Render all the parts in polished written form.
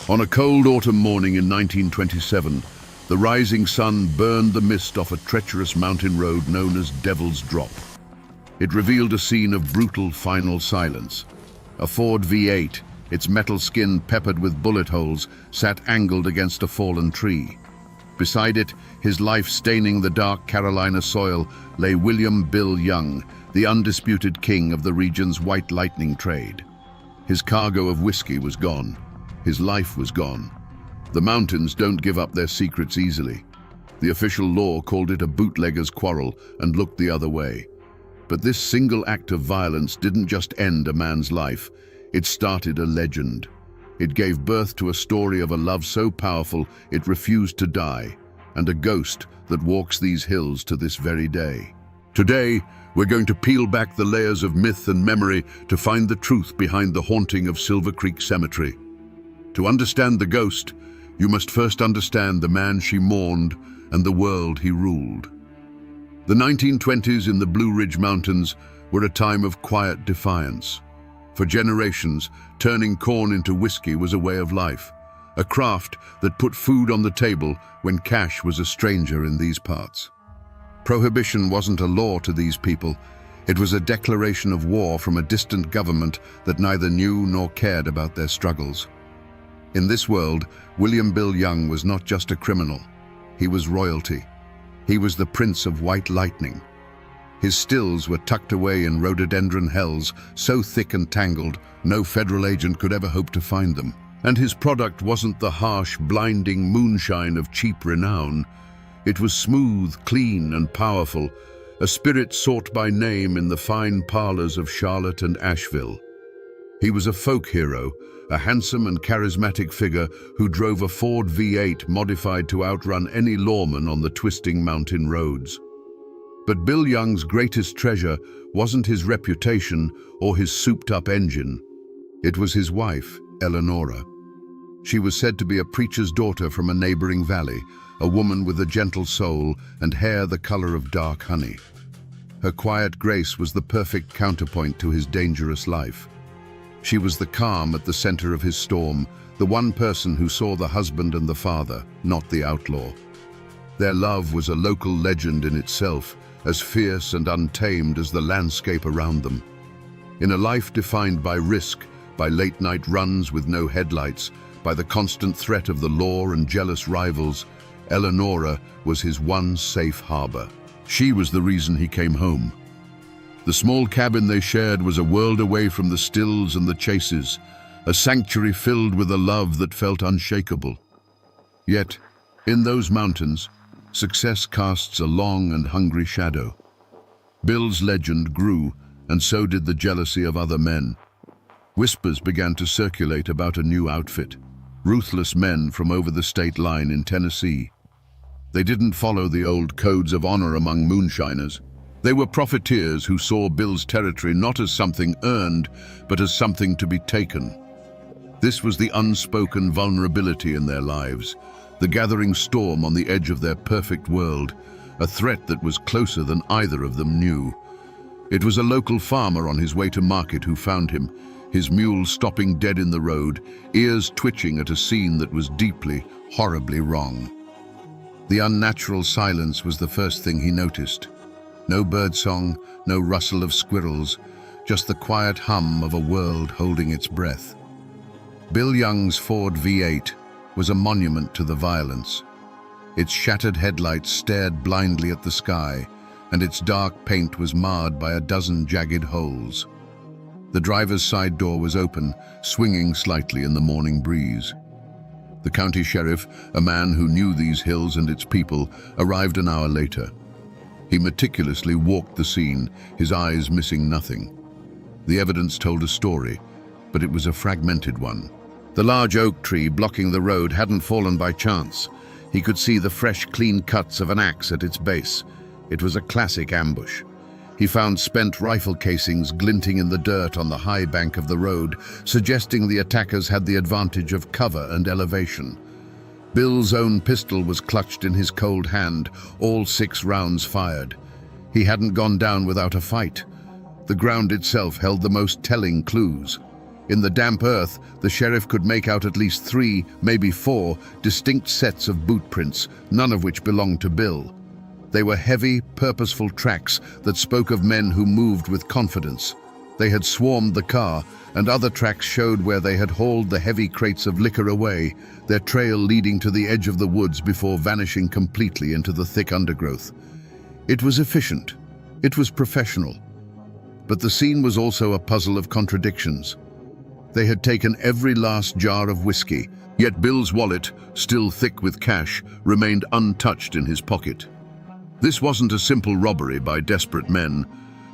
On a cold autumn morning in 1927, the rising sun burned the mist off a treacherous mountain road known as Devil's Drop. It revealed a scene of brutal final silence. A Ford V8, its metal skin peppered with bullet holes, sat angled against a fallen tree. Beside it, his life staining the dark Carolina soil, lay William Bill Young, the undisputed king of the region's white lightning trade. His cargo of whiskey was gone. His life was gone. The mountains don't give up their secrets easily. The official law called it a bootlegger's quarrel and looked the other way. But this single act of violence didn't just end a man's life. It started a legend. It gave birth to a story of a love so powerful it refused to die, and a ghost that walks these hills to this very day. Today, we're going to peel back the layers of myth and memory to find the truth behind the haunting of Silver Creek Cemetery. To understand the ghost, you must first understand the man she mourned and the world he ruled. The 1920s in the Blue Ridge Mountains were a time of quiet defiance. For generations, turning corn into whiskey was a way of life, a craft that put food on the table when cash was a stranger in these parts. Prohibition wasn't a law to these people. It was a declaration of war from a distant government that neither knew nor cared about their struggles. In this world, William Bill Young was not just a criminal. He was royalty. He was the Prince of White Lightning. His stills were tucked away in rhododendron hells, so thick and tangled, no federal agent could ever hope to find them. And his product wasn't the harsh, blinding moonshine of cheap renown. It was smooth, clean, and powerful, a spirit sought by name in the fine parlors of Charlotte and Asheville. He was a folk hero, a handsome and charismatic figure who drove a Ford V8 modified to outrun any lawman on the twisting mountain roads. But Bill Young's greatest treasure wasn't his reputation or his souped-up engine. It was his wife, Eleonora. She was said to be a preacher's daughter from a neighboring valley, a woman with a gentle soul and hair the color of dark honey. Her quiet grace was the perfect counterpoint to his dangerous life. She was the calm at the center of his storm, the one person who saw the husband and the father, not the outlaw. Their love was a local legend in itself, as fierce and untamed as the landscape around them. In a life defined by risk, by late-night runs with no headlights, by the constant threat of the law and jealous rivals, Eleonora was his one safe harbor. She was the reason he came home. The small cabin they shared was a world away from the stills and the chases, a sanctuary filled with a love that felt unshakable. Yet, in those mountains, success casts a long and hungry shadow. Bill's legend grew, and so did the jealousy of other men. Whispers began to circulate about a new outfit, ruthless men from over the state line in Tennessee. They didn't follow the old codes of honor among moonshiners. They were profiteers who saw Bill's territory not as something earned, but as something to be taken. This was the unspoken vulnerability in their lives, the gathering storm on the edge of their perfect world, a threat that was closer than either of them knew. It was a local farmer on his way to market who found him, his mule stopping dead in the road, ears twitching at a scene that was deeply, horribly wrong. The unnatural silence was the first thing he noticed. No birdsong, no rustle of squirrels, just the quiet hum of a world holding its breath. Bill Young's Ford V8 was a monument to the violence. Its shattered headlights stared blindly at the sky, and its dark paint was marred by a dozen jagged holes. The driver's side door was open, swinging slightly in the morning breeze. The county sheriff, a man who knew these hills and its people, arrived an hour later. He meticulously walked the scene, his eyes missing nothing. The evidence told a story, but it was a fragmented one. The large oak tree blocking the road hadn't fallen by chance. He could see the fresh, clean cuts of an axe at its base. It was a classic ambush. He found spent rifle casings glinting in the dirt on the high bank of the road, suggesting the attackers had the advantage of cover and elevation. Bill's own pistol was clutched in his cold hand, all 6 rounds fired. He hadn't gone down without a fight. The ground itself held the most telling clues. In the damp earth, the sheriff could make out at least 3, maybe 4, distinct sets of boot prints, none of which belonged to Bill. They were heavy, purposeful tracks that spoke of men who moved with confidence. They had swarmed the car, and other tracks showed where they had hauled the heavy crates of liquor away, their trail leading to the edge of the woods before vanishing completely into the thick undergrowth. It was efficient. It was professional. But the scene was also a puzzle of contradictions. They had taken every last jar of whiskey, yet Bill's wallet, still thick with cash, remained untouched in his pocket. This wasn't a simple robbery by desperate men.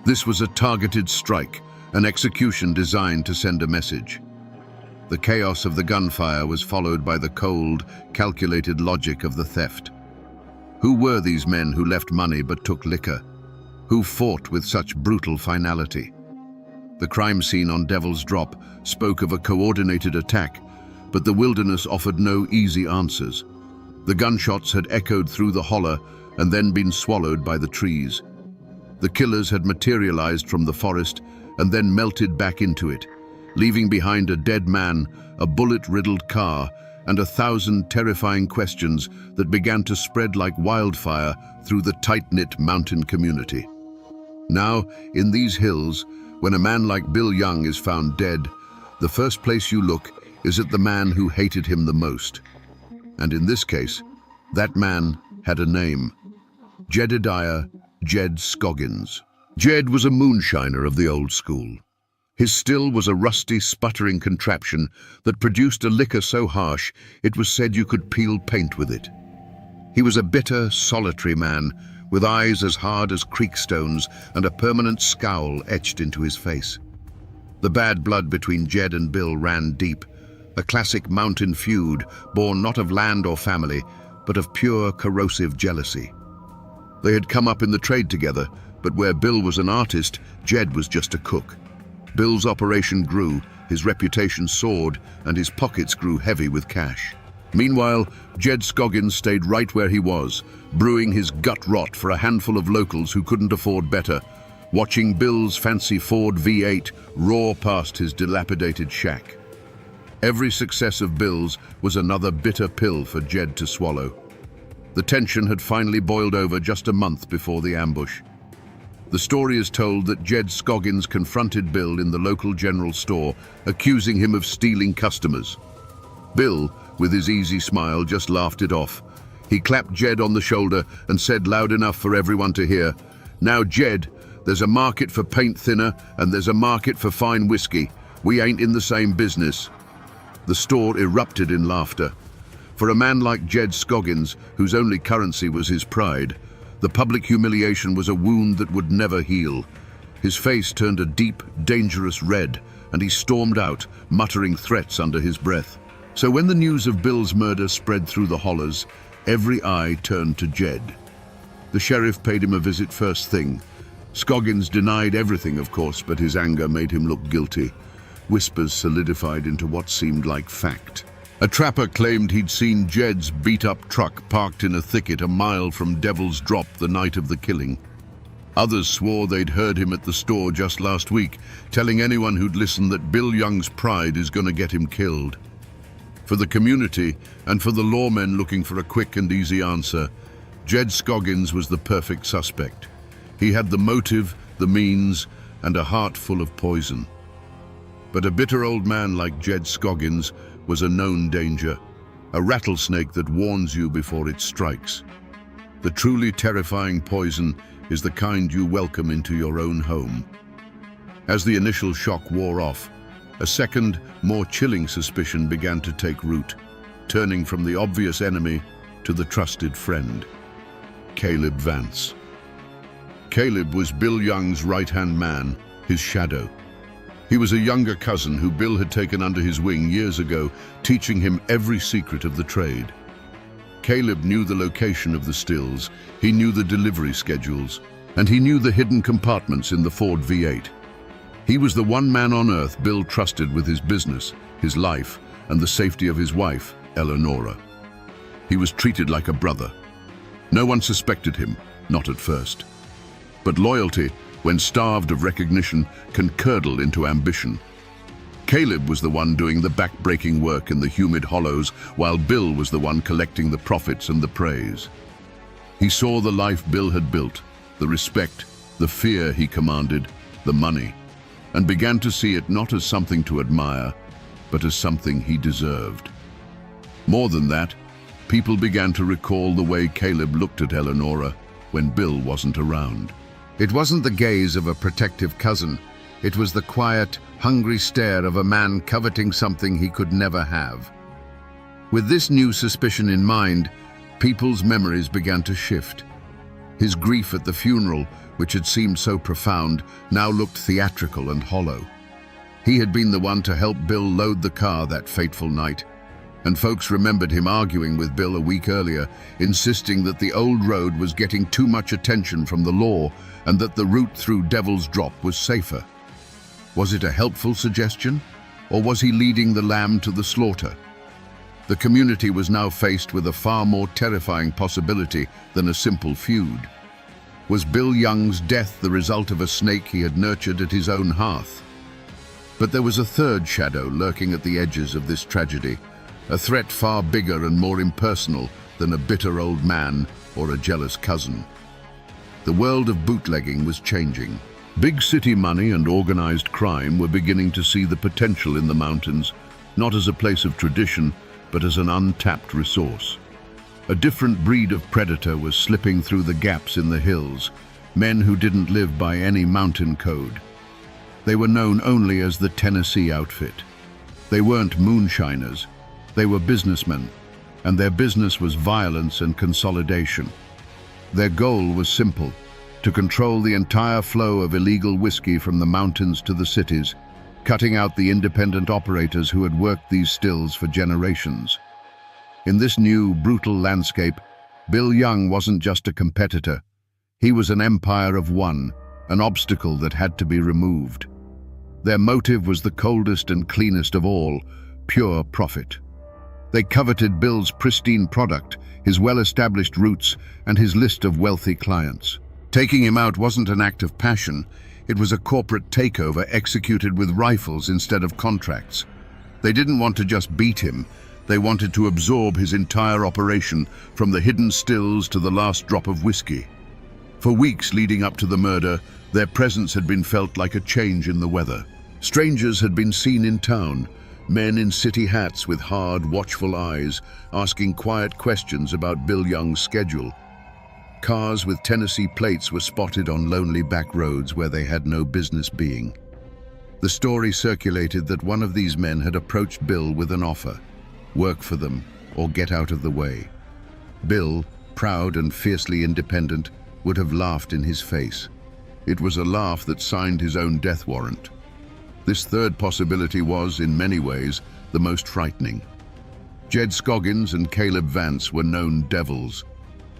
This was a targeted strike, an execution designed to send a message. The chaos of the gunfire was followed by the cold, calculated logic of the theft. Who were these men who left money but took liquor? Who fought with such brutal finality? The crime scene on Devil's Drop spoke of a coordinated attack, but the wilderness offered no easy answers. The gunshots had echoed through the holler and then been swallowed by the trees. The killers had materialized from the forest and then melted back into it, leaving behind a dead man, a bullet-riddled car, and 1,000 terrifying questions that began to spread like wildfire through the tight-knit mountain community. Now, in these hills, when a man like Bill Young is found dead, the first place you look is at the man who hated him the most. And in this case, that man had a name: Jedediah Jed Scoggins. Jed was a moonshiner of the old school. His still was a rusty, sputtering contraption that produced a liquor so harsh it was said you could peel paint with it. He was a bitter, solitary man, with eyes as hard as creek stones and a permanent scowl etched into his face. The bad blood between Jed and Bill ran deep, a classic mountain feud born not of land or family, but of pure, corrosive jealousy. They had come up in the trade together, but where Bill was an artist, Jed was just a cook. Bill's operation grew, his reputation soared, and his pockets grew heavy with cash. Meanwhile, Jed Scoggins stayed right where he was, brewing his gut rot for a handful of locals who couldn't afford better, watching Bill's fancy Ford V8 roar past his dilapidated shack. Every success of Bill's was another bitter pill for Jed to swallow. The tension had finally boiled over just a month before the ambush. The story is told that Jed Scoggins confronted Bill in the local general store, accusing him of stealing customers. Bill, with his easy smile, just laughed it off. He clapped Jed on the shoulder and said loud enough for everyone to hear, "Now, Jed, there's a market for paint thinner and there's a market for fine whiskey. We ain't in the same business." The store erupted in laughter. For a man like Jed Scoggins, whose only currency was his pride, the public humiliation was a wound that would never heal. His face turned a deep, dangerous red, and he stormed out, muttering threats under his breath. So when the news of Bill's murder spread through the hollers, every eye turned to Jed. The sheriff paid him a visit first thing. Scoggins denied everything, of course, but his anger made him look guilty. Whispers solidified into what seemed like fact. A trapper claimed he'd seen Jed's beat-up truck parked in a thicket a mile from Devil's Drop the night of the killing. Others swore they'd heard him at the store just last week, telling anyone who'd listen that Bill Young's pride is gonna get him killed. For the community, and for the lawmen looking for a quick and easy answer, Jed Scoggins was the perfect suspect. He had the motive, the means, and a heart full of poison. But a bitter old man like Jed Scoggins was a known danger, a rattlesnake that warns you before it strikes. The truly terrifying poison is the kind you welcome into your own home. As the initial shock wore off, a second, more chilling suspicion began to take root, turning from the obvious enemy to the trusted friend. Caleb Vance. Caleb was Bill Young's right-hand man, his shadow. He was a younger cousin who Bill had taken under his wing years ago, teaching him every secret of the trade. Caleb knew the location of the stills, he knew the delivery schedules, and he knew the hidden compartments in the Ford V8. He was the one man on earth Bill trusted with his business, his life, and the safety of his wife, Eleonora. He was treated like a brother. No one suspected him, not at first. But loyalty, when starved of recognition, can curdle into ambition. Caleb was the one doing the back-breaking work in the humid hollows, while Bill was the one collecting the profits and the praise. He saw the life Bill had built, the respect, the fear he commanded, the money, and began to see it not as something to admire, but as something he deserved. More than that, people began to recall the way Caleb looked at Eleonora when Bill wasn't around. It wasn't the gaze of a protective cousin. It was the quiet, hungry stare of a man coveting something he could never have. With this new suspicion in mind, people's memories began to shift. His grief at the funeral, which had seemed so profound, now looked theatrical and hollow. He had been the one to help Bill load the car that fateful night, and folks remembered him arguing with Bill a week earlier, insisting that the old road was getting too much attention from the law and that the route through Devil's Drop was safer. Was it a helpful suggestion, or was he leading the lamb to the slaughter? The community was now faced with a far more terrifying possibility than a simple feud. Was Bill Young's death the result of a snake he had nurtured at his own hearth? But there was a third shadow lurking at the edges of this tragedy, a threat far bigger and more impersonal than a bitter old man or a jealous cousin. The world of bootlegging was changing. Big city money and organized crime were beginning to see the potential in the mountains, not as a place of tradition, but as an untapped resource. A different breed of predator was slipping through the gaps in the hills, men who didn't live by any mountain code. They were known only as the Tennessee outfit. They weren't moonshiners, they were businessmen, and their business was violence and consolidation. Their goal was simple: to control the entire flow of illegal whiskey from the mountains to the cities, cutting out the independent operators who had worked these stills for generations. In this new, brutal landscape, Bill Young wasn't just a competitor. He was an empire of one, an obstacle that had to be removed. Their motive was the coldest and cleanest of all: pure profit. They coveted Bill's pristine product, his well-established routes, and his list of wealthy clients. Taking him out wasn't an act of passion. It was a corporate takeover executed with rifles instead of contracts. They didn't want to just beat him. They wanted to absorb his entire operation, from the hidden stills to the last drop of whiskey. For weeks leading up to the murder, their presence had been felt like a change in the weather. Strangers had been seen in town, men in city hats with hard, watchful eyes, asking quiet questions about Bill Young's schedule. Cars with Tennessee plates were spotted on lonely back roads where they had no business being. The story circulated that one of these men had approached Bill with an offer: work for them or get out of the way. Bill, proud and fiercely independent, would have laughed in his face. It was a laugh that signed his own death warrant. This third possibility was, in many ways, the most frightening. Jed Scoggins and Caleb Vance were known devils.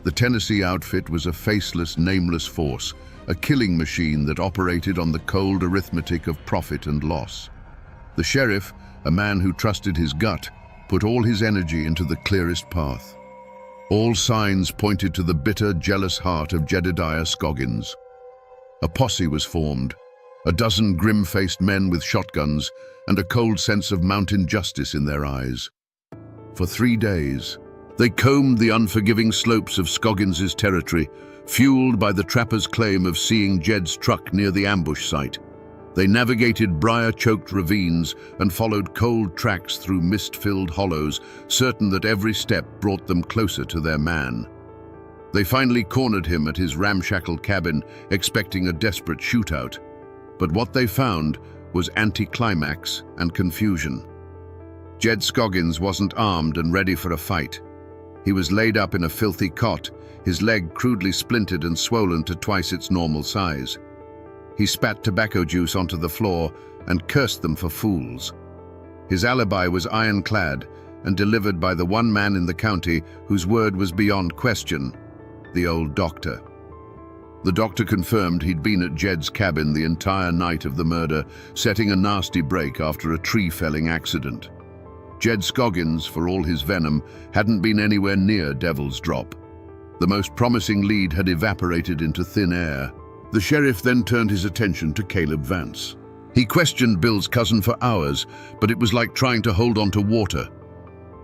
The Tennessee outfit was a faceless, nameless force, a killing machine that operated on the cold arithmetic of profit and loss. The sheriff, a man who trusted his gut, put all his energy into the clearest path. All signs pointed to the bitter, jealous heart of Jedediah Scoggins. A posse was formed, a dozen grim-faced men with shotguns and a cold sense of mountain justice in their eyes. For 3 days, they combed the unforgiving slopes of Scoggins's territory, fueled by the trapper's claim of seeing Jed's truck near the ambush site. They navigated briar-choked ravines and followed cold tracks through mist-filled hollows, certain that every step brought them closer to their man. They finally cornered him at his ramshackle cabin, expecting a desperate shootout. But what they found was anticlimax and confusion. Jed Scoggins wasn't armed and ready for a fight. He was laid up in a filthy cot, his leg crudely splintered and swollen to twice its normal size. He spat tobacco juice onto the floor and cursed them for fools. His alibi was ironclad and delivered by the one man in the county whose word was beyond question: the old doctor. The doctor confirmed he'd been at Jed's cabin the entire night of the murder, setting a nasty break after a tree-felling accident. Jed Scoggins, for all his venom, hadn't been anywhere near Devil's Drop. The most promising lead had evaporated into thin air. The sheriff then turned his attention to Caleb Vance. He questioned Bill's cousin for hours, but it was like trying to hold on to water.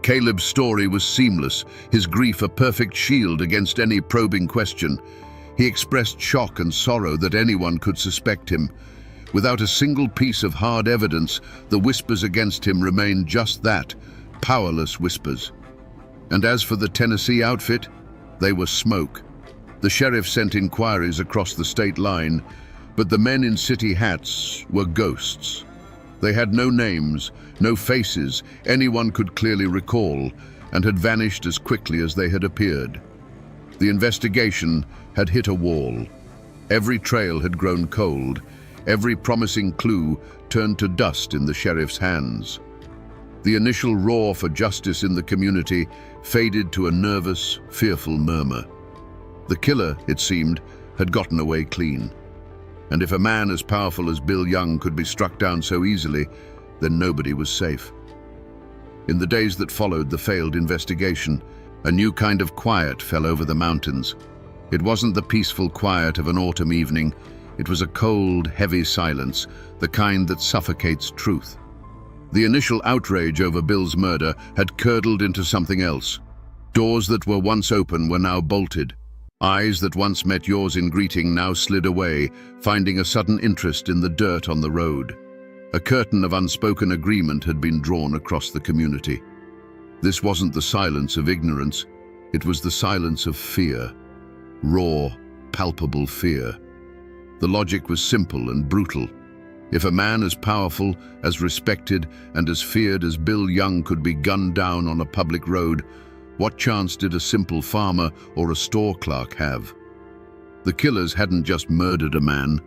Caleb's story was seamless, his grief a perfect shield against any probing question. He expressed shock and sorrow that anyone could suspect him. Without a single piece of hard evidence, the whispers against him remained just that, powerless whispers. And as for the Tennessee outfit, they were smoke. The sheriff sent inquiries across the state line, but the men in city hats were ghosts. They had no names, no faces anyone could clearly recall, and had vanished as quickly as they had appeared. The investigation had hit a wall. Every trail had grown cold. Every promising clue turned to dust in the sheriff's hands. The initial roar for justice in the community faded to a nervous, fearful murmur. The killer, it seemed, had gotten away clean. And if a man as powerful as Bill Young could be struck down so easily, then nobody was safe. In the days that followed the failed investigation, a new kind of quiet fell over the mountains. It wasn't the peaceful quiet of an autumn evening. It was a cold, heavy silence, the kind that suffocates truth. The initial outrage over Bill's murder had curdled into something else. Doors that were once open were now bolted. Eyes that once met yours in greeting now slid away, finding a sudden interest in the dirt on the road. A curtain of unspoken agreement had been drawn across the community. This wasn't the silence of ignorance, it was the silence of fear. Raw, palpable fear. The logic was simple and brutal. If a man as powerful, as respected, and as feared as Bill Young could be gunned down on a public road, what chance did a simple farmer or a store clerk have? The killers hadn't just murdered a man,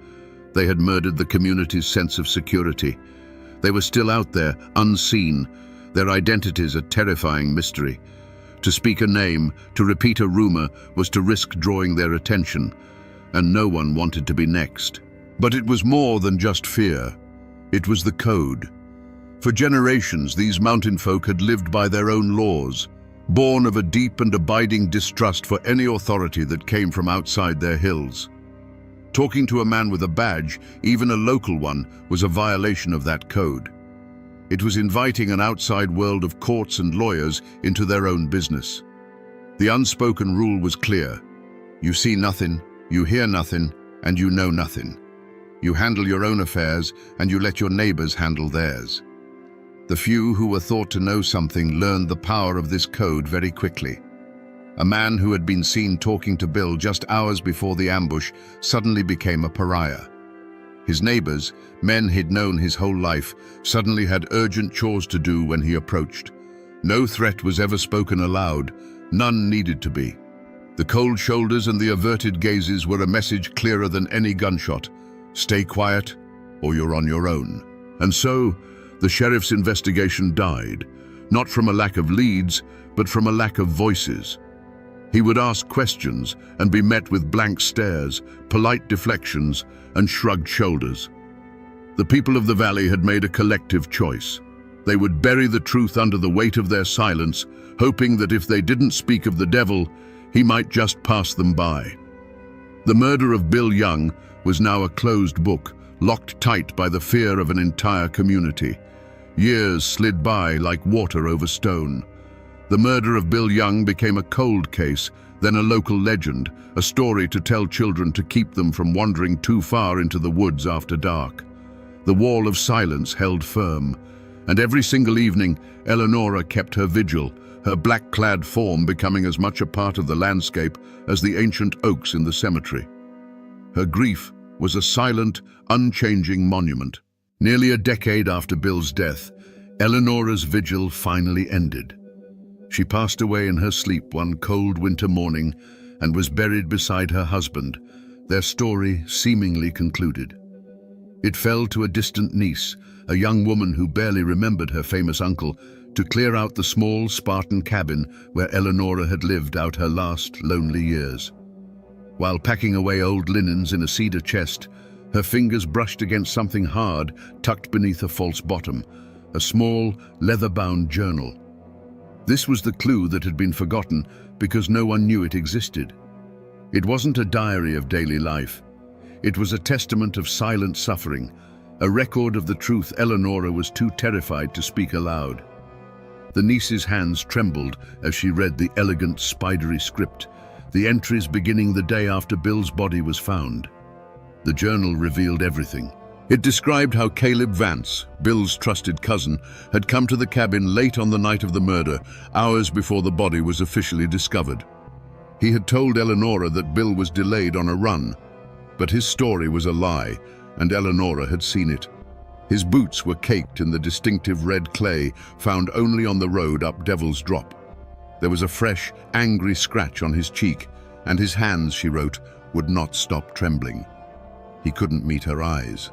they had murdered the community's sense of security. They were still out there, unseen, their identities a terrifying mystery. To speak a name, to repeat a rumor, was to risk drawing their attention, and no one wanted to be next. But it was more than just fear. It was the code. For generations, these mountain folk had lived by their own laws, born of a deep and abiding distrust for any authority that came from outside their hills. Talking to a man with a badge, even a local one, was a violation of that code. It was inviting an outside world of courts and lawyers into their own business. The unspoken rule was clear. You see nothing, you hear nothing, and you know nothing. You handle your own affairs, and you let your neighbors handle theirs. The few who were thought to know something learned the power of this code very quickly. A man who had been seen talking to Bill just hours before the ambush suddenly became a pariah. His neighbors, men he'd known his whole life, suddenly had urgent chores to do when he approached. No threat was ever spoken aloud, none needed to be. The cold shoulders and the averted gazes were a message clearer than any gunshot. Stay quiet, or you're on your own. And so, the sheriff's investigation died, not from a lack of leads, but from a lack of voices. He would ask questions and be met with blank stares, polite deflections, and shrugged shoulders. The people of the valley had made a collective choice. They would bury the truth under the weight of their silence, hoping that if they didn't speak of the devil, he might just pass them by. The murder of Bill Young was now a closed book, locked tight by the fear of an entire community. Years slid by like water over stone. The murder of Bill Young became a cold case, then a local legend, a story to tell children to keep them from wandering too far into the woods after dark. The wall of silence held firm, and every single evening, Eleonora kept her vigil, her black-clad form becoming as much a part of the landscape as the ancient oaks in the cemetery. Her grief was a silent, unchanging monument. Nearly a decade after Bill's death, Eleonora's vigil finally ended. She passed away in her sleep one cold winter morning and was buried beside her husband, their story seemingly concluded. It fell to a distant niece, a young woman who barely remembered her famous uncle, to clear out the small Spartan cabin where Eleonora had lived out her last lonely years. While packing away old linens in a cedar chest, her fingers brushed against something hard tucked beneath a false bottom, a small, leather-bound journal. This was the clue that had been forgotten because no one knew it existed. It wasn't a diary of daily life. It was a testament of silent suffering, a record of the truth Eleonora was too terrified to speak aloud. The niece's hands trembled as she read the elegant, spidery script, the entries beginning the day after Bill's body was found. The journal revealed everything. It described how Caleb Vance, Bill's trusted cousin, had come to the cabin late on the night of the murder, hours before the body was officially discovered. He had told Eleonora that Bill was delayed on a run, but his story was a lie, and Eleonora had seen it. His boots were caked in the distinctive red clay found only on the road up Devil's Drop. There was a fresh, angry scratch on his cheek, and his hands, she wrote, would not stop trembling. He couldn't meet her eyes.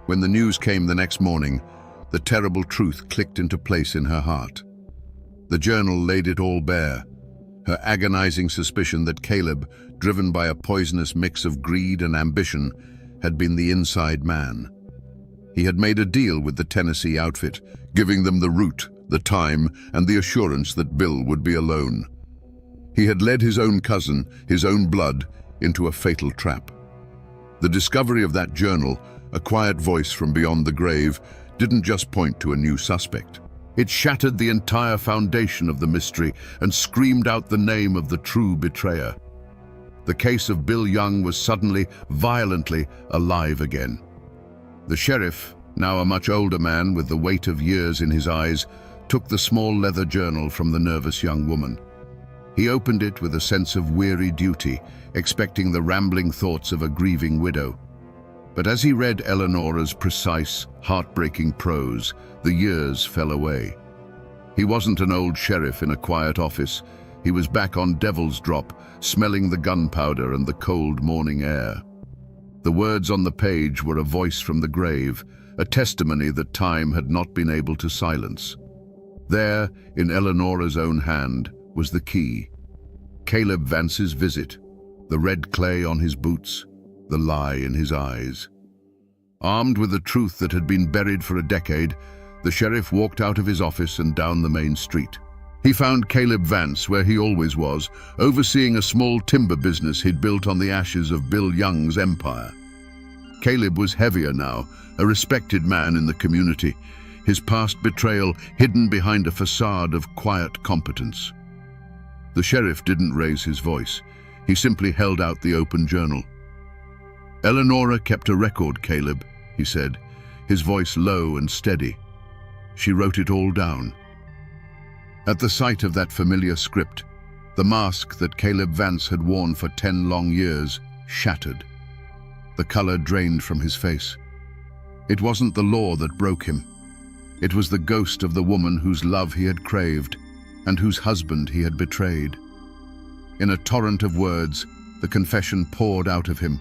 When the news came the next morning, the terrible truth clicked into place in her heart. The journal laid it all bare. Her agonizing suspicion that Caleb, driven by a poisonous mix of greed and ambition, had been the inside man. He had made a deal with the Tennessee outfit, giving them the route, the time, and the assurance that Bill would be alone. He had led his own cousin, his own blood, into a fatal trap. The discovery of that journal, a quiet voice from beyond the grave, didn't just point to a new suspect. It shattered the entire foundation of the mystery and screamed out the name of the true betrayer. The case of Bill Young was suddenly, violently alive again. The sheriff, now a much older man with the weight of years in his eyes, took the small leather journal from the nervous young woman. He opened it with a sense of weary duty, expecting the rambling thoughts of a grieving widow. But as he read Eleonora's precise, heartbreaking prose, the years fell away. He wasn't an old sheriff in a quiet office. He was back on Devil's Drop, smelling the gunpowder and the cold morning air. The words on the page were a voice from the grave, a testimony that time had not been able to silence. There, in Eleonora's own hand, was the key. Caleb Vance's visit, the red clay on his boots, the lie in his eyes. Armed with the truth that had been buried for a decade, the sheriff walked out of his office and down the main street. He found Caleb Vance where he always was, overseeing a small timber business he'd built on the ashes of Bill Young's empire. Caleb was heavier now, a respected man in the community, his past betrayal hidden behind a facade of quiet competence. The sheriff didn't raise his voice. He simply held out the open journal. "Eleonora kept a record, Caleb," he said, his voice low and steady. "She wrote it all down." At the sight of that familiar script, the mask that Caleb Vance had worn for 10 long years shattered. The color drained from his face. It wasn't the law that broke him. It was the ghost of the woman whose love he had craved and whose husband he had betrayed. In a torrent of words, the confession poured out of him,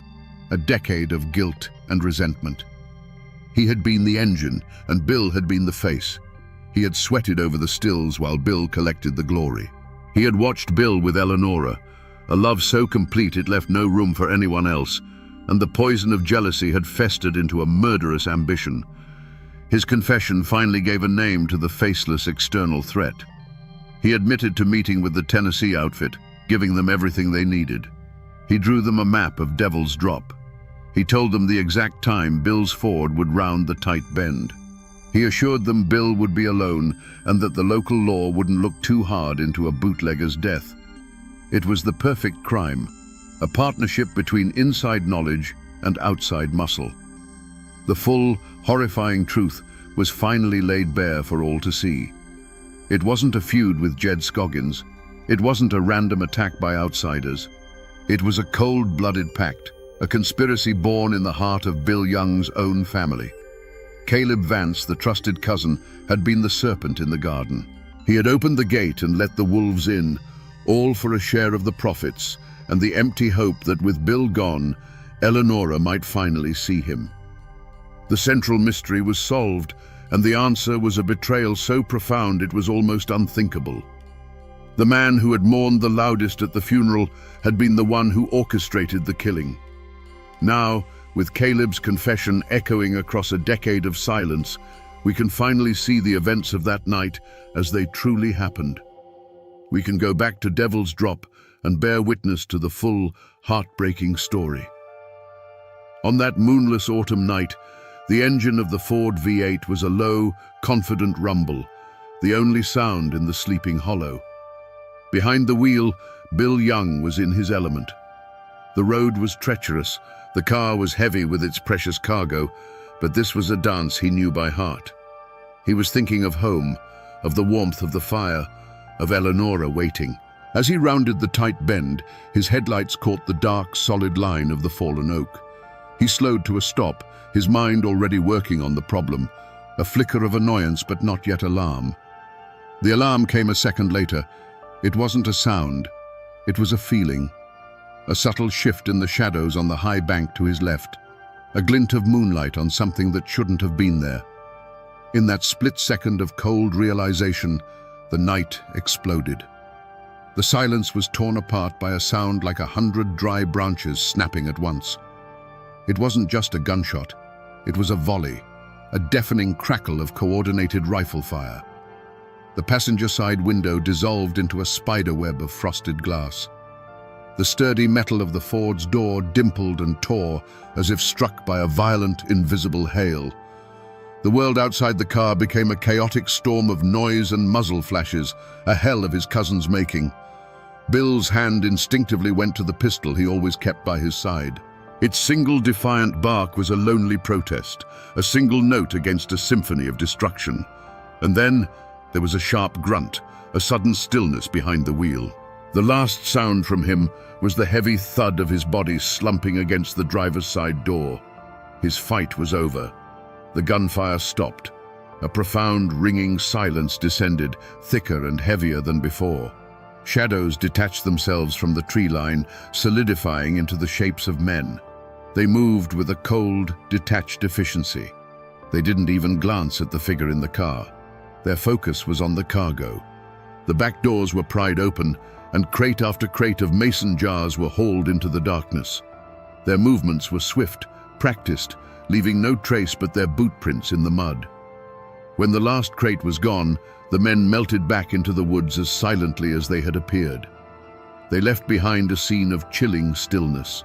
a decade of guilt and resentment. He had been the engine, and Bill had been the face. He had sweated over the stills while Bill collected the glory. He had watched Bill with Eleonora, a love so complete it left no room for anyone else, and the poison of jealousy had festered into a murderous ambition. His confession finally gave a name to the faceless external threat. He admitted to meeting with the Tennessee outfit, giving them everything they needed. He drew them a map of Devil's Drop. He told them the exact time Bill's Ford would round the tight bend. He assured them Bill would be alone and that the local law wouldn't look too hard into a bootlegger's death. It was the perfect crime, a partnership between inside knowledge and outside muscle. The full, horrifying truth was finally laid bare for all to see. It wasn't a feud with Jed Scoggins. It wasn't a random attack by outsiders. It was a cold-blooded pact, a conspiracy born in the heart of Bill Young's own family. Caleb Vance, the trusted cousin, had been the serpent in the garden. He had opened the gate and let the wolves in, all for a share of the profits and the empty hope that with Bill gone, Eleonora might finally see him. The central mystery was solved, and the answer was a betrayal so profound it was almost unthinkable. The man who had mourned the loudest at the funeral had been the one who orchestrated the killing. Now, with Caleb's confession echoing across a decade of silence, we can finally see the events of that night as they truly happened. We can go back to Devil's Drop and bear witness to the full, heartbreaking story. On that moonless autumn night, The engine of the Ford V8 was a low, confident rumble, the only sound in the sleeping hollow. Behind the wheel, Bill Young was in his element. The road was treacherous, the car was heavy with its precious cargo, but this was a dance he knew by heart. He was thinking of home, of the warmth of the fire, of Eleonora waiting. As he rounded the tight bend, his headlights caught the dark, solid line of the fallen oak. He slowed to a stop, his mind already working on the problem, a flicker of annoyance but not yet alarm. The alarm came a second later. It wasn't a sound, it was a feeling. A subtle shift in the shadows on the high bank to his left, a glint of moonlight on something that shouldn't have been there. In that split second of cold realization, the night exploded. The silence was torn apart by a sound like 100 dry branches snapping at once. It wasn't just a gunshot, it was a volley, a deafening crackle of coordinated rifle fire. The passenger side window dissolved into a spider web of frosted glass. The sturdy metal of the Ford's door dimpled and tore as if struck by a violent, invisible hail. The world outside the car became a chaotic storm of noise and muzzle flashes, a hell of his cousin's making. Bill's hand instinctively went to the pistol he always kept by his side. Its single defiant bark was a lonely protest, a single note against a symphony of destruction. And then there was a sharp grunt, a sudden stillness behind the wheel. The last sound from him was the heavy thud of his body slumping against the driver's side door. His fight was over. The gunfire stopped. A profound, ringing silence descended, thicker and heavier than before. Shadows detached themselves from the tree line, solidifying into the shapes of men. They moved with a cold, detached efficiency. They didn't even glance at the figure in the car. Their focus was on the cargo. The back doors were pried open, and crate after crate of mason jars were hauled into the darkness. Their movements were swift, practiced, leaving no trace but their boot prints in the mud. When the last crate was gone, the men melted back into the woods as silently as they had appeared. They left behind a scene of chilling stillness.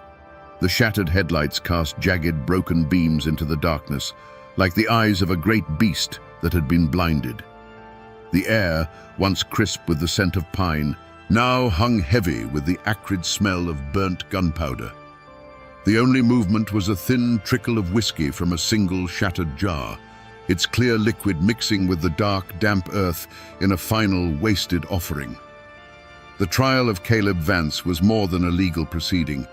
The shattered headlights cast jagged, broken beams into the darkness, like the eyes of a great beast that had been blinded. The air, once crisp with the scent of pine, now hung heavy with the acrid smell of burnt gunpowder. The only movement was a thin trickle of whiskey from a single shattered jar, its clear liquid mixing with the dark, damp earth in a final, wasted offering. The trial of Caleb Vance was more than a legal proceeding.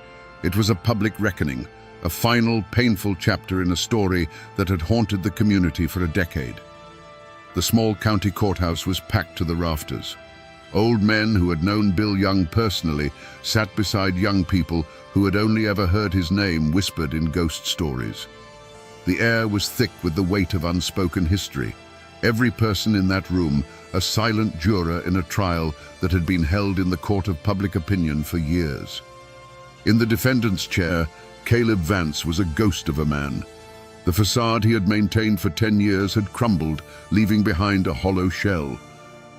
It was a public reckoning, a final, painful chapter in a story that had haunted the community for a decade. The small county courthouse was packed to the rafters. Old men who had known Bill Young personally sat beside young people who had only ever heard his name whispered in ghost stories. The air was thick with the weight of unspoken history. Every person in that room, a silent juror in a trial that had been held in the court of public opinion for years. In the defendant's chair, Caleb Vance was a ghost of a man. The facade he had maintained for 10 years had crumbled, leaving behind a hollow shell.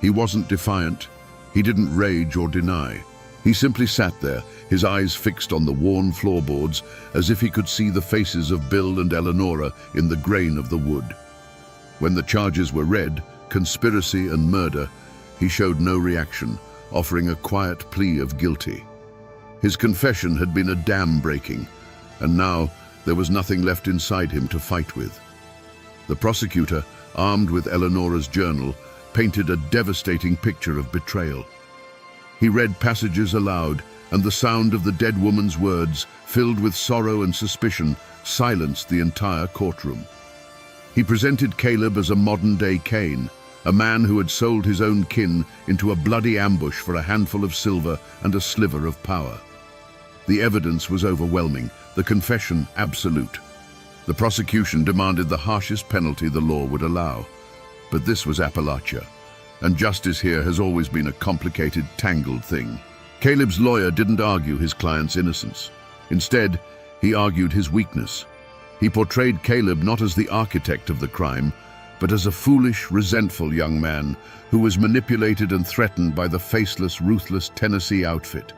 He wasn't defiant. He didn't rage or deny. He simply sat there, his eyes fixed on the worn floorboards, as if he could see the faces of Bill and Eleonora in the grain of the wood. When the charges were read, conspiracy and murder, he showed no reaction, offering a quiet plea of guilty. His confession had been a dam breaking, and now there was nothing left inside him to fight with. The prosecutor, armed with Eleonora's journal, painted a devastating picture of betrayal. He read passages aloud, and the sound of the dead woman's words, filled with sorrow and suspicion, silenced the entire courtroom. He presented Caleb as a modern-day Cain, a man who had sold his own kin into a bloody ambush for a handful of silver and a sliver of power. The evidence was overwhelming, the confession absolute. The prosecution demanded the harshest penalty the law would allow. But this was Appalachia, and justice here has always been a complicated, tangled thing. Caleb's lawyer didn't argue his client's innocence. Instead, he argued his weakness. He portrayed Caleb not as the architect of the crime, but as a foolish, resentful young man who was manipulated and threatened by the faceless, ruthless Tennessee outfit.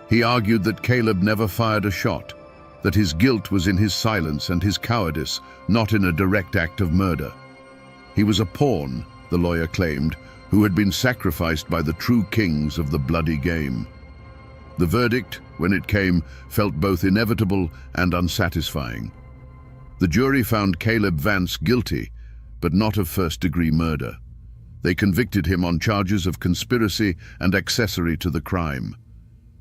He argued that Caleb never fired a shot, that his guilt was in his silence and his cowardice, not in a direct act of murder. He was a pawn, the lawyer claimed, who had been sacrificed by the true kings of the bloody game. The verdict, when it came, felt both inevitable and unsatisfying. The jury found Caleb Vance guilty, but not of first-degree murder. They convicted him on charges of conspiracy and accessory to the crime.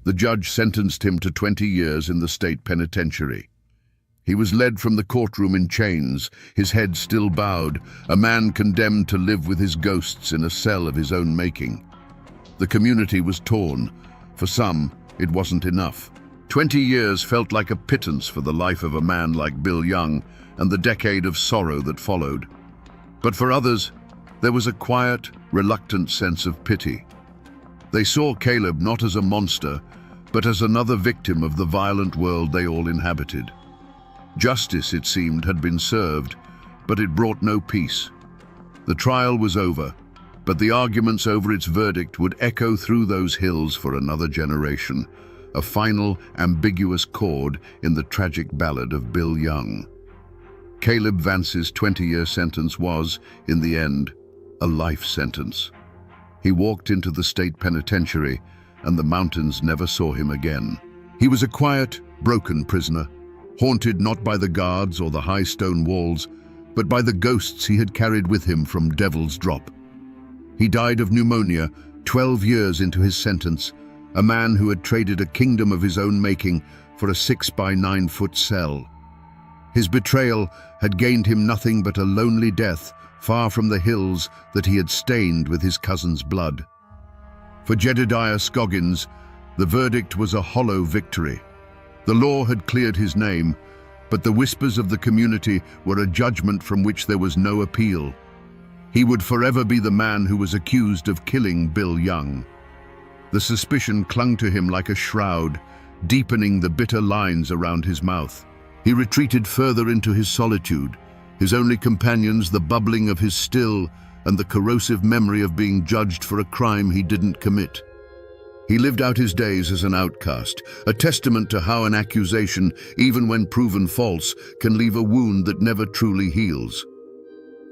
The judge sentenced him to 20 years in the state penitentiary. He was led from the courtroom in chains, his head still bowed, a man condemned to live with his ghosts in a cell of his own making. The community was torn. For some, it wasn't enough. 20 years felt like a pittance for the life of a man like Bill Young and the decade of sorrow that followed. But for others, there was a quiet, reluctant sense of pity. They saw Caleb not as a monster, but as another victim of the violent world they all inhabited. Justice, it seemed, had been served, but it brought no peace. The trial was over, but the arguments over its verdict would echo through those hills for another generation, a final, ambiguous chord in the tragic ballad of Bill Young. Caleb Vance's 20-year sentence was, in the end, a life sentence. He walked into the state penitentiary, and the mountains never saw him again. He was a quiet, broken prisoner, haunted not by the guards or the high stone walls, but by the ghosts he had carried with him from Devil's Drop. He died of pneumonia 12 years into his sentence, a man who had traded a kingdom of his own making for a 6-by-9-foot cell. His betrayal had gained him nothing but a lonely death, far from the hills that he had stained with his cousin's blood. For Jedediah Scoggins, the verdict was a hollow victory. The law had cleared his name, but the whispers of the community were a judgment from which there was no appeal. He would forever be the man who was accused of killing Bill Young. The suspicion clung to him like a shroud, deepening the bitter lines around his mouth. He retreated further into his solitude, his only companions the bubbling of his still and the corrosive memory of being judged for a crime he didn't commit. He lived out his days as an outcast, a testament to how an accusation, even when proven false, can leave a wound that never truly heals.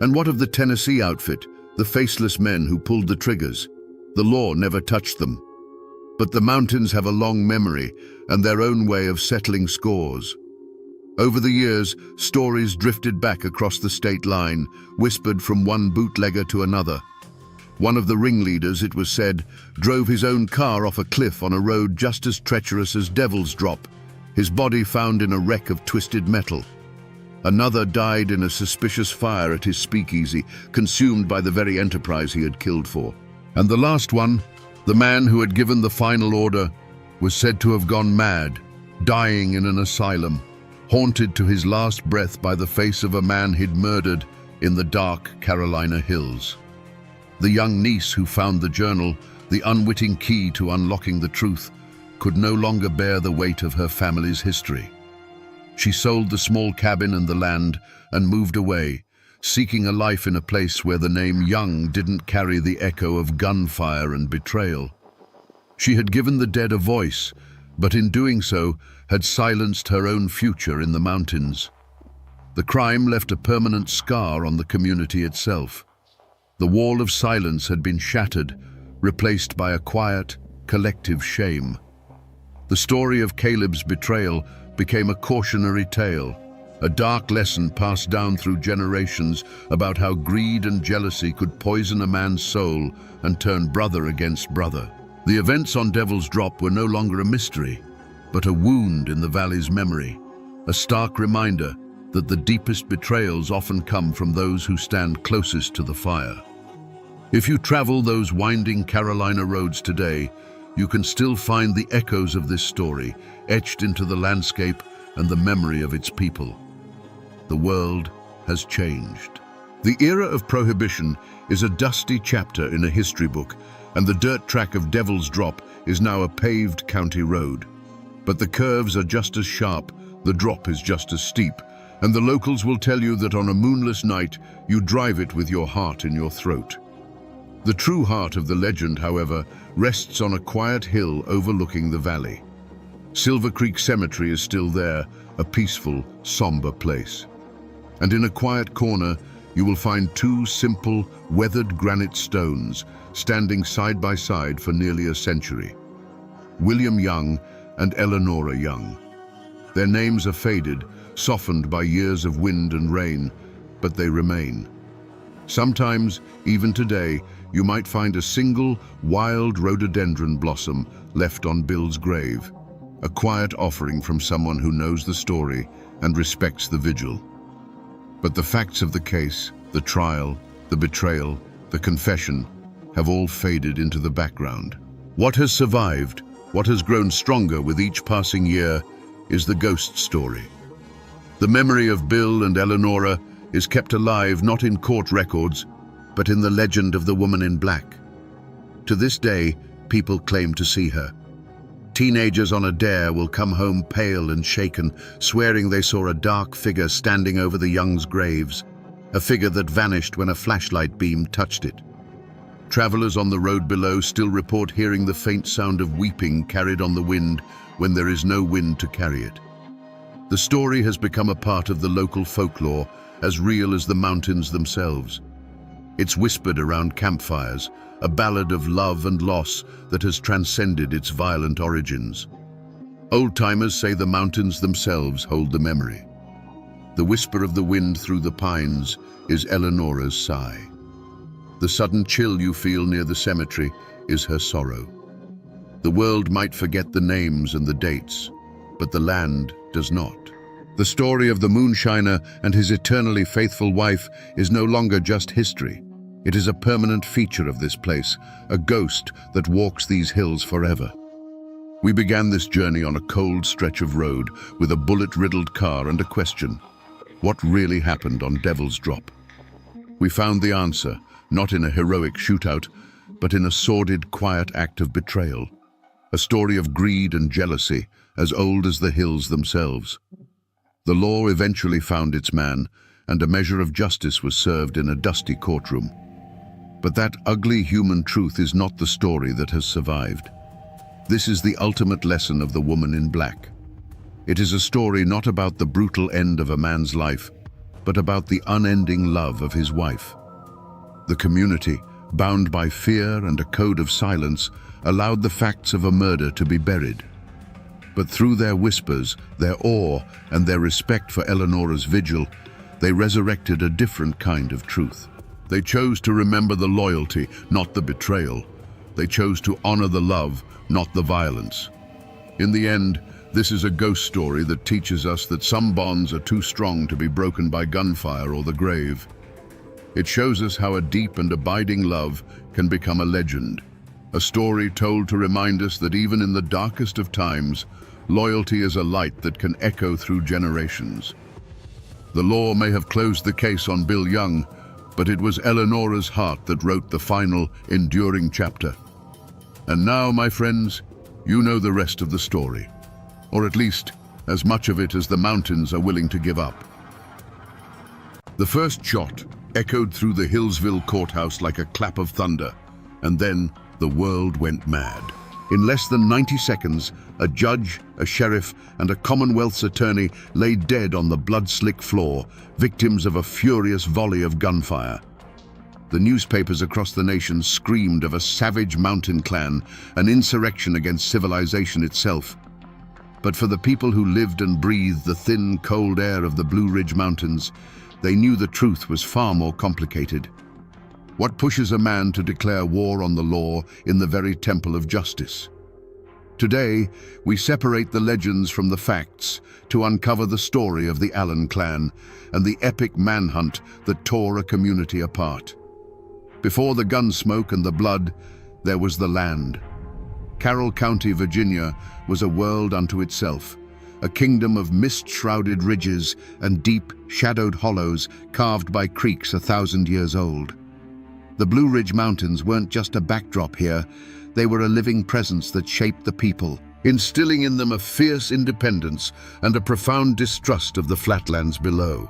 And what of the Tennessee outfit, the faceless men who pulled the triggers? The law never touched them. But the mountains have a long memory and their own way of settling scores. Over the years, stories drifted back across the state line, whispered from one bootlegger to another. One of the ringleaders, it was said, drove his own car off a cliff on a road just as treacherous as Devil's Drop, his body found in a wreck of twisted metal. Another died in a suspicious fire at his speakeasy, consumed by the very enterprise he had killed for. And the last one, the man who had given the final order, was said to have gone mad, dying in an asylum, haunted to his last breath by the face of a man he'd murdered in the dark Carolina hills. The young niece who found the journal, the unwitting key to unlocking the truth, could no longer bear the weight of her family's history. She sold the small cabin and the land and moved away, seeking a life in a place where the name Young didn't carry the echo of gunfire and betrayal. She had given the dead a voice, but in doing so had silenced her own future in the mountains. The crime left a permanent scar on the community itself. The wall of silence had been shattered, replaced by a quiet, collective shame. The story of Caleb's betrayal became a cautionary tale, a dark lesson passed down through generations about how greed and jealousy could poison a man's soul and turn brother against brother. The events on Devil's Drop were no longer a mystery, but a wound in the valley's memory, a stark reminder that the deepest betrayals often come from those who stand closest to the fire. If you travel those winding Carolina roads today, you can still find the echoes of this story etched into the landscape and the memory of its people. The world has changed. The era of Prohibition is a dusty chapter in a history book, and the dirt track of Devil's Drop is now a paved county road. But the curves are just as sharp, the drop is just as steep, and the locals will tell you that on a moonless night, you drive it with your heart in your throat. The true heart of the legend, however, rests on a quiet hill overlooking the valley. Silver Creek Cemetery is still there, a peaceful, somber place. And in a quiet corner, you will find two simple, weathered granite stones standing side by side for nearly a century. William Young and Eleanora Young. Their names are faded, softened by years of wind and rain, but they remain. Sometimes, even today, you might find a single wild rhododendron blossom left on Bill's grave, a quiet offering from someone who knows the story and respects the vigil. But the facts of the case, the trial, the betrayal, the confession, have all faded into the background. What has survived, what has grown stronger with each passing year, is the ghost story. The memory of Bill and Eleanora is kept alive not in court records, but in the legend of the woman in black. To this day, people claim to see her. Teenagers on a dare will come home pale and shaken, swearing they saw a dark figure standing over the Youngs' graves, a figure that vanished when a flashlight beam touched it. Travelers on the road below still report hearing the faint sound of weeping carried on the wind when there is no wind to carry it. The story has become a part of the local folklore, as real as the mountains themselves. It's whispered around campfires, a ballad of love and loss that has transcended its violent origins. Old-timers say the mountains themselves hold the memory. The whisper of the wind through the pines is Eleanora's sigh. The sudden chill you feel near the cemetery is her sorrow. The world might forget the names and the dates, but the land does not. The story of the moonshiner and his eternally faithful wife is no longer just history. It is a permanent feature of this place, a ghost that walks these hills forever. We began this journey on a cold stretch of road with a bullet-riddled car and a question: what really happened on Devil's Drop? We found the answer, not in a heroic shootout, but in a sordid, quiet act of betrayal. A story of greed and jealousy, as old as the hills themselves. The law eventually found its man, and a measure of justice was served in a dusty courtroom. But that ugly human truth is not the story that has survived. This is the ultimate lesson of the woman in black. It is a story not about the brutal end of a man's life, but about the unending love of his wife. The community, bound by fear and a code of silence, allowed the facts of a murder to be buried. But through their whispers, their awe, and their respect for Eleanora's vigil, they resurrected a different kind of truth. They chose to remember the loyalty, not the betrayal. They chose to honor the love, not the violence. In the end, this is a ghost story that teaches us that some bonds are too strong to be broken by gunfire or the grave. It shows us how a deep and abiding love can become a legend, a story told to remind us that even in the darkest of times, loyalty is a light that can echo through generations. The law may have closed the case on Bill Young, but it was Eleanora's heart that wrote the final, enduring chapter. And now, my friends, you know the rest of the story, or at least as much of it as the mountains are willing to give up. The first shot echoed through the Hillsville courthouse like a clap of thunder, and then the world went mad. In less than 90 seconds, a judge, a sheriff, and a Commonwealth's attorney lay dead on the blood-slick floor, victims of a furious volley of gunfire. The newspapers across the nation screamed of a savage mountain clan, an insurrection against civilization itself. But for the people who lived and breathed the thin, cold air of the Blue Ridge Mountains, they knew the truth was far more complicated. What pushes a man to declare war on the law in the very temple of justice? Today, we separate the legends from the facts to uncover the story of the Allen clan and the epic manhunt that tore a community apart. Before the gun smoke and the blood, there was the land. Carroll County, Virginia, was a world unto itself, a kingdom of mist-shrouded ridges and deep, shadowed hollows carved by creeks 1,000 years old. The Blue Ridge Mountains weren't just a backdrop here, they were a living presence that shaped the people, instilling in them a fierce independence and a profound distrust of the flatlands below.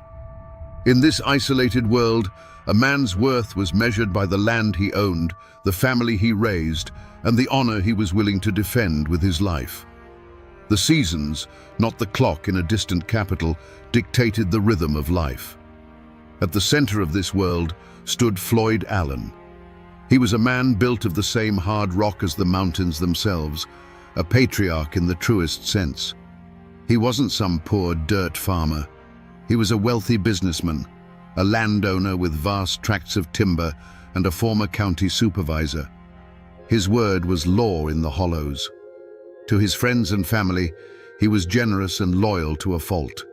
In this isolated world, a man's worth was measured by the land he owned, the family he raised, and the honor he was willing to defend with his life. The seasons, not the clock in a distant capital, dictated the rhythm of life. At the center of this world stood Floyd Allen. He was a man built of the same hard rock as the mountains themselves, a patriarch in the truest sense. He wasn't some poor dirt farmer. He was a wealthy businessman, a landowner with vast tracts of timber and a former county supervisor. His word was law in the hollows. To his friends and family, he was generous and loyal to a fault.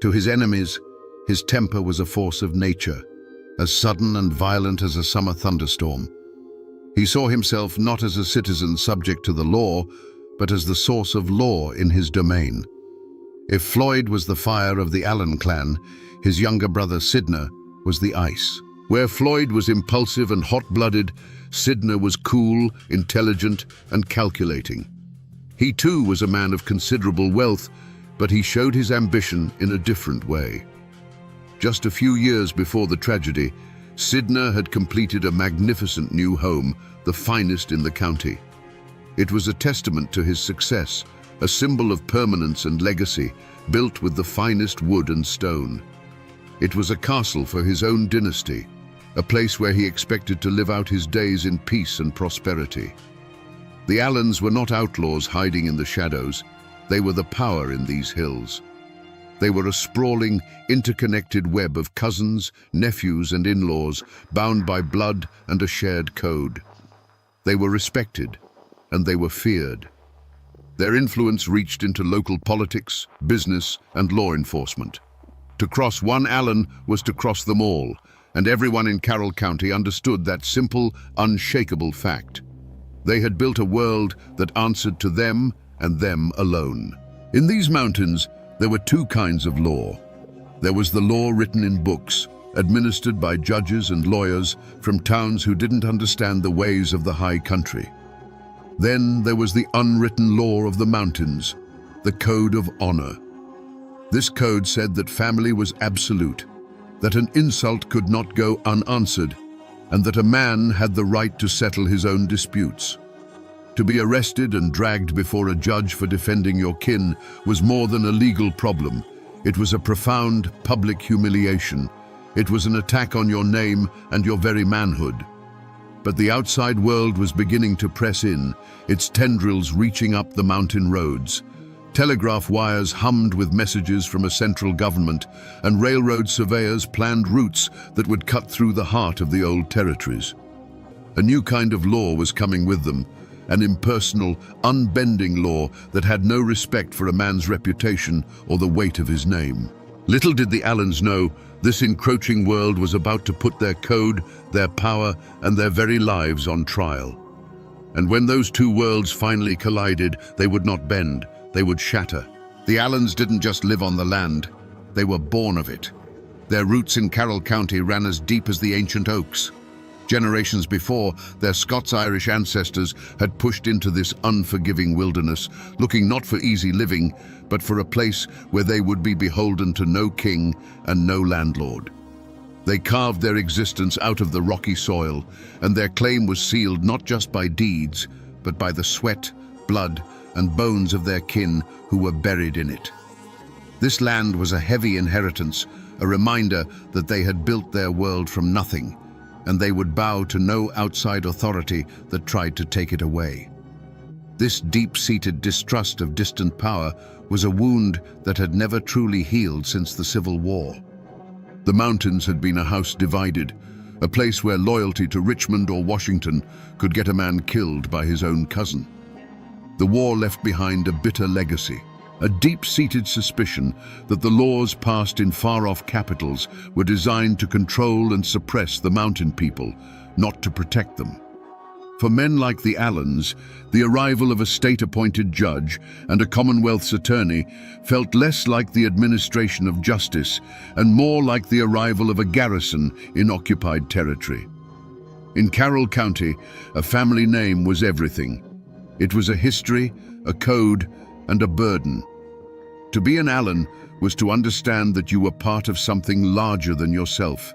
To his enemies, his temper was a force of nature, as sudden and violent as a summer thunderstorm. He saw himself not as a citizen subject to the law, but as the source of law in his domain. If Floyd was the fire of the Allen clan, his younger brother Sidney was the ice. Where Floyd was impulsive and hot-blooded, Sidney was cool, intelligent, and calculating. He too was a man of considerable wealth, but he showed his ambition in a different way. Just a few years before the tragedy, Sidney had completed a magnificent new home, the finest in the county. It was a testament to his success, a symbol of permanence and legacy, built with the finest wood and stone. It was a castle for his own dynasty, a place where he expected to live out his days in peace and prosperity. The Allens were not outlaws hiding in the shadows. They were the power in these hills. They were a sprawling, interconnected web of cousins, nephews, and in-laws, bound by blood and a shared code. They were respected, and they were feared. Their influence reached into local politics, business, and law enforcement. To cross one Allen was to cross them all, and everyone in Carroll County understood that simple, unshakable fact. They had built a world that answered to them and them alone. In these mountains, there were two kinds of law. There was the law written in books, administered by judges and lawyers from towns who didn't understand the ways of the high country. Then there was the unwritten law of the mountains, the code of honor. This code said that family was absolute, that an insult could not go unanswered, and that a man had the right to settle his own disputes. To be arrested and dragged before a judge for defending your kin was more than a legal problem. It was a profound public humiliation. It was an attack on your name and your very manhood. But the outside world was beginning to press in, its tendrils reaching up the mountain roads. Telegraph wires hummed with messages from a central government, and railroad surveyors planned routes that would cut through the heart of the old territories. A new kind of law was coming with them, an impersonal, unbending law that had no respect for a man's reputation or the weight of his name. Little did the Allens know, this encroaching world was about to put their code, their power, and their very lives on trial. And when those two worlds finally collided, they would not bend, they would shatter. The Allens didn't just live on the land, they were born of it. Their roots in Carroll County ran as deep as the ancient oaks. Generations before, their Scots-Irish ancestors had pushed into this unforgiving wilderness, looking not for easy living, but for a place where they would be beholden to no king and no landlord. They carved their existence out of the rocky soil, and their claim was sealed not just by deeds, but by the sweat, blood, and bones of their kin who were buried in it. This land was a heavy inheritance, a reminder that they had built their world from nothing, and they would bow to no outside authority that tried to take it away. This deep-seated distrust of distant power was a wound that had never truly healed since the Civil War. The mountains had been a house divided, a place where loyalty to Richmond or Washington could get a man killed by his own cousin. The war left behind a bitter legacy, a deep-seated suspicion that the laws passed in far-off capitals were designed to control and suppress the mountain people, not to protect them. For men like the Allens, the arrival of a state-appointed judge and a Commonwealth's attorney felt less like the administration of justice and more like the arrival of a garrison in occupied territory. In Carroll County, a family name was everything. It was a history, a code, and a burden. To be an Allen was to understand that you were part of something larger than yourself.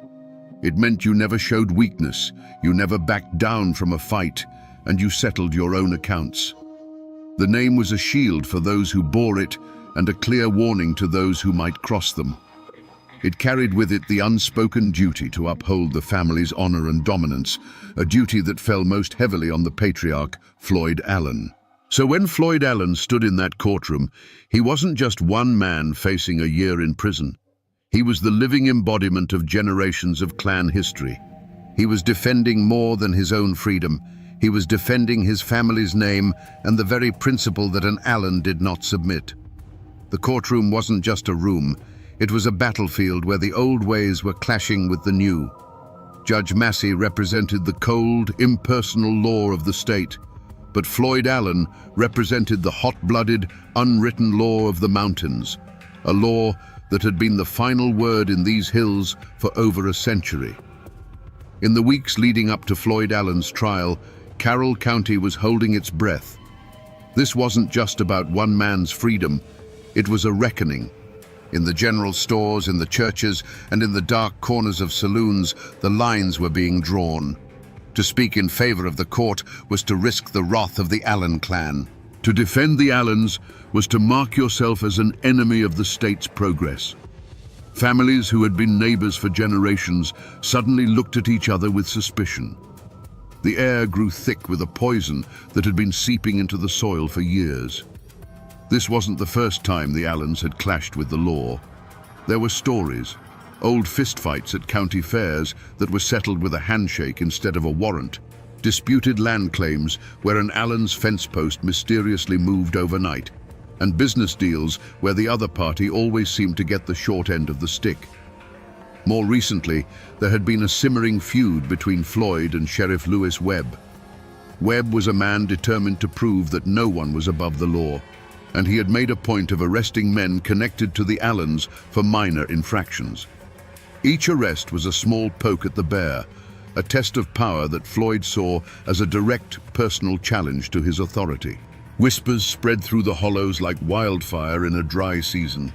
It meant you never showed weakness, you never backed down from a fight, and you settled your own accounts. The name was a shield for those who bore it and a clear warning to those who might cross them. It carried with it the unspoken duty to uphold the family's honor and dominance, a duty that fell most heavily on the patriarch, Floyd Allen. So when Floyd Allen stood in that courtroom, he wasn't just one man facing a year in prison. He was the living embodiment of generations of clan history. He was defending more than his own freedom. He was defending his family's name and the very principle that an Allen did not submit. The courtroom wasn't just a room. It was a battlefield where the old ways were clashing with the new. Judge Massey represented the cold, impersonal law of the state, but Floyd Allen represented the hot-blooded, unwritten law of the mountains, a law that had been the final word in these hills for over a century. In the weeks leading up to Floyd Allen's trial, Carroll County was holding its breath. This wasn't just about one man's freedom, it was a reckoning. In the general stores, in the churches, and in the dark corners of saloons, the lines were being drawn. To speak in favor of the court was to risk the wrath of the Allen clan. To defend the Allens was to mark yourself as an enemy of the state's progress. Families who had been neighbors for generations suddenly looked at each other with suspicion. The air grew thick with a poison that had been seeping into the soil for years. This wasn't the first time the Allens had clashed with the law. There were stories, old fistfights at county fairs that were settled with a handshake instead of a warrant, disputed land claims where an Allen's fence post mysteriously moved overnight, and business deals where the other party always seemed to get the short end of the stick. More recently, there had been a simmering feud between Floyd and Sheriff Lewis Webb. Webb was a man determined to prove that no one was above the law, and he had made a point of arresting men connected to the Allens for minor infractions. Each arrest was a small poke at the bear, a test of power that Floyd saw as a direct personal challenge to his authority. Whispers spread through the hollows like wildfire in a dry season.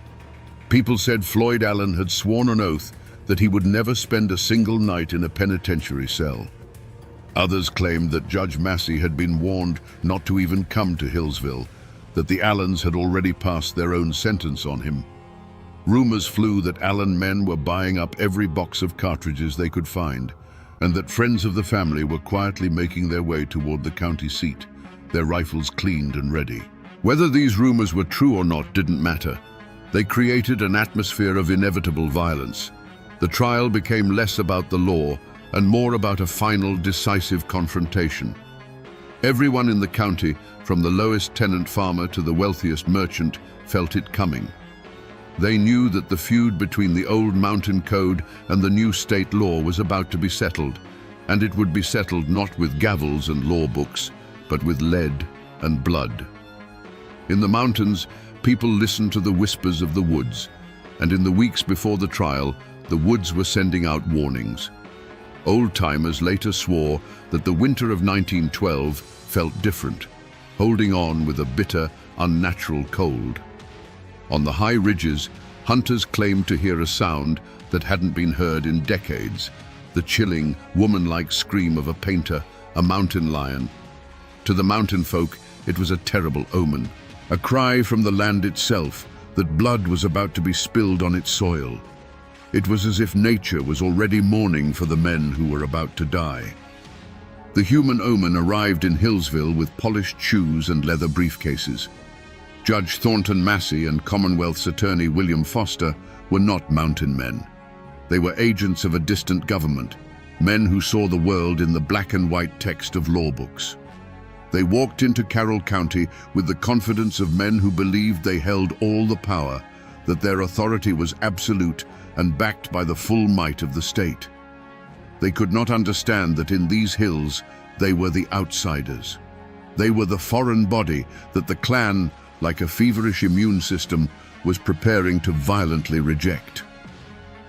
People said Floyd Allen had sworn an oath that he would never spend a single night in a penitentiary cell. Others claimed that Judge Massey had been warned not to even come to Hillsville, that the Allens had already passed their own sentence on him. Rumors flew that Allen men were buying up every box of cartridges they could find, and that friends of the family were quietly making their way toward the county seat, their rifles cleaned and ready. Whether these rumors were true or not didn't matter. They created an atmosphere of inevitable violence. The trial became less about the law and more about a final, decisive confrontation. Everyone in the county, from the lowest tenant farmer to the wealthiest merchant, felt it coming. They knew that the feud between the old mountain code and the new state law was about to be settled, and it would be settled not with gavels and law books, but with lead and blood. In the mountains, people listened to the whispers of the woods, and in the weeks before the trial, the woods were sending out warnings. Old-timers later swore that the winter of 1912 felt different, holding on with a bitter, unnatural cold. On the high ridges, hunters claimed to hear a sound that hadn't been heard in decades, the chilling, woman-like scream of a painter, a mountain lion. To the mountain folk, it was a terrible omen, a cry from the land itself that blood was about to be spilled on its soil. It was as if nature was already mourning for the men who were about to die. The human omen arrived in Hillsville with polished shoes and leather briefcases. Judge Thornton Massey and Commonwealth's attorney William Foster were not mountain men. They were agents of a distant government, men who saw the world in the black and white text of law books. They walked into Carroll County with the confidence of men who believed they held all the power, that their authority was absolute and backed by the full might of the state. They could not understand that in these hills they were the outsiders. They were the foreign body that the clan, like a feverish immune system, was preparing to violently reject.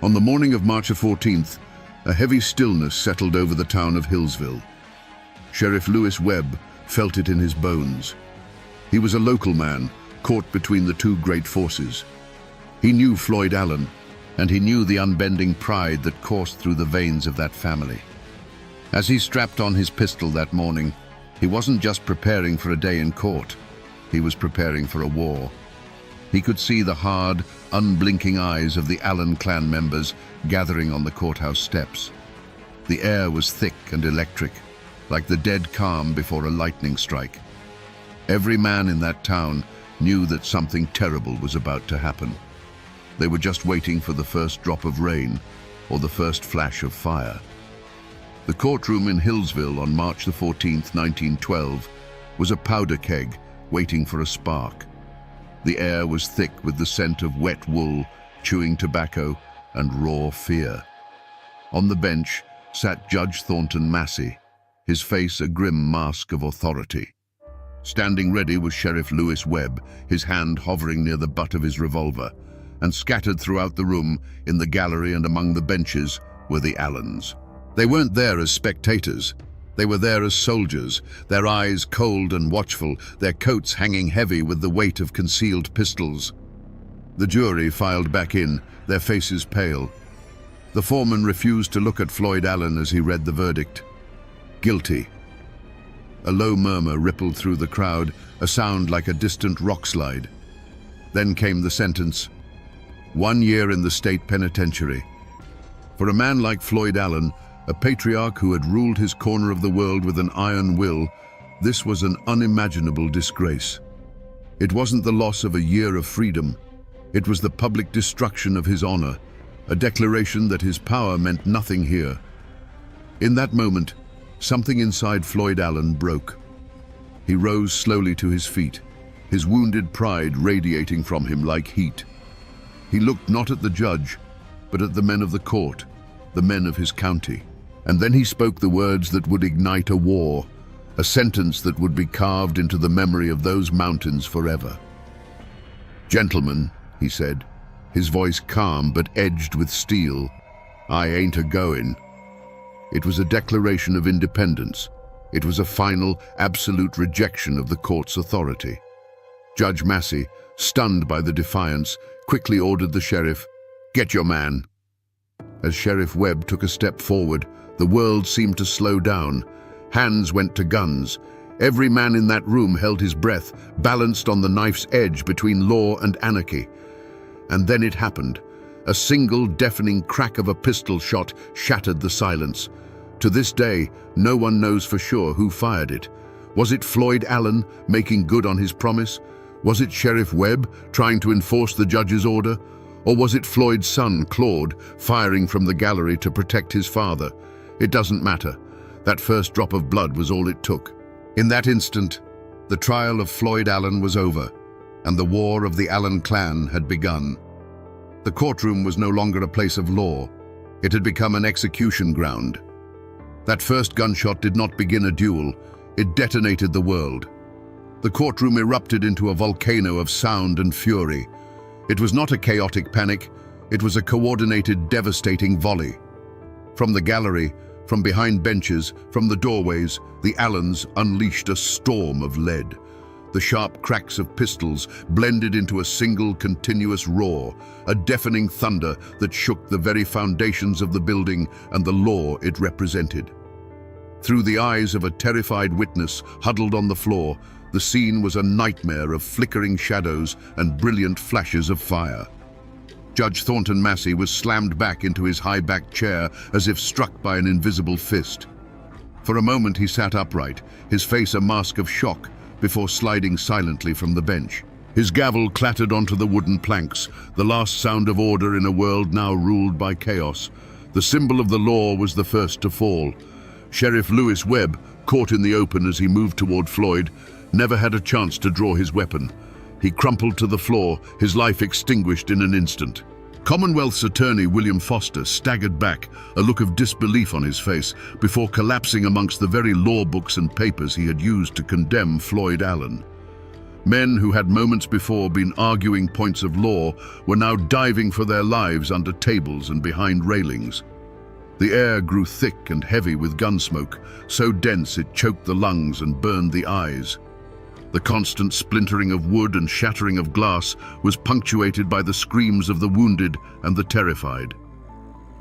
On the morning of March 14th, a heavy stillness settled over the town of Hillsville. Sheriff Lewis Webb felt it in his bones. He was a local man, caught between the two great forces. He knew Floyd Allen, and he knew the unbending pride that coursed through the veins of that family. As he strapped on his pistol that morning, he wasn't just preparing for a day in court. He was preparing for a war. He could see the hard, unblinking eyes of the Allen clan members gathering on the courthouse steps. The air was thick and electric, like the dead calm before a lightning strike. Every man in that town knew that something terrible was about to happen. They were just waiting for the first drop of rain or the first flash of fire. The courtroom in Hillsville on March the 14th, 1912, was a powder keg waiting for a spark. The air was thick with the scent of wet wool, chewing tobacco, and raw fear. On the bench sat Judge Thornton Massey, his face a grim mask of authority. Standing ready was Sheriff Lewis Webb, his hand hovering near the butt of his revolver, and scattered throughout the room, in the gallery and among the benches, were the Allens. They weren't there as spectators. They were there as soldiers, their eyes cold and watchful, their coats hanging heavy with the weight of concealed pistols. The jury filed back in, their faces pale. The foreman refused to look at Floyd Allen as he read the verdict. Guilty. A low murmur rippled through the crowd, a sound like a distant rock slide. Then came the sentence. 1 year in the state penitentiary. For a man like Floyd Allen, a patriarch who had ruled his corner of the world with an iron will, this was an unimaginable disgrace. It wasn't the loss of a year of freedom. It was the public destruction of his honor, a declaration that his power meant nothing here. In that moment, something inside Floyd Allen broke. He rose slowly to his feet, his wounded pride radiating from him like heat. He looked not at the judge, but at the men of the court, the men of his county. And then he spoke the words that would ignite a war, a sentence that would be carved into the memory of those mountains forever. "Gentlemen," he said, his voice calm but edged with steel, "I ain't a-goin'." It was a declaration of independence. It was a final, absolute rejection of the court's authority. Judge Massey, stunned by the defiance, quickly ordered the sheriff, "Get your man." As Sheriff Webb took a step forward, the world seemed to slow down. Hands went to guns. Every man in that room held his breath, balanced on the knife's edge between law and anarchy. And then it happened. A single deafening crack of a pistol shot shattered the silence. To this day, no one knows for sure who fired it. Was it Floyd Allen making good on his promise? Was it Sheriff Webb trying to enforce the judge's order? Or was it Floyd's son, Claude, firing from the gallery to protect his father? It doesn't matter. That first drop of blood was all it took. In that instant, the trial of Floyd Allen was over, and the war of the Allen clan had begun. The courtroom was no longer a place of law. It had become an execution ground. That first gunshot did not begin a duel. It detonated the world. The courtroom erupted into a volcano of sound and fury. It was not a chaotic panic. It was a coordinated, devastating volley. From the gallery, from behind benches, from the doorways, the Allens unleashed a storm of lead. The sharp cracks of pistols blended into a single continuous roar, a deafening thunder that shook the very foundations of the building and the law it represented. Through the eyes of a terrified witness huddled on the floor, the scene was a nightmare of flickering shadows and brilliant flashes of fire. Judge Thornton Massey was slammed back into his high-backed chair as if struck by an invisible fist. For a moment he sat upright, his face a mask of shock, before sliding silently from the bench. His gavel clattered onto the wooden planks, the last sound of order in a world now ruled by chaos. The symbol of the law was the first to fall. Sheriff Lewis Webb, caught in the open as he moved toward Floyd, never had a chance to draw his weapon. He crumpled to the floor, his life extinguished in an instant. Commonwealth's attorney William Foster staggered back, a look of disbelief on his face, before collapsing amongst the very law books and papers he had used to condemn Floyd Allen. Men who had moments before been arguing points of law were now diving for their lives under tables and behind railings. The air grew thick and heavy with gun smoke, so dense it choked the lungs and burned the eyes. The constant splintering of wood and shattering of glass was punctuated by the screams of the wounded and the terrified.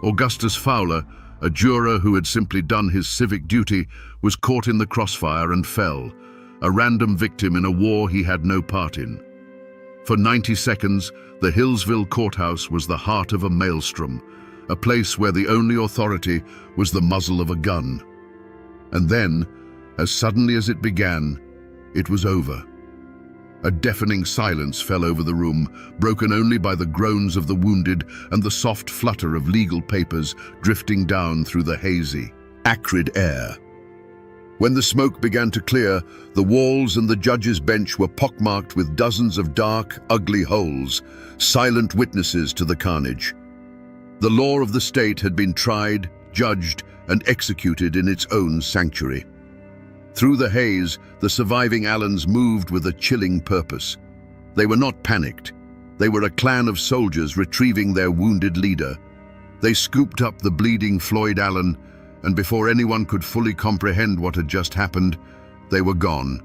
Augustus Fowler, a juror who had simply done his civic duty, was caught in the crossfire and fell. a random victim in a war he had no part in. For 90 seconds, the Hillsville courthouse was the heart of a maelstrom, a place where the only authority was the muzzle of a gun. And then, as suddenly as it began, it was over. A deafening silence fell over the room, broken only by the groans of the wounded and the soft flutter of legal papers drifting down through the hazy, acrid air. When the smoke began to clear, the walls and the judge's bench were pockmarked with dozens of dark, ugly holes, silent witnesses to the carnage. The law of the state had been tried, judged, and executed in its own sanctuary. Through the haze, the surviving Allens moved with a chilling purpose. They were not panicked. They were a clan of soldiers retrieving their wounded leader. They scooped up the bleeding Floyd Allen, and before anyone could fully comprehend what had just happened, they were gone.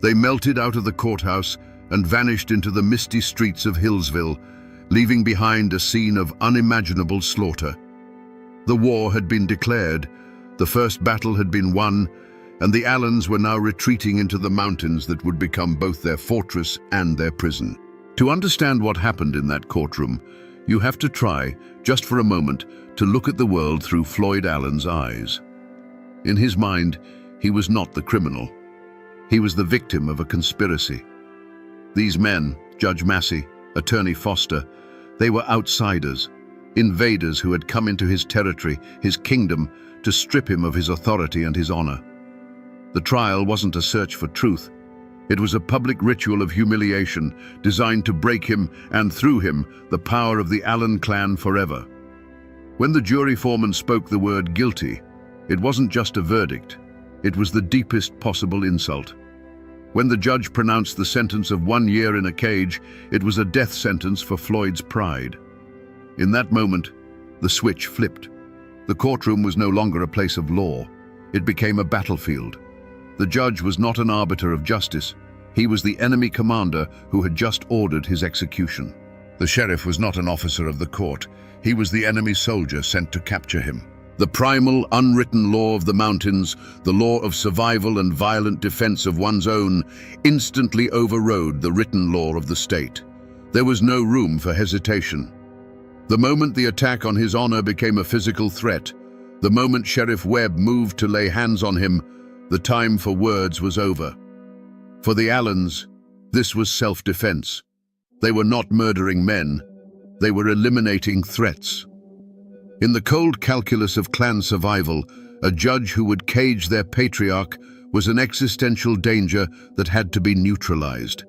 They melted out of the courthouse and vanished into the misty streets of Hillsville, leaving behind a scene of unimaginable slaughter. The war had been declared, the first battle had been won, and the Allens were now retreating into the mountains that would become both their fortress and their prison. To understand what happened in that courtroom, you have to try, just for a moment, to look at the world through Floyd Allen's eyes. In his mind, he was not the criminal. He was the victim of a conspiracy. These men, Judge Massey, Attorney Foster, they were outsiders, invaders who had come into his territory, his kingdom, to strip him of his authority and his honor. The trial wasn't a search for truth. It was a public ritual of humiliation designed to break him and, through him, the power of the Allen clan forever. When the jury foreman spoke the word guilty, it wasn't just a verdict. It was the deepest possible insult. When the judge pronounced the sentence of 1 year in a cage, it was a death sentence for Floyd's pride. In that moment, the switch flipped. The courtroom was no longer a place of law. It became a battlefield. The judge was not an arbiter of justice. He was the enemy commander who had just ordered his execution. The sheriff was not an officer of the court. He was the enemy soldier sent to capture him. The primal, unwritten law of the mountains, the law of survival and violent defense of one's own, instantly overrode the written law of the state. There was no room for hesitation. The moment the attack on his honor became a physical threat, the moment Sheriff Webb moved to lay hands on him, the time for words was over. For the Allens, this was self-defense. They were not murdering men. They were eliminating threats. In the cold calculus of clan survival, a judge who would cage their patriarch was an existential danger that had to be neutralized.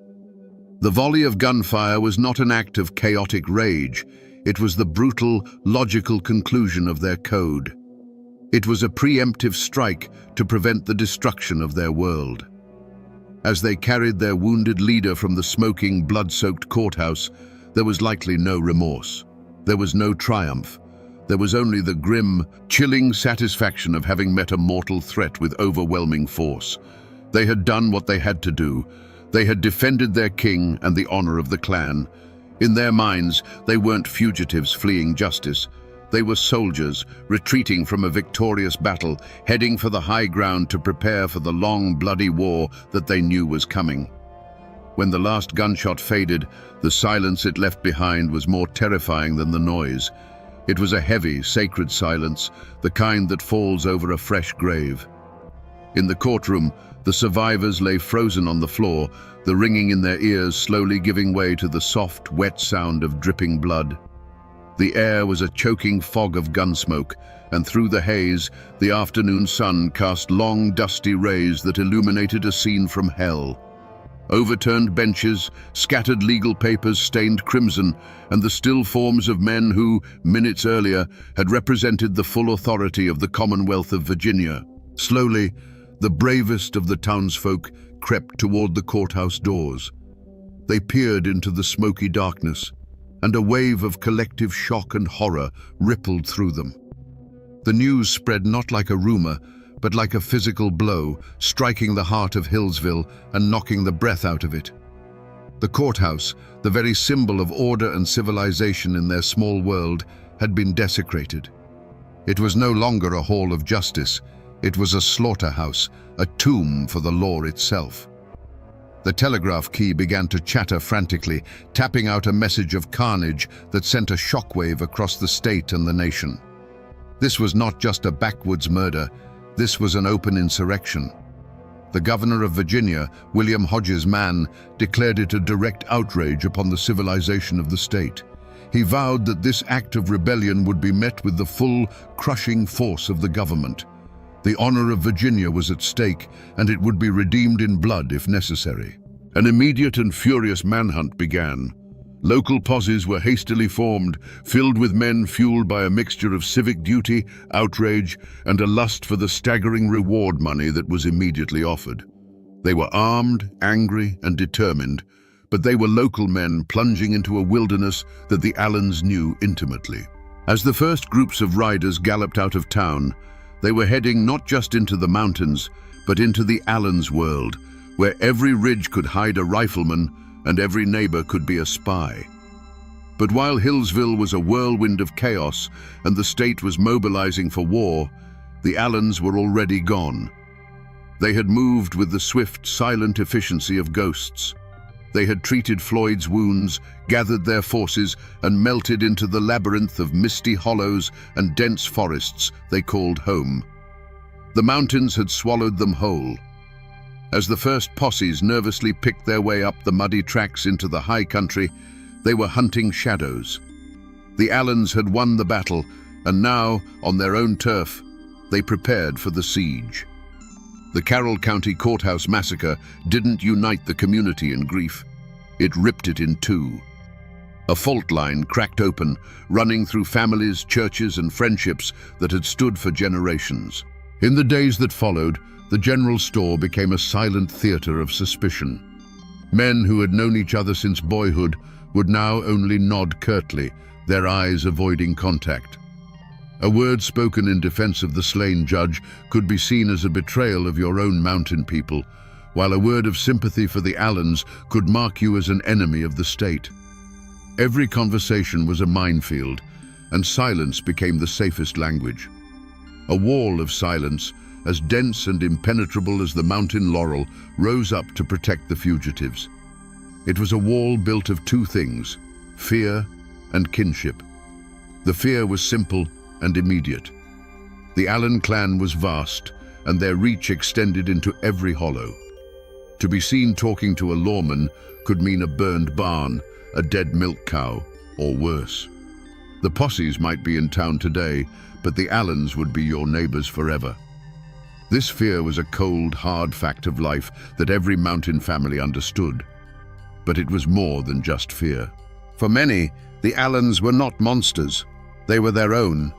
The volley of gunfire was not an act of chaotic rage. It was the brutal, logical conclusion of their code. It was a preemptive strike to prevent the destruction of their world. As they carried their wounded leader from the smoking, blood-soaked courthouse, there was likely no remorse. There was no triumph. There was only the grim, chilling satisfaction of having met a mortal threat with overwhelming force. They had done what they had to do. They had defended their king and the honor of the clan. In their minds, they weren't fugitives fleeing justice. They were soldiers, retreating from a victorious battle, heading for the high ground to prepare for the long, bloody war that they knew was coming. When the last gunshot faded, the silence it left behind was more terrifying than the noise. It was a heavy, sacred silence, the kind that falls over a fresh grave. In the courtroom, the survivors lay frozen on the floor, the ringing in their ears slowly giving way to the soft, wet sound of dripping blood. The air was a choking fog of gunsmoke, and through the haze, the afternoon sun cast long, dusty rays that illuminated a scene from hell. Overturned benches, scattered legal papers stained crimson, and the still forms of men who, minutes earlier, had represented the full authority of the Commonwealth of Virginia. Slowly, the bravest of the townsfolk crept toward the courthouse doors. They peered into the smoky darkness, and a wave of collective shock and horror rippled through them. The news spread not like a rumor, but like a physical blow, striking the heart of Hillsville and knocking the breath out of it. The courthouse, the very symbol of order and civilization in their small world, had been desecrated. It was no longer a hall of justice. It was a slaughterhouse, a tomb for the law itself. The telegraph key began to chatter frantically, tapping out a message of carnage that sent a shockwave across the state and the nation. This was not just a backwoods murder, this was an open insurrection. The governor of Virginia, William Hodges Mann, declared it a direct outrage upon the civilization of the state. He vowed that this act of rebellion would be met with the full, crushing force of the government. The honor of Virginia was at stake, and it would be redeemed in blood if necessary. An immediate and furious manhunt began. Local posses were hastily formed, filled with men fueled by a mixture of civic duty, outrage, and a lust for the staggering reward money that was immediately offered. They were armed, angry, and determined, but they were local men plunging into a wilderness that the Allens knew intimately. As the first groups of riders galloped out of town, they were heading not just into the mountains, but into the Allens world, where every ridge could hide a rifleman and every neighbor could be a spy. But while Hillsville was a whirlwind of chaos and the state was mobilizing for war, the Allens were already gone. They had moved with the swift, silent efficiency of ghosts. They had treated Floyd's wounds, gathered their forces, and melted into the labyrinth of misty hollows and dense forests they called home. The mountains had swallowed them whole. As the first posses nervously picked their way up the muddy tracks into the high country, they were hunting shadows. The Allens had won the battle, and now, on their own turf, they prepared for the siege. The Carroll County Courthouse massacre didn't unite the community in grief. It ripped it in two. A fault line cracked open, running through families, churches, and friendships that had stood for generations. In the days that followed, the general store became a silent theater of suspicion. Men who had known each other since boyhood would now only nod curtly, their eyes avoiding contact. A word spoken in defense of the slain judge could be seen as a betrayal of your own mountain people, while a word of sympathy for the Allens could mark you as an enemy of the state. Every conversation was a minefield, and silence became the safest language. A wall of silence, as dense and impenetrable as the mountain laurel, rose up to protect the fugitives. It was a wall built of two things, fear and kinship. The fear was simple and immediate. The Allen clan was vast, and their reach extended into every hollow. To be seen talking to a lawman could mean a burned barn, a dead milk cow, or worse. The posses might be in town today, but the Allens would be your neighbors forever. This fear was a cold, hard fact of life that every mountain family understood. But it was more than just fear. For many, the Allens were not monsters. They were their own.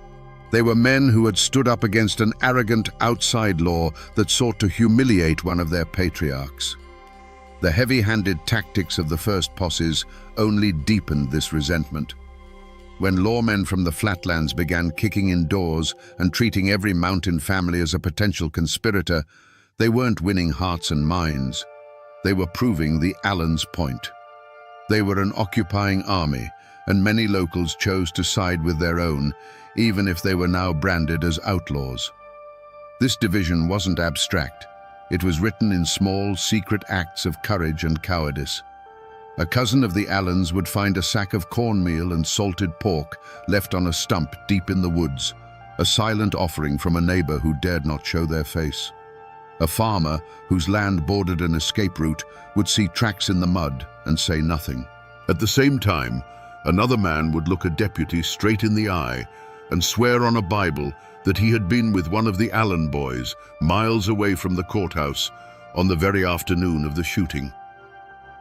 They were men who had stood up against an arrogant outside law that sought to humiliate one of their patriarchs. The heavy-handed tactics of the first posses only deepened this resentment. When lawmen from the flatlands began kicking in doors and treating every mountain family as a potential conspirator, they weren't winning hearts and minds. They were proving the Allens' point. They were an occupying army, and many locals chose to side with their own, even if they were now branded as outlaws. This division wasn't abstract. It was written in small, secret acts of courage and cowardice. A cousin of the Allens would find a sack of cornmeal and salted pork left on a stump deep in the woods, a silent offering from a neighbor who dared not show their face. A farmer whose land bordered an escape route would see tracks in the mud and say nothing. At the same time, another man would look a deputy straight in the eye and swear on a Bible that he had been with one of the Allen boys miles away from the courthouse on the very afternoon of the shooting.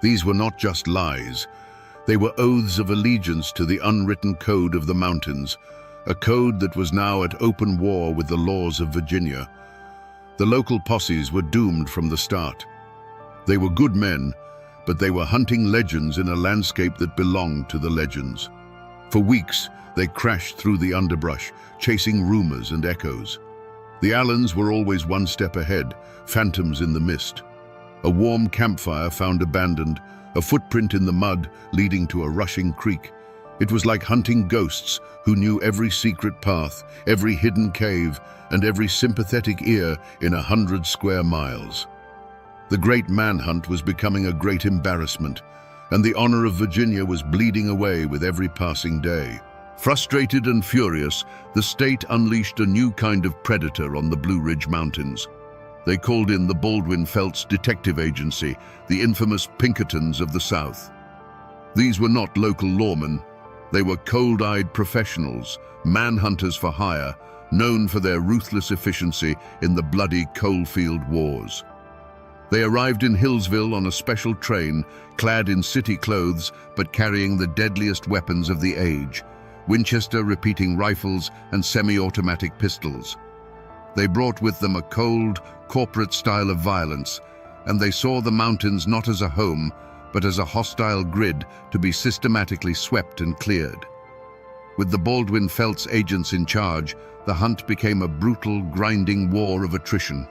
These were not just lies. They were oaths of allegiance to the unwritten code of the mountains, a code that was now at open war with the laws of Virginia. The local posses were doomed from the start. They were good men, but they were hunting legends in a landscape that belonged to the legends. For weeks, they crashed through the underbrush, chasing rumors and echoes. The Allens were always one step ahead, phantoms in the mist. A warm campfire found abandoned, a footprint in the mud leading to a rushing creek, It was like hunting ghosts who knew every secret path, every hidden cave, and every sympathetic ear in 100 square miles. The great manhunt was becoming a great embarrassment, and the honor of Virginia was bleeding away with every passing day. Frustrated and furious, the state unleashed a new kind of predator on the Blue Ridge Mountains. They called in the Baldwin-Felts Detective Agency, the infamous Pinkertons of the South. These were not local lawmen. They were cold-eyed professionals, manhunters for hire, known for their ruthless efficiency in the bloody coalfield wars. They arrived in Hillsville on a special train, clad in city clothes but carrying the deadliest weapons of the age, Winchester repeating rifles and semi-automatic pistols. They brought with them a cold, corporate style of violence, and they saw the mountains not as a home, but as a hostile grid to be systematically swept and cleared. With the Baldwin-Felts agents in charge, the hunt became a brutal, grinding war of attrition.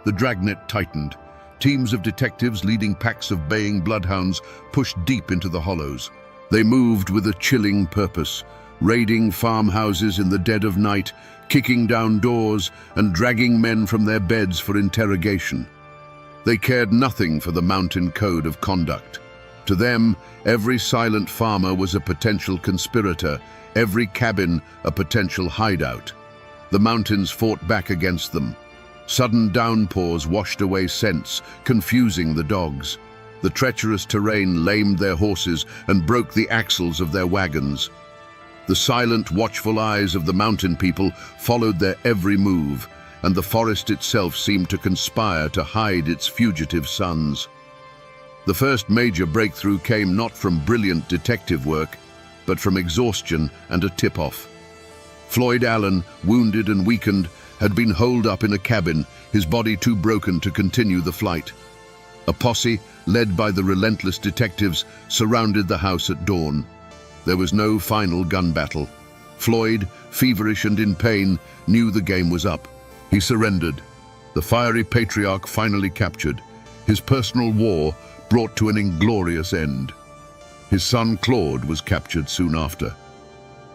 The dragnet tightened. Teams of detectives leading packs of baying bloodhounds pushed deep into the hollows. They moved with a chilling purpose, raiding farmhouses in the dead of night, kicking down doors and dragging men from their beds for interrogation. They cared nothing for the mountain code of conduct. To them, every silent farmer was a potential conspirator, every cabin a potential hideout. The mountains fought back against them. Sudden downpours washed away scents, confusing the dogs. The treacherous terrain lamed their horses and broke the axles of their wagons. The silent, watchful eyes of the mountain people followed their every move, and the forest itself seemed to conspire to hide its fugitive sons. The first major breakthrough came not from brilliant detective work, but from exhaustion and a tip-off. Floyd Allen, wounded and weakened, had been holed up in a cabin, his body too broken to continue the flight. A posse, led by the relentless detectives, surrounded the house at dawn. There was no final gun battle. Floyd, feverish and in pain, knew the game was up. He surrendered. The fiery patriarch finally captured. His personal war brought to an inglorious end. His son Claude was captured soon after.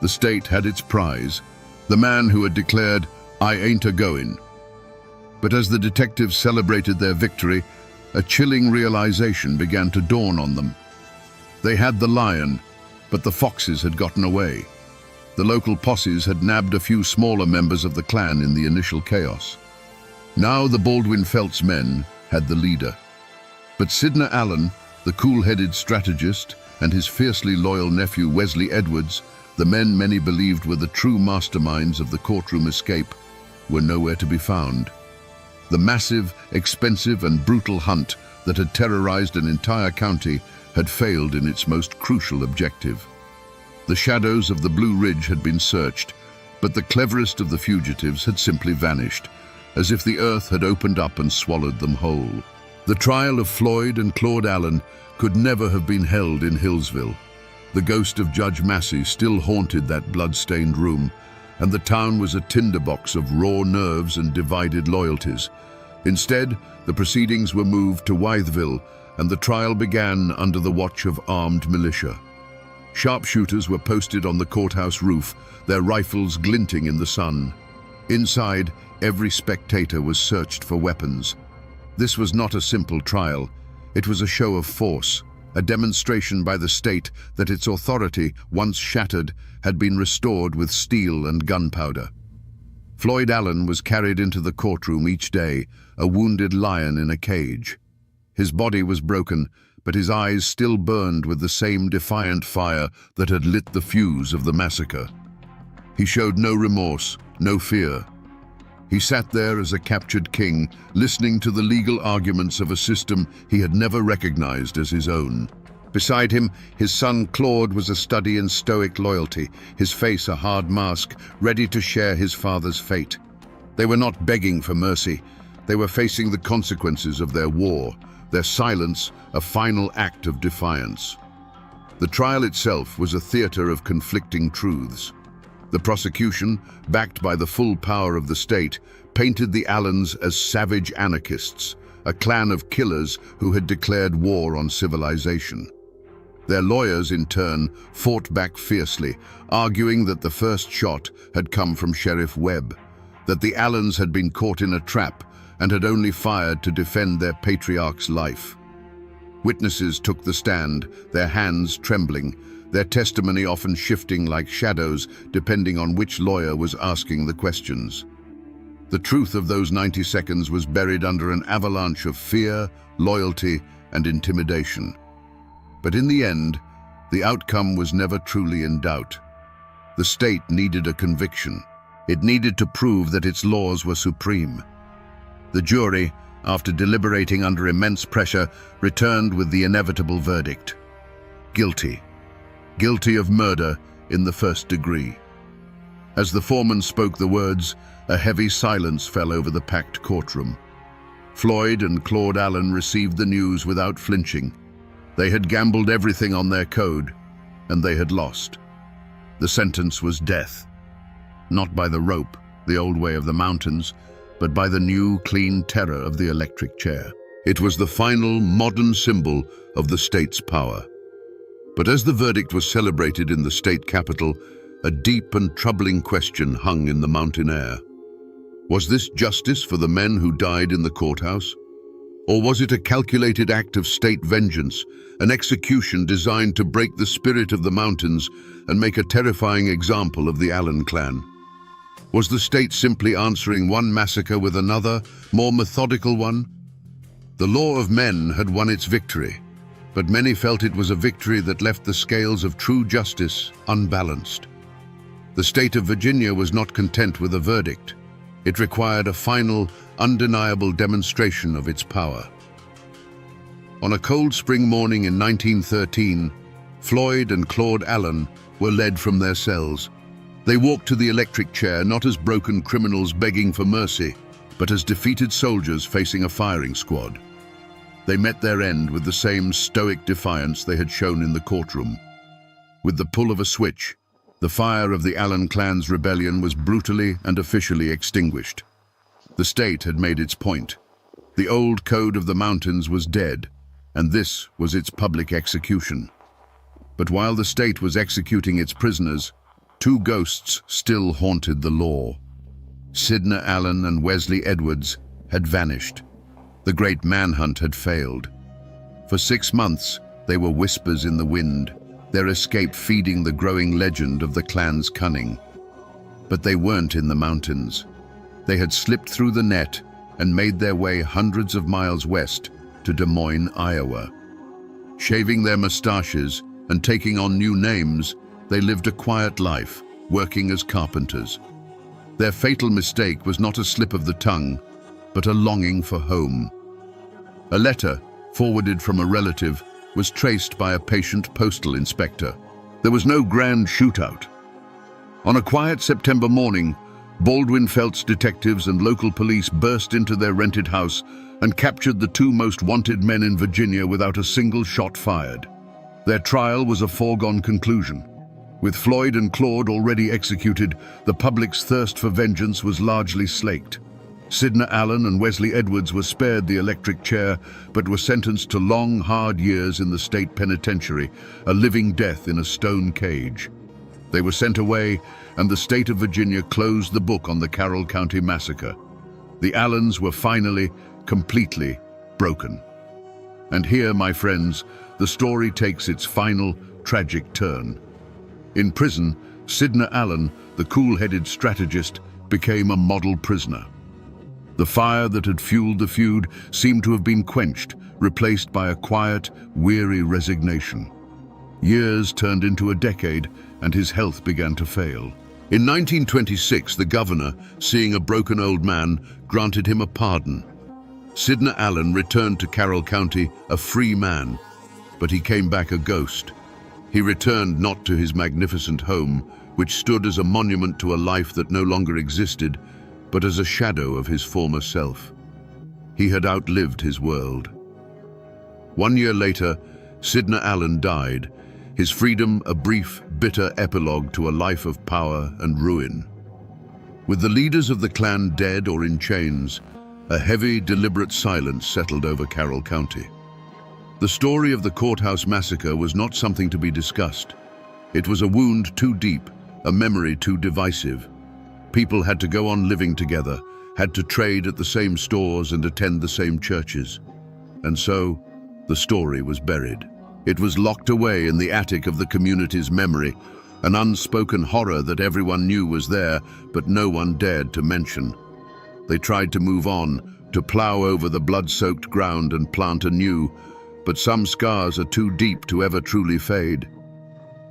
The state had its prize, the man who had declared, "I ain't a-goin'." But as the detectives celebrated their victory, a chilling realization began to dawn on them. They had the lion, but the foxes had gotten away. The local posses had nabbed a few smaller members of the clan in the initial chaos. Now the Baldwin-Felts men had the leader. But Sidney Allen, the cool-headed strategist, and his fiercely loyal nephew Wesley Edwards, the men many believed were the true masterminds of the courtroom escape, were nowhere to be found. The massive, expensive, and brutal hunt that had terrorized an entire county had failed in its most crucial objective. The shadows of the Blue Ridge had been searched, but the cleverest of the fugitives had simply vanished, as if the earth had opened up and swallowed them whole. The trial of Floyd and Claude Allen could never have been held in Hillsville. The ghost of Judge Massey still haunted that blood-stained room, and the town was a tinderbox of raw nerves and divided loyalties. Instead, the proceedings were moved to Wytheville, and the trial began under the watch of armed militia. Sharpshooters were posted on the courthouse roof, their rifles glinting in the sun. Inside, every spectator was searched for weapons. This was not a simple trial. It was a show of force, a demonstration by the state that its authority, once shattered, had been restored with steel and gunpowder. Floyd Allen was carried into the courtroom each day, a wounded lion in a cage. His body was broken, but his eyes still burned with the same defiant fire that had lit the fuse of the massacre. He showed no remorse, no fear. He sat there as a captured king, listening to the legal arguments of a system he had never recognized as his own. Beside him, his son Claude was a study in stoic loyalty, his face a hard mask, ready to share his father's fate. They were not begging for mercy. They were facing the consequences of their war, their silence a final act of defiance. The trial itself was a theater of conflicting truths. The prosecution, backed by the full power of the state, painted the Allens as savage anarchists, a clan of killers who had declared war on civilization. Their lawyers, in turn, fought back fiercely, arguing that the first shot had come from Sheriff Webb, that the Allens had been caught in a trap and had only fired to defend their patriarch's life. Witnesses took the stand, their hands trembling, their testimony often shifting like shadows depending on which lawyer was asking the questions. The truth of those 90 seconds was buried under an avalanche of fear, loyalty, and intimidation. But in the end, the outcome was never truly in doubt. The state needed a conviction. It needed to prove that its laws were supreme. The jury, after deliberating under immense pressure, returned with the inevitable verdict: guilty. Guilty of murder in the first degree. As the foreman spoke the words, a heavy silence fell over the packed courtroom. Floyd and Claude Allen received the news without flinching. They had gambled everything on their code, and they had lost. The sentence was death. Not by the rope, the old way of the mountains, but by the new, clean terror of the electric chair. It was the final, modern symbol of the state's power. But as the verdict was celebrated in the state capitol, a deep and troubling question hung in the mountain air. Was this justice for the men who died in the courthouse? Or was it a calculated act of state vengeance, an execution designed to break the spirit of the mountains and make a terrifying example of the Allen clan? Was the state simply answering one massacre with another, more methodical one? The law of men had won its victory, but many felt it was a victory that left the scales of true justice unbalanced. The state of Virginia was not content with a verdict. It required a final, undeniable demonstration of its power. On a cold spring morning in 1913, Floyd and Claude Allen were led from their cells. They walked to the electric chair not as broken criminals begging for mercy, but as defeated soldiers facing a firing squad. They met their end with the same stoic defiance they had shown in the courtroom. With the pull of a switch, the fire of the Allen clan's rebellion was brutally and officially extinguished. The state had made its point. The old code of the mountains was dead, and this was its public execution. But while the state was executing its prisoners, two ghosts still haunted the law. Sidney Allen and Wesley Edwards had vanished. The great manhunt had failed. For 6 months, they were whispers in the wind, their escape feeding the growing legend of the clan's cunning. But they weren't in the mountains. They had slipped through the net and made their way hundreds of miles west to Des Moines, Iowa. Shaving their mustaches and taking on new names, they lived a quiet life, working as carpenters. Their fatal mistake was not a slip of the tongue, but a longing for home. A letter, forwarded from a relative, was traced by a patient postal inspector. There was no grand shootout. On a quiet September morning, Baldwin Felts detectives and local police burst into their rented house and captured the two most wanted men in Virginia without a single shot fired. Their trial was a foregone conclusion. With Floyd and Claude already executed, the public's thirst for vengeance was largely slaked. Sidney Allen and Wesley Edwards were spared the electric chair, but were sentenced to long, hard years in the state penitentiary, a living death in a stone cage. They were sent away, and the state of Virginia closed the book on the Carroll County massacre. The Allens were finally, completely broken. And here, my friends, the story takes its final, tragic turn. In prison, Sidney Allen, the cool-headed strategist, became a model prisoner. The fire that had fueled the feud seemed to have been quenched, replaced by a quiet, weary resignation. Years turned into a decade, and his health began to fail. In 1926, the governor, seeing a broken old man, granted him a pardon. Sidney Allen returned to Carroll County a free man, but he came back a ghost. He returned not to his magnificent home, which stood as a monument to a life that no longer existed, but as a shadow of his former self. He had outlived his world. 1 year later, Sidney Allen died, his freedom a brief, bitter epilogue to a life of power and ruin. With the leaders of the clan dead or in chains, a heavy, deliberate silence settled over Carroll County. The story of the courthouse massacre was not something to be discussed. It was a wound too deep, a memory too divisive. People had to go on living together, had to trade at the same stores and attend the same churches. And so, the story was buried. It was locked away in the attic of the community's memory, an unspoken horror that everyone knew was there, but no one dared to mention. They tried to move on, to plow over the blood-soaked ground and plant anew, but some scars are too deep to ever truly fade.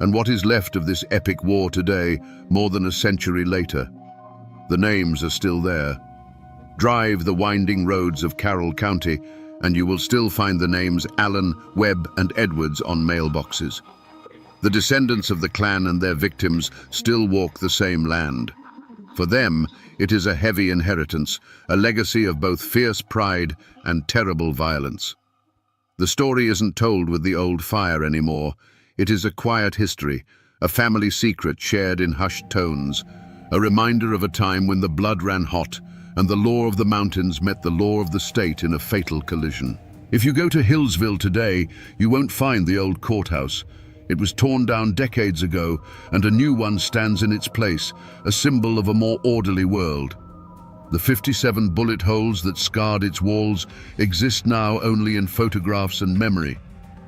And what is left of this epic war today, more than a century later? The names are still there. Drive the winding roads of Carroll County, and you will still find the names Allen, Webb, and Edwards on mailboxes. The descendants of the clan and their victims still walk the same land. For them, it is a heavy inheritance, a legacy of both fierce pride and terrible violence. The story isn't told with the old fire anymore. It is a quiet history, a family secret shared in hushed tones, a reminder of a time when the blood ran hot and the law of the mountains met the law of the state in a fatal collision. If you go to Hillsville today, you won't find the old courthouse. It was torn down decades ago, and a new one stands in its place, a symbol of a more orderly world. The 57 bullet holes that scarred its walls exist now only in photographs and memory,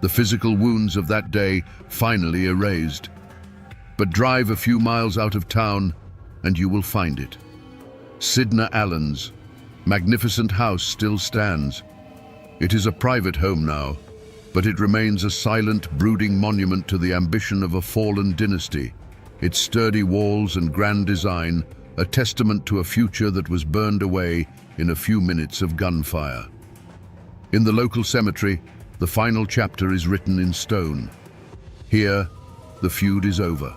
the physical wounds of that day finally erased. But drive a few miles out of town, and you will find it. Sidna Allen's magnificent house still stands. It is a private home now, but it remains a silent, brooding monument to the ambition of a fallen dynasty, its sturdy walls and grand design a testament to a future that was burned away in a few minutes of gunfire. In the local cemetery, the final chapter is written in stone. Here, the feud is over.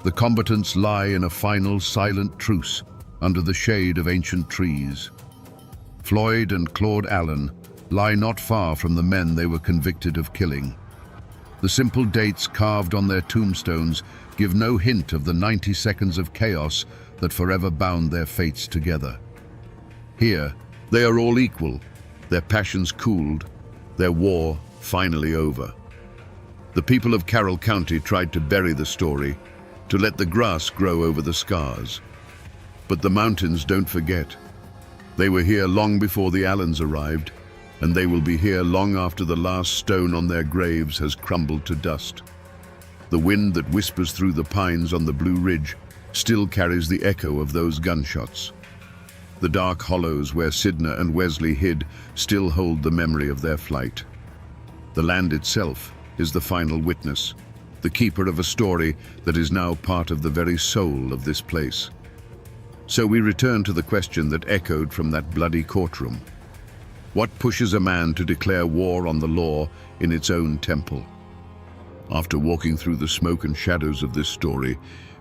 The combatants lie in a final silent truce under the shade of ancient trees. Floyd and Claude Allen lie not far from the men they were convicted of killing. The simple dates carved on their tombstones give no hint of the 90 seconds of chaos that forever bound their fates together. Here, they are all equal, their passions cooled, their war finally over. The people of Carroll County tried to bury the story, to let the grass grow over the scars. But the mountains don't forget. They were here long before the Allens arrived, and they will be here long after the last stone on their graves has crumbled to dust. The wind that whispers through the pines on the Blue Ridge still carries the echo of those gunshots. The dark hollows where Sidna and Wesley hid still hold the memory of their flight. The land itself is the final witness, the keeper of a story that is now part of the very soul of this place. So we return to the question that echoed from that bloody courtroom. What pushes a man to declare war on the law in its own temple? After walking through the smoke and shadows of this story,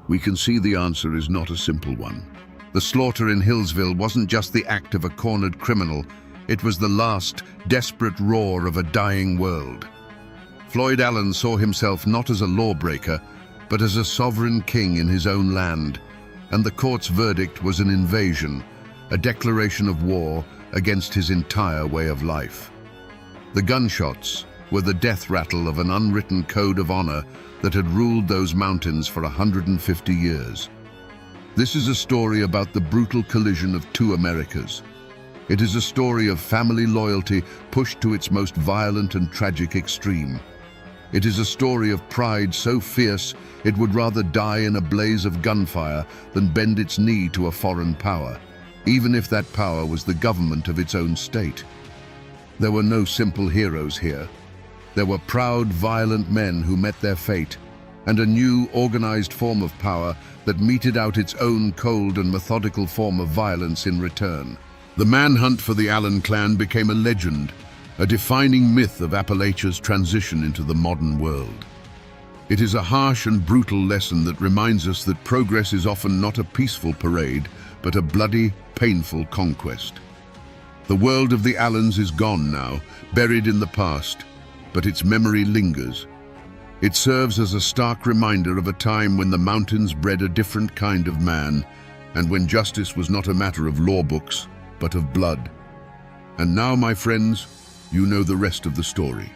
we can see the answer is not a simple one. The slaughter in Hillsville wasn't just the act of a cornered criminal, it was the last, desperate roar of a dying world. Floyd Allen saw himself not as a lawbreaker, but as a sovereign king in his own land, and the court's verdict was an invasion, a declaration of war against his entire way of life. The gunshots were the death rattle of an unwritten code of honor that had ruled those mountains for 150 years. This is a story about the brutal collision of two Americas. It is a story of family loyalty pushed to its most violent and tragic extreme. It is a story of pride so fierce it would rather die in a blaze of gunfire than bend its knee to a foreign power, even if that power was the government of its own state. There were no simple heroes here. There were proud, violent men who met their fate, and a new, organized form of power that meted out its own cold and methodical form of violence in return. The manhunt for the Allen clan became a legend, a defining myth of Appalachia's transition into the modern world. It is a harsh and brutal lesson that reminds us that progress is often not a peaceful parade, but a bloody, painful conquest. The world of the Allens is gone now, buried in the past, but its memory lingers. It serves as a stark reminder of a time when the mountains bred a different kind of man, and when justice was not a matter of law books, but of blood. And now, my friends, you know the rest of the story.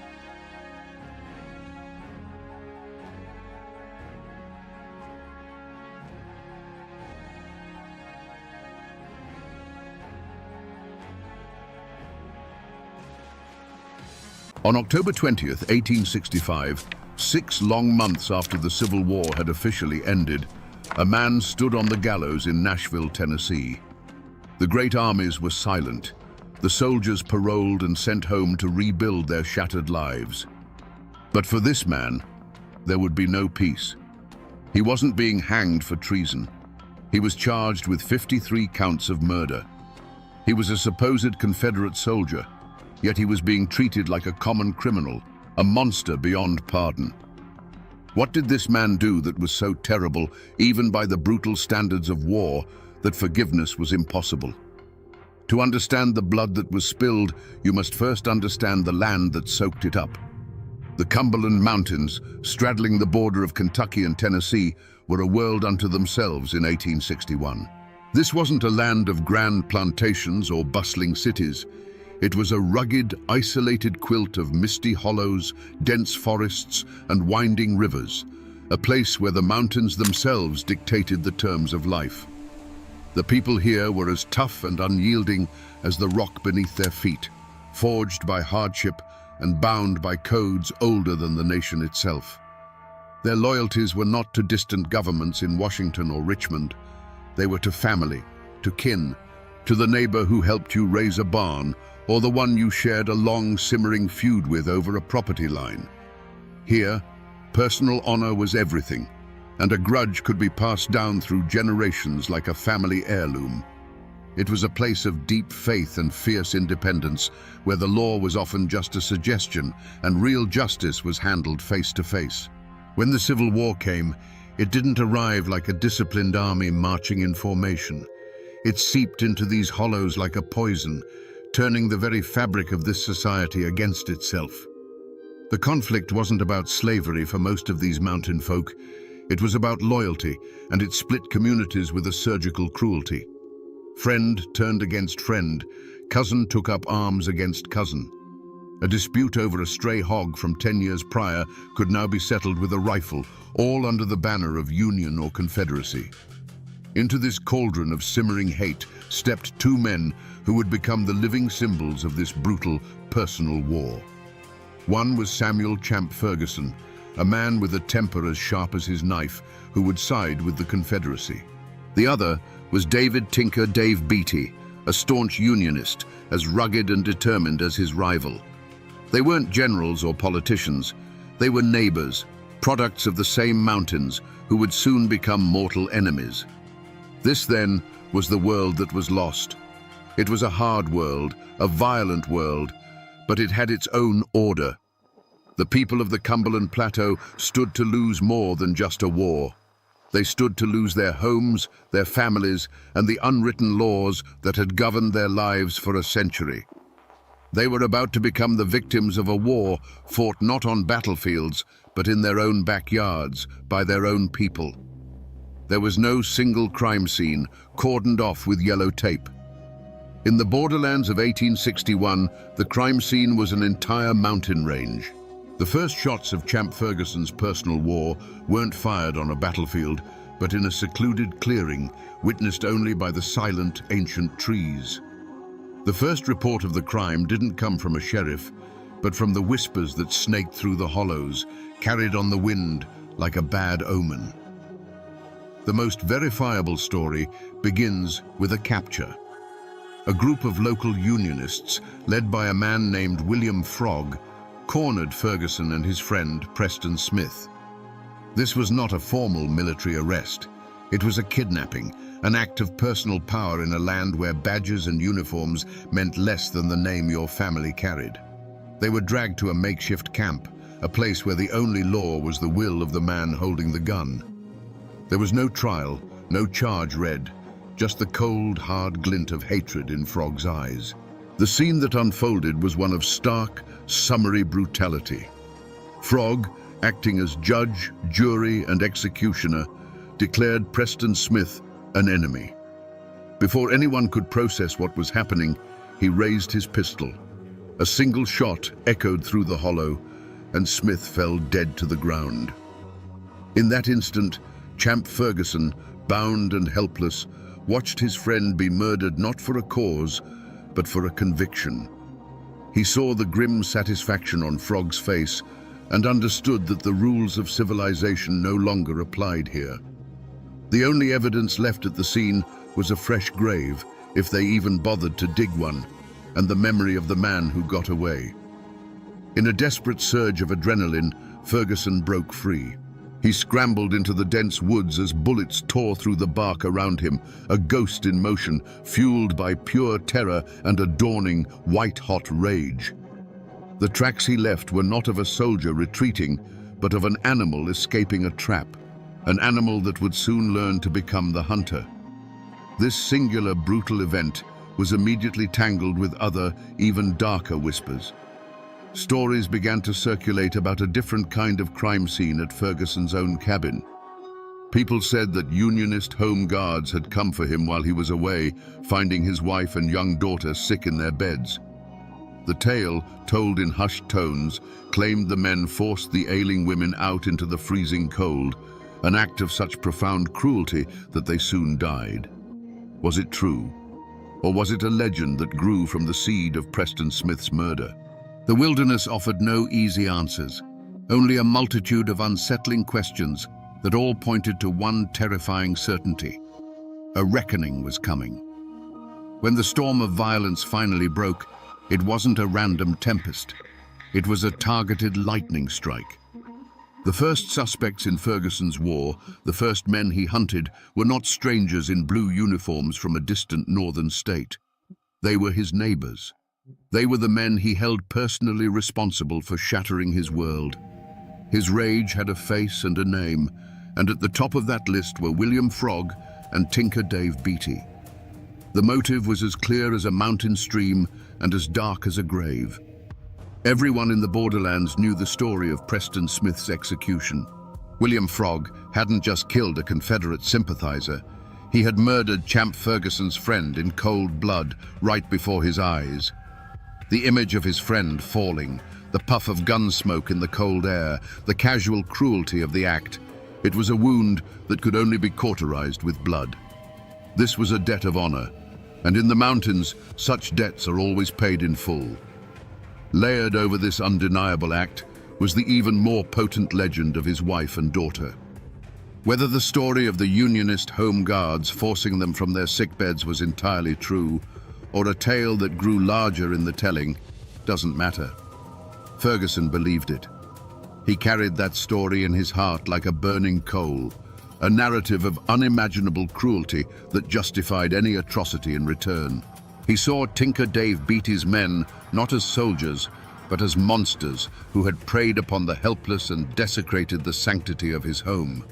On October 20th, 1865, 6 long months after the Civil War had officially ended, a man stood on the gallows in Nashville, Tennessee. The great armies were silent, the soldiers paroled and sent home to rebuild their shattered lives. But for this man, there would be no peace. He wasn't being hanged for treason. He was charged with 53 counts of murder. He was a supposed Confederate soldier, yet he was being treated like a common criminal, a monster beyond pardon. What did this man do that was so terrible, even by the brutal standards of war, that forgiveness was impossible? To understand the blood that was spilled, you must first understand the land that soaked it up. The Cumberland Mountains, straddling the border of Kentucky and Tennessee, were a world unto themselves in 1861. This wasn't a land of grand plantations or bustling cities. It was a rugged, isolated quilt of misty hollows, dense forests, and winding rivers, a place where the mountains themselves dictated the terms of life. The people here were as tough and unyielding as the rock beneath their feet, forged by hardship and bound by codes older than the nation itself. Their loyalties were not to distant governments in Washington or Richmond. They were to family, to kin, to the neighbor who helped you raise a barn, or the one you shared a long, simmering feud with over a property line. Here, personal honor was everything, and a grudge could be passed down through generations like a family heirloom. It was a place of deep faith and fierce independence, where the law was often just a suggestion and real justice was handled face to face. When the Civil War came, it didn't arrive like a disciplined army marching in formation. It seeped into these hollows like a poison, turning the very fabric of this society against itself. The conflict wasn't about slavery for most of these mountain folk. It was about loyalty, and it split communities with a surgical cruelty. Friend turned against friend, cousin took up arms against cousin. A dispute over a stray hog from 10 years prior could now be settled with a rifle, all under the banner of Union or Confederacy. Into this cauldron of simmering hate stepped 2 men who would become the living symbols of this brutal, personal war. One was Samuel "Champ" Ferguson, a man with a temper as sharp as his knife, who would side with the Confederacy. The other was David "Tinker" Dave Beatty, a staunch Unionist, as rugged and determined as his rival. They weren't generals or politicians. They were neighbors, products of the same mountains, who would soon become mortal enemies. This, then, was the world that was lost. It was a hard world, a violent world, but it had its own order. The people of the Cumberland Plateau stood to lose more than just a war. They stood to lose their homes, their families, and the unwritten laws that had governed their lives for a century. They were about to become the victims of a war fought not on battlefields, but in their own backyards, by their own people. There was no single crime scene, cordoned off with yellow tape. In the borderlands of 1861, the crime scene was an entire mountain range. The first shots of Champ Ferguson's personal war weren't fired on a battlefield, but in a secluded clearing, witnessed only by the silent, ancient trees. The first report of the crime didn't come from a sheriff, but from the whispers that snaked through the hollows, carried on the wind like a bad omen. The most verifiable story begins with a capture. A group of local Unionists, led by a man named William Frog, cornered Ferguson and his friend Preston Smith. This was not a formal military arrest. It was a kidnapping, an act of personal power in a land where badges and uniforms meant less than the name your family carried. They were dragged to a makeshift camp, a place where the only law was the will of the man holding the gun. There was no trial, no charge read, just the cold, hard glint of hatred in Frog's eyes. The scene that unfolded was one of stark, summary brutality. Frog, acting as judge, jury, and executioner, declared Preston Smith an enemy. Before anyone could process what was happening, he raised his pistol. A single shot echoed through the hollow, and Smith fell dead to the ground. In that instant, Champ Ferguson, bound and helpless, watched his friend be murdered not for a cause, but for a conviction. He saw the grim satisfaction on Frog's face and understood that the rules of civilization no longer applied here. The only evidence left at the scene was a fresh grave, if they even bothered to dig one, and the memory of the man who got away. In a desperate surge of adrenaline, Ferguson broke free. He scrambled into the dense woods as bullets tore through the bark around him, a ghost in motion, fueled by pure terror and a dawning, white-hot rage. The tracks he left were not of a soldier retreating, but of an animal escaping a trap, an animal that would soon learn to become the hunter. This singular, brutal event was immediately tangled with other, even darker whispers. Stories began to circulate about a different kind of crime scene at Ferguson's own cabin. People said that Unionist home guards had come for him while he was away, finding his wife and young daughter sick in their beds. The tale, told in hushed tones, claimed the men forced the ailing women out into the freezing cold, an act of such profound cruelty that they soon died. Was it true? Or was it a legend that grew from the seed of Preston Smith's murder? The wilderness offered no easy answers, only a multitude of unsettling questions that all pointed to one terrifying certainty. A reckoning was coming. When the storm of violence finally broke, it wasn't a random tempest. It was a targeted lightning strike. The first suspects in Ferguson's war, the first men he hunted, were not strangers in blue uniforms from a distant northern state. They were his neighbors. They were the men he held personally responsible for shattering his world. His rage had a face and a name, and at the top of that list were William Frog and Tinker Dave Beatty. The motive was as clear as a mountain stream and as dark as a grave. Everyone in the borderlands knew the story of Preston Smith's execution. William Frog hadn't just killed a Confederate sympathizer, he had murdered Champ Ferguson's friend in cold blood right before his eyes. The image of his friend falling, the puff of gun smoke in the cold air, the casual cruelty of the act, it was a wound that could only be cauterized with blood. This was a debt of honor, and in the mountains, such debts are always paid in full. Layered over this undeniable act was the even more potent legend of his wife and daughter. Whether the story of the Unionist home guards forcing them from their sickbeds was entirely true, or a tale that grew larger in the telling, doesn't matter. Ferguson believed it. He carried that story in his heart like a burning coal, a narrative of unimaginable cruelty that justified any atrocity in return. He saw Tinker Dave Beatty's men not as soldiers, but as monsters who had preyed upon the helpless and desecrated the sanctity of his home.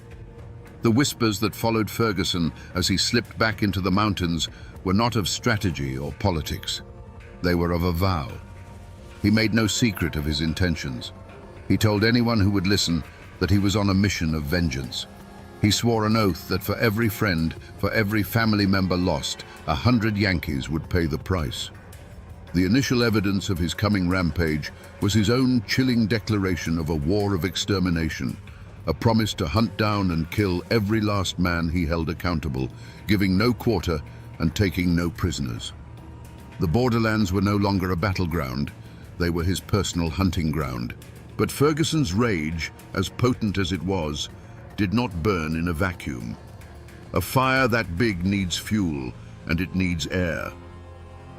The whispers that followed Ferguson as he slipped back into the mountains were not of strategy or politics. They were of a vow. He made no secret of his intentions. He told anyone who would listen that he was on a mission of vengeance. He swore an oath that for every friend, for every family member lost, 100 Yankees would pay the price. The initial evidence of his coming rampage was his own chilling declaration of a war of extermination, a promise to hunt down and kill every last man he held accountable, giving no quarter and taking no prisoners. The borderlands were no longer a battleground, they were his personal hunting ground. But Ferguson's rage, as potent as it was, did not burn in a vacuum. A fire that big needs fuel, and it needs air.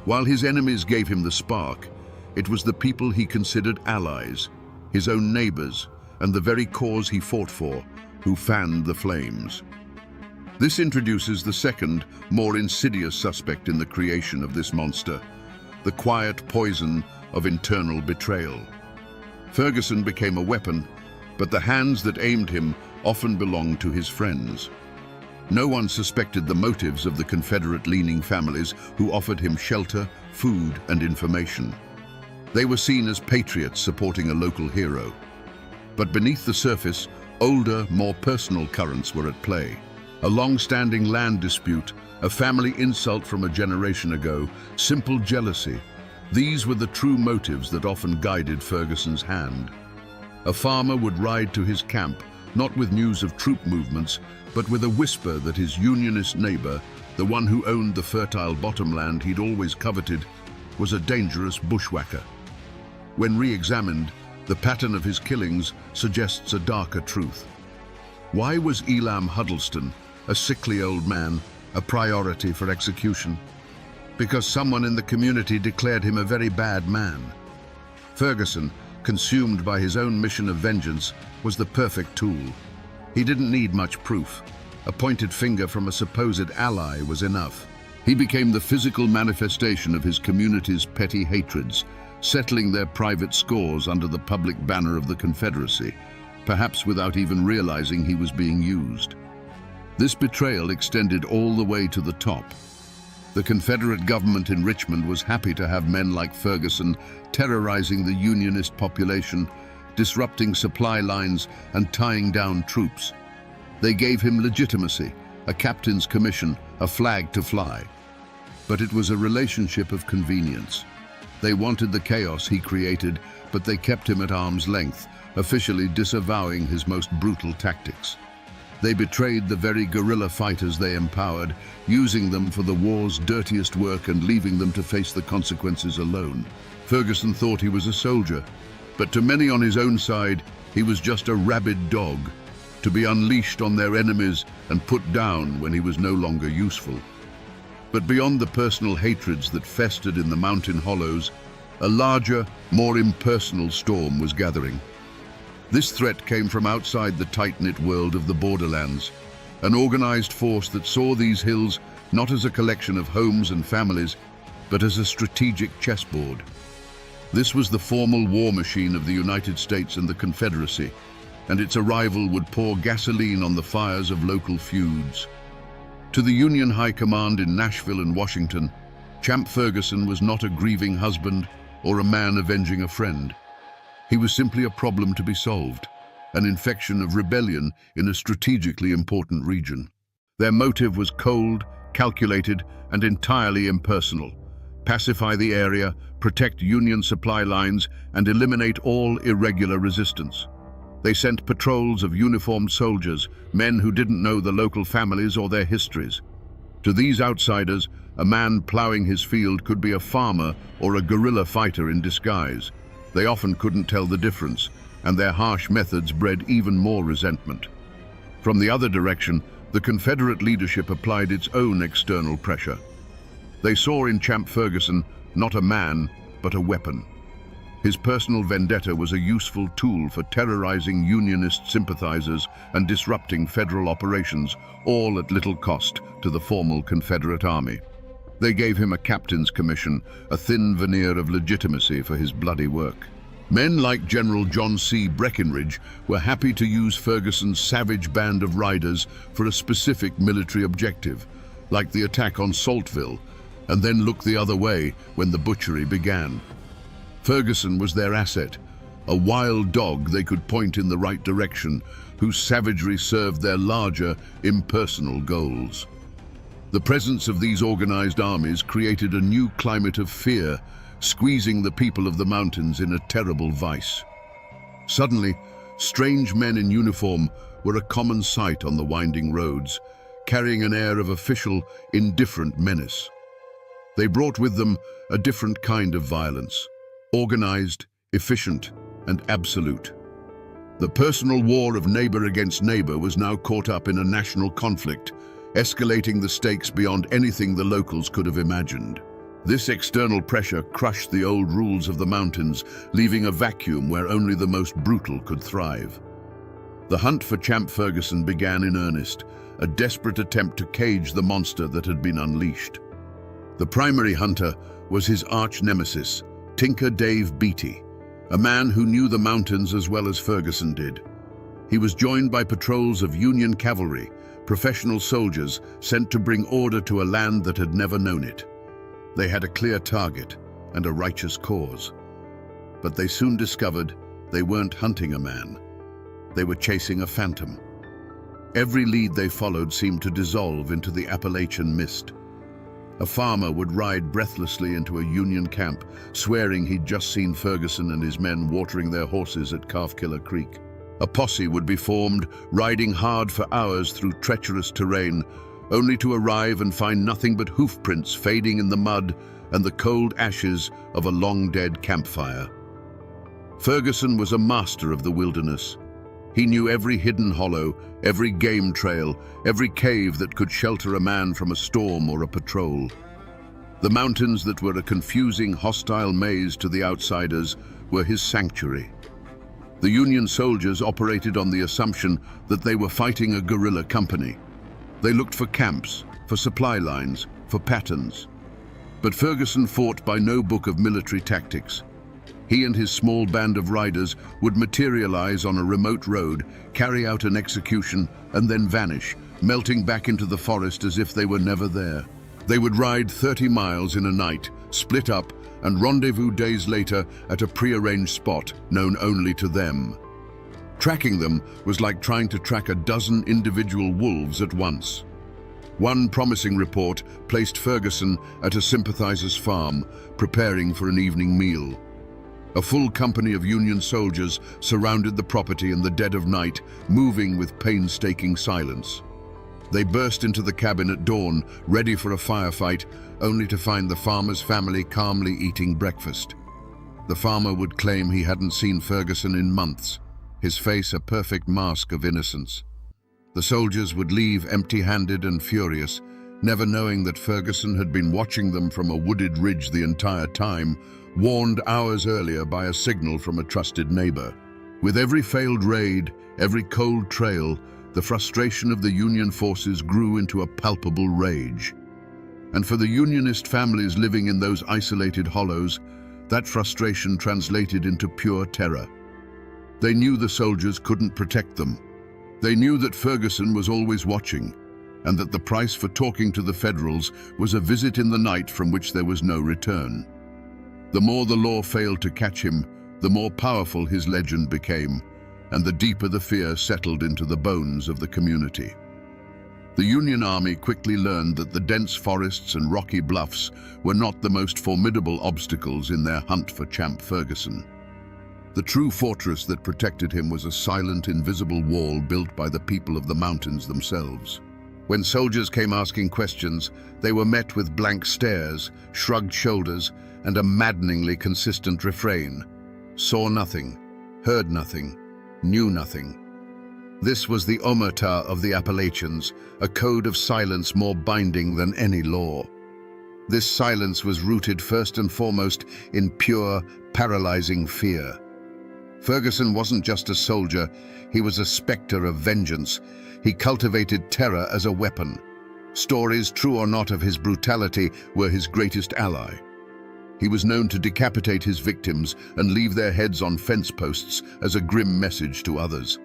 While his enemies gave him the spark, it was the people he considered allies, his own neighbors, and the very cause he fought for, who fanned the flames. This introduces the second, more insidious suspect in the creation of this monster, the quiet poison of internal betrayal. Ferguson became a weapon, but the hands that aimed him often belonged to his friends. No one suspected the motives of the Confederate-leaning families who offered him shelter, food, and information. They were seen as patriots supporting a local hero. But beneath the surface, older, more personal currents were at play. A long-standing land dispute, a family insult from a generation ago, simple jealousy. These were the true motives that often guided Ferguson's hand. A farmer would ride to his camp, not with news of troop movements, but with a whisper that his Unionist neighbor, the one who owned the fertile bottomland he'd always coveted, was a dangerous bushwhacker. When re-examined, the pattern of his killings suggests a darker truth. Why was Elam Huddleston, a sickly old man, a priority for execution? Because someone in the community declared him a very bad man. Ferguson, consumed by his own mission of vengeance, was the perfect tool. He didn't need much proof. A pointed finger from a supposed ally was enough. He became the physical manifestation of his community's petty hatreds, settling their private scores under the public banner of the Confederacy, perhaps without even realizing he was being used. This betrayal extended all the way to the top. The Confederate government in Richmond was happy to have men like Ferguson terrorizing the Unionist population, disrupting supply lines and tying down troops. They gave him legitimacy, a captain's commission, a flag to fly. But it was a relationship of convenience. They wanted the chaos he created, but they kept him at arm's length, officially disavowing his most brutal tactics. They betrayed the very guerrilla fighters they empowered, using them for the war's dirtiest work and leaving them to face the consequences alone. Ferguson thought he was a soldier, but to many on his own side, he was just a rabid dog, to be unleashed on their enemies and put down when he was no longer useful. But beyond the personal hatreds that festered in the mountain hollows, a larger, more impersonal storm was gathering. This threat came from outside the tight-knit world of the borderlands, an organized force that saw these hills not as a collection of homes and families, but as a strategic chessboard. This was the formal war machine of the United States and the Confederacy, and its arrival would pour gasoline on the fires of local feuds. To the Union High Command in Nashville and Washington, Champ Ferguson was not a grieving husband or a man avenging a friend. He was simply a problem to be solved, an infection of rebellion in a strategically important region. Their motive was cold, calculated, and entirely impersonal. Pacify the area, protect Union supply lines, and eliminate all irregular resistance. They sent patrols of uniformed soldiers, men who didn't know the local families or their histories. To these outsiders, a man plowing his field could be a farmer or a guerrilla fighter in disguise. They often couldn't tell the difference, and their harsh methods bred even more resentment. From the other direction, the Confederate leadership applied its own external pressure. They saw in Champ Ferguson not a man, but a weapon. His personal vendetta was a useful tool for terrorizing Unionist sympathizers and disrupting federal operations, all at little cost to the formal Confederate Army. They gave him a captain's commission, a thin veneer of legitimacy for his bloody work. Men like General John C. Breckinridge were happy to use Ferguson's savage band of riders for a specific military objective, like the attack on Saltville, and then look the other way when the butchery began. Ferguson was their asset, a wild dog they could point in the right direction, whose savagery served their larger, impersonal goals. The presence of these organized armies created a new climate of fear, squeezing the people of the mountains in a terrible vice. Suddenly, strange men in uniform were a common sight on the winding roads, carrying an air of official, indifferent menace. They brought with them a different kind of violence, organized, efficient, and absolute. The personal war of neighbor against neighbor was now caught up in a national conflict, escalating the stakes beyond anything the locals could have imagined. This external pressure crushed the old rules of the mountains, leaving a vacuum where only the most brutal could thrive. The hunt for Champ Ferguson began in earnest, a desperate attempt to cage the monster that had been unleashed. The primary hunter was his arch-nemesis, Tinker Dave Beatty, a man who knew the mountains as well as Ferguson did. He was joined by patrols of Union cavalry, professional soldiers sent to bring order to a land that had never known it. They had a clear target and a righteous cause. But they soon discovered they weren't hunting a man. They were chasing a phantom. Every lead they followed seemed to dissolve into the Appalachian mist. A farmer would ride breathlessly into a Union camp, swearing he'd just seen Ferguson and his men watering their horses at Calfkiller Creek. A posse would be formed, riding hard for hours through treacherous terrain, only to arrive and find nothing but hoof prints fading in the mud and the cold ashes of a long-dead campfire. Ferguson was a master of the wilderness. He knew every hidden hollow, every game trail, every cave that could shelter a man from a storm or a patrol. The mountains that were a confusing, hostile maze to the outsiders were his sanctuary. The Union soldiers operated on the assumption that they were fighting a guerrilla company. They looked for camps, for supply lines, for patterns. But Ferguson fought by no book of military tactics. He and his small band of riders would materialize on a remote road, carry out an execution, and then vanish, melting back into the forest as if they were never there. They would ride 30 miles in a night, split up, and rendezvous days later at a prearranged spot known only to them. Tracking them was like trying to track a dozen individual wolves at once. One promising report placed Ferguson at a sympathizer's farm, preparing for an evening meal. A full company of Union soldiers surrounded the property in the dead of night, moving with painstaking silence. They burst into the cabin at dawn, ready for a firefight, only to find the farmer's family calmly eating breakfast. The farmer would claim he hadn't seen Ferguson in months, his face a perfect mask of innocence. The soldiers would leave empty-handed and furious, never knowing that Ferguson had been watching them from a wooded ridge the entire time, warned hours earlier by a signal from a trusted neighbor. With every failed raid, every cold trail, the frustration of the Union forces grew into a palpable rage. And for the Unionist families living in those isolated hollows, that frustration translated into pure terror. They knew the soldiers couldn't protect them. They knew that Ferguson was always watching, and that the price for talking to the Federals was a visit in the night from which there was no return. The more the law failed to catch him, the more powerful his legend became, and the deeper the fear settled into the bones of the community. The Union Army quickly learned that the dense forests and rocky bluffs were not the most formidable obstacles in their hunt for Champ Ferguson. The true fortress that protected him was a silent, invisible wall built by the people of the mountains themselves. When soldiers came asking questions, they were met with blank stares, shrugged shoulders, and a maddeningly consistent refrain: saw nothing, heard nothing, knew nothing. This was the omerta of the Appalachians, a code of silence more binding than any law. This silence was rooted first and foremost in pure, paralyzing fear. Ferguson wasn't just a soldier, he was a specter of vengeance. He cultivated terror as a weapon. Stories, true or not, of his brutality were his greatest ally. He was known to decapitate his victims and leave their heads on fence posts as a grim message to others.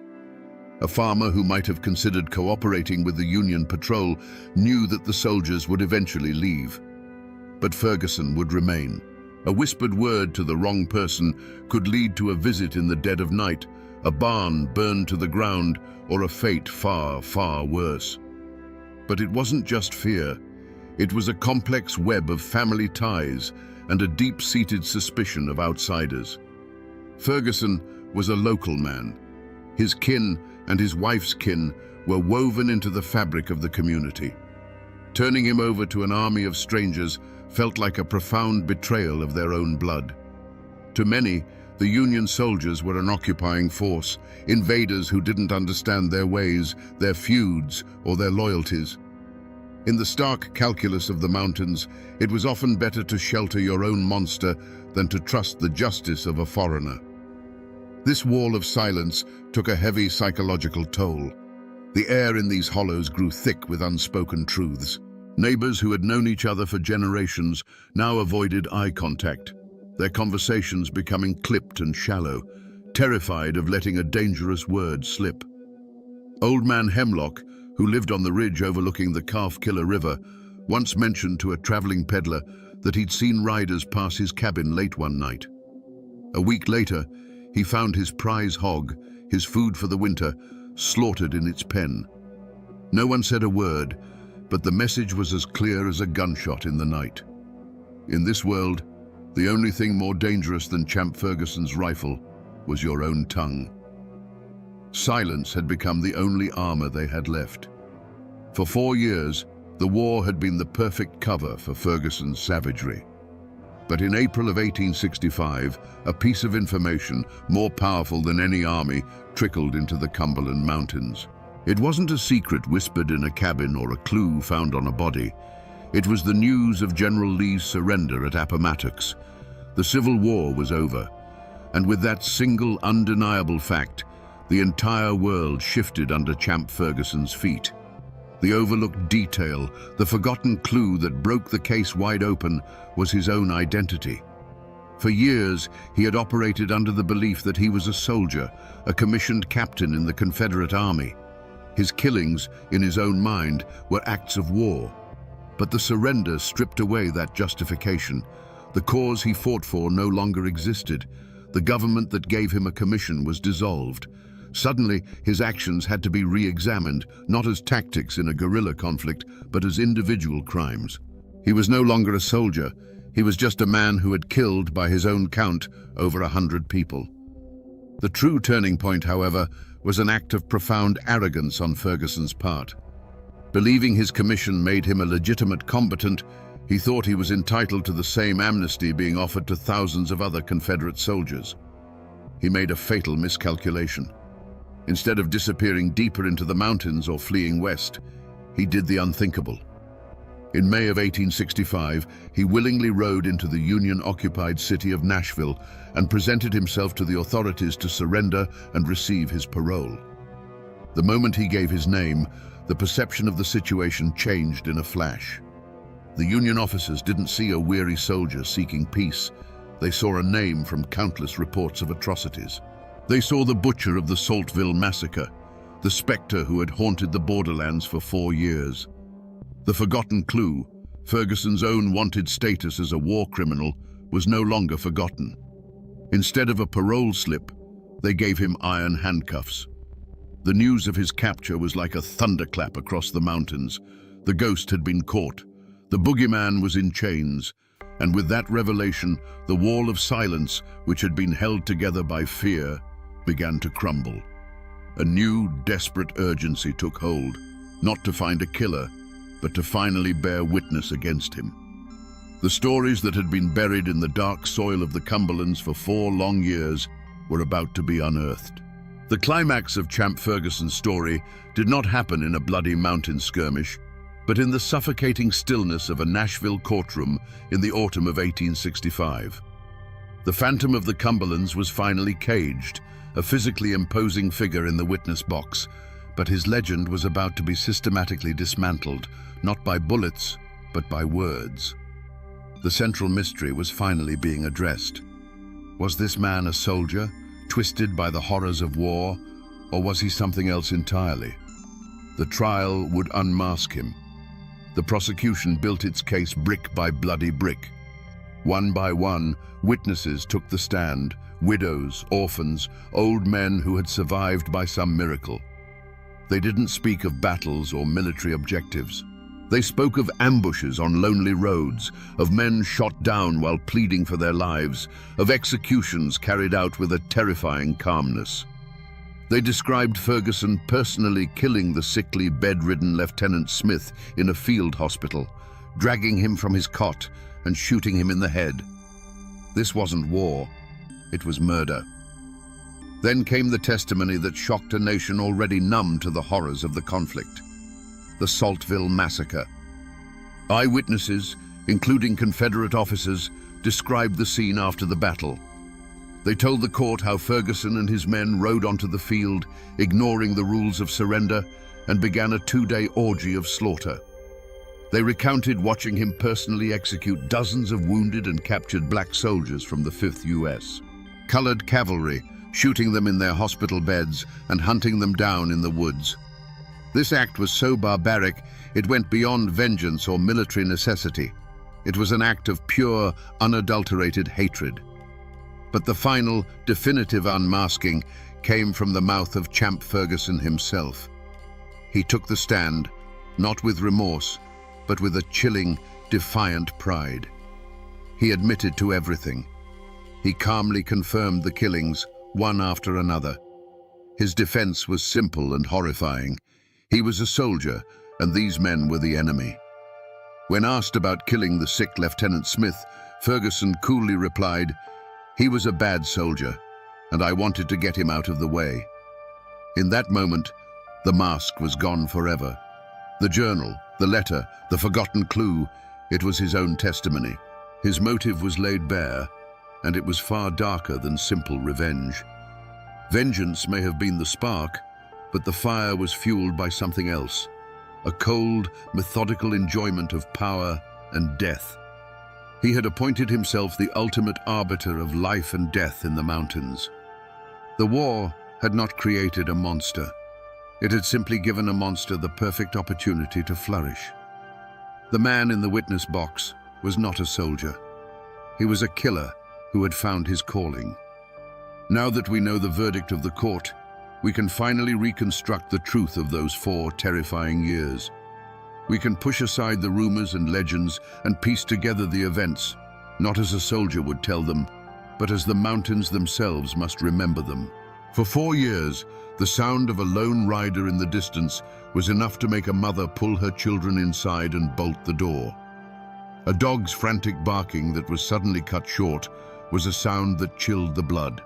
A farmer who might have considered cooperating with the Union patrol knew that the soldiers would eventually leave. But Ferguson would remain. A whispered word to the wrong person could lead to a visit in the dead of night, a barn burned to the ground, or a fate far, far worse. But it wasn't just fear. It was a complex web of family ties and a deep-seated suspicion of outsiders. Ferguson was a local man. His kin and his wife's kin were woven into the fabric of the community. Turning him over to an army of strangers felt like a profound betrayal of their own blood. To many, the Union soldiers were an occupying force, invaders who didn't understand their ways, their feuds, or their loyalties. In the stark calculus of the mountains, it was often better to shelter your own monster than to trust the justice of a foreigner. This wall of silence took a heavy psychological toll. The air in these hollows grew thick with unspoken truths. Neighbors who had known each other for generations now avoided eye contact, their conversations becoming clipped and shallow, terrified of letting a dangerous word slip. Old Man Hemlock, who lived on the ridge overlooking the Calf Killer River, once mentioned to a traveling peddler that he'd seen riders pass his cabin late one night. A week later, he found his prize hog, his food for the winter, slaughtered in its pen. No one said a word, but the message was as clear as a gunshot in the night. In this world, the only thing more dangerous than Champ Ferguson's rifle was your own tongue. Silence had become the only armor they had left. For 4 years, the war had been the perfect cover for Ferguson's savagery. But in April of 1865, a piece of information more powerful than any army trickled into the Cumberland Mountains. It wasn't a secret whispered in a cabin or a clue found on a body. It was the news of General Lee's surrender at Appomattox. The Civil War was over, and with that single undeniable fact, the entire world shifted under Champ Ferguson's feet. The overlooked detail, the forgotten clue that broke the case wide open, was his own identity. For years, he had operated under the belief that he was a soldier, a commissioned captain in the Confederate Army. His killings, in his own mind, were acts of war. But the surrender stripped away that justification. The cause he fought for no longer existed. The government that gave him a commission was dissolved. Suddenly, his actions had to be re-examined, not as tactics in a guerrilla conflict, but as individual crimes. He was no longer a soldier. He was just a man who had killed, by his own count, over 100 people. The true turning point, however, was an act of profound arrogance on Ferguson's part. Believing his commission made him a legitimate combatant, he thought he was entitled to the same amnesty being offered to thousands of other Confederate soldiers. He made a fatal miscalculation. Instead of disappearing deeper into the mountains or fleeing west, he did the unthinkable. In May of 1865, he willingly rode into the Union-occupied city of Nashville and presented himself to the authorities to surrender and receive his parole. The moment he gave his name, the perception of the situation changed in a flash. The Union officers didn't see a weary soldier seeking peace. They saw a name from countless reports of atrocities. They saw the butcher of the Saltville massacre, the specter who had haunted the borderlands for 4 years. The forgotten clue, Ferguson's own wanted status as a war criminal, was no longer forgotten. Instead of a parole slip, they gave him iron handcuffs. The news of his capture was like a thunderclap across the mountains. The ghost had been caught. The boogeyman was in chains. And with that revelation, the wall of silence, which had been held together by fear, began to crumble. A new, desperate urgency took hold, not to find a killer, but to finally bear witness against him. The stories that had been buried in the dark soil of the Cumberlands for 4 long years were about to be unearthed. The climax of Champ Ferguson's story did not happen in a bloody mountain skirmish, but in the suffocating stillness of a Nashville courtroom in the autumn of 1865. The Phantom of the Cumberlands was finally caged, a physically imposing figure in the witness box, but his legend was about to be systematically dismantled, not by bullets, but by words. The central mystery was finally being addressed. Was this man a soldier, twisted by the horrors of war, or was he something else entirely? The trial would unmask him. The prosecution built its case brick by bloody brick. One by one, witnesses took the stand, widows, orphans, old men who had survived by some miracle. They didn't speak of battles or military objectives. They spoke of ambushes on lonely roads, of men shot down while pleading for their lives, of executions carried out with a terrifying calmness. They described Ferguson personally killing the sickly, bedridden Lieutenant Smith in a field hospital, dragging him from his cot and shooting him in the head. This wasn't war, it was murder. Then came the testimony that shocked a nation already numb to the horrors of the conflict. The Saltville massacre. Eyewitnesses, including Confederate officers, described the scene after the battle. They told the court how Ferguson and his men rode onto the field, ignoring the rules of surrender, and began a 2-day orgy of slaughter. They recounted watching him personally execute dozens of wounded and captured black soldiers from the 5th U.S. Colored cavalry, shooting them in their hospital beds and hunting them down in the woods. This act was so barbaric, it went beyond vengeance or military necessity. It was an act of pure, unadulterated hatred. But the final, definitive unmasking came from the mouth of Champ Ferguson himself. He took the stand, not with remorse, but with a chilling, defiant pride. He admitted to everything. He calmly confirmed the killings, one after another. His defense was simple and horrifying. He was a soldier, and these men were the enemy. When asked about killing the sick Lieutenant Smith, Ferguson coolly replied, "He was a bad soldier, and I wanted to get him out of the way." In that moment, the mask was gone forever. The journal, the letter, the forgotten clue, it was his own testimony. His motive was laid bare, and it was far darker than simple revenge. Vengeance may have been the spark, but the fire was fueled by something else, a cold, methodical enjoyment of power and death. He had appointed himself the ultimate arbiter of life and death in the mountains. The war had not created a monster. It had simply given a monster the perfect opportunity to flourish. The man in the witness box was not a soldier. He was a killer who had found his calling. Now that we know the verdict of the court, we can finally reconstruct the truth of those 4 terrifying years. We can push aside the rumors and legends and piece together the events, not as a soldier would tell them, but as the mountains themselves must remember them. For 4 years, the sound of a lone rider in the distance was enough to make a mother pull her children inside and bolt the door. A dog's frantic barking that was suddenly cut short was a sound that chilled the blood.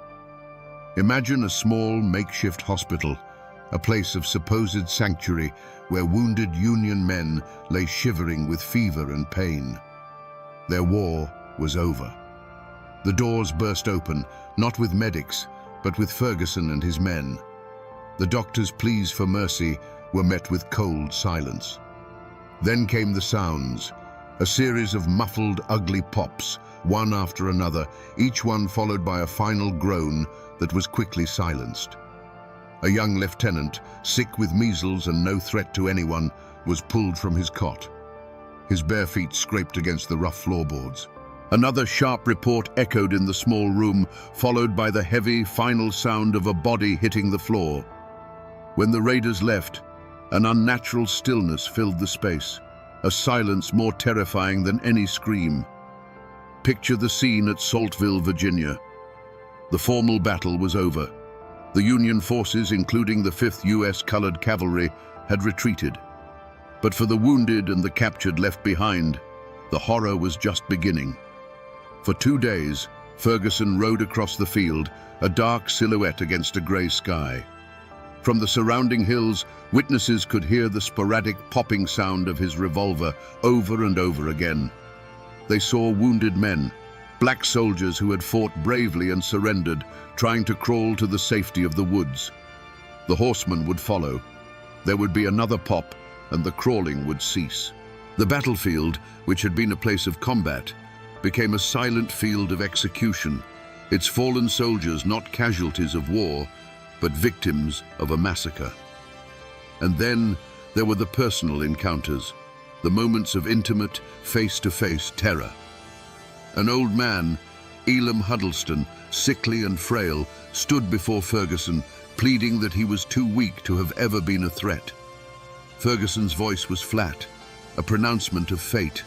Imagine a small, makeshift hospital, a place of supposed sanctuary where wounded Union men lay shivering with fever and pain. Their war was over. The doors burst open, not with medics, but with Ferguson and his men. The doctor's pleas for mercy were met with cold silence. Then came the sounds, a series of muffled, ugly pops, one after another, each one followed by a final groan that was quickly silenced. A young lieutenant, sick with measles and no threat to anyone, was pulled from his cot. His bare feet scraped against the rough floorboards. Another sharp report echoed in the small room, followed by the heavy, final sound of a body hitting the floor. When the raiders left, an unnatural stillness filled the space, a silence more terrifying than any scream. Picture the scene at Saltville, Virginia. The formal battle was over. The Union forces, including the 5th U.S. Colored Cavalry, had retreated. But for the wounded and the captured left behind, the horror was just beginning. For 2 days, Ferguson rode across the field, a dark silhouette against a grey sky. From the surrounding hills, witnesses could hear the sporadic popping sound of his revolver over and over again. They saw wounded men, black soldiers who had fought bravely and surrendered, trying to crawl to the safety of the woods. The horsemen would follow. There would be another pop, and the crawling would cease. The battlefield, which had been a place of combat, became a silent field of execution, its fallen soldiers not casualties of war, but victims of a massacre. And then there were the personal encounters, the moments of intimate, face-to-face terror. An old man, Elam Huddleston, sickly and frail, stood before Ferguson, pleading that he was too weak to have ever been a threat. Ferguson's voice was flat, a pronouncement of fate.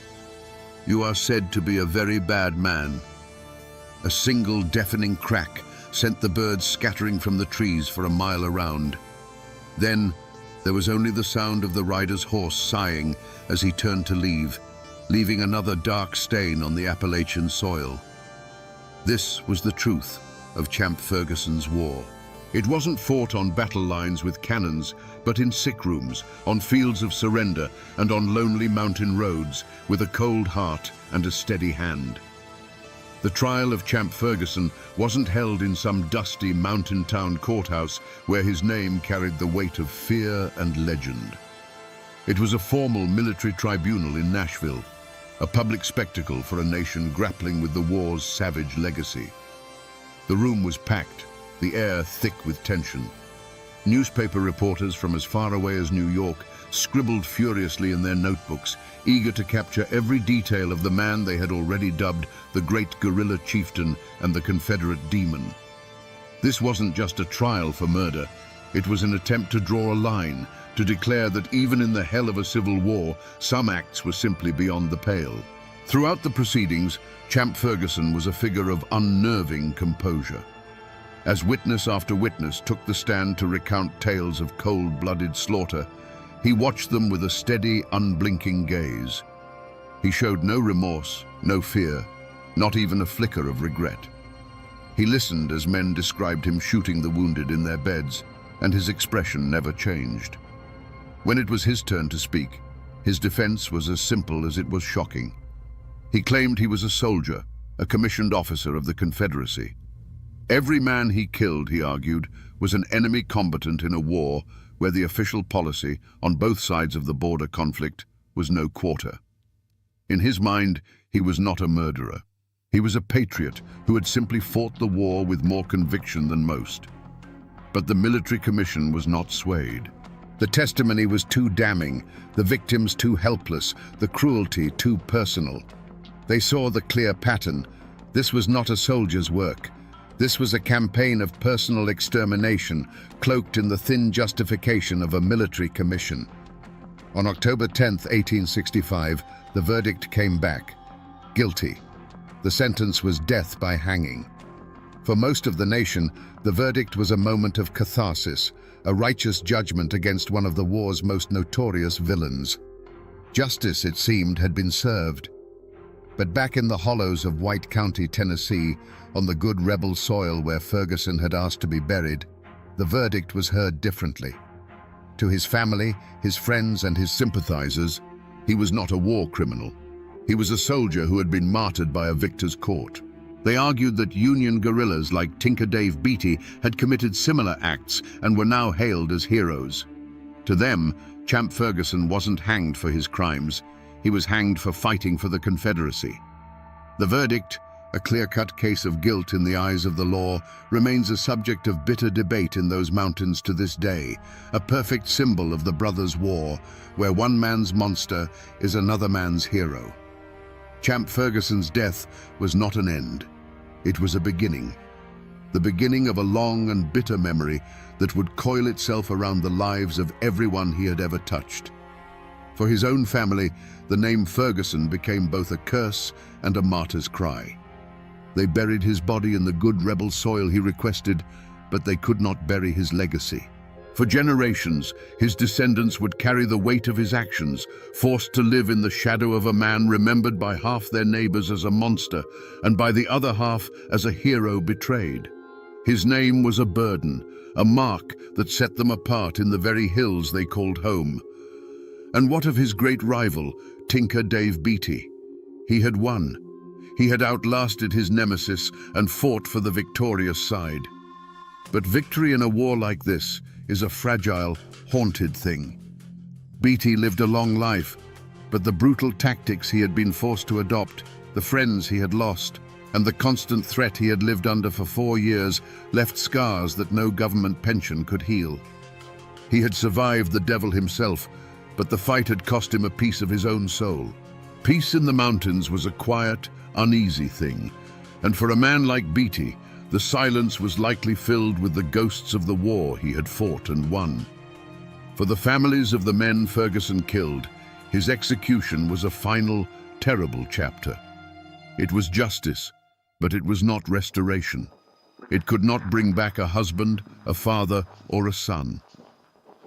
"You are said to be a very bad man." A single deafening crack sent the birds scattering from the trees for a mile around. Then there was only the sound of the rider's horse sighing as he turned to leave, leaving another dark stain on the Appalachian soil. This was the truth of Champ Ferguson's war. It wasn't fought on battle lines with cannons, but in sick rooms, on fields of surrender, and on lonely mountain roads, with a cold heart and a steady hand. The trial of Champ Ferguson wasn't held in some dusty mountain town courthouse where his name carried the weight of fear and legend. It was a formal military tribunal in Nashville, a public spectacle for a nation grappling with the war's savage legacy. The room was packed, the air thick with tension. Newspaper reporters from as far away as New York scribbled furiously in their notebooks, eager to capture every detail of the man they had already dubbed the Great Guerrilla Chieftain and the Confederate Demon. This wasn't just a trial for murder. It was an attempt to draw a line, to declare that even in the hell of a civil war, some acts were simply beyond the pale. Throughout the proceedings, Champ Ferguson was a figure of unnerving composure. As witness after witness took the stand to recount tales of cold-blooded slaughter, he watched them with a steady, unblinking gaze. He showed no remorse, no fear, not even a flicker of regret. He listened as men described him shooting the wounded in their beds, and his expression never changed. When it was his turn to speak, his defense was as simple as it was shocking. He claimed he was a soldier, a commissioned officer of the Confederacy. Every man he killed, he argued, was an enemy combatant in a war where the official policy on both sides of the border conflict was no quarter. In his mind, he was not a murderer. He was a patriot who had simply fought the war with more conviction than most. But the military commission was not swayed. The testimony was too damning, the victims too helpless, the cruelty too personal. They saw the clear pattern. This was not a soldier's work. This was a campaign of personal extermination, cloaked in the thin justification of a military commission. On October 10, 1865, the verdict came back. Guilty. The sentence was death by hanging. For most of the nation, the verdict was a moment of catharsis, a righteous judgment against one of the war's most notorious villains. Justice, it seemed, had been served. But back in the hollows of White County, Tennessee, on the good rebel soil where Ferguson had asked to be buried, the verdict was heard differently. To his family, his friends, and his sympathizers, he was not a war criminal. He was a soldier who had been martyred by a victor's court. They argued that Union guerrillas like Tinker Dave Beatty had committed similar acts and were now hailed as heroes. To them, Champ Ferguson wasn't hanged for his crimes. He was hanged for fighting for the Confederacy. The verdict, a clear-cut case of guilt in the eyes of the law, remains a subject of bitter debate in those mountains to this day, a perfect symbol of the brothers' war, where one man's monster is another man's hero. Champ Ferguson's death was not an end. It was a beginning. The beginning of a long and bitter memory that would coil itself around the lives of everyone he had ever touched. For his own family, the name Ferguson became both a curse and a martyr's cry. They buried his body in the good rebel soil he requested, but they could not bury his legacy. For generations, his descendants would carry the weight of his actions, forced to live in the shadow of a man remembered by half their neighbors as a monster, and by the other half as a hero betrayed. His name was a burden, a mark that set them apart in the very hills they called home. And what of his great rival, Tinker Dave Beatty? He had won. He had outlasted his nemesis and fought for the victorious side. But victory in a war like this is a fragile, haunted thing. Beatty lived a long life, but the brutal tactics he had been forced to adopt, the friends he had lost, and the constant threat he had lived under for 4 years left scars that no government pension could heal. He had survived the devil himself, but the fight had cost him a piece of his own soul. Peace in the mountains was a quiet, uneasy thing, and for a man like Beatty, the silence was likely filled with the ghosts of the war he had fought and won. For the families of the men Ferguson killed, his execution was a final, terrible chapter. It was justice, but it was not restoration. It could not bring back a husband, a father, or a son.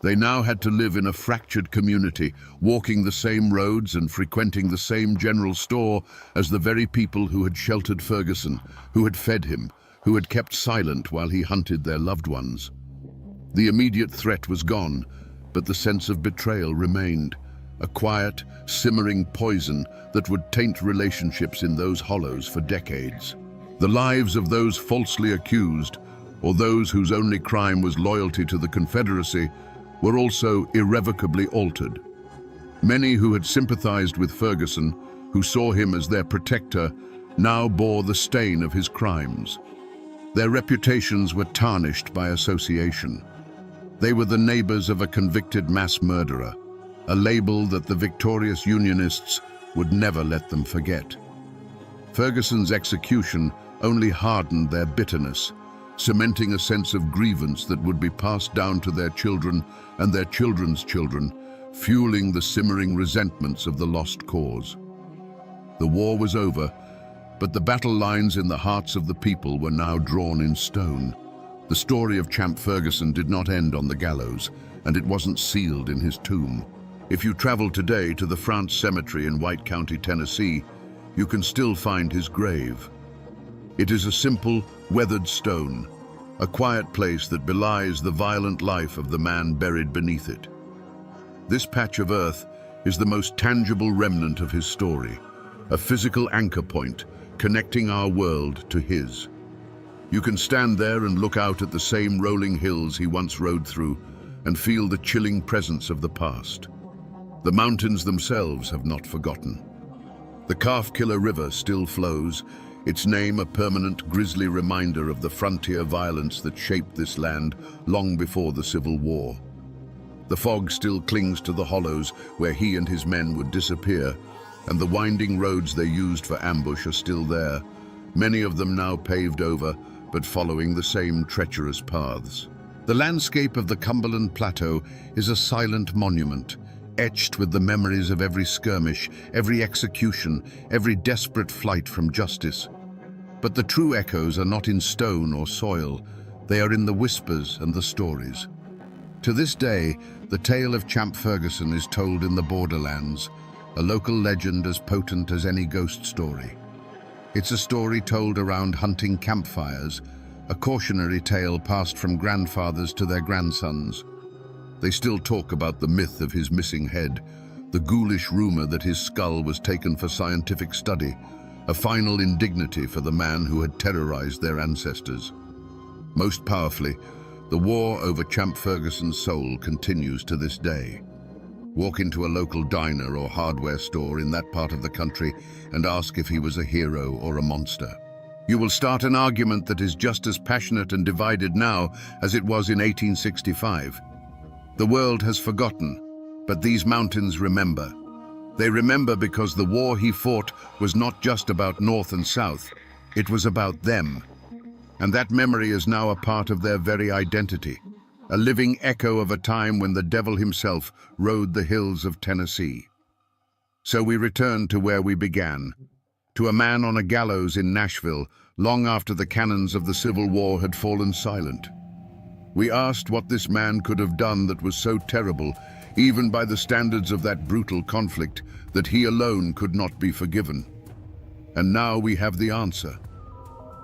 They now had to live in a fractured community, walking the same roads and frequenting the same general store as the very people who had sheltered Ferguson, who had fed him, who had kept silent while he hunted their loved ones. The immediate threat was gone, but the sense of betrayal remained, a quiet, simmering poison that would taint relationships in those hollows for decades. The lives of those falsely accused, or those whose only crime was loyalty to the Confederacy, were also irrevocably altered. Many who had sympathized with Ferguson, who saw him as their protector, now bore the stain of his crimes. Their reputations were tarnished by association. They were the neighbors of a convicted mass murderer, a label that the victorious Unionists would never let them forget. Ferguson's execution only hardened their bitterness, cementing a sense of grievance that would be passed down to their children and their children's children, fueling the simmering resentments of the lost cause. The war was over, but the battle lines in the hearts of the people were now drawn in stone. The story of Champ Ferguson did not end on the gallows, and it wasn't sealed in his tomb. If you travel today to the France Cemetery in White County, Tennessee, you can still find his grave. It is a simple, weathered stone, a quiet place that belies the violent life of the man buried beneath it. This patch of earth is the most tangible remnant of his story, a physical anchor point connecting our world to his. You can stand there and look out at the same rolling hills he once rode through and feel the chilling presence of the past. The mountains themselves have not forgotten. The Calf-Killer River still flows, its name a permanent grisly reminder of the frontier violence that shaped this land long before the Civil War. The fog still clings to the hollows where he and his men would disappear, and the winding roads they used for ambush are still there, many of them now paved over, but following the same treacherous paths. The landscape of the Cumberland Plateau is a silent monument, etched with the memories of every skirmish, every execution, every desperate flight from justice. But the true echoes are not in stone or soil, they are in the whispers and the stories. To this day, the tale of Champ Ferguson is told in the borderlands, a local legend as potent as any ghost story. It's a story told around hunting campfires, a cautionary tale passed from grandfathers to their grandsons. They still talk about the myth of his missing head, the ghoulish rumor that his skull was taken for scientific study, a final indignity for the man who had terrorized their ancestors. Most powerfully, the war over Champ Ferguson's soul continues to this day. Walk into a local diner or hardware store in that part of the country and ask if he was a hero or a monster. You will start an argument that is just as passionate and divided now as it was in 1865. The world has forgotten, but these mountains remember. They remember because the war he fought was not just about North and South, it was about them. And that memory is now a part of their very identity, a living echo of a time when the devil himself rode the hills of Tennessee. So we return to where we began, to a man on a gallows in Nashville, long after the cannons of the Civil War had fallen silent. We asked what this man could have done that was so terrible, even by the standards of that brutal conflict, that he alone could not be forgiven. And now we have the answer.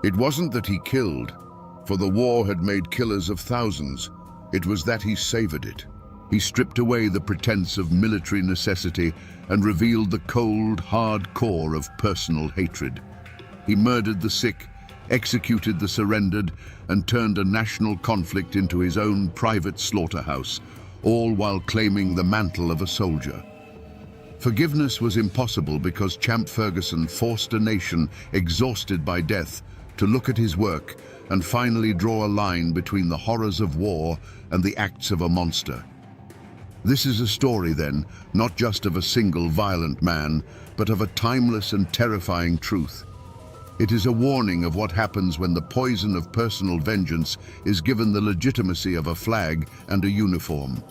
It wasn't that he killed, for the war had made killers of thousands. It was that he savored it. He stripped away the pretense of military necessity and revealed the cold, hard core of personal hatred. He murdered the sick, executed the surrendered, and turned a national conflict into his own private slaughterhouse, all while claiming the mantle of a soldier. Forgiveness was impossible because Champ Ferguson forced a nation exhausted by death to look at his work and finally draw a line between the horrors of war and the acts of a monster. This is a story, then, not just of a single violent man, but of a timeless and terrifying truth. It is a warning of what happens when the poison of personal vengeance is given the legitimacy of a flag and a uniform.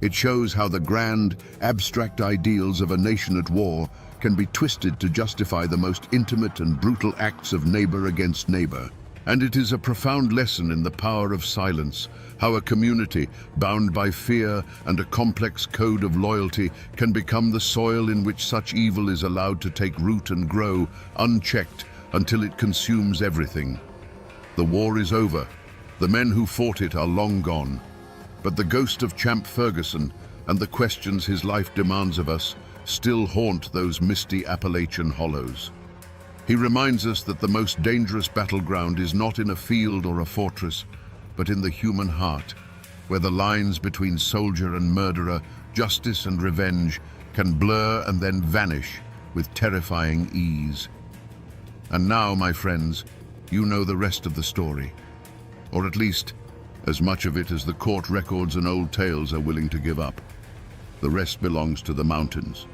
It shows how the grand, abstract ideals of a nation at war can be twisted to justify the most intimate and brutal acts of neighbor against neighbor. And it is a profound lesson in the power of silence, how a community bound by fear and a complex code of loyalty can become the soil in which such evil is allowed to take root and grow, unchecked, until it consumes everything. The war is over. The men who fought it are long gone. But the ghost of Champ Ferguson and the questions his life demands of us still haunt those misty Appalachian hollows. He reminds us that the most dangerous battleground is not in a field or a fortress, but in the human heart, where the lines between soldier and murderer, justice and revenge, can blur and then vanish with terrifying ease. And now, my friends, you know the rest of the story, or at least as much of it as the court records and old tales are willing to give up. The rest belongs to the mountains.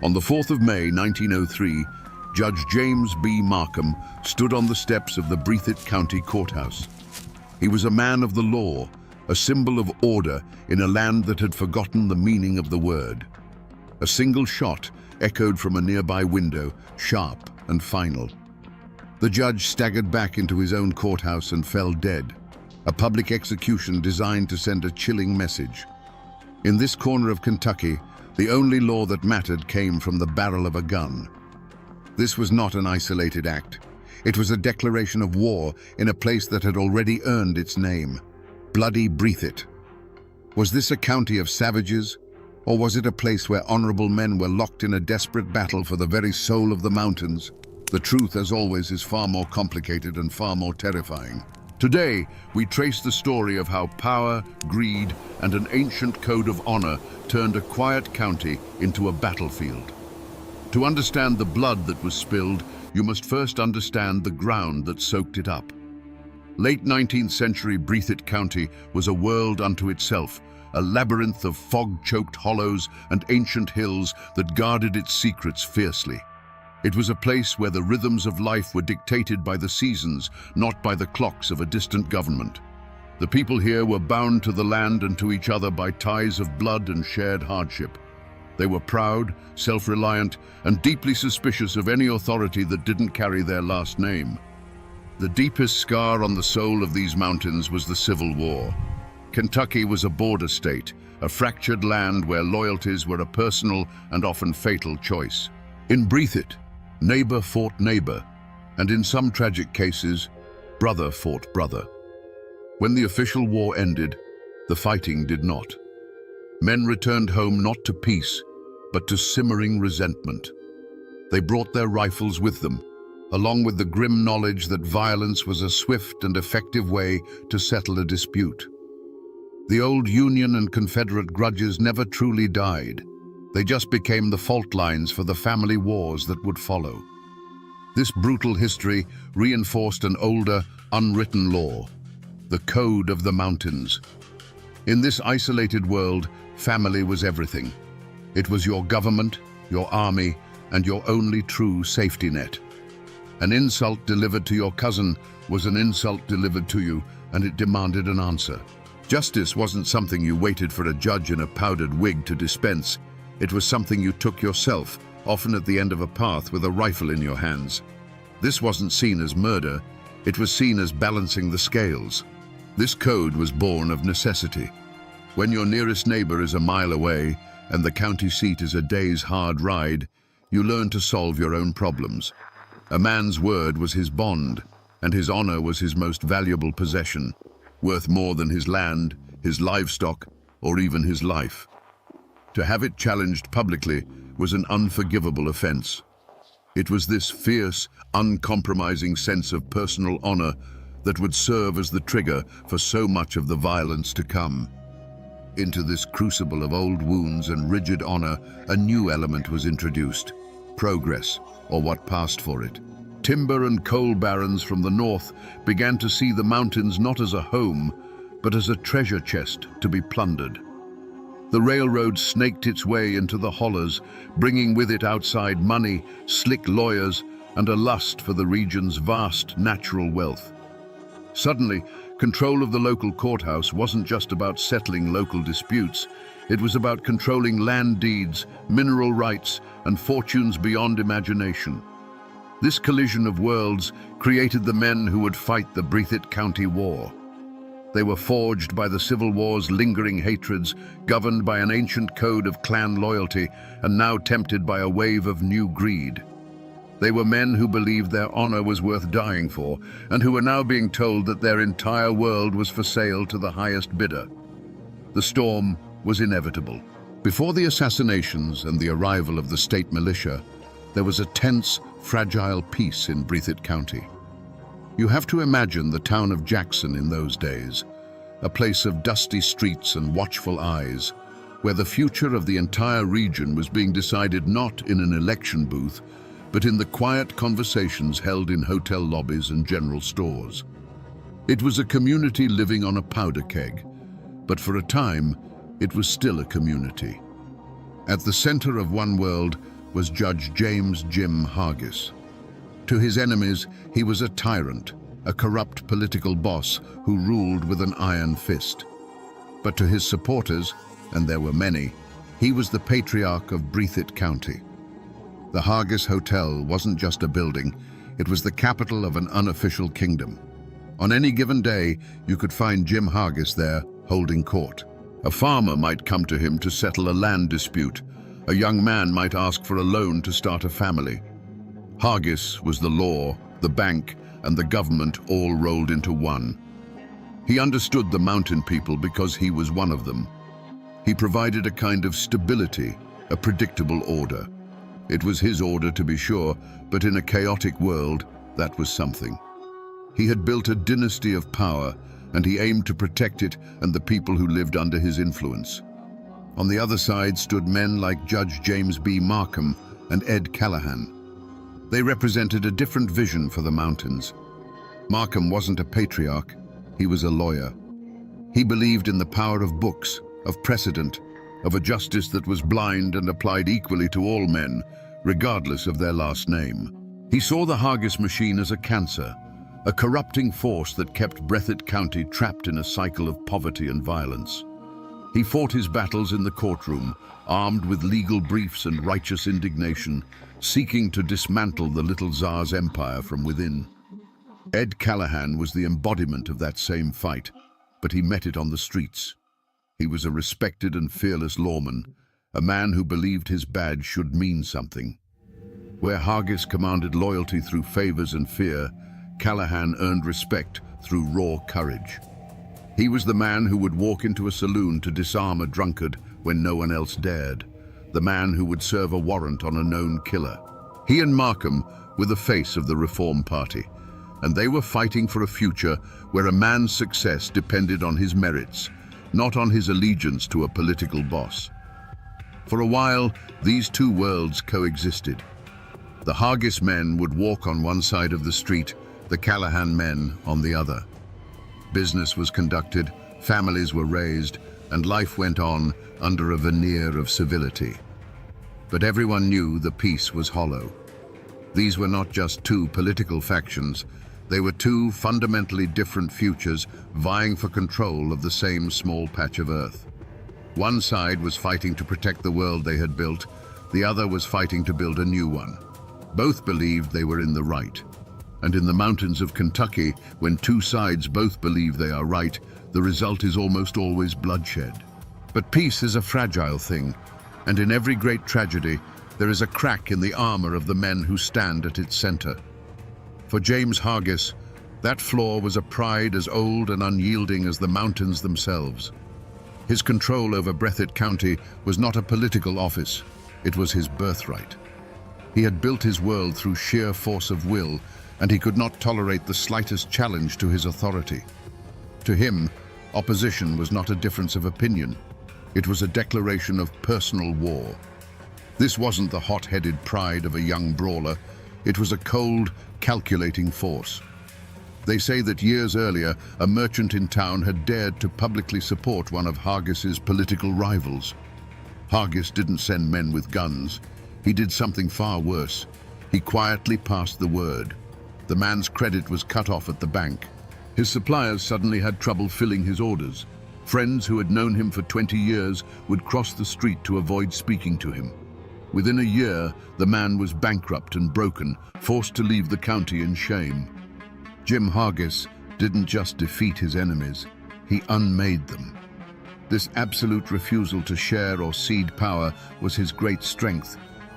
On the 4th of May, 1903, Judge James B. Markham stood on the steps of the Breathitt County Courthouse. He was a man of the law, a symbol of order in a land that had forgotten the meaning of the word. A single shot echoed from a nearby window, sharp and final. The judge staggered back into his own courthouse and fell dead. a public execution designed to send a chilling message. In this corner of Kentucky, the only law that mattered came from the barrel of a gun. This was not an isolated act. It was a declaration of war in a place that had already earned its name. Bloody Breathitt. Was this a county of savages, or was it a place where honorable men were locked in a desperate battle for the very soul of the mountains? The truth, as always, is far more complicated and far more terrifying. Today, we trace the story of how power, greed, and an ancient code of honor turned a quiet county into a battlefield. To understand the blood that was spilled, you must first understand the ground that soaked it up. Late 19th century Breathitt County was a world unto itself, a labyrinth of fog-choked hollows and ancient hills that guarded its secrets fiercely. It was a place where the rhythms of life were dictated by the seasons, not by the clocks of a distant government. The people here were bound to the land and to each other by ties of blood and shared hardship. They were proud, self-reliant, and deeply suspicious of any authority that didn't carry their last name. The deepest scar on the soul of these mountains was the Civil War. Kentucky was a border state, a fractured land where loyalties were a personal and often fatal choice. In Breathitt, neighbor fought neighbor, and in some tragic cases, brother fought brother. When the official war ended, the fighting did not. Men returned home not to peace, but to simmering resentment. They brought their rifles with them, along with the grim knowledge that violence was a swift and effective way to settle a dispute. The old Union and Confederate grudges never truly died. They just became the fault lines for the family wars that would follow. This brutal history reinforced an older, unwritten law, the Code of the Mountains. In this isolated world, family was everything. It was your government, your army, and your only true safety net. An insult delivered to your cousin was an insult delivered to you, and it demanded an answer. Justice wasn't something you waited for a judge in a powdered wig to dispense. It was something you took yourself, often at the end of a path with a rifle in your hands. This wasn't seen as murder, it was seen as balancing the scales. This code was born of necessity. When your nearest neighbor is a mile away and the county seat is a day's hard ride, you learn to solve your own problems. A man's word was his bond, and his honor was his most valuable possession, worth more than his land, his livestock, or even his life. To have it challenged publicly was an unforgivable offense. It was this fierce, uncompromising sense of personal honor that would serve as the trigger for so much of the violence to come. Into this crucible of old wounds and rigid honor, a new element was introduced: progress, or what passed for it. Timber and coal barons from the north began to see the mountains not as a home, but as a treasure chest to be plundered. The railroad snaked its way into the hollows, bringing with it outside money, slick lawyers, and a lust for the region's vast natural wealth. Suddenly, control of the local courthouse wasn't just about settling local disputes. It was about controlling land deeds, mineral rights, and fortunes beyond imagination. This collision of worlds created the men who would fight the Breathitt County War. They were forged by the Civil War's lingering hatreds, governed by an ancient code of clan loyalty, and now tempted by a wave of new greed. They were men who believed their honor was worth dying for, and who were now being told that their entire world was for sale to the highest bidder. The storm was inevitable. Before the assassinations and the arrival of the state militia, there was a tense, fragile peace in Breathitt County. You have to imagine the town of Jackson in those days, a place of dusty streets and watchful eyes, where the future of the entire region was being decided not in an election booth, but in the quiet conversations held in hotel lobbies and general stores. It was a community living on a powder keg, but for a time, it was still a community. At the center of one world was Judge James "Jim" Hargis. To his enemies, he was a tyrant, a corrupt political boss who ruled with an iron fist. But to his supporters, and there were many, he was the patriarch of Breathitt County. The Hargis Hotel wasn't just a building, it was the capital of an unofficial kingdom. On any given day, you could find Jim Hargis there, holding court. A farmer might come to him to settle a land dispute. A young man might ask for a loan to start a family. Hargis was the law, the bank, and the government all rolled into one. He understood the mountain people because he was one of them. He provided a kind of stability, a predictable order. It was his order, to be sure, but in a chaotic world, that was something. He had built a dynasty of power, and he aimed to protect it and the people who lived under his influence. On the other side stood men like Judge James B. Markham and Ed Callahan. They represented a different vision for the mountains. Markham wasn't a patriarch, he was a lawyer. He believed in the power of books, of precedent, of a justice that was blind and applied equally to all men, regardless of their last name. He saw the Hargis machine as a cancer, a corrupting force that kept Breathitt County trapped in a cycle of poverty and violence. He fought his battles in the courtroom, armed with legal briefs and righteous indignation, seeking to dismantle the little Tsar's empire from within. Ed Callahan was the embodiment of that same fight, but he met it on the streets. He was a respected and fearless lawman, a man who believed his badge should mean something. Where Hargis commanded loyalty through favors and fear, Callahan earned respect through raw courage. He was the man who would walk into a saloon to disarm a drunkard when no one else dared, the man who would serve a warrant on a known killer. He and Markham were the face of the Reform Party, and they were fighting for a future where a man's success depended on his merits, not on his allegiance to a political boss. For a while, these two worlds coexisted. The Hargis men would walk on one side of the street, the Callahan men on the other. Business was conducted, families were raised, and life went on under a veneer of civility. But everyone knew the peace was hollow. These were not just two political factions, they were two fundamentally different futures vying for control of the same small patch of earth. One side was fighting to protect the world they had built, the other was fighting to build a new one. Both believed they were in the right. And in the mountains of Kentucky, when two sides both believe they are right, the result is almost always bloodshed. But peace is a fragile thing, and in every great tragedy, there is a crack in the armor of the men who stand at its center. For James Hargis, that flaw was a pride as old and unyielding as the mountains themselves. His control over Breathitt County was not a political office, it was his birthright. He had built his world through sheer force of will, and he could not tolerate the slightest challenge to his authority. To him, opposition was not a difference of opinion. It was a declaration of personal war. This wasn't the hot-headed pride of a young brawler. It was a cold, calculating force. They say that years earlier, a merchant in town had dared to publicly support one of Hargis's political rivals. Hargis didn't send men with guns. He did something far worse. He quietly passed the word. The man's credit was cut off at the bank. His suppliers suddenly had trouble filling his orders. Friends who had known him for 20 years would cross the street to avoid speaking to him. Within a year, the man was bankrupt and broken, forced to leave the county in shame. Jim Hargis didn't just defeat his enemies, he unmade them. This absolute refusal to share or cede power was his great strength,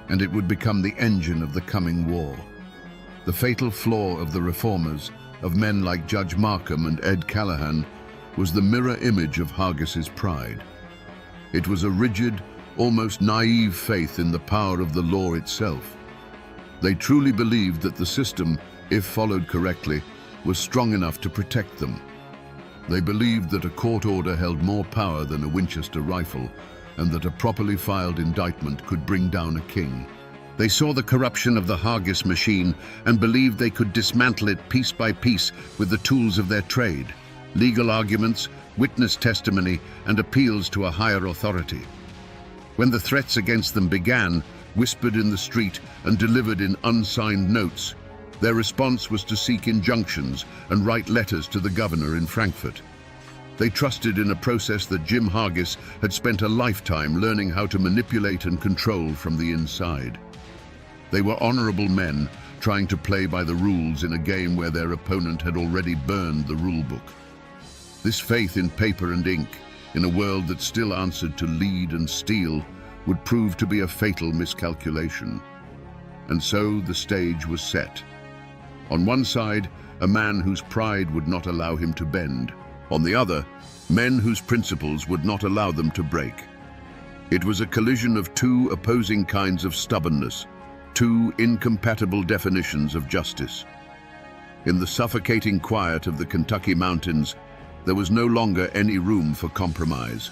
and it would become the engine of the coming war. The fatal flaw of the reformers, of men like Judge Markham and Ed Callahan, was the mirror image of Hargis's pride. It was a rigid, almost naive faith in the power of the law itself. They truly believed that the system, if followed correctly, was strong enough to protect them. They believed that a court order held more power than a Winchester rifle, and that a properly filed indictment could bring down a king. They saw the corruption of the Hargis machine and believed they could dismantle it piece by piece with the tools of their trade: legal arguments, witness testimony, and appeals to a higher authority. When the threats against them began, whispered in the street and delivered in unsigned notes, their response was to seek injunctions and write letters to the governor in Frankfurt. They trusted in a process that Jim Hargis had spent a lifetime learning how to manipulate and control from the inside. They were honorable men, trying to play by the rules in a game where their opponent had already burned the rule book. This faith in paper and ink, in a world that still answered to lead and steel, would prove to be a fatal miscalculation. And so the stage was set. On one side, a man whose pride would not allow him to bend. On the other, men whose principles would not allow them to break. It was a collision of two opposing kinds of stubbornness, two incompatible definitions of justice. In the suffocating quiet of the Kentucky mountains, there was no longer any room for compromise.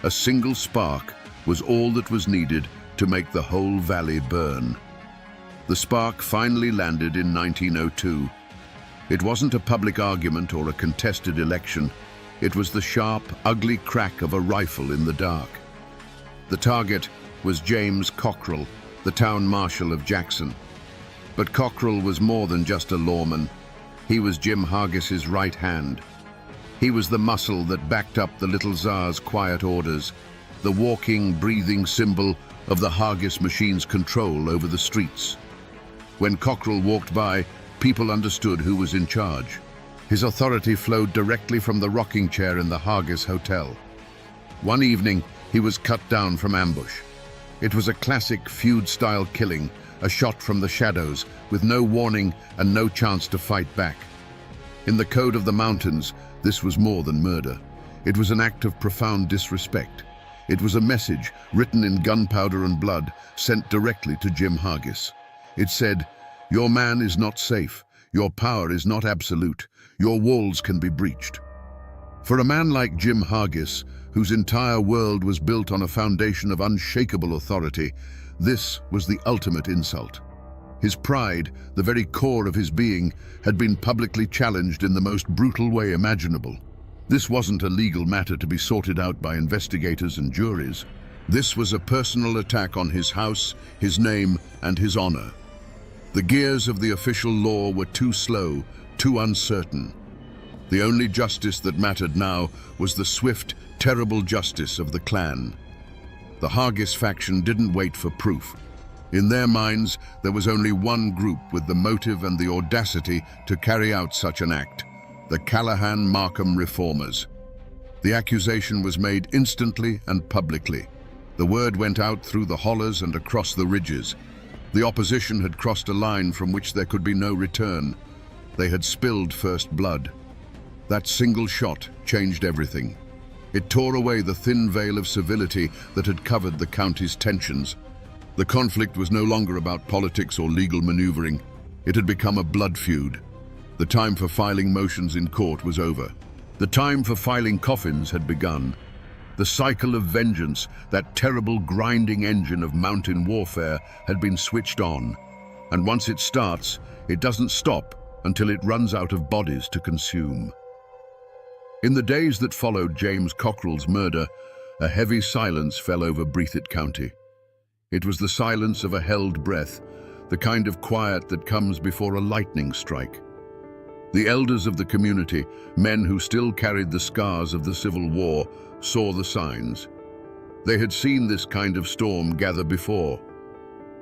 A single spark was all that was needed to make the whole valley burn. The spark finally landed in 1902. It wasn't a public argument or a contested election. It was the sharp, ugly crack of a rifle in the dark. The target was James Cockrell, the town marshal of Jackson. But Cockrell was more than just a lawman. He was Jim Hargis's right hand. He was the muscle that backed up the little Tsar's quiet orders, the walking, breathing symbol of the Hargis machine's control over the streets. When Cockrell walked by, people understood who was in charge. His authority flowed directly from the rocking chair in the Hargis Hotel. One evening, he was cut down from ambush. It was a classic feud-style killing, a shot from the shadows, with no warning and no chance to fight back. In the code of the mountains, this was more than murder. It was an act of profound disrespect. It was a message, written in gunpowder and blood, sent directly to Jim Hargis. It said, "Your man is not safe. Your power is not absolute. Your walls can be breached." For a man like Jim Hargis, whose entire world was built on a foundation of unshakable authority, this was the ultimate insult. His pride, the very core of his being, had been publicly challenged in the most brutal way imaginable. This wasn't a legal matter to be sorted out by investigators and juries. This was a personal attack on his house, his name, and his honor. The gears of the official law were too slow, too uncertain. The only justice that mattered now was the swift, terrible justice of the clan. The Hargis faction didn't wait for proof. In their minds, there was only one group with the motive and the audacity to carry out such an act: the Callahan-Markham reformers. The accusation was made instantly and publicly. The word went out through the hollers and across the ridges. The opposition had crossed a line from which there could be no return. They had spilled first blood. That single shot changed everything. It tore away the thin veil of civility that had covered the county's tensions. The conflict was no longer about politics or legal maneuvering. It had become a blood feud. The time for filing motions in court was over. The time for filing coffins had begun. The cycle of vengeance, that terrible grinding engine of mountain warfare, had been switched on. And once it starts, it doesn't stop until it runs out of bodies to consume. In the days that followed James Cockrell's murder, a heavy silence fell over Breathitt County. It was the silence of a held breath, the kind of quiet that comes before a lightning strike. The elders of the community, men who still carried the scars of the Civil War, saw the signs. They had seen this kind of storm gather before.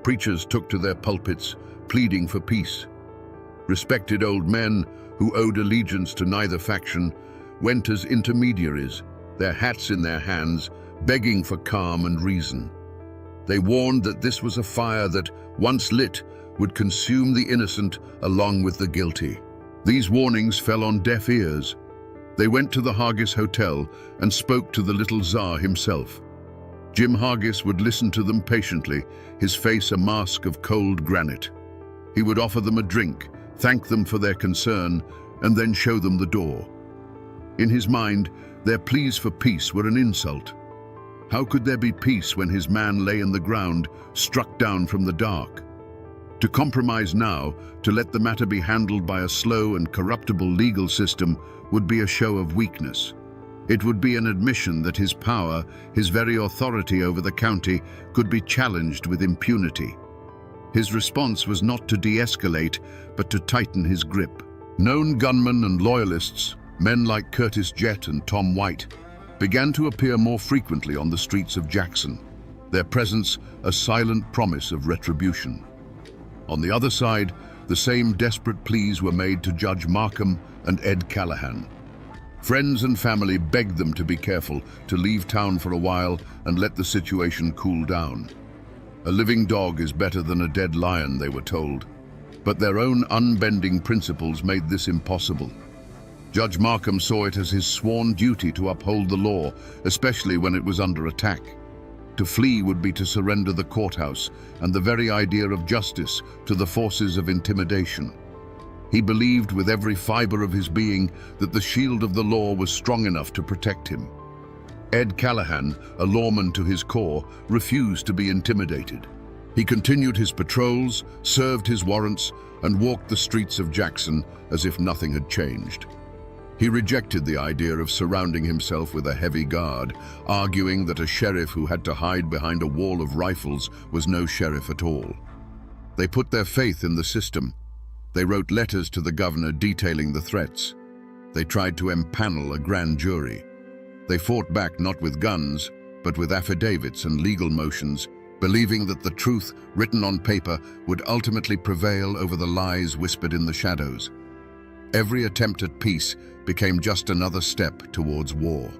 Preachers took to their pulpits, pleading for peace. Respected old men, who owed allegiance to neither faction, went as intermediaries, their hats in their hands, begging for calm and reason. They warned that this was a fire that, once lit, would consume the innocent along with the guilty. These warnings fell on deaf ears. They went to the Hargis Hotel and spoke to the little Tsar himself. Jim Hargis would listen to them patiently, his face a mask of cold granite. He would offer them a drink, thank them for their concern, and then show them the door. In his mind, their pleas for peace were an insult. How could there be peace when his man lay in the ground, struck down from the dark? To compromise now, to let the matter be handled by a slow and corruptible legal system, would be a show of weakness. It would be an admission that his power, his very authority over the county, could be challenged with impunity. His response was not to de-escalate, but to tighten his grip. Known gunmen and loyalists, men like Curtis Jett and Tom White, began to appear more frequently on the streets of Jackson, their presence a silent promise of retribution. On the other side, the same desperate pleas were made to Judge Markham and Ed Callahan. Friends and family begged them to be careful, to leave town for a while and let the situation cool down. A living dog is better than a dead lion, they were told. But their own unbending principles made this impossible. Judge Markham saw it as his sworn duty to uphold the law, especially when it was under attack. To flee would be to surrender the courthouse and the very idea of justice to the forces of intimidation. He believed with every fiber of his being that the shield of the law was strong enough to protect him. Ed Callahan, a lawman to his core, refused to be intimidated. He continued his patrols, served his warrants, and walked the streets of Jackson as if nothing had changed. He rejected the idea of surrounding himself with a heavy guard, arguing that a sheriff who had to hide behind a wall of rifles was no sheriff at all. They put their faith in the system. They wrote letters to the governor detailing the threats. They tried to empanel a grand jury. They fought back not with guns, but with affidavits and legal motions, believing that the truth written on paper would ultimately prevail over the lies whispered in the shadows. Every attempt at peace became just another step towards war.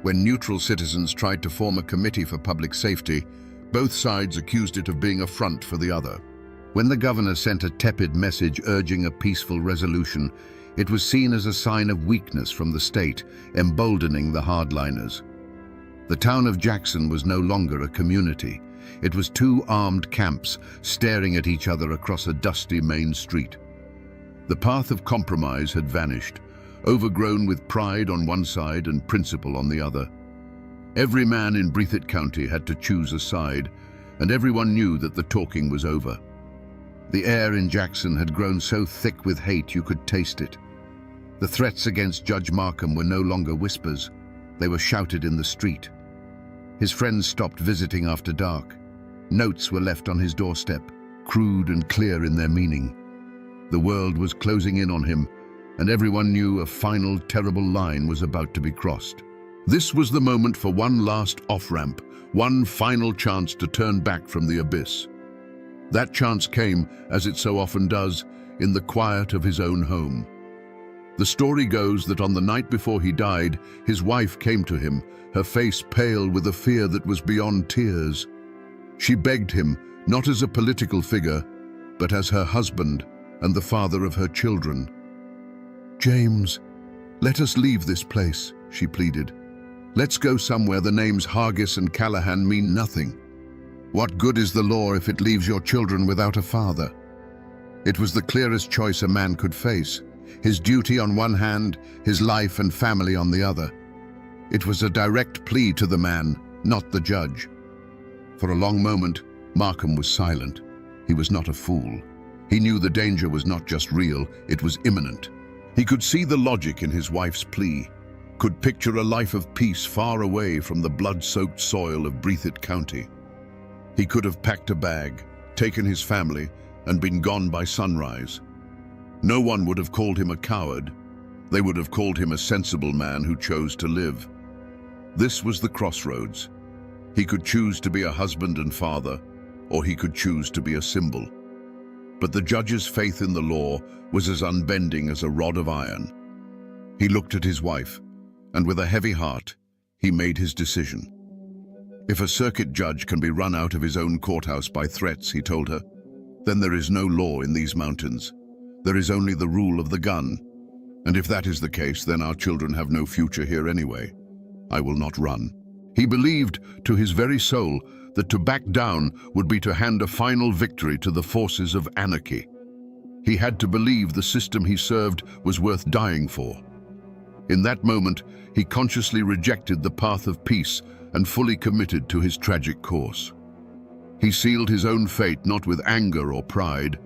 When neutral citizens tried to form a committee for public safety, both sides accused it of being a front for the other. When the governor sent a tepid message urging a peaceful resolution, it was seen as a sign of weakness from the state, emboldening the hardliners. The town of Jackson was no longer a community. It was two armed camps staring at each other across a dusty main street. The path of compromise had vanished, overgrown with pride on one side and principle on the other. Every man in Breathitt County had to choose a side, and everyone knew that the talking was over. The air in Jackson had grown so thick with hate you could taste it. The threats against Judge Markham were no longer whispers. They were shouted in the street. His friends stopped visiting after dark. Notes were left on his doorstep, crude and clear in their meaning. The world was closing in on him, and everyone knew a final terrible line was about to be crossed. This was the moment for one last off-ramp, one final chance to turn back from the abyss. That chance came, as it so often does, in the quiet of his own home. The story goes that on the night before he died, his wife came to him, her face pale with a fear that was beyond tears. She begged him, not as a political figure, but as her husband and the father of her children. "James, let us leave this place," she pleaded. "Let's go somewhere the names Hargis and Callahan mean nothing. What good is the law if it leaves your children without a father?" It was the clearest choice a man could face. His duty on one hand, his life and family on the other. It was a direct plea to the man, not the judge. For a long moment, Markham was silent. He was not a fool. He knew the danger was not just real, it was imminent. He could see the logic in his wife's plea, could picture a life of peace far away from the blood-soaked soil of Breathitt County. He could have packed a bag, taken his family, and been gone by sunrise. No one would have called him a coward. They would have called him a sensible man who chose to live. This was the crossroads. He could choose to be a husband and father, or he could choose to be a symbol. But the judge's faith in the law was as unbending as a rod of iron. He looked at his wife, and with a heavy heart, he made his decision. If a circuit judge can be run out of his own courthouse by threats, he told her, then there is no law in these mountains. There is only the rule of the gun. And if that is the case, then our children have no future here anyway. I will not run. He believed to his very soul that to back down would be to hand a final victory to the forces of anarchy. He had to believe the system he served was worth dying for. In that moment, he consciously rejected the path of peace and fully committed to his tragic course. He sealed his own fate not with anger or pride,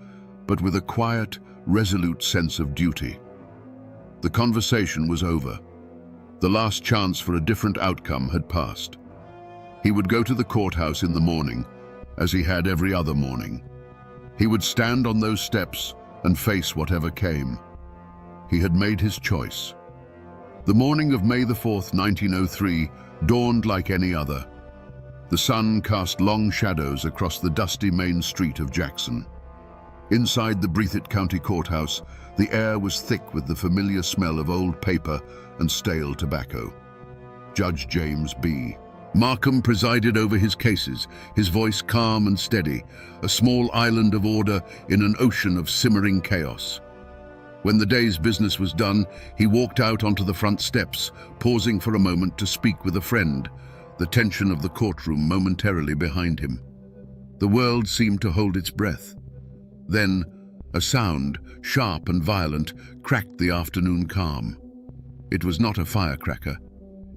but with a quiet, resolute sense of duty. The conversation was over. The last chance for a different outcome had passed. He would go to the courthouse in the morning, as he had every other morning. He would stand on those steps and face whatever came. He had made his choice. The morning of May the 4th, 1903, dawned like any other. The sun cast long shadows across the dusty main street of Jackson. Inside the Breathitt County Courthouse, the air was thick with the familiar smell of old paper and stale tobacco. Judge James B. Markham presided over his cases, his voice calm and steady, a small island of order in an ocean of simmering chaos. When the day's business was done, he walked out onto the front steps, pausing for a moment to speak with a friend, the tension of the courtroom momentarily behind him. The world seemed to hold its breath. Then, a sound, sharp and violent, cracked the afternoon calm. It was not a firecracker.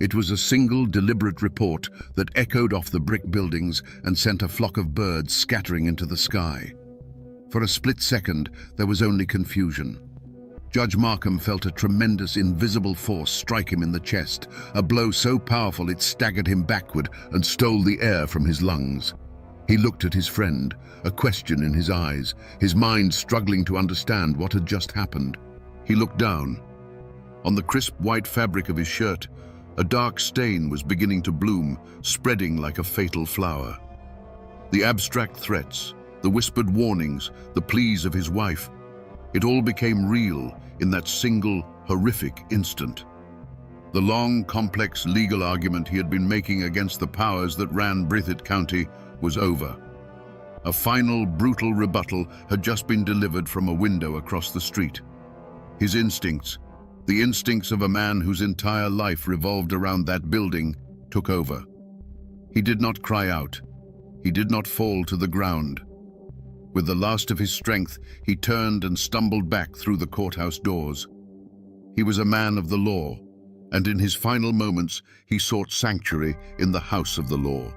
It was a single, deliberate report that echoed off the brick buildings and sent a flock of birds scattering into the sky. For a split second, there was only confusion. Judge Markham felt a tremendous, invisible force strike him in the chest, a blow so powerful it staggered him backward and stole the air from his lungs. He looked at his friend, a question in his eyes, his mind struggling to understand what had just happened. He looked down. On the crisp white fabric of his shirt, a dark stain was beginning to bloom, spreading like a fatal flower. The abstract threats, the whispered warnings, the pleas of his wife, it all became real in that single, horrific instant. The long, complex legal argument he had been making against the powers that ran Breathitt County was over. A final, brutal rebuttal had just been delivered from a window across the street. His instincts, the instincts of a man whose entire life revolved around that building, took over. He did not cry out. He did not fall to the ground. With the last of his strength, he turned and stumbled back through the courthouse doors. He was a man of the law, and in his final moments, he sought sanctuary in the house of the law.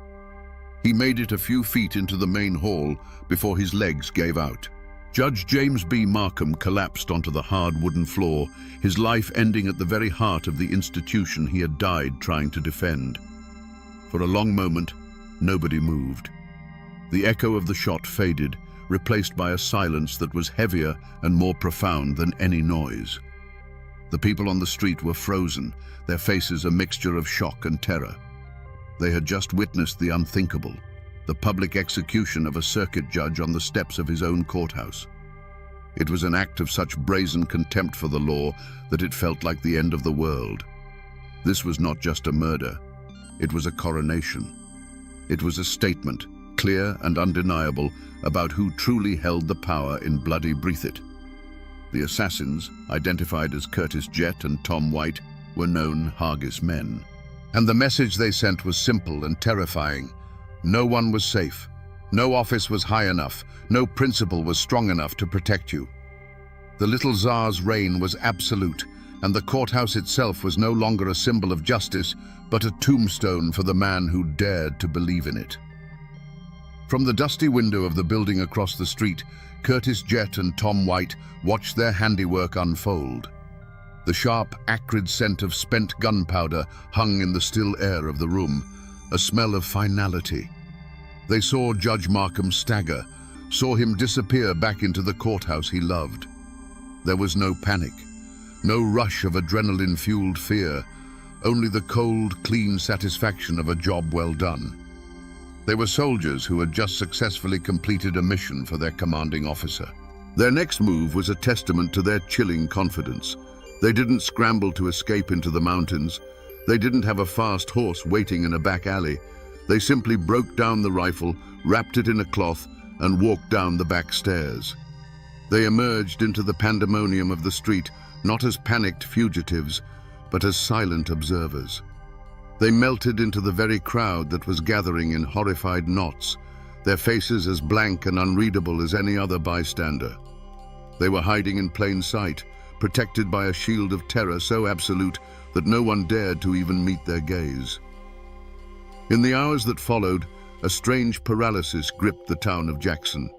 He made it a few feet into the main hall before his legs gave out. Judge James B. Markham collapsed onto the hard wooden floor, his life ending at the very heart of the institution he had died trying to defend. For a long moment, nobody moved. The echo of the shot faded, replaced by a silence that was heavier and more profound than any noise. The people on the street were frozen, their faces a mixture of shock and terror. They had just witnessed the unthinkable, the public execution of a circuit judge on the steps of his own courthouse. It was an act of such brazen contempt for the law that it felt like the end of the world. This was not just a murder. It was a coronation. It was a statement, clear and undeniable, about who truly held the power in bloody Breathitt. The assassins, identified as Curtis Jett and Tom White, were known Hargis men. And the message they sent was simple and terrifying. No one was safe. No office was high enough. No principle was strong enough to protect you. The little Tsar's reign was absolute, and the courthouse itself was no longer a symbol of justice, but a tombstone for the man who dared to believe in it. From the dusty window of the building across the street, Curtis Jett and Tom White watched their handiwork unfold. The sharp, acrid scent of spent gunpowder hung in the still air of the room, a smell of finality. They saw Judge Markham stagger, saw him disappear back into the courthouse he loved. There was no panic, no rush of adrenaline-fueled fear, only the cold, clean satisfaction of a job well done. They were soldiers who had just successfully completed a mission for their commanding officer. Their next move was a testament to their chilling confidence. They didn't scramble to escape into the mountains. They didn't have a fast horse waiting in a back alley. They simply broke down the rifle, wrapped it in a cloth, and walked down the back stairs. They emerged into the pandemonium of the street, not as panicked fugitives, but as silent observers. They melted into the very crowd that was gathering in horrified knots, their faces as blank and unreadable as any other bystander. They were hiding in plain sight, protected by a shield of terror so absolute that no one dared to even meet their gaze. In the hours that followed, a strange paralysis gripped the town of Jackson.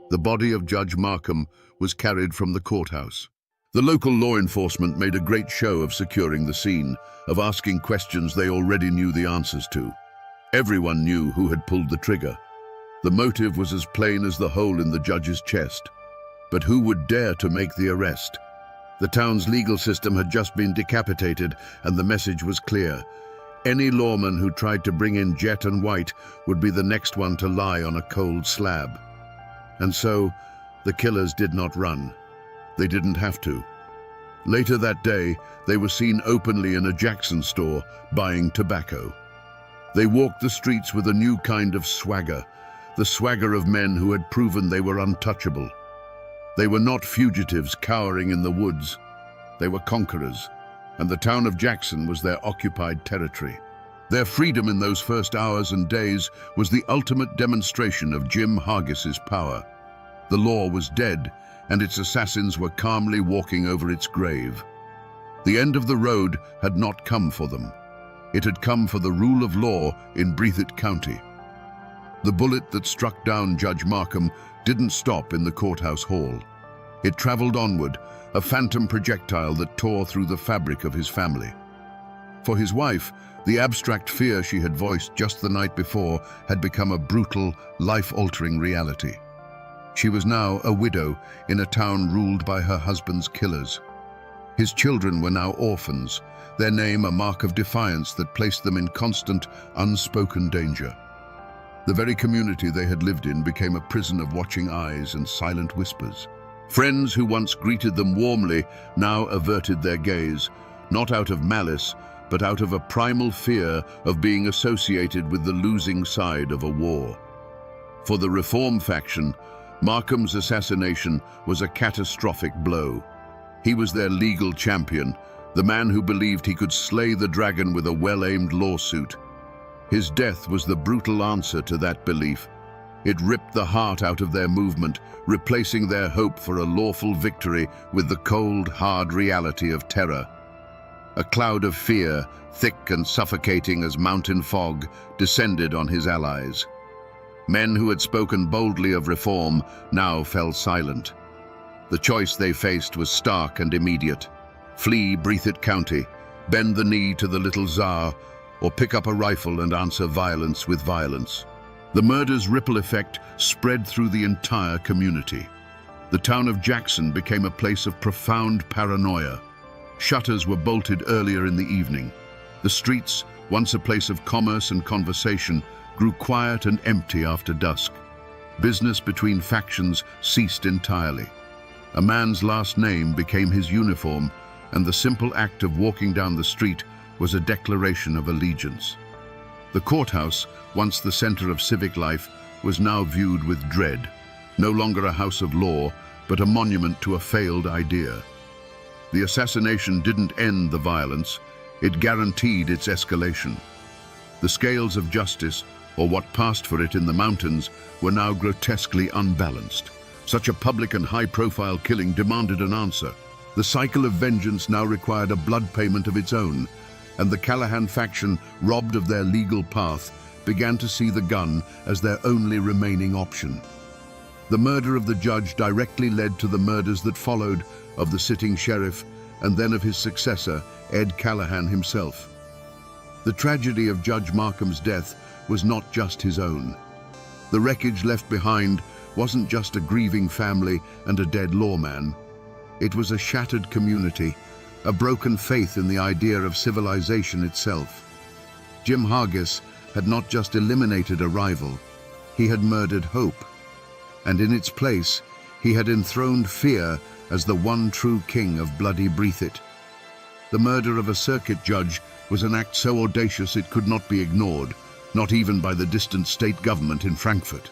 The body of Judge Markham was carried from the courthouse. The local law enforcement made a great show of securing the scene, of asking questions they already knew the answers to. Everyone knew who had pulled the trigger. The motive was as plain as the hole in the judge's chest. But who would dare to make the arrest? The town's legal system had just been decapitated, and the message was clear. Any lawman who tried to bring in Jett and White would be the next one to lie on a cold slab. And so, The killers did not run. They didn't have to. Later that day, they were seen openly in a Jackson store buying tobacco. They walked the streets with a new kind of swagger, the swagger of men who had proven they were untouchable. They were not fugitives cowering in the woods. They were conquerors, and the town of Jackson was their occupied territory. Their freedom in those first hours and days was the ultimate demonstration of Jim Hargis's power. The law was dead, and its assassins were calmly walking over its grave. The end of the road had not come for them. It had come for the rule of law in Breathitt County. The bullet that struck down Judge Markham didn't stop in the courthouse hall. It traveled onward, a phantom projectile that tore through the fabric of his family. For his wife, the abstract fear she had voiced just the night before had become a brutal, life-altering reality. She was now a widow in a town ruled by her husband's killers. His children were now orphans, their name a mark of defiance that placed them in constant, unspoken danger. The very community they had lived in became a prison of watching eyes and silent whispers. Friends who once greeted them warmly now averted their gaze, not out of malice, but out of a primal fear of being associated with the losing side of a war. For the Reform faction, Markham's assassination was a catastrophic blow. He was their legal champion, the man who believed he could slay the dragon with a well-aimed lawsuit. His death was the brutal answer to that belief. It ripped the heart out of their movement, replacing their hope for a lawful victory with the cold, hard reality of terror. A cloud of fear, thick and suffocating as mountain fog, descended on his allies. Men who had spoken boldly of reform now fell silent. The choice they faced was stark and immediate. Flee Breathitt County, bend the knee to the little Tsar, or pick up a rifle and answer violence with violence. The murder's ripple effect spread through the entire community. The town of Jackson became a place of profound paranoia. Shutters were bolted earlier in the evening. The streets, once a place of commerce and conversation, grew quiet and empty after dusk. Business between factions ceased entirely. A man's last name became his uniform, and the simple act of walking down the street was a declaration of allegiance. The courthouse, once the center of civic life, was now viewed with dread. No longer a house of law, but a monument to a failed idea. The assassination didn't end the violence, it guaranteed its escalation. The scales of justice, or what passed for it in the mountains, were now grotesquely unbalanced. Such a public and high-profile killing demanded an answer. The cycle of vengeance now required a blood payment of its own, and the Callahan faction, robbed of their legal path, began to see the gun as their only remaining option. The murder of the judge directly led to the murders that followed, of the sitting sheriff, and then of his successor, Ed Callahan himself. The tragedy of Judge Markham's death was not just his own. The wreckage left behind wasn't just a grieving family and a dead lawman. It was a shattered community, a broken faith in the idea of civilization itself. Jim Hargis had not just eliminated a rival, he had murdered hope. And in its place, he had enthroned fear as the one true king of bloody Breathitt. The murder of a circuit judge was an act so audacious it could not be ignored, not even by the distant state government in Frankfurt.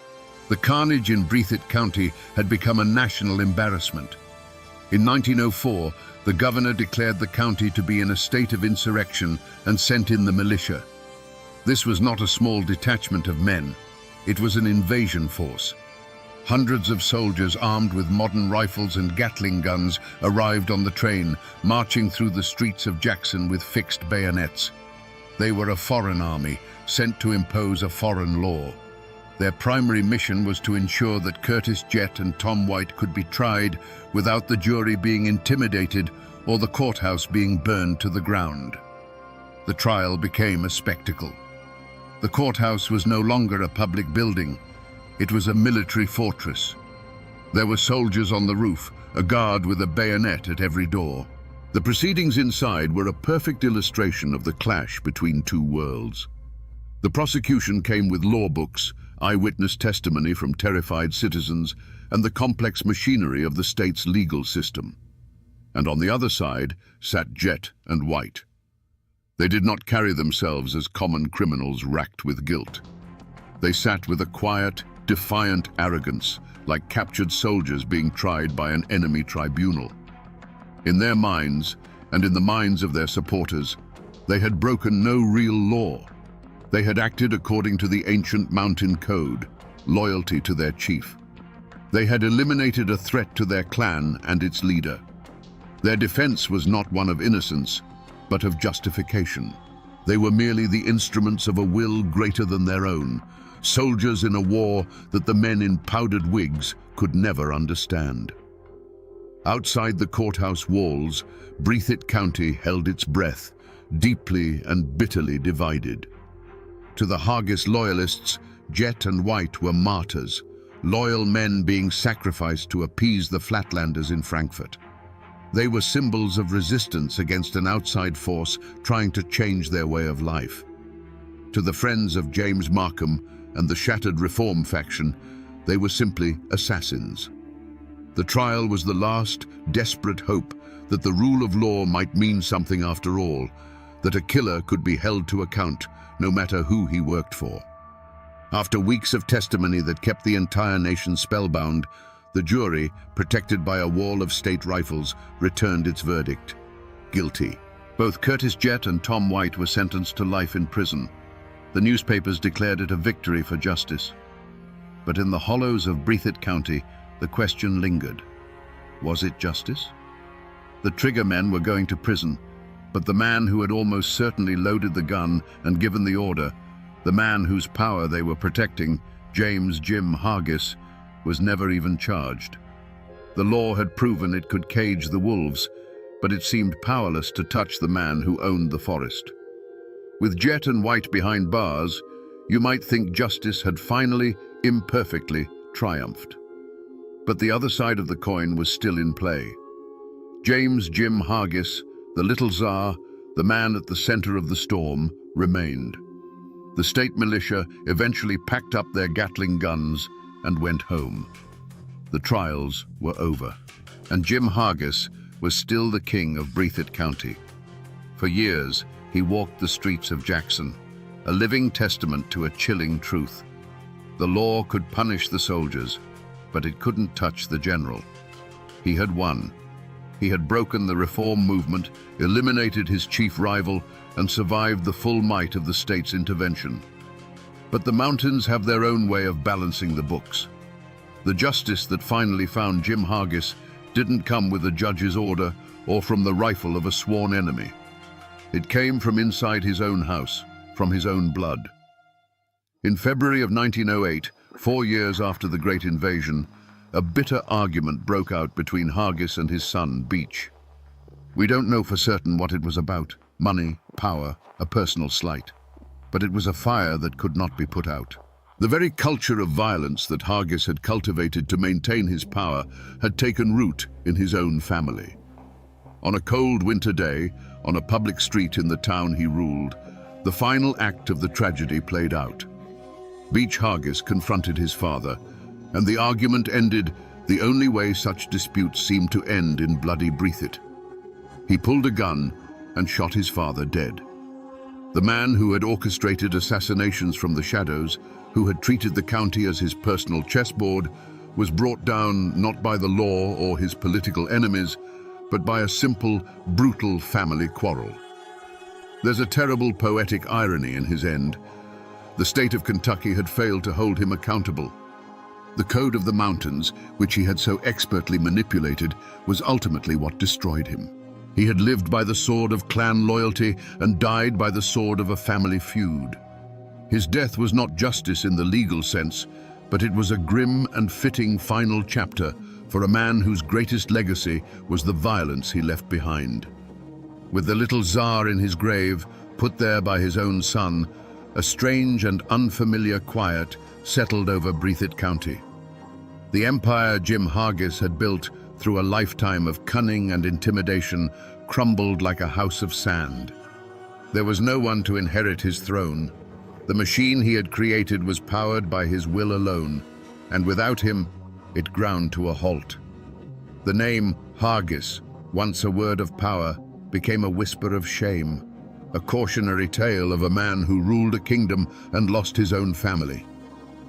The carnage in Breathitt County had become a national embarrassment. In 1904, the governor declared the county to be in a state of insurrection and sent in the militia. This was not a small detachment of men. It was an invasion force. Hundreds of soldiers armed with modern rifles and Gatling guns arrived on the train, marching through the streets of Jackson with fixed bayonets. They were a foreign army, sent to impose a foreign law. Their primary mission was to ensure that Curtis Jett and Tom White could be tried without the jury being intimidated or the courthouse being burned to the ground. The trial became a spectacle. The courthouse was no longer a public building. It was a military fortress. There were soldiers on the roof, a guard with a bayonet at every door. The proceedings inside were a perfect illustration of the clash between two worlds. The prosecution came with law books, eyewitness testimony from terrified citizens, and the complex machinery of the state's legal system. And on the other side sat Jet and White. They did not carry themselves as common criminals racked with guilt. They sat with a quiet, defiant arrogance, like captured soldiers being tried by an enemy tribunal. In their minds, and in the minds of their supporters, they had broken no real law. They had acted according to the ancient mountain code, loyalty to their chief. They had eliminated a threat to their clan and its leader. Their defense was not one of innocence, but of justification. They were merely the instruments of a will greater than their own, soldiers in a war that the men in powdered wigs could never understand. Outside the courthouse walls, Breathitt County held its breath, deeply and bitterly divided. To the Hargis loyalists, Jet and White were martyrs, loyal men being sacrificed to appease the Flatlanders in Frankfurt. They were symbols of resistance against an outside force trying to change their way of life. To the friends of James Markham and the shattered Reform faction, they were simply assassins. The trial was the last, desperate hope that the rule of law might mean something after all, that a killer could be held to account, no matter who he worked for. After weeks of testimony that kept the entire nation spellbound, the jury, protected by a wall of state rifles, returned its verdict: guilty. Both Curtis Jett and Tom White were sentenced to life in prison. The newspapers declared it a victory for justice. But in the hollows of Breathitt County, the question lingered. Was it justice? The trigger men were going to prison, but the man who had almost certainly loaded the gun and given the order, the man whose power they were protecting, James Jim Hargis, was never even charged. The law had proven it could cage the wolves, but it seemed powerless to touch the man who owned the forest. With Jet and White behind bars, you might think justice had finally, imperfectly, triumphed. But the other side of the coin was still in play. James Jim Hargis, the little Tsar, the man at the center of the storm, remained. The state militia eventually packed up their Gatling guns and went home. The trials were over, and Jim Hargis was still the king of Breathitt County. For years, he walked the streets of Jackson, a living testament to a chilling truth. The law could punish the soldiers, but it couldn't touch the general. He had won. He had broken the reform movement, eliminated his chief rival, and survived the full might of the state's intervention. But the mountains have their own way of balancing the books. The justice that finally found Jim Hargis didn't come with a judge's order or from the rifle of a sworn enemy. It came from inside his own house, from his own blood. In February of 1908, 4 years after the Great Invasion, a bitter argument broke out between Hargis and his son, Beach. We don't know for certain what it was about: money, power, a personal slight. But it was a fire that could not be put out. The very culture of violence that Hargis had cultivated to maintain his power had taken root in his own family. On a cold winter day, on a public street in the town he ruled, the final act of the tragedy played out. Beach Hargis confronted his father, and the argument ended the only way such disputes seemed to end, in bloody Breathitt. He pulled a gun and shot his father dead. The man who had orchestrated assassinations from the shadows, who had treated the county as his personal chessboard, was brought down not by the law or his political enemies, but by a simple, brutal family quarrel. There's a terrible poetic irony in his end. The state of Kentucky had failed to hold him accountable. The code of the mountains, which he had so expertly manipulated, was ultimately what destroyed him. He had lived by the sword of clan loyalty and died by the sword of a family feud. His death was not justice in the legal sense, but it was a grim and fitting final chapter for a man whose greatest legacy was the violence he left behind. With the little Tsar in his grave, put there by his own son, a strange and unfamiliar quiet settled over Breathitt County. The empire Jim Hargis had built through a lifetime of cunning and intimidation crumbled like a house of sand. There was no one to inherit his throne. The machine he had created was powered by his will alone, and without him, it ground to a halt. The name Haggis, once a word of power, became a whisper of shame, a cautionary tale of a man who ruled a kingdom and lost his own family.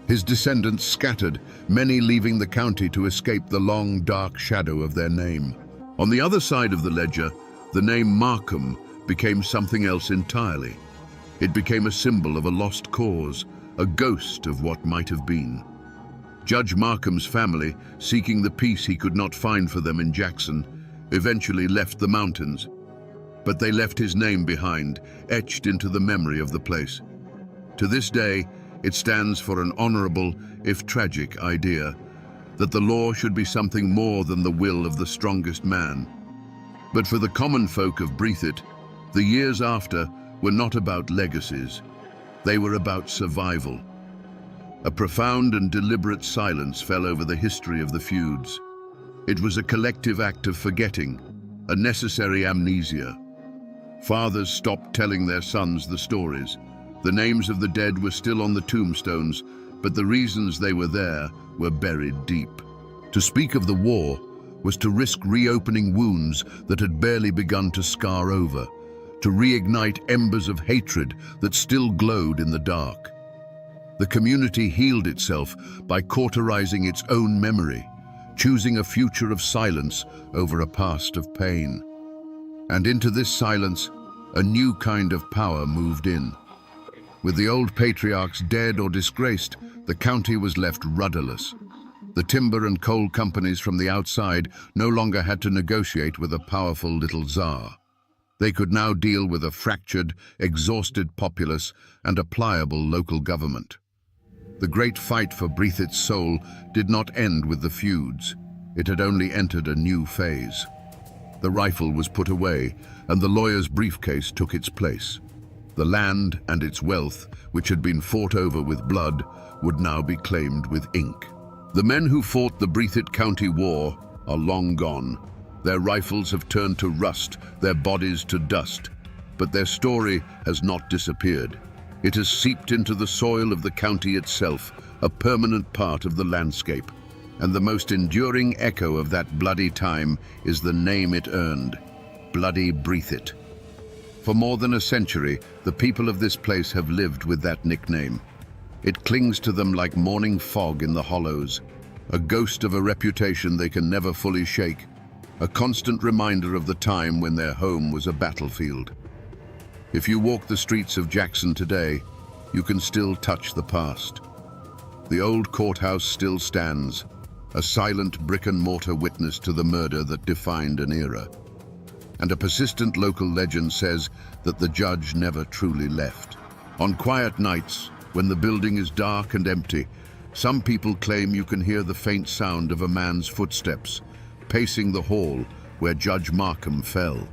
His descendants scattered, many leaving the county to escape the long, dark shadow of their name. On the other side of the ledger, the name Markham became something else entirely. It became a symbol of a lost cause, a ghost of what might have been. Judge Markham's family, seeking the peace he could not find for them in Jackson, eventually left the mountains. But they left his name behind, etched into the memory of the place. To this day, it stands for an honorable, if tragic, idea that the law should be something more than the will of the strongest man. But for the common folk of Breathitt, the years after were not about legacies. They were about survival. A profound and deliberate silence fell over the history of the feuds. It was a collective act of forgetting, a necessary amnesia. Fathers stopped telling their sons the stories. The names of the dead were still on the tombstones, but the reasons they were there were buried deep. To speak of the war was to risk reopening wounds that had barely begun to scar over, to reignite embers of hatred that still glowed in the dark. The community healed itself by cauterizing its own memory, choosing a future of silence over a past of pain. And into this silence, a new kind of power moved in. With the old patriarchs dead or disgraced, the county was left rudderless. The timber and coal companies from the outside no longer had to negotiate with a powerful little czar. They could now deal with a fractured, exhausted populace and a pliable local government. The great fight for Breathitt's soul did not end with the feuds. It had only entered a new phase. The rifle was put away, and the lawyer's briefcase took its place. The land and its wealth, which had been fought over with blood, would now be claimed with ink. The men who fought the Breathitt County War are long gone. Their rifles have turned to rust, their bodies to dust. But their story has not disappeared. It has seeped into the soil of the county itself, a permanent part of the landscape. And the most enduring echo of that bloody time is the name it earned, Bloody Breathitt. For more than a century, the people of this place have lived with that nickname. It clings to them like morning fog in the hollows, a ghost of a reputation they can never fully shake, a constant reminder of the time when their home was a battlefield. If you walk the streets of Jackson today, you can still touch the past. The old courthouse still stands, a silent brick-and-mortar witness to the murder that defined an era. And a persistent local legend says that the judge never truly left. On quiet nights, when the building is dark and empty, some people claim you can hear the faint sound of a man's footsteps, pacing the hall where Judge Markham fell.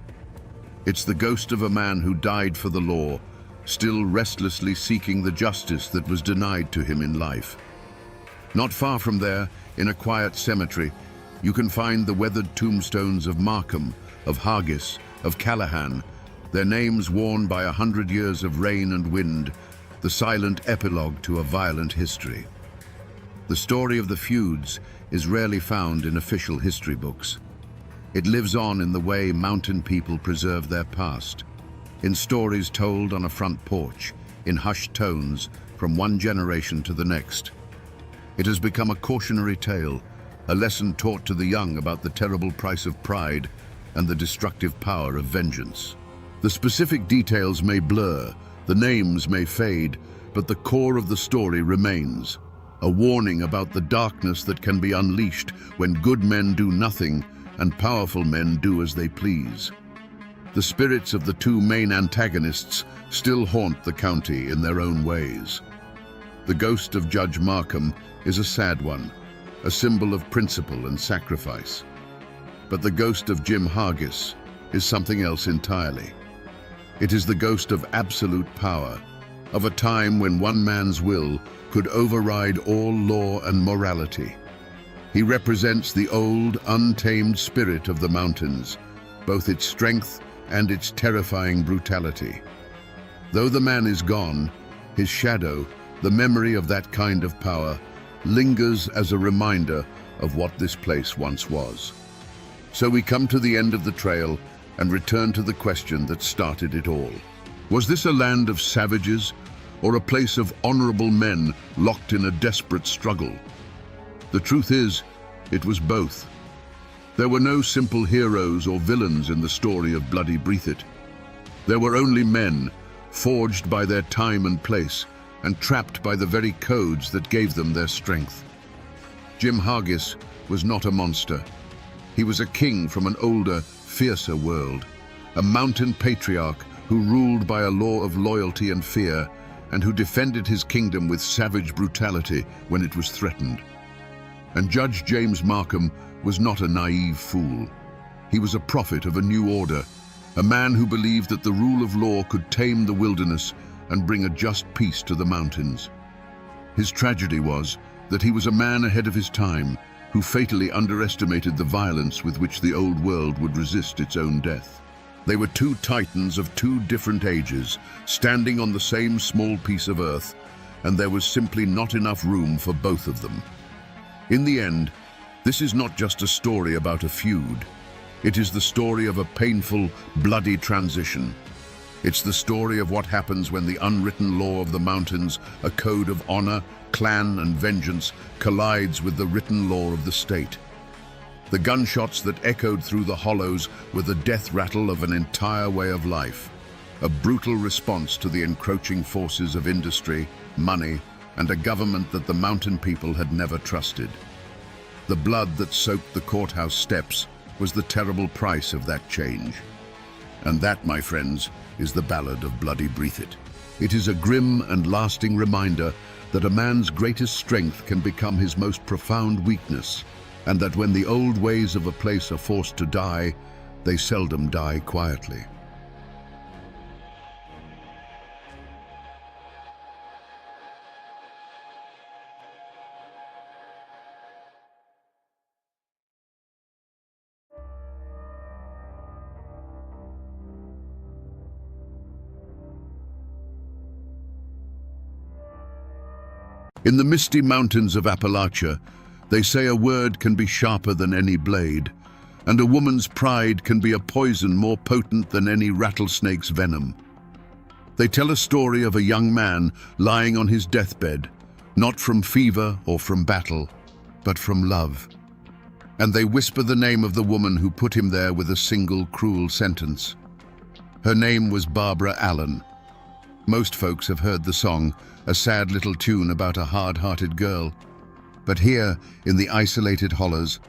It's the ghost of a man who died for the law, still restlessly seeking the justice that was denied to him in life. Not far from there, in a quiet cemetery, you can find the weathered tombstones of Markham, of Haggis, of Callahan, their names worn by 100 years of rain and wind, the silent epilogue to a violent history. The story of the feuds is rarely found in official history books. It lives on in the way mountain people preserve their past, in stories told on a front porch, in hushed tones from one generation to the next. It has become a cautionary tale, a lesson taught to the young about the terrible price of pride and the destructive power of vengeance. The specific details may blur, the names may fade, but the core of the story remains. A warning about the darkness that can be unleashed when good men do nothing and powerful men do as they please. The spirits of the two main antagonists still haunt the county in their own ways. The ghost of Judge Markham is a sad one, a symbol of principle and sacrifice. But the ghost of Jim Haggis is something else entirely. It is the ghost of absolute power, of a time when one man's will could override all law and morality. He represents the old, untamed spirit of the mountains, both its strength and its terrifying brutality. Though the man is gone, His shadow, the memory of that kind of power, lingers as a reminder of what this place once was. So we come to the end of the trail and return to the question that started it all. Was this a land of savages or a place of honorable men locked in a desperate struggle? The truth is, it was both. There were no simple heroes or villains in the story of Bloody Breathitt. There were only men, forged by their time and place, and trapped by the very codes that gave them their strength. Jim Hargis was not a monster. He was a king from an older, fiercer world, a mountain patriarch who ruled by a law of loyalty and fear, and who defended his kingdom with savage brutality when it was threatened. And Judge James Markham was not a naive fool. He was a prophet of a new order, a man who believed that the rule of law could tame the wilderness and bring a just peace to the mountains. His tragedy was that he was a man ahead of his time, who fatally underestimated the violence with which the old world would resist its own death. They were two titans of two different ages, standing on the same small piece of earth, and there was simply not enough room for both of them. In the end, this is not just a story about a feud. It is the story of a painful, bloody transition. It's the story of what happens when the unwritten law of the mountains, a code of honor, clan, and vengeance, collides with the written law of the state. The gunshots that echoed through the hollows were the death rattle of an entire way of life, a brutal response to the encroaching forces of industry, money, and a government that the mountain people had never trusted. The blood that soaked the courthouse steps was the terrible price of that change. And that, my friends, is the Ballad of Bloody Breathitt. It is a grim and lasting reminder that a man's greatest strength can become his most profound weakness, and that when the old ways of a place are forced to die, they seldom die quietly. In the misty mountains of Appalachia, they say a word can be sharper than any blade, and a woman's pride can be a poison more potent than any rattlesnake's venom. They tell a story of a young man lying on his deathbed, not from fever or from battle, but from love. And they whisper the name of the woman who put him there with a single cruel sentence. Her name was Barbara Allen. Most folks have heard the song, a sad little tune about a hard-hearted girl. But here, in the isolated hollows,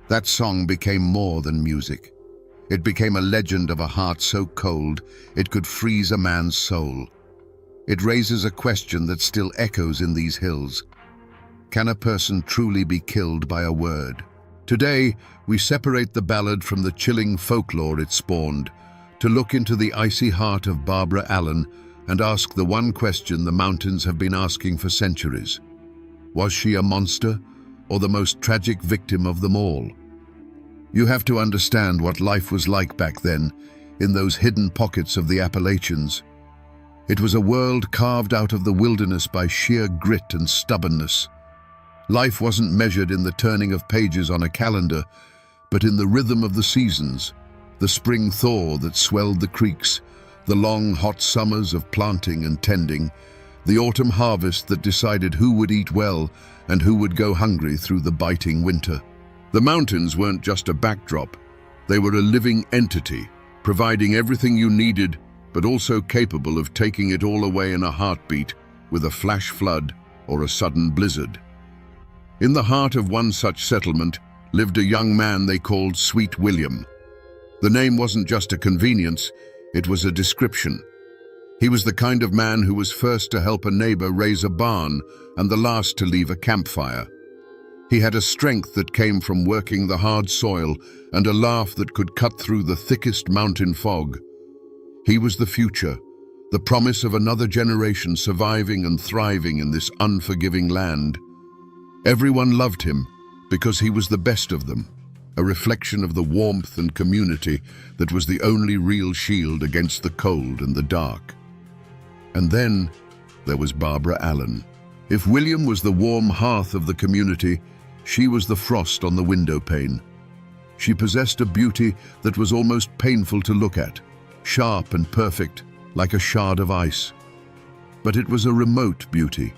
that song became more than music. It became a legend of a heart so cold it could freeze a man's soul. It raises a question that still echoes in these hills. Can a person truly be killed by a word? Today, we separate the ballad from the chilling folklore it spawned, to look into the icy heart of Barbara Allen and ask the one question the mountains have been asking for centuries. Was she a monster, or the most tragic victim of them all? You have to understand what life was like back then, in those hidden pockets of the Appalachians. It was a world carved out of the wilderness by sheer grit and stubbornness. Life wasn't measured in the turning of pages on a calendar, but in the rhythm of the seasons, the spring thaw that swelled the creeks, the long, hot summers of planting and tending, the autumn harvest that decided who would eat well and who would go hungry through the biting winter. The mountains weren't just a backdrop. They were a living entity, providing everything you needed, but also capable of taking it all away in a heartbeat with a flash flood or a sudden blizzard. In the heart of one such settlement lived a young man they called Sweet William. The name wasn't just a convenience, it was a description. He was the kind of man who was first to help a neighbor raise a barn and the last to leave a campfire. He had a strength that came from working the hard soil and a laugh that could cut through the thickest mountain fog. He was the future, the promise of another generation surviving and thriving in this unforgiving land. Everyone loved him because he was the best of them, a reflection of the warmth and community that was the only real shield against the cold and the dark. And then, there was Barbara Allen. If William was the warm hearth of the community, she was the frost on the window pane. She possessed a beauty that was almost painful to look at, sharp and perfect, like a shard of ice. But it was a remote beauty.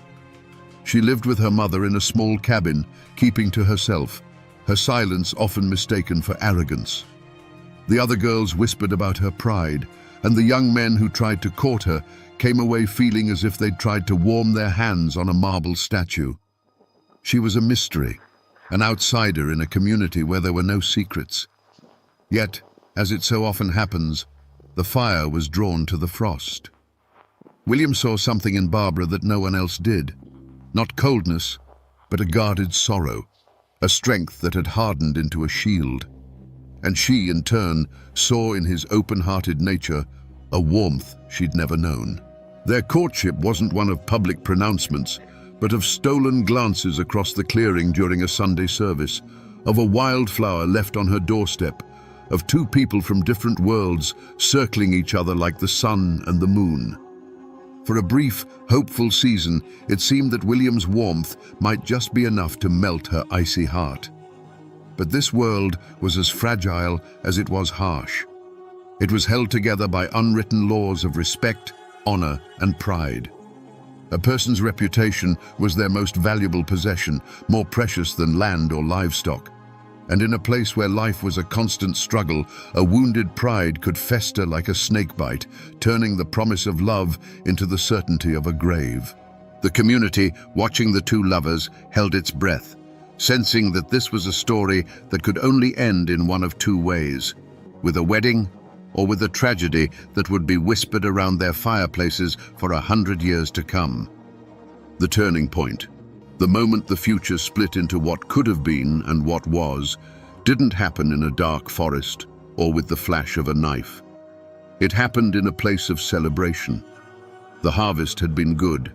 She lived with her mother in a small cabin, keeping to herself, her silence often mistaken for arrogance. The other girls whispered about her pride, and the young men who tried to court her came away feeling as if they'd tried to warm their hands on a marble statue. She was a mystery, an outsider in a community where there were no secrets. Yet, as it so often happens, the fire was drawn to the frost. William saw something in Barbara that no one else did. Not coldness, but a guarded sorrow, a strength that had hardened into a shield. And she, in turn, saw in his open-hearted nature a warmth she'd never known. Their courtship wasn't one of public pronouncements, but of stolen glances across the clearing during a Sunday service, of a wildflower left on her doorstep, of two people from different worlds circling each other like the sun and the moon. For a brief, hopeful season, it seemed that William's warmth might just be enough to melt her icy heart. But this world was as fragile as it was harsh. It was held together by unwritten laws of respect, honor, and pride. A person's reputation was their most valuable possession, more precious than land or livestock. And in a place where life was a constant struggle, a wounded pride could fester like a snakebite, turning the promise of love into the certainty of a grave. The community, watching the two lovers, held its breath, sensing that this was a story that could only end in one of two ways, with a wedding or with a tragedy that would be whispered around their fireplaces for 100 years to come. The turning point, the moment the future split into what could have been and what was, didn't happen in a dark forest or with the flash of a knife. It happened in a place of celebration. The harvest had been good,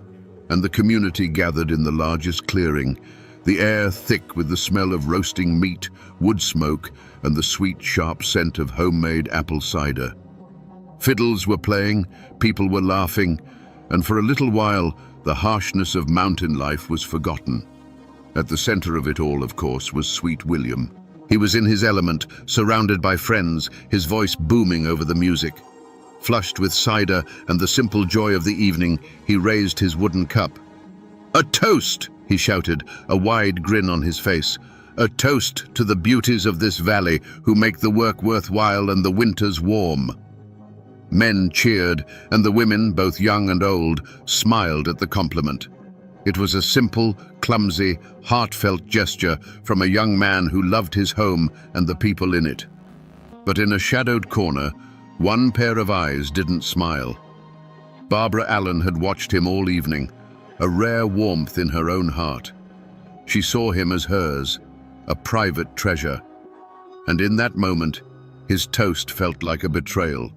and the community gathered in the largest clearing, the air thick with the smell of roasting meat, wood smoke, and the sweet, sharp scent of homemade apple cider. Fiddles were playing, people were laughing, and for a little while, the harshness of mountain life was forgotten. At the center of it all, of course, was sweet William. He was in his element, surrounded by friends, his voice booming over the music. Flushed with cider and the simple joy of the evening, he raised his wooden cup. "A toast!" he shouted, a wide grin on his face. "A toast to the beauties of this valley who make the work worthwhile and the winters warm." Men cheered, and the women, both young and old, smiled at the compliment. It was a simple, clumsy, heartfelt gesture from a young man who loved his home and the people in it. But in a shadowed corner, one pair of eyes didn't smile. Barbara Allen had watched him all evening, a rare warmth in her own heart. She saw him as hers, a private treasure. And in that moment, his toast felt like a betrayal.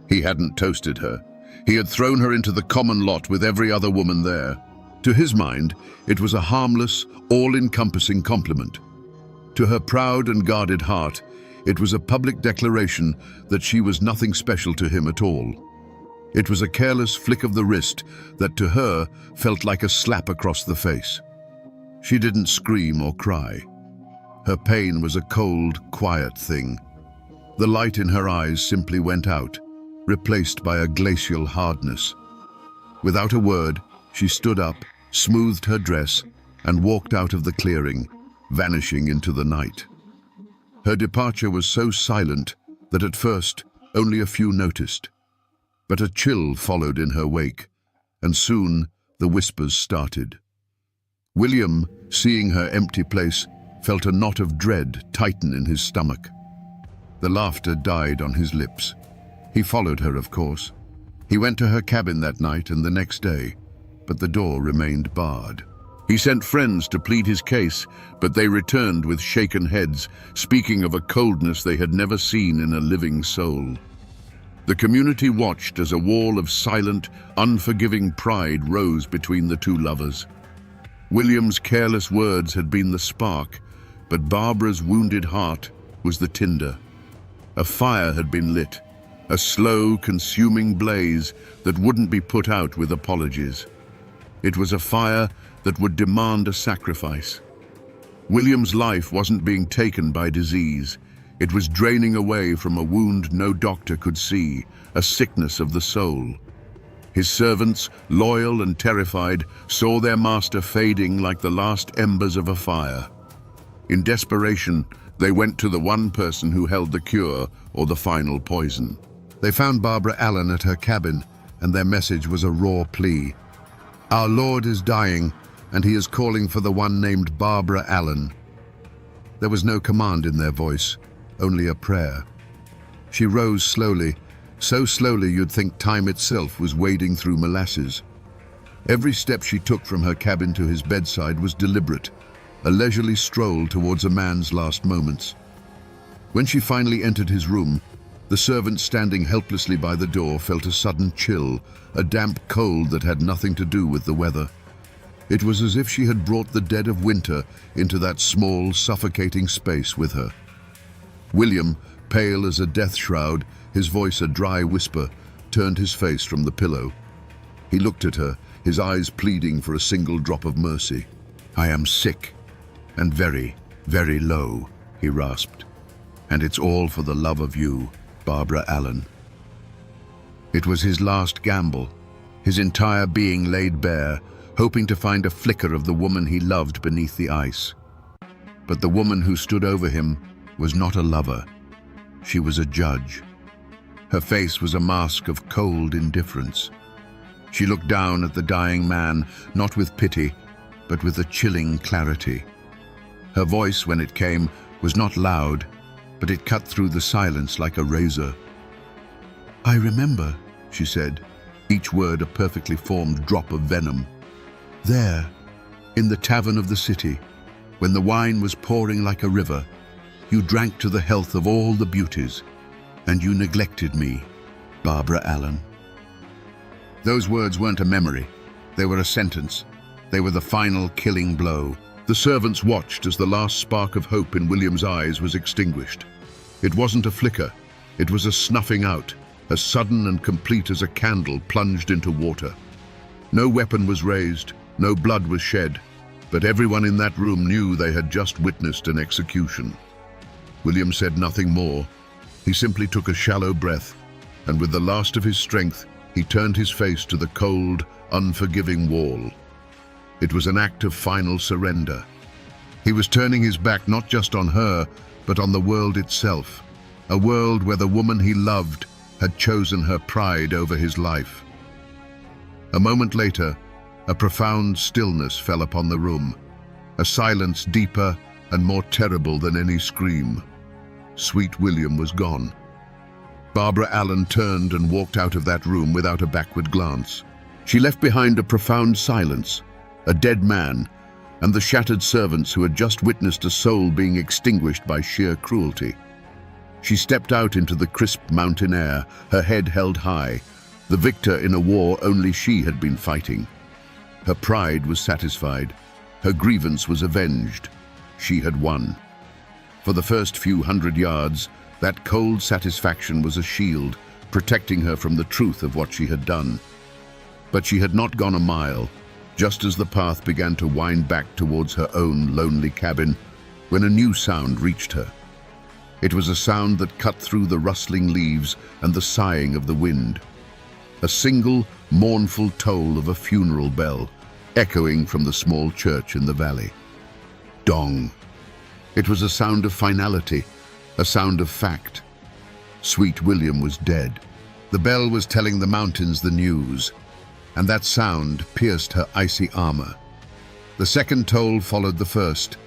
He hadn't toasted her. He had thrown her into the common lot with every other woman there. To his mind, it was a harmless, all-encompassing compliment. To her proud and guarded heart, it was a public declaration that she was nothing special to him at all. It was a careless flick of the wrist that to her felt like a slap across the face. She didn't scream or cry. Her pain was a cold, quiet thing. The light in her eyes simply went out, replaced by a glacial hardness. Without a word, she stood up, smoothed her dress, and walked out of the clearing, vanishing into the night. Her departure was so silent that at first only a few noticed. But a chill followed in her wake, and soon the whispers started. William, seeing her empty place, felt a knot of dread tighten in his stomach. The laughter died on his lips. He followed her, of course. He went to her cabin that night and the next day, but the door remained barred. He sent friends to plead his case, but they returned with shaken heads, speaking of a coldness they had never seen in a living soul. The community watched as a wall of silent, unforgiving pride rose between the two lovers. William's careless words had been the spark, but Barbara's wounded heart was the tinder. A fire had been lit, a slow, consuming blaze that wouldn't be put out with apologies. It was a fire that would demand a sacrifice. William's life wasn't being taken by disease. It was draining away from a wound no doctor could see, a sickness of the soul. His servants, loyal and terrified, saw their master fading like the last embers of a fire. In desperation, they went to the one person who held the cure or the final poison. They found Barbara Allen at her cabin, and their message was a raw plea. "Our Lord is dying, and he is calling for the one named Barbara Allen." There was no command in their voice, only a prayer. She rose slowly, so slowly you'd think time itself was wading through molasses. Every step she took from her cabin to his bedside was deliberate, a leisurely stroll towards a man's last moments. When she finally entered his room, the servant standing helplessly by the door felt a sudden chill, a damp cold that had nothing to do with the weather. It was as if she had brought the dead of winter into that small, suffocating space with her. William, pale as a death shroud, his voice a dry whisper, turned his face from the pillow. He looked at her, his eyes pleading for a single drop of mercy. "I am sick, and very, very low," he rasped. "And it's all for the love of you, Barbara Allen." It was his last gamble, his entire being laid bare, hoping to find a flicker of the woman he loved beneath the ice. But the woman who stood over him was not a lover. She was a judge. Her face was a mask of cold indifference. She looked down at the dying man, not with pity, but with a chilling clarity. Her voice, when it came, was not loud, but it cut through the silence like a razor. "I remember," she said, each word a perfectly formed drop of venom. "There, in the tavern of the city, when the wine was pouring like a river, you drank to the health of all the beauties, and you neglected me, Barbara Allen." Those words weren't a memory. They were a sentence. They were the final killing blow. The servants watched as the last spark of hope in William's eyes was extinguished. It wasn't a flicker. It was a snuffing out, as sudden and complete as a candle plunged into water. No weapon was raised, no blood was shed, but everyone in that room knew they had just witnessed an execution. William said nothing more. He simply took a shallow breath, and with the last of his strength, he turned his face to the cold, unforgiving wall. It was an act of final surrender. He was turning his back not just on her, but on the world itself, a world where the woman he loved had chosen her pride over his life. A moment later, a profound stillness fell upon the room, a silence deeper and more terrible than any scream. Sweet William was gone. Barbara Allen turned and walked out of that room without a backward glance. She left behind a profound silence, a dead man, and the shattered servants who had just witnessed a soul being extinguished by sheer cruelty. She stepped out into the crisp mountain air, her head held high, the victor in a war only she had been fighting. Her pride was satisfied. Her grievance was avenged. She had won. For the first few hundred yards, that cold satisfaction was a shield, protecting her from the truth of what she had done. But she had not gone a mile, just as the path began to wind back towards her own lonely cabin, when a new sound reached her. It was a sound that cut through the rustling leaves and the sighing of the wind. A single, mournful toll of a funeral bell, echoing from the small church in the valley. Dong. It was a sound of finality, a sound of fact. Sweet William was dead. The bell was telling the mountains the news, and that sound pierced her icy armor. The second toll followed the first,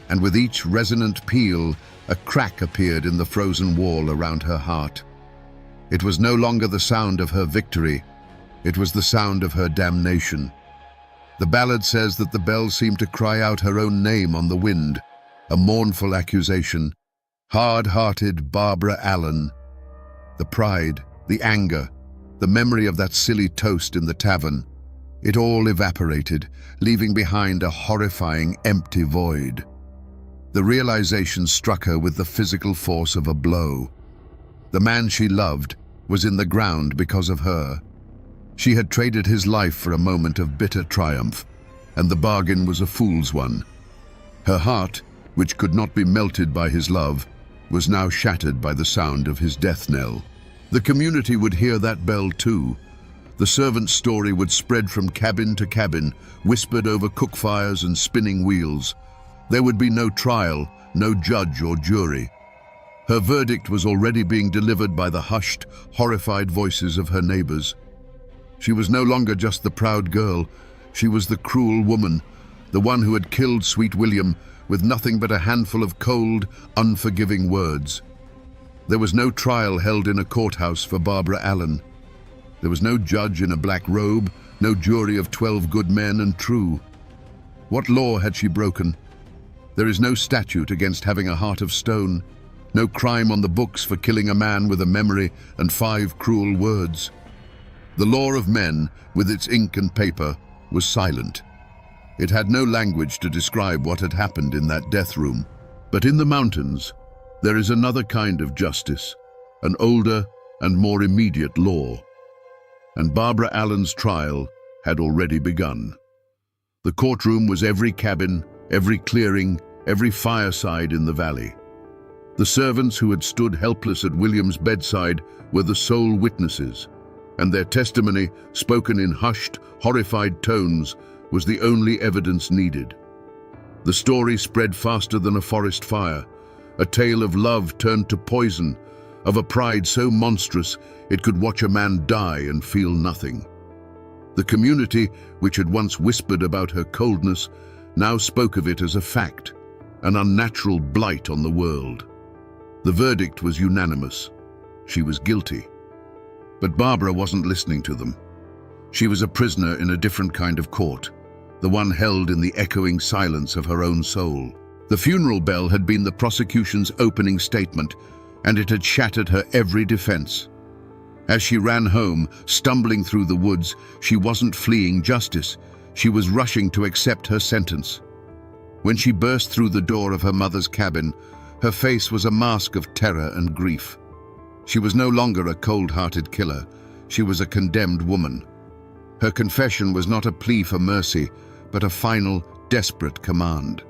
and with each resonant peal, a crack appeared in the frozen wall around her heart. It was no longer the sound of her victory, it was the sound of her damnation. The ballad says that the bell seemed to cry out her own name on the wind, a mournful accusation. Hard-hearted Barbara Allen. The pride, the anger, the memory of that silly toast in the tavern, it all evaporated, leaving behind a horrifying, empty void. The realization struck her with the physical force of a blow. The man she loved was in the ground because of her. She had traded his life for a moment of bitter triumph, and the bargain was a fool's one. Her heart, which could not be melted by his love, was now shattered by the sound of his death knell. The community would hear that bell too. The servant's story would spread from cabin to cabin, whispered over cook fires and spinning wheels. There would be no trial, no judge or jury. Her verdict was already being delivered by the hushed, horrified voices of her neighbors. She was no longer just the proud girl. She was the cruel woman, the one who had killed sweet William with nothing but a handful of cold, unforgiving words. There was no trial held in a courthouse for Barbara Allen. There was no judge in a black robe, no jury of 12 good men and true. What law had she broken? There is no statute against having a heart of stone, no crime on the books for killing a man with a memory and 5 cruel words. The law of men, with its ink and paper, was silent. It had no language to describe what had happened in that death room. But in the mountains, there is another kind of justice, an older and more immediate law. And Barbara Allen's trial had already begun. The courtroom was every cabin, every clearing, every fireside in the valley. The servants who had stood helpless at William's bedside were the sole witnesses, and their testimony, spoken in hushed, horrified tones, was the only evidence needed. The story spread faster than a forest fire, a tale of love turned to poison, of a pride so monstrous it could watch a man die and feel nothing. The community, which had once whispered about her coldness, now spoke of it as a fact, an unnatural blight on the world. The verdict was unanimous. She was guilty. But Barbara wasn't listening to them. She was a prisoner in a different kind of court, the one held in the echoing silence of her own soul. The funeral bell had been the prosecution's opening statement, and it had shattered her every defense. As she ran home, stumbling through the woods, she wasn't fleeing justice. She was rushing to accept her sentence. When she burst through the door of her mother's cabin, her face was a mask of terror and grief. She was no longer a cold-hearted killer. She was a condemned woman. Her confession was not a plea for mercy, but a final, desperate command.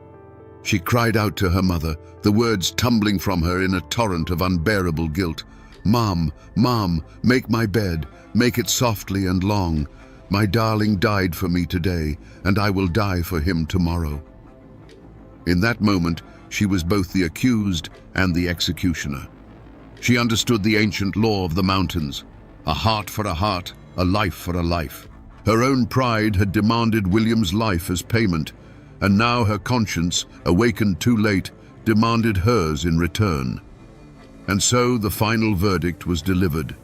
She cried out to her mother, the words tumbling from her in a torrent of unbearable guilt. "Mom, Mom, make my bed, make it softly and long. My darling died for me today, and I will die for him tomorrow." In that moment, she was both the accused and the executioner. She understood the ancient law of the mountains, a heart for a heart, a life for a life. Her own pride had demanded William's life as payment, and now her conscience, awakened too late, demanded hers in return. And so the final verdict was delivered,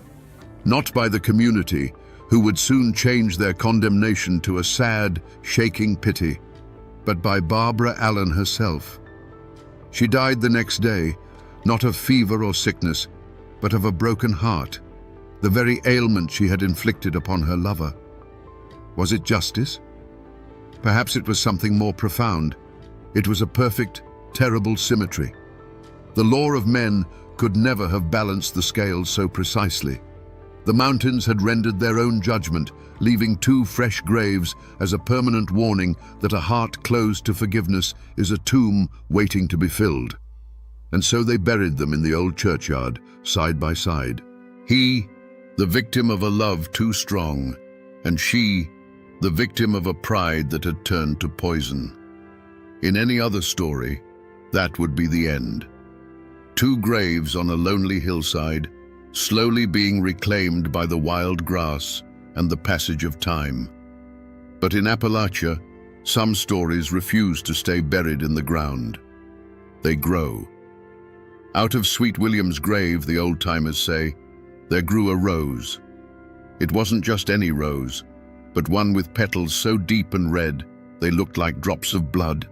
not by the community, who would soon change their condemnation to a sad, shaking pity, but by Barbara Allen herself. She died the next day, not of fever or sickness, but of a broken heart, the very ailment she had inflicted upon her lover. Was it justice? Perhaps it was something more profound. It was a perfect, terrible symmetry. The law of men could never have balanced the scales so precisely. The mountains had rendered their own judgment, leaving 2 fresh graves as a permanent warning that a heart closed to forgiveness is a tomb waiting to be filled. And so they buried them in the old churchyard, side by side. He, the victim of a love too strong, and she, the victim of a pride that had turned to poison. In any other story, that would be the end. 2 graves on a lonely hillside, slowly being reclaimed by the wild grass and the passage of time. But in Appalachia, some stories refuse to stay buried in the ground. They grow. Out of Sweet William's grave, the old-timers say, there grew a rose. It wasn't just any rose, but one with petals so deep and red they looked like drops of blood,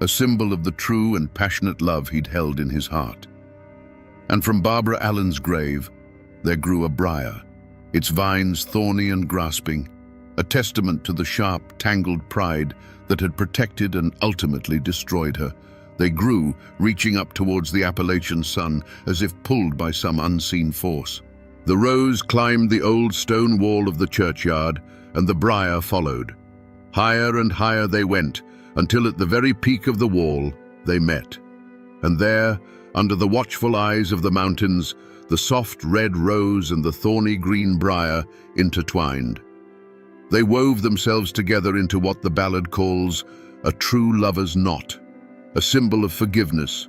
a symbol of the true and passionate love he'd held in his heart. And from Barbara Allen's grave, there grew a briar, its vines thorny and grasping, a testament to the sharp, tangled pride that had protected and ultimately destroyed her. They grew, reaching up towards the Appalachian sun as if pulled by some unseen force. The rose climbed the old stone wall of the churchyard, and the briar followed. Higher and higher they went, until at the very peak of the wall they met. And there, under the watchful eyes of the mountains, the soft red rose and the thorny green briar intertwined. They wove themselves together into what the ballad calls a true lover's knot, a symbol of forgiveness,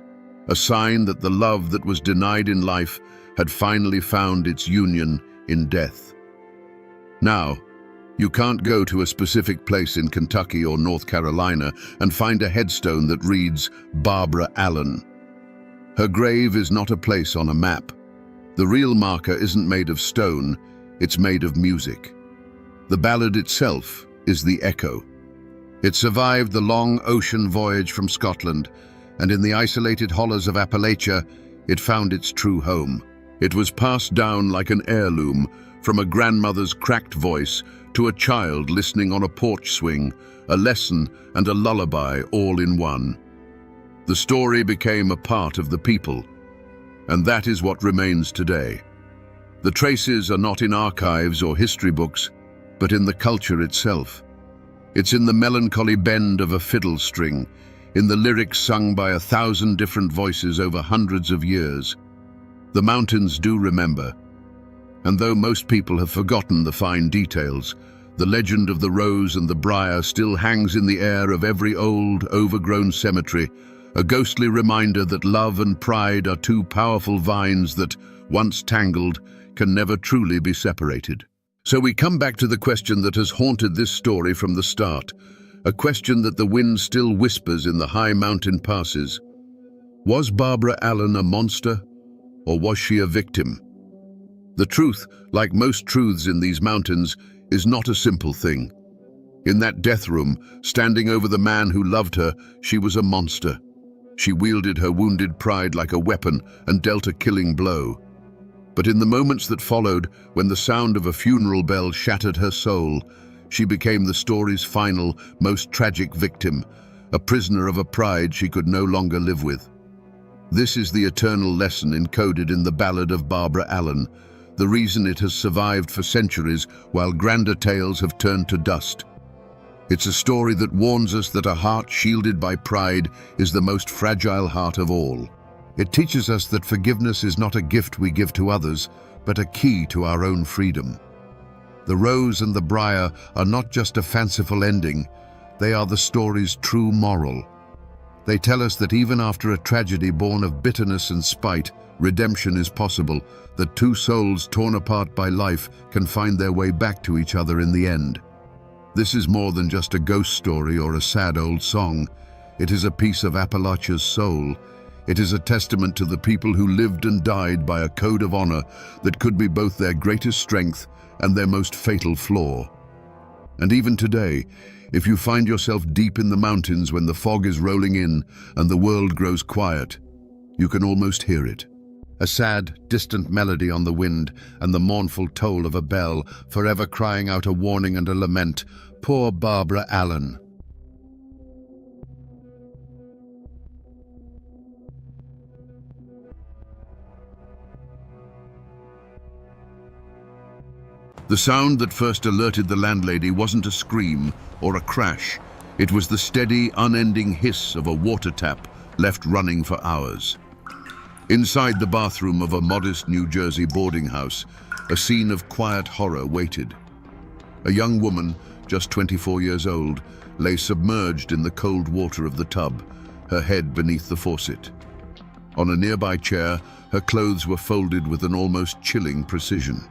a sign that the love that was denied in life had finally found its union in death. Now, you can't go to a specific place in Kentucky or North Carolina and find a headstone that reads Barbara Allen. Her grave is not a place on a map. The real marker isn't made of stone, it's made of music. The ballad itself is the echo. It survived the long ocean voyage from Scotland, and in the isolated hollows of Appalachia, it found its true home. It was passed down like an heirloom, from a grandmother's cracked voice to a child listening on a porch swing, a lesson and a lullaby all in one. The story became a part of the people, and that is what remains today. The traces are not in archives or history books, but in the culture itself. It's in the melancholy bend of a fiddle string, in the lyrics sung by 1,000 different voices over hundreds of years. The mountains do remember, and though most people have forgotten the fine details, the legend of the rose and the briar still hangs in the air of every old, overgrown cemetery, a ghostly reminder that love and pride are two powerful vines that, once tangled, can never truly be separated. So we come back to the question that has haunted this story from the start, a question that the wind still whispers in the high mountain passes. Was Barbara Allen a monster, or was she a victim? The truth, like most truths in these mountains, is not a simple thing. In that death room, standing over the man who loved her, she was a monster. She wielded her wounded pride like a weapon and dealt a killing blow. But in the moments that followed, when the sound of a funeral bell shattered her soul, she became the story's final, most tragic victim, a prisoner of a pride she could no longer live with. This is the eternal lesson encoded in the ballad of Barbara Allen, the reason it has survived for centuries while grander tales have turned to dust. It's a story that warns us that a heart shielded by pride is the most fragile heart of all. It teaches us that forgiveness is not a gift we give to others, but a key to our own freedom. The rose and the briar are not just a fanciful ending, they are the story's true moral. They tell us that even after a tragedy born of bitterness and spite, redemption is possible, that two souls torn apart by life can find their way back to each other in the end. This is more than just a ghost story or a sad old song. It is a piece of Appalachia's soul. It is a testament to the people who lived and died by a code of honor that could be both their greatest strength and their most fatal flaw. And even today, if you find yourself deep in the mountains when the fog is rolling in and the world grows quiet, you can almost hear it. A sad, distant melody on the wind and the mournful toll of a bell, forever crying out a warning and a lament. Poor Barbara Allen. The sound that first alerted the landlady wasn't a scream or a crash. It was the steady, unending hiss of a water tap left running for hours. Inside the bathroom of a modest New Jersey boarding house, a scene of quiet horror waited. A young woman, just 24 years old, lay submerged in the cold water of the tub, her head beneath the faucet. On a nearby chair, her clothes were folded with an almost chilling precision.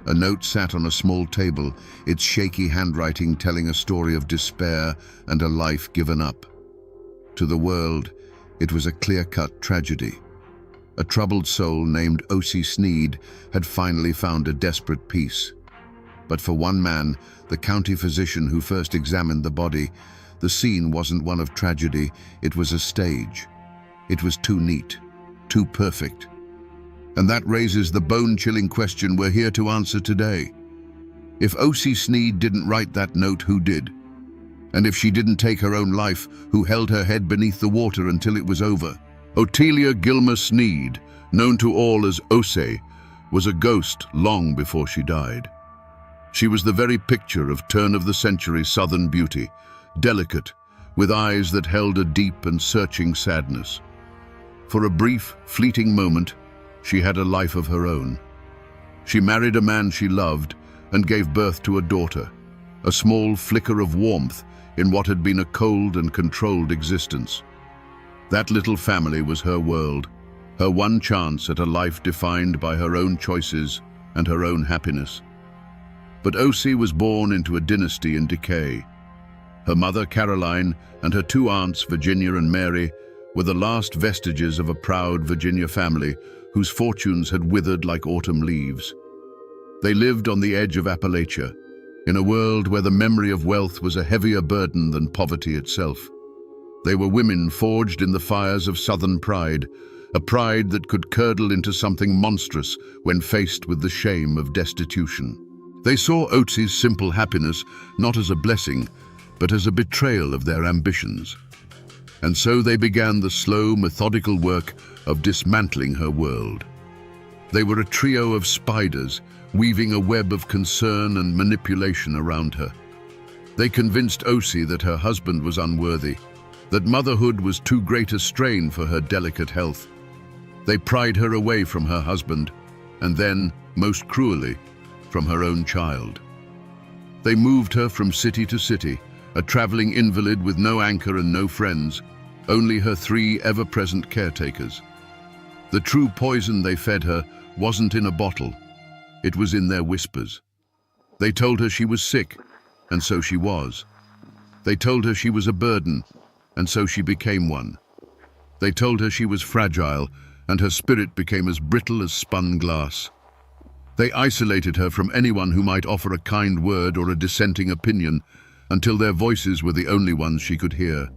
A note sat on a small table, its shaky handwriting telling a story of despair and a life given up. To the world, it was a clear-cut tragedy. A troubled soul named O.C. Sneed had finally found a desperate peace. But for one man, the county physician who first examined the body, the scene wasn't one of tragedy, it was a stage. It was too neat, too perfect. And that raises the bone-chilling question we're here to answer today. If O.C. Sneed didn't write that note, who did? And if she didn't take her own life, who held her head beneath the water until it was over? Otelia Gilmer Sneed, known to all as Ose, was a ghost long before she died. She was the very picture of turn-of-the-century Southern beauty, delicate, with eyes that held a deep and searching sadness. For a brief, fleeting moment, she had a life of her own. She married a man she loved and gave birth to a daughter, a small flicker of warmth in what had been a cold and controlled existence. That little family was her world, her one chance at a life defined by her own choices and her own happiness. But Osi was born into a dynasty in decay. Her mother, Caroline, and her two aunts, Virginia and Mary, were the last vestiges of a proud Virginia family whose fortunes had withered like autumn leaves. They lived on the edge of Appalachia, in a world where the memory of wealth was a heavier burden than poverty itself. They were women forged in the fires of Southern pride, a pride that could curdle into something monstrous when faced with the shame of destitution. They saw Otsi's simple happiness not as a blessing, but as a betrayal of their ambitions. And so they began the slow, methodical work of dismantling her world. They were a trio of spiders, weaving a web of concern and manipulation around her. They convinced Osi that her husband was unworthy, that motherhood was too great a strain for her delicate health. They pried her away from her husband, and then, most cruelly, from her own child. They moved her from city to city, a traveling invalid with no anchor and no friends, only her three ever-present caretakers. The true poison they fed her wasn't in a bottle. It was in their whispers. They told her she was sick, and so she was. They told her she was a burden, and so she became one. They told her she was fragile, and her spirit became as brittle as spun glass. They isolated her from anyone who might offer a kind word or a dissenting opinion, until their voices were the only ones she could hear.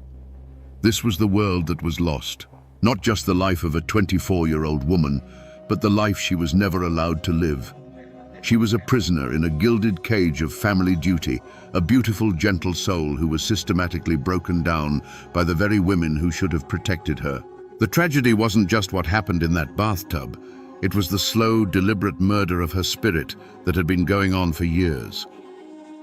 This was the world that was lost, not just the life of a 24-year-old woman, but the life she was never allowed to live. She was a prisoner in a gilded cage of family duty, a beautiful, gentle soul who was systematically broken down by the very women who should have protected her. The tragedy wasn't just what happened in that bathtub. It was the slow, deliberate murder of her spirit that had been going on for years.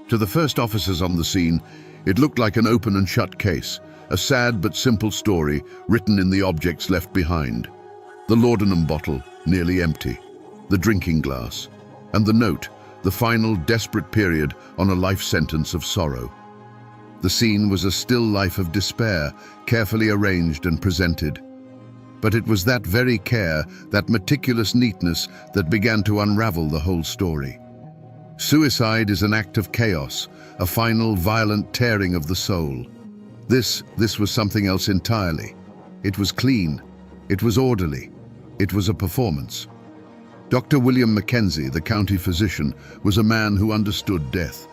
To the first officers on the scene, it looked like an open and shut case, a sad but simple story written in the objects left behind. The laudanum bottle, nearly empty, the drinking glass, and the note, the final desperate period on a life sentence of sorrow. The scene was a still life of despair, carefully arranged and presented. But it was that very care, that meticulous neatness, that began to unravel the whole story. Suicide is an act of chaos, a final violent tearing of the soul. This was something else entirely. It was clean. It was orderly. It was a performance. Dr. William Mackenzie, the county physician, was a man who understood death.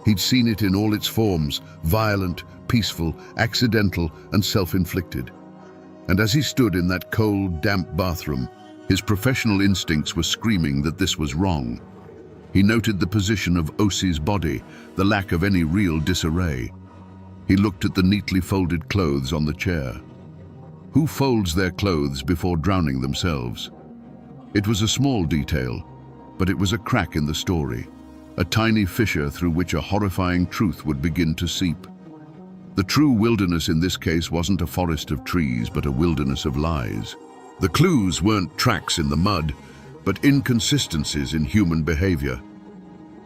He'd seen it in all its forms, violent, peaceful, accidental, and self-inflicted. And as he stood in that cold, damp bathroom, his professional instincts were screaming that this was wrong. He noted the position of Osi's body, the lack of any real disarray. He looked at the neatly folded clothes on the chair. Who folds their clothes before drowning themselves? It was a small detail, but it was a crack in the story, a tiny fissure through which a horrifying truth would begin to seep. The true wilderness in this case wasn't a forest of trees, but a wilderness of lies. The clues weren't tracks in the mud, but inconsistencies in human behavior.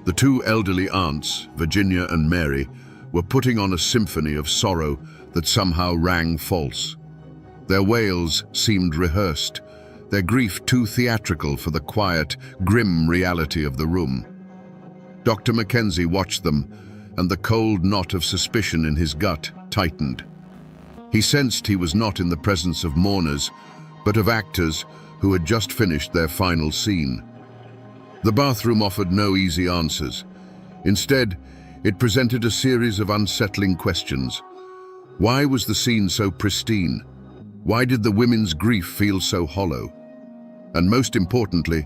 The two elderly aunts, Virginia and Mary, were putting on a symphony of sorrow that somehow rang false. Their wails seemed rehearsed, their grief too theatrical for the quiet, grim reality of the room. Dr. Mackenzie watched them, and the cold knot of suspicion in his gut tightened. He sensed he was not in the presence of mourners, but of actors who had just finished their final scene. The bathroom offered no easy answers. Instead, it presented a series of unsettling questions. Why was the scene so pristine? Why did the women's grief feel so hollow? And most importantly,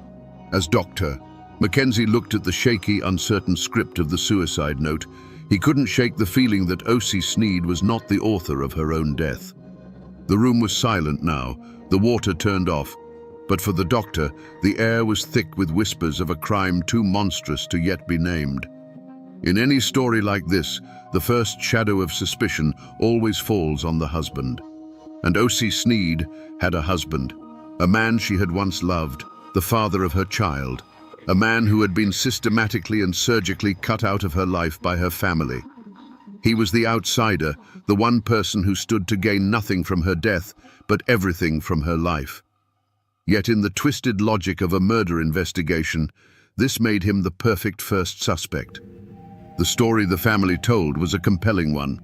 as Dr. Mackenzie looked at the shaky, uncertain script of the suicide note, he couldn't shake the feeling that Osi Sneed was not the author of her own death. The room was silent now, the water turned off, But for the doctor, the air was thick with whispers of a crime too monstrous to yet be named. In any story like this, the first shadow of suspicion always falls on the husband. And O.C. Sneed had a husband, a man she had once loved, the father of her child, a man who had been systematically and surgically cut out of her life by her family. He was the outsider, the one person who stood to gain nothing from her death, but everything from her life. Yet in the twisted logic of a murder investigation, this made him the perfect first suspect. The story the family told was a compelling one.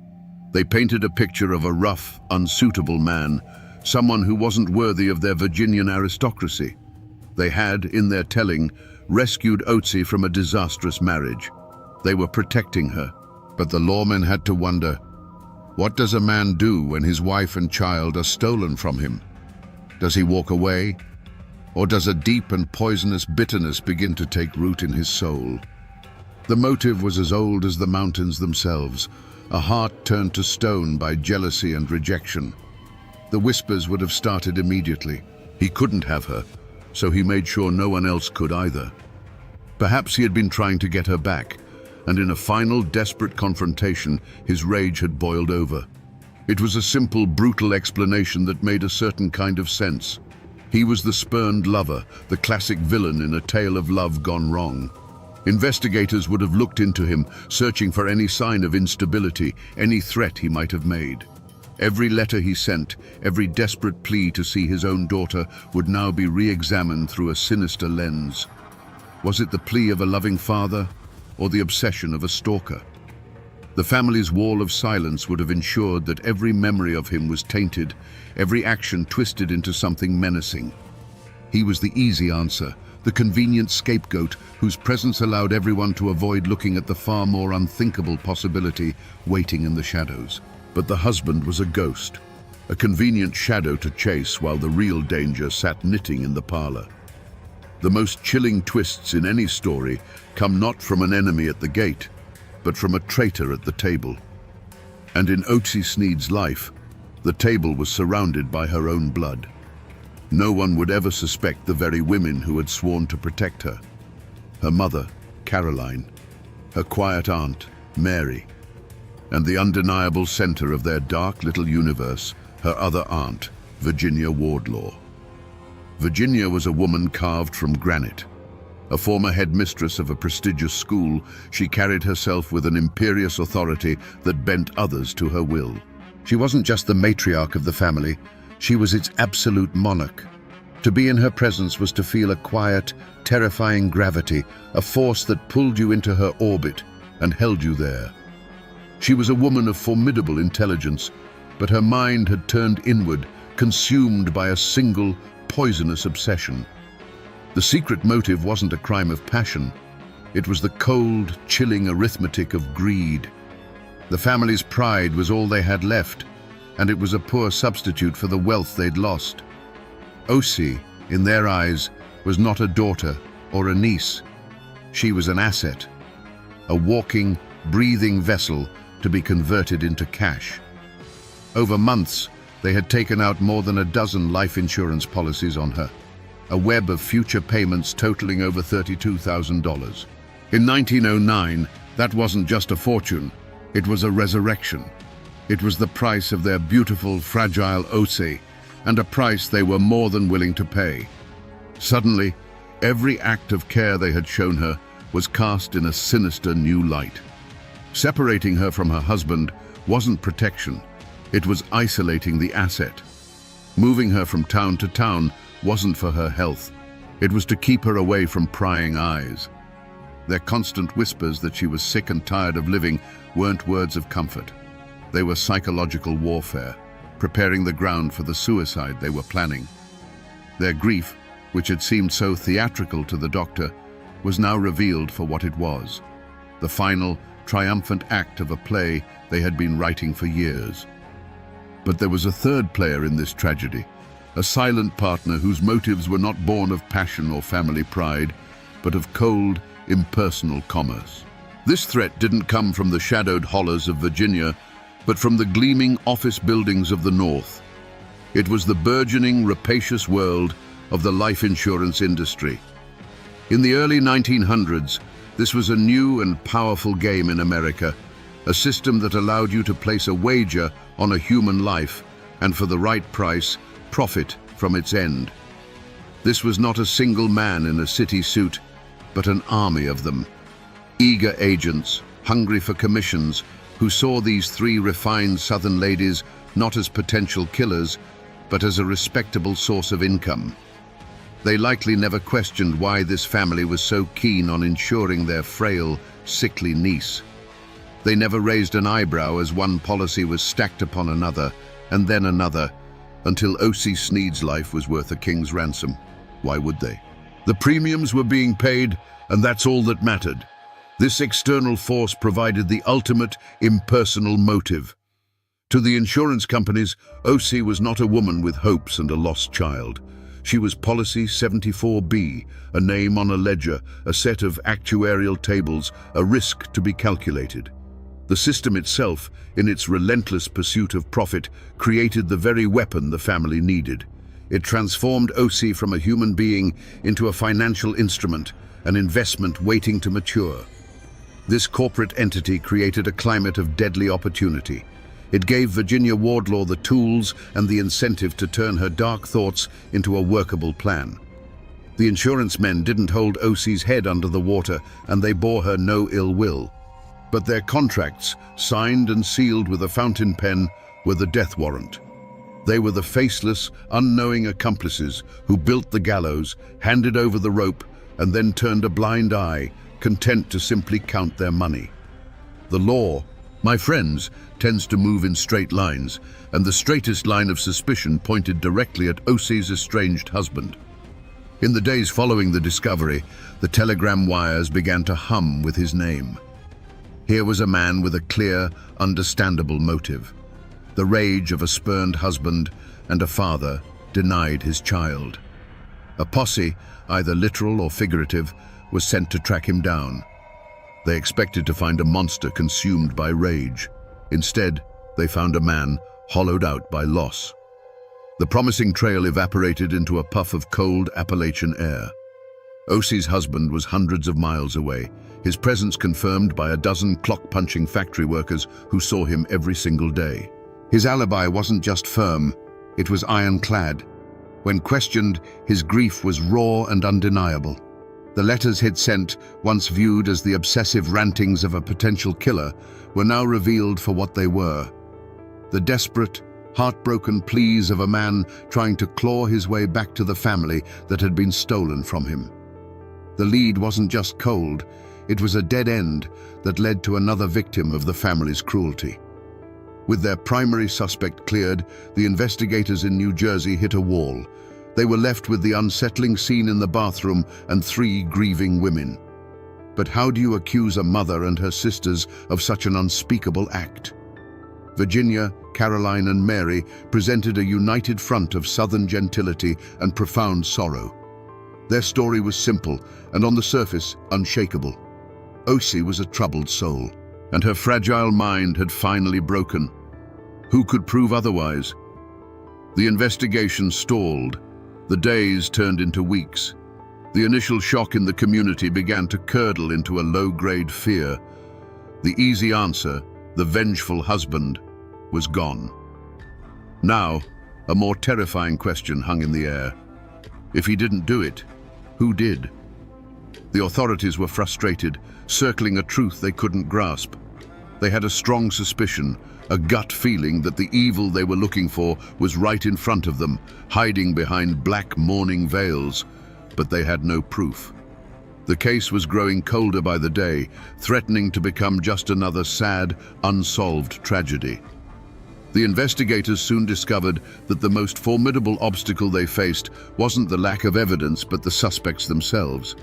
They painted a picture of a rough, unsuitable man, someone who wasn't worthy of their Virginian aristocracy. They had, in their telling, rescued Otzi from a disastrous marriage. They were protecting her. But the lawmen had to wonder, what does a man do when his wife and child are stolen from him? Does he walk away? Or does a deep and poisonous bitterness begin to take root in his soul? The motive was as old as the mountains themselves, a heart turned to stone by jealousy and rejection. The whispers would have started immediately. He couldn't have her, so he made sure no one else could either. Perhaps he had been trying to get her back, and in a final, desperate confrontation, his rage had boiled over. It was a simple, brutal explanation that made a certain kind of sense. He was the spurned lover, the classic villain in a tale of love gone wrong. Investigators would have looked into him, searching for any sign of instability, any threat he might have made. Every letter he sent, every desperate plea to see his own daughter would now be re-examined through a sinister lens. Was it the plea of a loving father, or the obsession of a stalker? The family's wall of silence would have ensured that every memory of him was tainted, every action twisted into something menacing. He was the easy answer, the convenient scapegoat whose presence allowed everyone to avoid looking at the far more unthinkable possibility waiting in the shadows. But the husband was a ghost, a convenient shadow to chase while the real danger sat knitting in the parlor. The most chilling twists in any story come not from an enemy at the gate, but from a traitor at the table. And in O.C. Sneed's life, the table was surrounded by her own blood. No one would ever suspect the very women who had sworn to protect her. Her mother, Caroline, her quiet aunt, Mary, and the undeniable center of their dark little universe, her other aunt, Virginia Wardlaw. Virginia was a woman carved from granite. A former headmistress of a prestigious school, she carried herself with an imperious authority that bent others to her will. She wasn't just the matriarch of the family, she was its absolute monarch. To be in her presence was to feel a quiet, terrifying gravity, a force that pulled you into her orbit and held you there. She was a woman of formidable intelligence, but her mind had turned inward, consumed by a single, poisonous obsession. The secret motive wasn't a crime of passion. It was the cold, chilling arithmetic of greed. The family's pride was all they had left, and it was a poor substitute for the wealth they'd lost. O.C., in their eyes, was not a daughter or a niece. She was an asset, a walking, breathing vessel to be converted into cash. Over months, they had taken out more than a dozen life insurance policies on her, a web of future payments totaling over $32,000. In 1909, that wasn't just a fortune, it was a resurrection. It was the price of their beautiful, fragile O.C., and a price they were more than willing to pay. Suddenly, every act of care they had shown her was cast in a sinister new light. Separating her from her husband wasn't protection, it was isolating the asset. Moving her from town to town wasn't for her health, it was to keep her away from prying eyes. Their constant whispers that she was sick and tired of living weren't words of comfort. They were psychological warfare, preparing the ground for the suicide they were planning. Their grief, which had seemed so theatrical to the doctor, was now revealed for what it was, the final, triumphant act of a play they had been writing for years. But there was a third player in this tragedy, a silent partner whose motives were not born of passion or family pride, but of cold, impersonal commerce. This threat didn't come from the shadowed hollows of Virginia, but from the gleaming office buildings of the North. It was the burgeoning, rapacious world of the life insurance industry. In the early 1900s, this was a new and powerful game in America, a system that allowed you to place a wager on a human life and, for the right price, profit from its end. This was not a single man in a city suit, but an army of them. Eager agents, hungry for commissions, who saw these three refined Southern ladies not as potential killers, but as a respectable source of income. They likely never questioned why this family was so keen on insuring their frail, sickly niece. They never raised an eyebrow as one policy was stacked upon another, and then another, until O.C. Sneed's life was worth a king's ransom. Why would they? The premiums were being paid, and that's all that mattered. This external force provided the ultimate impersonal motive. To the insurance companies, O.C. was not a woman with hopes and a lost child. She was Policy 74B, a name on a ledger, a set of actuarial tables, a risk to be calculated. The system itself, in its relentless pursuit of profit, created the very weapon the family needed. It transformed O.C. from a human being into a financial instrument, an investment waiting to mature. This corporate entity created a climate of deadly opportunity. It gave Virginia Wardlaw the tools and the incentive to turn her dark thoughts into a workable plan. The insurance men didn't hold O.C.'s head under the water, and they bore her no ill will. But their contracts, signed and sealed with a fountain pen, were the death warrant. They were the faceless, unknowing accomplices who built the gallows, handed over the rope, and then turned a blind eye, content to simply count their money. The law, my friends, tends to move in straight lines, and the straightest line of suspicion pointed directly at O.C.'s estranged husband. In the days following the discovery, the telegram wires began to hum with his name. Here was a man with a clear, understandable motive. The rage of a spurned husband and a father denied his child. A posse, either literal or figurative, was sent to track him down. They expected to find a monster consumed by rage. Instead, they found a man hollowed out by loss. The promising trail evaporated into a puff of cold Appalachian air. O.C.'s husband was hundreds of miles away, his presence confirmed by a dozen clock-punching factory workers who saw him every single day. His alibi wasn't just firm, it was ironclad. When questioned, his grief was raw and undeniable. The letters he'd sent, once viewed as the obsessive rantings of a potential killer, were now revealed for what they were. The desperate, heartbroken pleas of a man trying to claw his way back to the family that had been stolen from him. The lead wasn't just cold, it was a dead end that led to another victim of the family's cruelty. With their primary suspect cleared, the investigators in New Jersey hit a wall. They were left with the unsettling scene in the bathroom and three grieving women. But how do you accuse a mother and her sisters of such an unspeakable act? Virginia, Caroline, and Mary presented a united front of Southern gentility and profound sorrow. Their story was simple and, on the surface, unshakable. O.C. was a troubled soul, and her fragile mind had finally broken. Who could prove otherwise? The investigation stalled. The days turned into weeks. The initial shock in the community began to curdle into a low-grade fear. The easy answer, the vengeful husband, was gone. Now, a more terrifying question hung in the air. If he didn't do it, who did? The authorities were frustrated, circling a truth they couldn't grasp. They had a strong suspicion, a gut feeling that the evil they were looking for was right in front of them, hiding behind black mourning veils, but they had no proof. The case was growing colder by the day, threatening to become just another sad, unsolved tragedy. The investigators soon discovered that the most formidable obstacle they faced wasn't the lack of evidence, but the suspects themselves.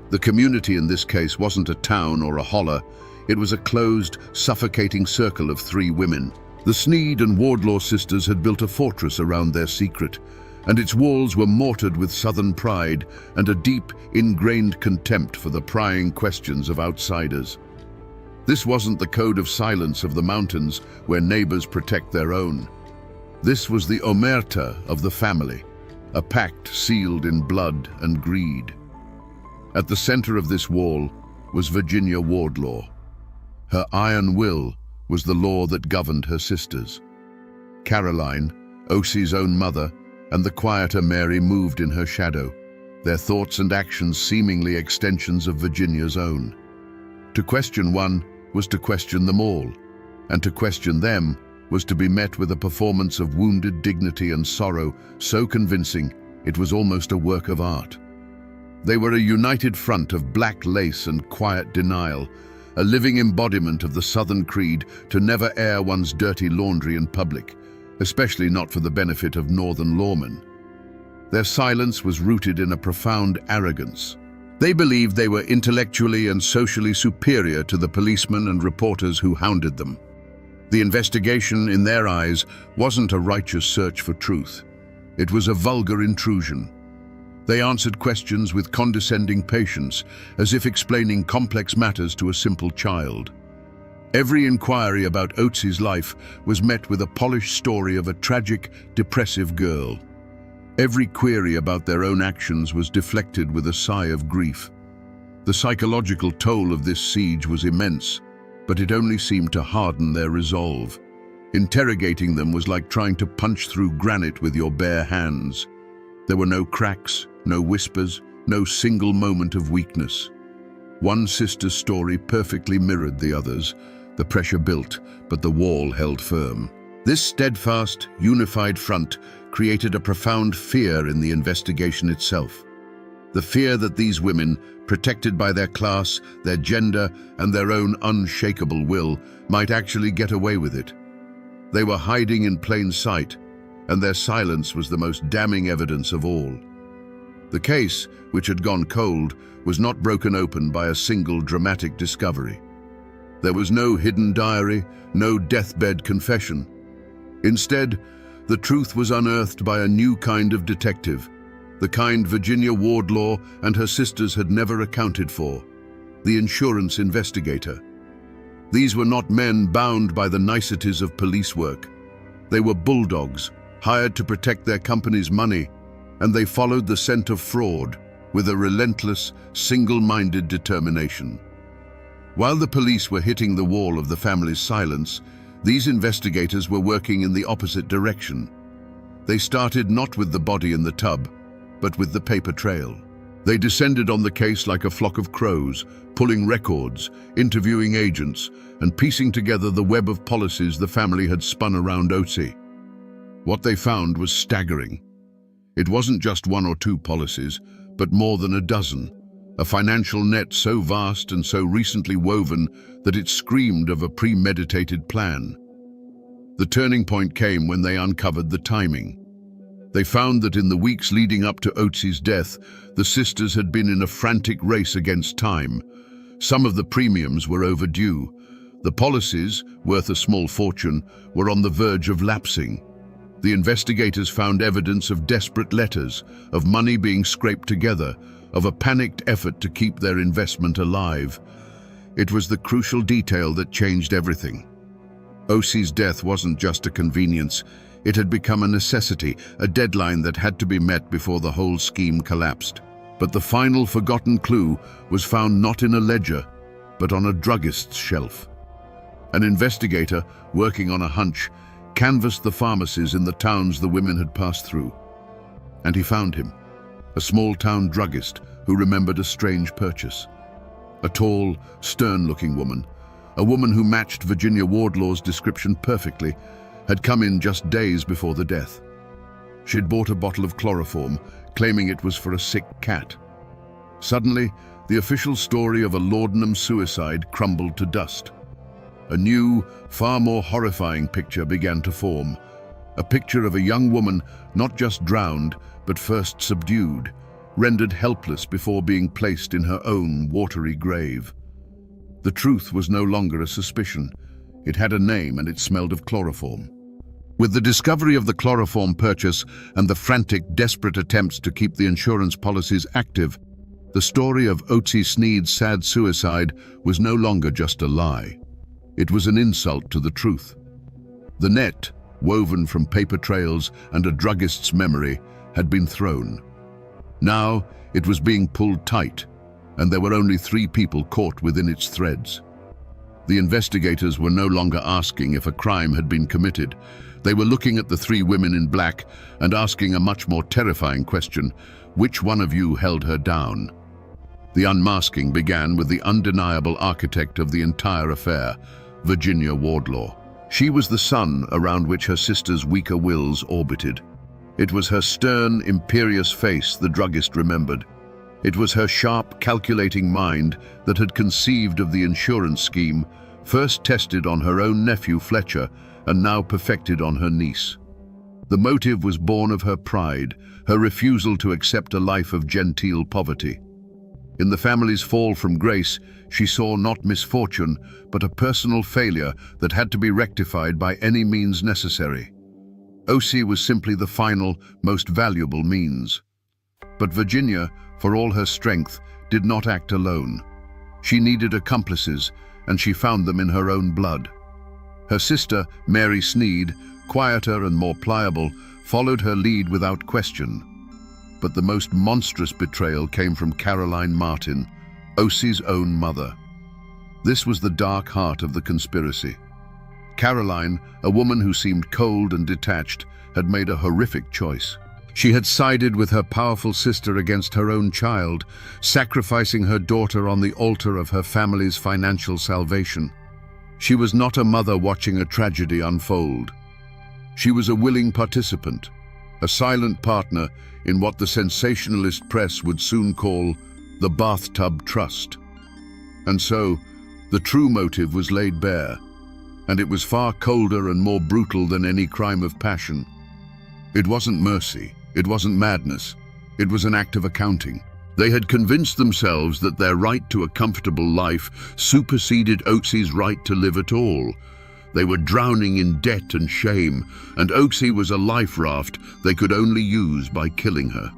The community in this case wasn't a town or a holler. It was a closed, suffocating circle of three women. The Sneed and Wardlaw sisters had built a fortress around their secret, and its walls were mortared with Southern pride and a deep, ingrained contempt for the prying questions of outsiders. This wasn't the code of silence of the mountains where neighbors protect their own. This was the omerta of the family, a pact sealed in blood and greed. At the center of this wall was Virginia Wardlaw. Her iron will was the law that governed her sisters. Caroline, Ocie's own mother, and the quieter Mary moved in her shadow, their thoughts and actions seemingly extensions of Virginia's own. To question one was to question them all, and to question them was to be met with a performance of wounded dignity and sorrow so convincing it was almost a work of art. They were a united front of black lace and quiet denial, a living embodiment of the Southern creed to never air one's dirty laundry in public, especially not for the benefit of Northern lawmen. Their silence was rooted in a profound arrogance. They believed they were intellectually and socially superior to the policemen and reporters who hounded them. The investigation, in their eyes, wasn't a righteous search for truth. It was a vulgar intrusion. They answered questions with condescending patience, as if explaining complex matters to a simple child. Every inquiry about Otie's life was met with a polished story of a tragic, depressive girl. Every query about their own actions was deflected with a sigh of grief. The psychological toll of this siege was immense, but it only seemed to harden their resolve. Interrogating them was like trying to punch through granite with your bare hands. There were no cracks, no whispers, no single moment of weakness. One sister's story perfectly mirrored the others. The pressure built, but the wall held firm. This steadfast, unified front created a profound fear in the investigation itself. The fear that these women, protected by their class, their gender, and their own unshakable will, might actually get away with it. They were hiding in plain sight, and their silence was the most damning evidence of all. The case, which had gone cold, was not broken open by a single dramatic discovery. There was no hidden diary, no deathbed confession. Instead, the truth was unearthed by a new kind of detective, the kind Virginia Wardlaw and her sisters had never accounted for, the insurance investigator. These were not men bound by the niceties of police work. They were bulldogs, hired to protect their company's money, and they followed the scent of fraud with a relentless, single-minded determination. While the police were hitting the wall of the family's silence, these investigators were working in the opposite direction. They started not with the body in the tub, but with the paper trail. They descended on the case like a flock of crows, pulling records, interviewing agents, and piecing together the web of policies the family had spun around Ocie. What they found was staggering. It wasn't just one or two policies, but more than a dozen. A financial net so vast and so recently woven that it screamed of a premeditated plan. The turning point came when they uncovered the timing. They found that in the weeks leading up to Otie's death, the sisters had been in a frantic race against time. Some of the premiums were overdue. The policies, worth a small fortune, were on the verge of lapsing. The investigators found evidence of desperate letters, of money being scraped together, of a panicked effort to keep their investment alive. It was the crucial detail that changed everything. Ocie's death wasn't just a convenience. It had become a necessity, a deadline that had to be met before the whole scheme collapsed. But the final forgotten clue was found not in a ledger, but on a druggist's shelf. An investigator, working on a hunch, canvassed the pharmacies in the towns the women had passed through. And he found him, a small-town druggist who remembered a strange purchase. A tall, stern-looking woman, a woman who matched Virginia Wardlaw's description perfectly, had come in just days before the death. She'd bought a bottle of chloroform, claiming it was for a sick cat. Suddenly, the official story of a laudanum suicide crumbled to dust. A new, far more horrifying picture began to form. A picture of a young woman not just drowned, but first subdued, rendered helpless before being placed in her own watery grave. The truth was no longer a suspicion. It had a name and it smelled of chloroform. With the discovery of the chloroform purchase and the frantic, desperate attempts to keep the insurance policies active, the story of Ocie Sneed's sad suicide was no longer just a lie. It was an insult to the truth. The net, woven from paper trails and a druggist's memory, had been thrown. Now it was being pulled tight, and there were only 3 people caught within its threads. The investigators were no longer asking if a crime had been committed. They were looking at the 3 women in black and asking a much more terrifying question: which one of you held her down? The unmasking began with the undeniable architect of the entire affair, Virginia Wardlaw. She was the sun around which her sister's weaker wills orbited. It was her stern, imperious face the druggist remembered. It was her sharp, calculating mind that had conceived of the insurance scheme, first tested on her own nephew Fletcher, and now perfected on her niece. The motive was born of her pride, her refusal to accept a life of genteel poverty. In the family's fall from grace, she saw not misfortune, but a personal failure that had to be rectified by any means necessary. O.C. was simply the final, most valuable means. But Virginia, for all her strength, did not act alone. She needed accomplices, and she found them in her own blood. Her sister, Mary Sneed, quieter and more pliable, followed her lead without question. But the most monstrous betrayal came from Caroline Martin, O.C.'s own mother. This was the dark heart of the conspiracy. Caroline, a woman who seemed cold and detached, had made a horrific choice. She had sided with her powerful sister against her own child, sacrificing her daughter on the altar of her family's financial salvation. She was not a mother watching a tragedy unfold. She was a willing participant, a silent partner in what the sensationalist press would soon call the bathtub trust. And so, the true motive was laid bare, and it was far colder and more brutal than any crime of passion. It wasn't mercy, it wasn't madness, it was an act of accounting. They had convinced themselves that their right to a comfortable life superseded O.C.'s right to live at all. They were drowning in debt and shame, and O.C. was a life raft they could only use by killing her.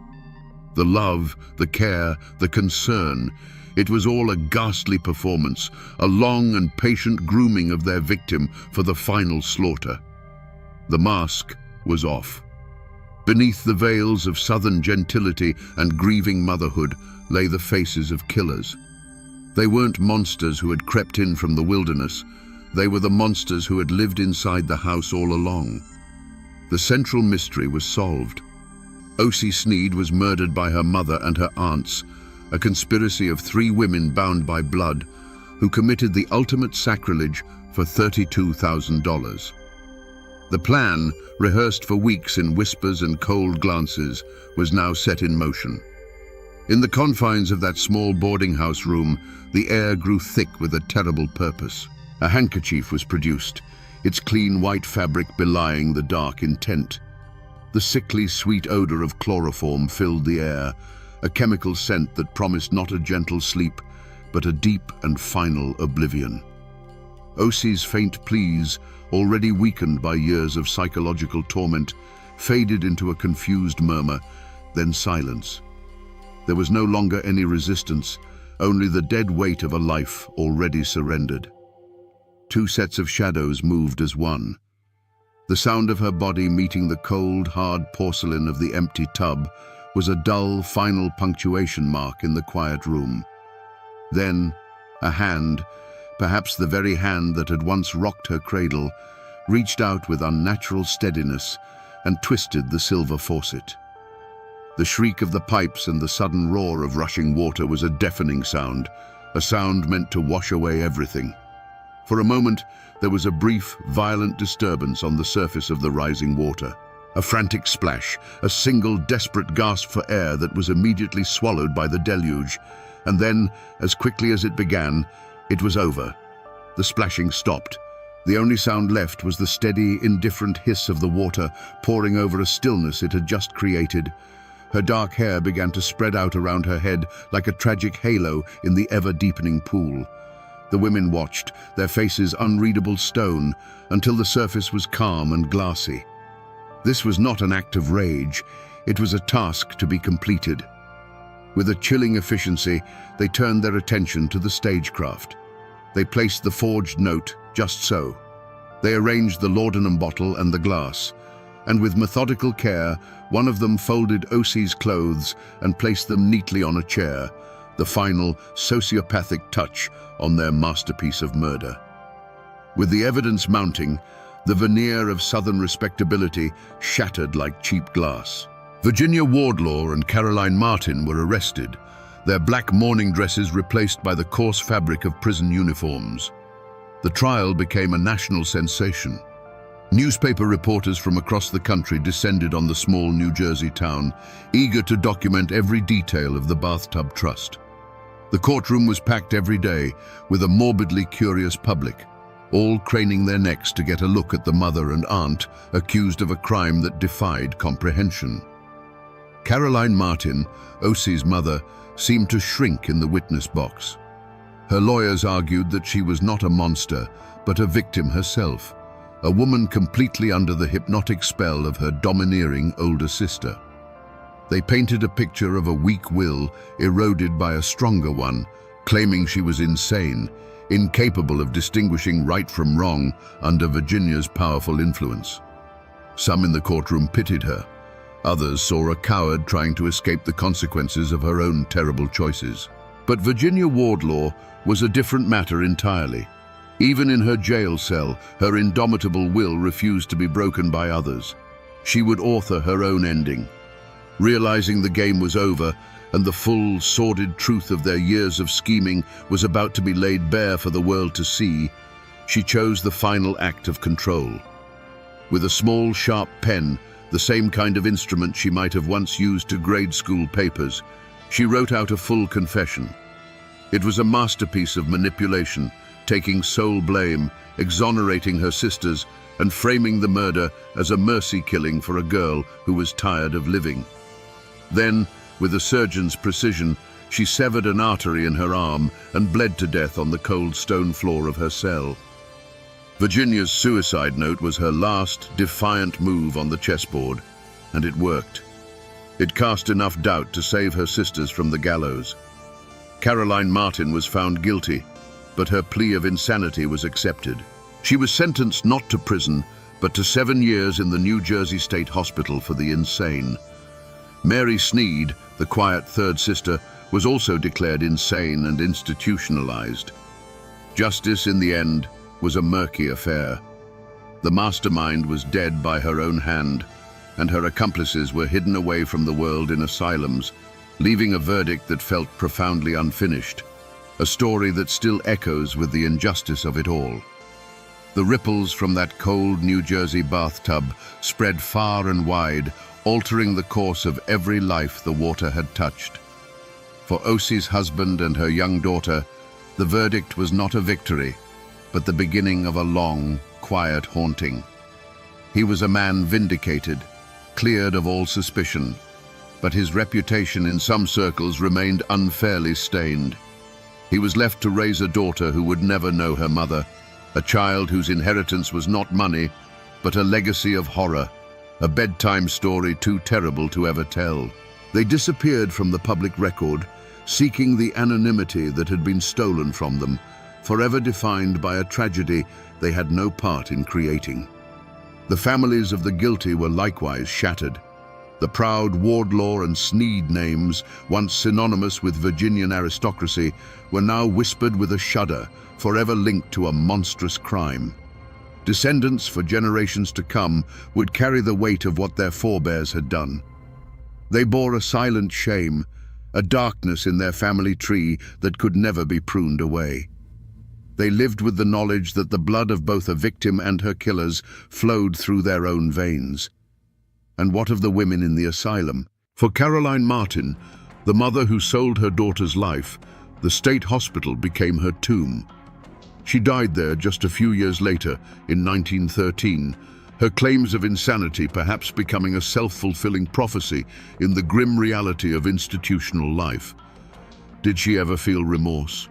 The love, the care, the concern, it was all a ghastly performance, a long and patient grooming of their victim for the final slaughter. The mask was off. Beneath the veils of southern gentility and grieving motherhood lay the faces of killers. They weren't monsters who had crept in from the wilderness. They were the monsters who had lived inside the house all along. The central mystery was solved. O.C. Sneed was murdered by her mother and her aunts, a conspiracy of 3 women bound by blood, who committed the ultimate sacrilege for $32,000. The plan, rehearsed for weeks in whispers and cold glances, was now set in motion. In the confines of that small boarding house room, the air grew thick with a terrible purpose. A handkerchief was produced, its clean white fabric belying the dark intent. The sickly, sweet odor of chloroform filled the air, a chemical scent that promised not a gentle sleep, but a deep and final oblivion. O.C.'s faint pleas, already weakened by years of psychological torment, faded into a confused murmur, then silence. There was no longer any resistance, only the dead weight of a life already surrendered. 2 sets of shadows moved as one. The sound of her body meeting the cold, hard porcelain of the empty tub was a dull, final punctuation mark in the quiet room. Then, a hand, perhaps the very hand that had once rocked her cradle, reached out with unnatural steadiness and twisted the silver faucet. The shriek of the pipes and the sudden roar of rushing water was a deafening sound, a sound meant to wash away everything. For a moment, there was a brief, violent disturbance on the surface of the rising water. A frantic splash, a single desperate gasp for air that was immediately swallowed by the deluge. And then, as quickly as it began, it was over. The splashing stopped. The only sound left was the steady, indifferent hiss of the water pouring over a stillness it had just created. Her dark hair began to spread out around her head like a tragic halo in the ever-deepening pool. The women watched, their faces unreadable stone, until the surface was calm and glassy. This was not an act of rage, it was a task to be completed. With a chilling efficiency, they turned their attention to the stagecraft. They placed the forged note just so. They arranged the laudanum bottle and the glass. and with methodical care, one of them folded Osie's clothes and placed them neatly on a chair, the final sociopathic touch on their masterpiece of murder. With the evidence mounting, the veneer of Southern respectability shattered like cheap glass. Virginia Wardlaw and Caroline Martin were arrested, their black mourning dresses replaced by the coarse fabric of prison uniforms. The trial became a national sensation. Newspaper reporters from across the country descended on the small New Jersey town, eager to document every detail of the bathtub trust. The courtroom was packed every day with a morbidly curious public, all craning their necks to get a look at the mother and aunt accused of a crime that defied comprehension. Caroline Martin, Osie's mother, seemed to shrink in the witness box. Her lawyers argued that she was not a monster, but a victim herself, a woman completely under the hypnotic spell of her domineering older sister. They painted a picture of a weak will eroded by a stronger one, claiming she was insane, incapable of distinguishing right from wrong under Virginia's powerful influence. Some in the courtroom pitied her. Others saw a coward trying to escape the consequences of her own terrible choices. But Virginia Wardlaw was a different matter entirely. Even in her jail cell, her indomitable will refused to be broken by others. She would author her own ending. Realizing the game was over and the full, sordid truth of their years of scheming was about to be laid bare for the world to see, she chose the final act of control. With a small, sharp pen, the same kind of instrument she might have once used to grade school papers, she wrote out a full confession. It was a masterpiece of manipulation, taking sole blame, exonerating her sisters, and framing the murder as a mercy killing for a girl who was tired of living. Then, with a surgeon's precision, she severed an artery in her arm and bled to death on the cold stone floor of her cell. Virginia's suicide note was her last, defiant move on the chessboard, and it worked. It cast enough doubt to save her sisters from the gallows. Caroline Martin was found guilty, but her plea of insanity was accepted. She was sentenced not to prison, but to 7 years in the New Jersey State Hospital for the insane. Mary Sneed, the quiet third sister, was also declared insane and institutionalized. Justice, in the end, was a murky affair. The mastermind was dead by her own hand, and her accomplices were hidden away from the world in asylums, leaving a verdict that felt profoundly unfinished, a story that still echoes with the injustice of it all. The ripples from that cold New Jersey bathtub spread far and wide, altering the course of every life the water had touched. For Osie's husband and her young daughter, the verdict was not a victory, but the beginning of a long, quiet haunting. He was a man vindicated, cleared of all suspicion, but his reputation in some circles remained unfairly stained. He was left to raise a daughter who would never know her mother, a child whose inheritance was not money, but a legacy of horror, a bedtime story too terrible to ever tell. They disappeared from the public record, seeking the anonymity that had been stolen from them, forever defined by a tragedy they had no part in creating. The families of the guilty were likewise shattered. The proud Wardlaw and Sneed names, once synonymous with Virginian aristocracy, were now whispered with a shudder, forever linked to a monstrous crime. Descendants for generations to come would carry the weight of what their forebears had done. They bore a silent shame, a darkness in their family tree that could never be pruned away. They lived with the knowledge that the blood of both a victim and her killers flowed through their own veins. And what of the women in the asylum? For Caroline Martin, the mother who sold her daughter's life, the state hospital became her tomb. She died there just a few years later, in 1913, her claims of insanity perhaps becoming a self-fulfilling prophecy in the grim reality of institutional life. Did she ever feel remorse?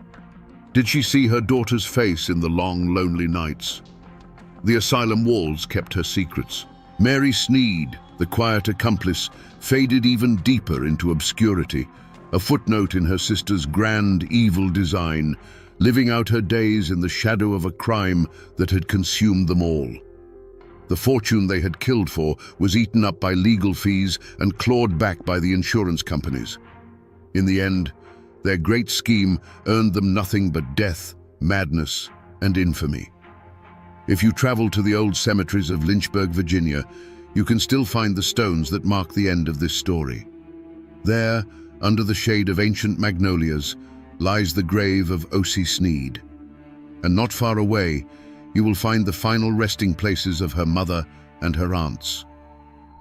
Did she see her daughter's face in the long, lonely nights? The asylum walls kept her secrets. Mary Sneed, the quiet accomplice, faded even deeper into obscurity, a footnote in her sister's grand, evil design, living out her days in the shadow of a crime that had consumed them all. The fortune they had killed for was eaten up by legal fees and clawed back by the insurance companies. In the end, their great scheme earned them nothing but death, madness, and infamy. If you travel to the old cemeteries of Lynchburg, Virginia, you can still find the stones that mark the end of this story. There, under the shade of ancient magnolias, lies the grave of O.C. Sneed. And not far away, you will find the final resting places of her mother and her aunts.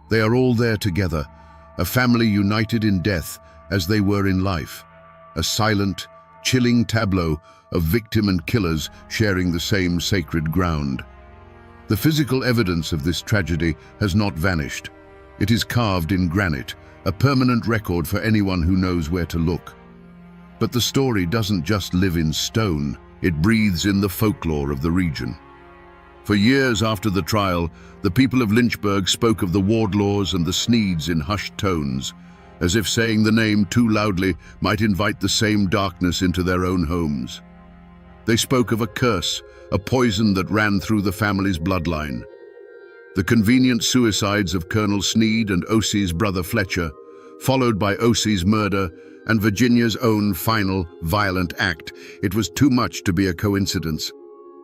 They are all there together, a family united in death as they were in life, a silent, chilling tableau of victim and killers sharing the same sacred ground. The physical evidence of this tragedy has not vanished. It is carved in granite, a permanent record for anyone who knows where to look. But the story doesn't just live in stone, it breathes in the folklore of the region. For years after the trial, the people of Lynchburg spoke of the Wardlaws and the Sneeds in hushed tones, as if saying the name too loudly might invite the same darkness into their own homes. They spoke of a curse, a poison that ran through the family's bloodline. The convenient suicides of Colonel Sneed and O.C.'s brother Fletcher, followed by O.C.'s murder and Virginia's own final, violent act. It was too much to be a coincidence.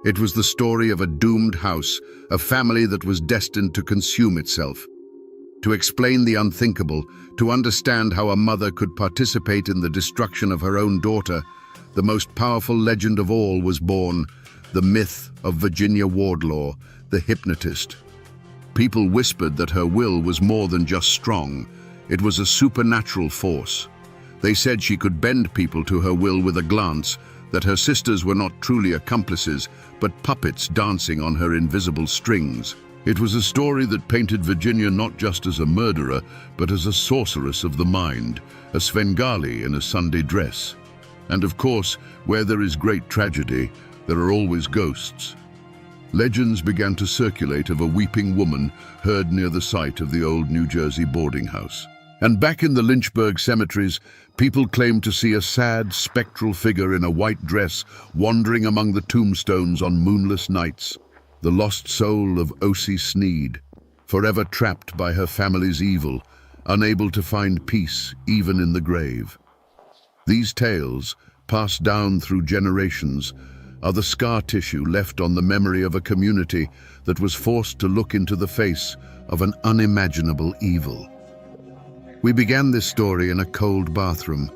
It was the story of a doomed house, a family that was destined to consume itself. To explain the unthinkable, to understand how a mother could participate in the destruction of her own daughter, the most powerful legend of all was born, the myth of Virginia Wardlaw, the hypnotist. People whispered that her will was more than just strong. It was a supernatural force. They said she could bend people to her will with a glance, that her sisters were not truly accomplices, but puppets dancing on her invisible strings. It was a story that painted Virginia not just as a murderer, but as a sorceress of the mind, a Svengali in a Sunday dress. And of course, where there is great tragedy, there are always ghosts. Legends began to circulate of a weeping woman heard near the site of the old New Jersey boarding house. And back in the Lynchburg cemeteries, people claimed to see a sad, spectral figure in a white dress wandering among the tombstones on moonless nights. The lost soul of O.C. Sneed, forever trapped by her family's evil, unable to find peace even in the grave. These tales, passed down through generations, are the scar tissue left on the memory of a community that was forced to look into the face of an unimaginable evil. We began this story in a cold bathroom,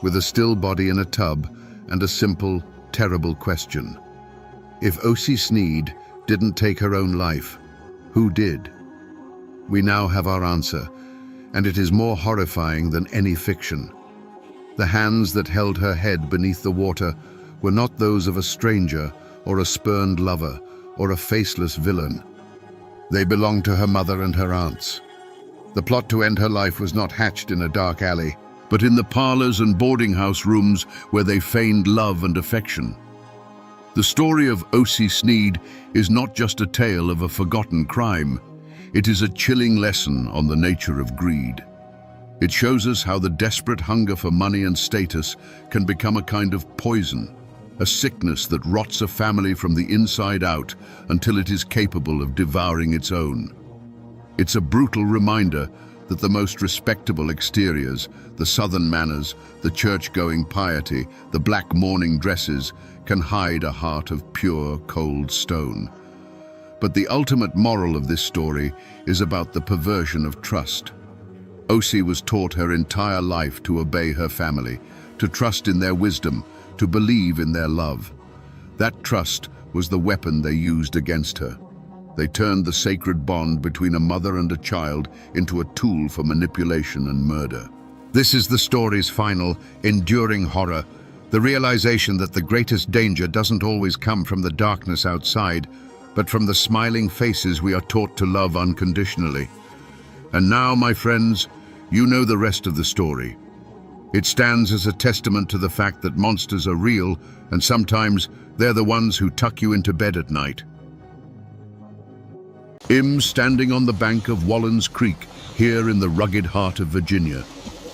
with a still body in a tub and a simple, terrible question. If O.C. Sneed didn't take her own life, who did? We now have our answer, and it is more horrifying than any fiction. The hands that held her head beneath the water were not those of a stranger or a spurned lover or a faceless villain. They belonged to her mother and her aunts. The plot to end her life was not hatched in a dark alley, but in the parlors and boarding house rooms where they feigned love and affection. The story of O.C. Sneed is not just a tale of a forgotten crime. It is a chilling lesson on the nature of greed. It shows us how the desperate hunger for money and status can become a kind of poison, a sickness that rots a family from the inside out until it is capable of devouring its own. It's a brutal reminder that the most respectable exteriors, the southern manners, the church-going piety, the black mourning dresses, can hide a heart of pure, cold stone. But the ultimate moral of this story is about the perversion of trust. O.C. was taught her entire life to obey her family, to trust in their wisdom, to believe in their love. That trust was the weapon they used against her. They turned the sacred bond between a mother and a child into a tool for manipulation and murder. This is the story's final, enduring horror, the realization that the greatest danger doesn't always come from the darkness outside, but from the smiling faces we are taught to love unconditionally. And now, my friends, you know the rest of the story. It stands as a testament to the fact that monsters are real, and sometimes they're the ones who tuck you into bed at night. I'm standing on the bank of Wallens Creek, here in the rugged heart of Virginia.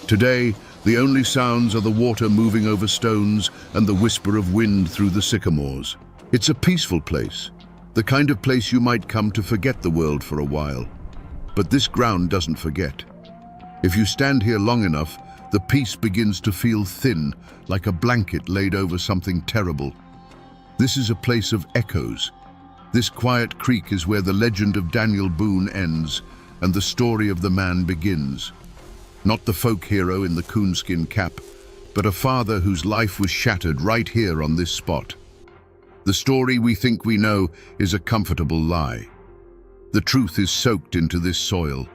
Today, the only sounds are the water moving over stones and the whisper of wind through the sycamores. It's a peaceful place, The kind of place you might come to forget the world for a while. But this ground doesn't forget. If you stand here long enough, the peace begins to feel thin, like a blanket laid over something terrible. This is a place of echoes. This quiet creek is where the legend of Daniel Boone ends and the story of the man begins. Not the folk hero in the coonskin cap, but a father whose life was shattered right here on this spot. The story we think we know is a comfortable lie. The truth is soaked into this soil,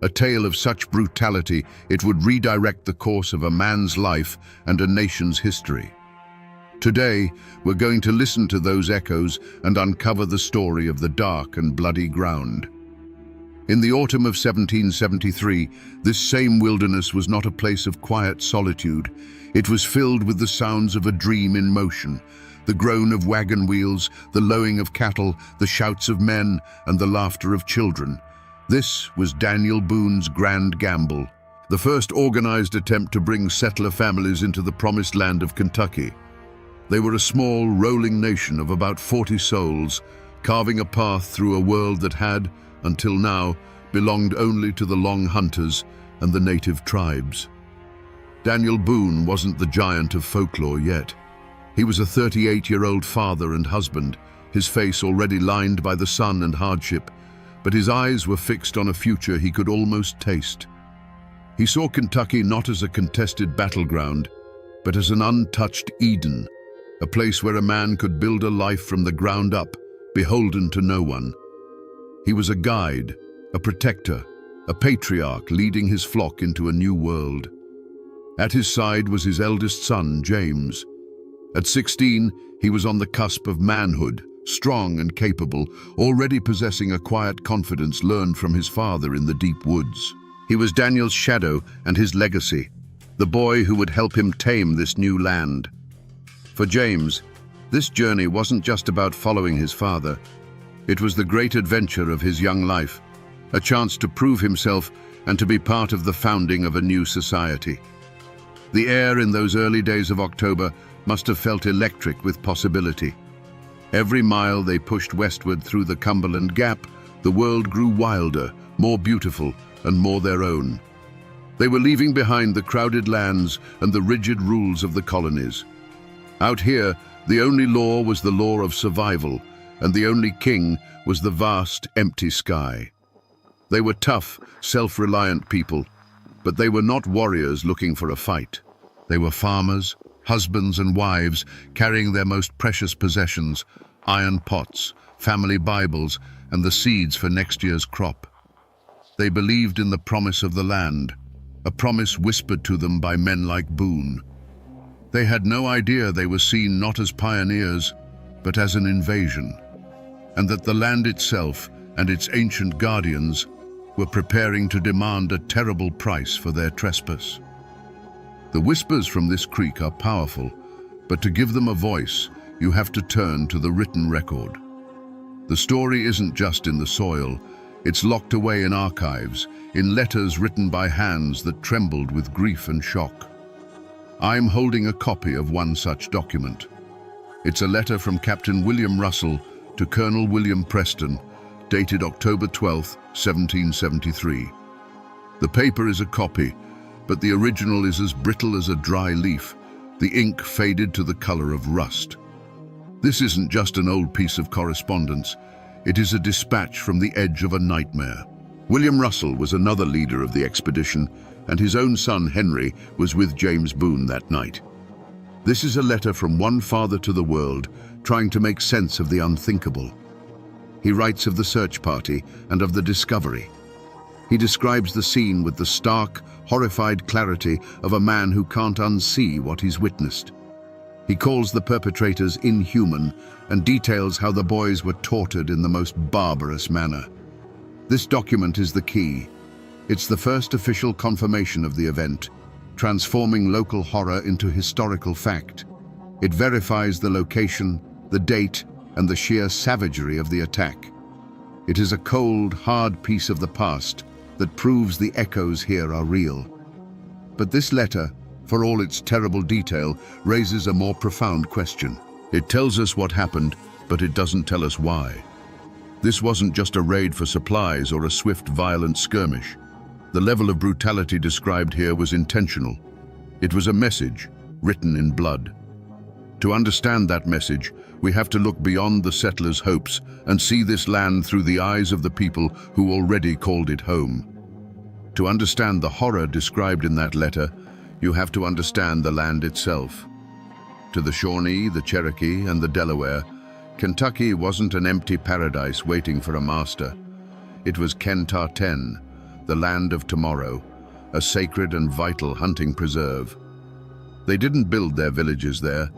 a tale of such brutality it would redirect the course of a man's life and a nation's history. Today, we're going to listen to those echoes and uncover the story of the dark and bloody ground. In the autumn of 1773, this same wilderness was not a place of quiet solitude. It was filled with the sounds of a dream in motion, the groan of wagon wheels, the lowing of cattle, the shouts of men, and the laughter of children. This was Daniel Boone's grand gamble, the first organized attempt to bring settler families into the promised land of Kentucky. They were a small, rolling nation of about 40 souls, carving a path through a world that had, until now, belonged only to the Long Hunters and the native tribes. Daniel Boone wasn't the giant of folklore yet. He was a 38-year-old father and husband, his face already lined by the sun and hardship, but his eyes were fixed on a future he could almost taste. He saw Kentucky not as a contested battleground, but as an untouched Eden, a place where a man could build a life from the ground up, beholden to no one. He was a guide, a protector, a patriarch leading his flock into a new world. At his side was his eldest son, James. At 16, he was on the cusp of manhood, strong and capable, already possessing a quiet confidence learned from his father in the deep woods. He was Daniel's shadow and his legacy, the boy who would help him tame this new land. For James, this journey wasn't just about following his father. It was the great adventure of his young life, a chance to prove himself and to be part of the founding of a new society. The air in those early days of October must have felt electric with possibility. Every mile they pushed westward through the Cumberland Gap, the world grew wilder, more beautiful, and more their own. They were leaving behind the crowded lands and the rigid rules of the colonies. Out here, the only law was the law of survival, and the only king was the vast, empty sky. They were tough, self-reliant people, but they were not warriors looking for a fight. They were farmers, husbands and wives, carrying their most precious possessions, iron pots, family Bibles, and the seeds for next year's crop. They believed in the promise of the land, a promise whispered to them by men like Boone. They had no idea they were seen not as pioneers, but as an invasion, and that the land itself and its ancient guardians were preparing to demand a terrible price for their trespass. The whispers from this creek are powerful, but to give them a voice, you have to turn to the written record. The story isn't just in the soil, it's locked away in archives, in letters written by hands that trembled with grief and shock. I'm holding a copy of one such document. It's a letter from Captain William Russell to Colonel William Preston, dated October 12, 1773. The paper is a copy, but the original is as brittle as a dry leaf, the ink faded to the color of rust. This isn't just an old piece of correspondence, it is a dispatch from the edge of a nightmare. William Russell was another leader of the expedition, and his own son Henry was with James Boone that night. This is a letter from one father to the world, trying to make sense of the unthinkable. He writes of the search party and of the discovery. He describes the scene with the stark, horrified clarity of a man who can't unsee what he's witnessed. He calls the perpetrators inhuman and details how the boys were tortured in the most barbarous manner. This document is the key. It's the first official confirmation of the event, transforming local horror into historical fact. It verifies the location, the date, and the sheer savagery of the attack. It is a cold, hard piece of the past that proves the echoes here are real. But this letter, for all its terrible detail, raises a more profound question. It tells us what happened, but it doesn't tell us why. This wasn't just a raid for supplies or a swift, violent skirmish. The level of brutality described here was intentional. It was a message, written in blood. To understand that message, we have to look beyond the settlers' hopes and see this land through the eyes of the people who already called it home. To understand the horror described in that letter, you have to understand the land itself. To the Shawnee, the Cherokee, and the Delaware, Kentucky wasn't an empty paradise waiting for a master. It was Kentar-ten, the land of tomorrow, a sacred and vital hunting preserve. They didn't build their villages there,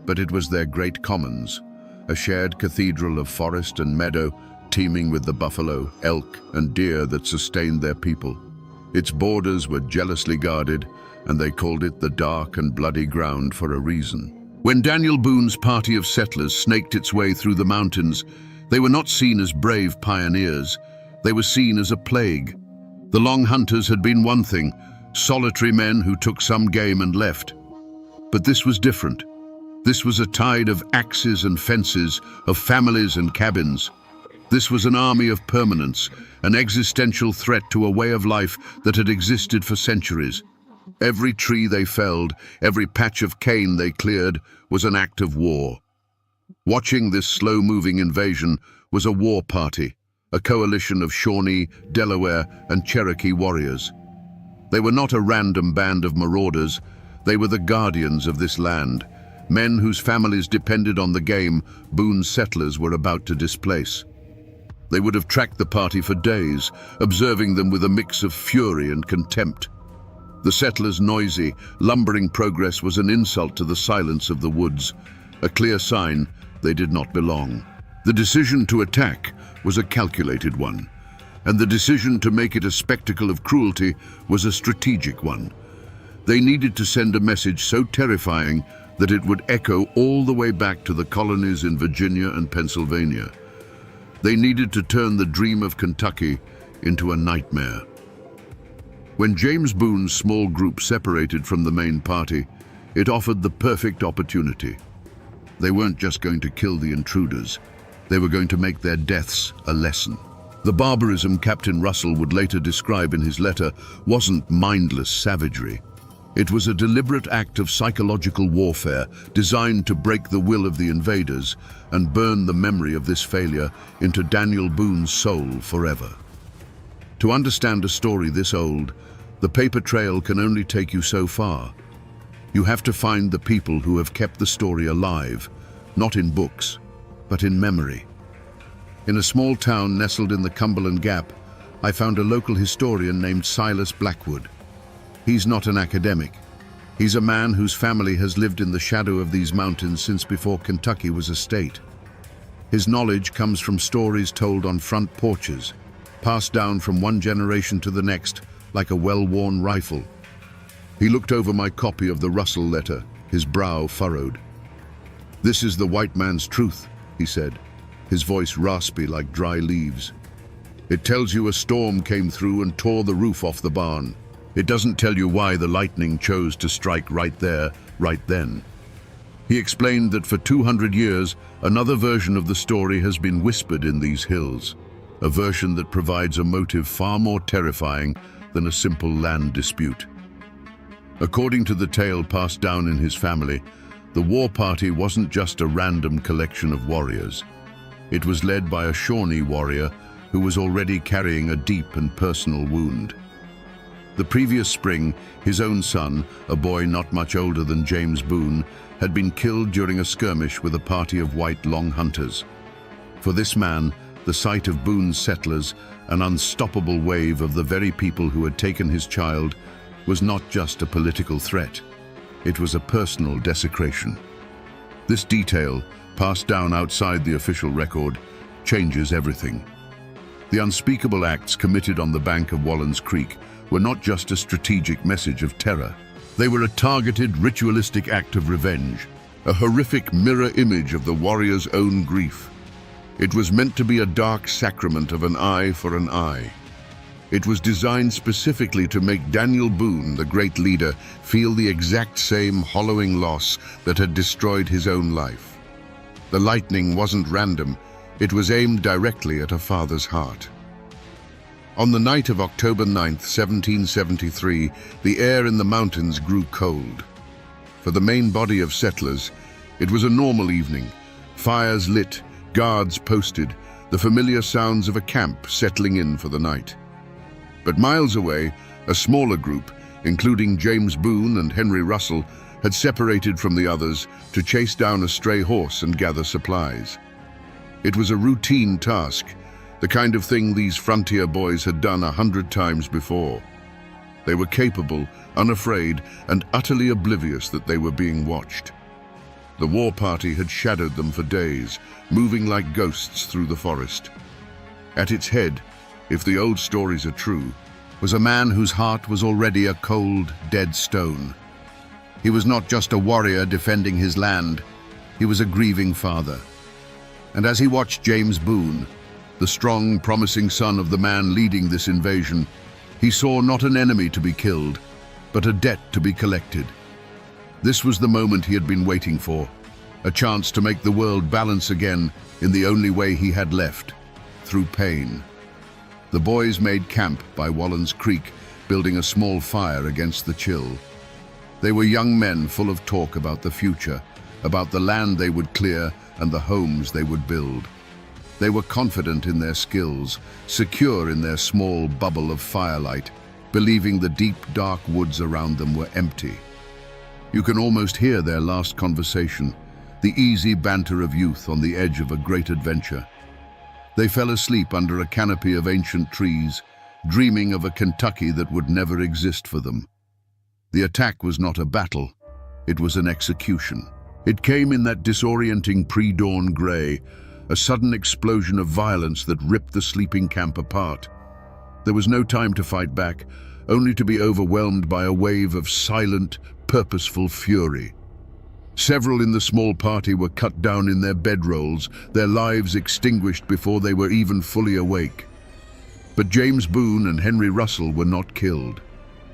but it was their great commons, a shared cathedral of forest and meadow teeming with the buffalo, elk, and deer that sustained their people. Its borders were jealously guarded, and they called it the dark and bloody ground for a reason. When Daniel Boone's party of settlers snaked its way through the mountains, they were not seen as brave pioneers. They were seen as a plague. The Long Hunters had been one thing, solitary men who took some game and left. But this was different. This was a tide of axes and fences, of families and cabins. This was an army of permanence, an existential threat to a way of life that had existed for centuries. Every tree they felled, every patch of cane they cleared, was an act of war. Watching this slow-moving invasion was a war party, a coalition of Shawnee, Delaware, and Cherokee warriors. They were not a random band of marauders. They were the guardians of this land, men whose families depended on the game Boone's settlers were about to displace. They would have tracked the party for days, observing them with a mix of fury and contempt. The settlers' noisy, lumbering progress was an insult to the silence of the woods, a clear sign they did not belong. The decision to attack was a calculated one, and the decision to make it a spectacle of cruelty was a strategic one. They needed to send a message so terrifying that it would echo all the way back to the colonies in Virginia and Pennsylvania. They needed to turn the dream of Kentucky into a nightmare. When James Boone's small group separated from the main party, it offered the perfect opportunity. They weren't just going to kill the intruders, they were going to make their deaths a lesson. The barbarism Captain Russell would later describe in his letter wasn't mindless savagery. It was a deliberate act of psychological warfare designed to break the will of the invaders and burn the memory of this failure into Daniel Boone's soul forever. To understand a story this old, the paper trail can only take you so far. You have to find the people who have kept the story alive, not in books, but in memory. In a small town nestled in the Cumberland Gap, I found a local historian named Silas Blackwood. He's not an academic. He's a man whose family has lived in the shadow of these mountains since before Kentucky was a state. His knowledge comes from stories told on front porches, passed down from one generation to the next like a well-worn rifle. He looked over my copy of the Russell letter, his brow furrowed. "This is the white man's truth," he said, his voice raspy like dry leaves. "It tells you a storm came through and tore the roof off the barn. It doesn't tell you why the lightning chose to strike right there, right then." He explained that for 200 years, another version of the story has been whispered in these hills, a version that provides a motive far more terrifying than a simple land dispute. According to the tale passed down in his family, the war party wasn't just a random collection of warriors. It was led by a Shawnee warrior who was already carrying a deep and personal wound. The previous spring, his own son, a boy not much older than James Boone, had been killed during a skirmish with a party of white Long Hunters. For this man, the sight of Boone's settlers, an unstoppable wave of the very people who had taken his child, was not just a political threat. It was a personal desecration. This detail, passed down outside the official record, changes everything. The unspeakable acts committed on the bank of Wallen's Creek were not just a strategic message of terror. They were a targeted, ritualistic act of revenge, a horrific mirror image of the warrior's own grief. It was meant to be a dark sacrament of an eye for an eye. It was designed specifically to make Daniel Boone, the great leader, feel the exact same hollowing loss that had destroyed his own life. The lightning wasn't random. It was aimed directly at a father's heart. On the night of October 9th, 1773, the air in the mountains grew cold. For the main body of settlers, it was a normal evening. Fires lit, guards posted, the familiar sounds of a camp settling in for the night. But miles away, a smaller group, including James Boone and Henry Russell, had separated from the others to chase down a stray horse and gather supplies. It was a routine task, the kind of thing these frontier boys had done 100 times before. They were capable, unafraid, and utterly oblivious that they were being watched. The war party had shadowed them for days, moving like ghosts through the forest. At its head, if the old stories are true, was a man whose heart was already a cold, dead stone. He was not just a warrior defending his land, he was a grieving father. And as he watched James Boone, the strong, promising son of the man leading this invasion, he saw not an enemy to be killed, but a debt to be collected. This was the moment he had been waiting for, a chance to make the world balance again in the only way he had left, through pain. The boys made camp by Wallen's Creek, building a small fire against the chill. They were young men full of talk about the future, about the land they would clear and the homes they would build. They were confident in their skills, secure in their small bubble of firelight, believing the deep, dark woods around them were empty. You can almost hear their last conversation, the easy banter of youth on the edge of a great adventure. They fell asleep under a canopy of ancient trees, dreaming of a Kentucky that would never exist for them. The attack was not a battle, it was an execution. It came in that disorienting pre-dawn gray, a sudden explosion of violence that ripped the sleeping camp apart. There was no time to fight back, only to be overwhelmed by a wave of silent, purposeful fury. Several in the small party were cut down in their bedrolls, their lives extinguished before they were even fully awake. But James Boone and Henry Russell were not killed.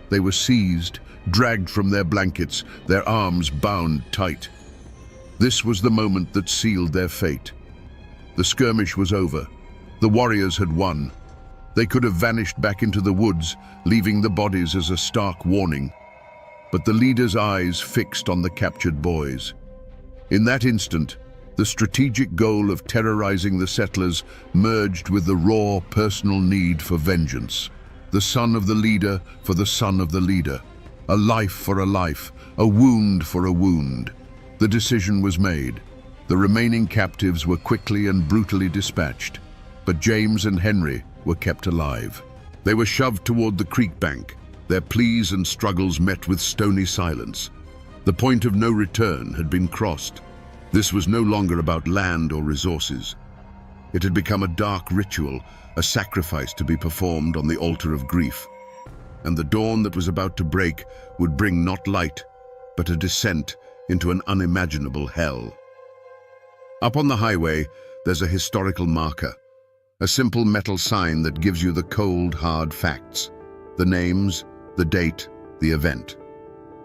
They were seized, dragged from their blankets, their arms bound tight. This was the moment that sealed their fate. The skirmish was over. The warriors had won. They could have vanished back into the woods, leaving the bodies as a stark warning. But the leader's eyes fixed on the captured boys. In that instant, the strategic goal of terrorizing the settlers merged with the raw personal need for vengeance. The son of the leader for the son of the leader. A life for a life, a wound for a wound. The decision was made. The remaining captives were quickly and brutally dispatched, but James and Henry were kept alive. They were shoved toward the creek bank, their pleas and struggles met with stony silence. The point of no return had been crossed. This was no longer about land or resources. It had become a dark ritual, a sacrifice to be performed on the altar of grief. And the dawn that was about to break would bring not light, but a descent into an unimaginable hell. Up on the highway, there's a historical marker, a simple metal sign that gives you the cold, hard facts, the names, the date, the event.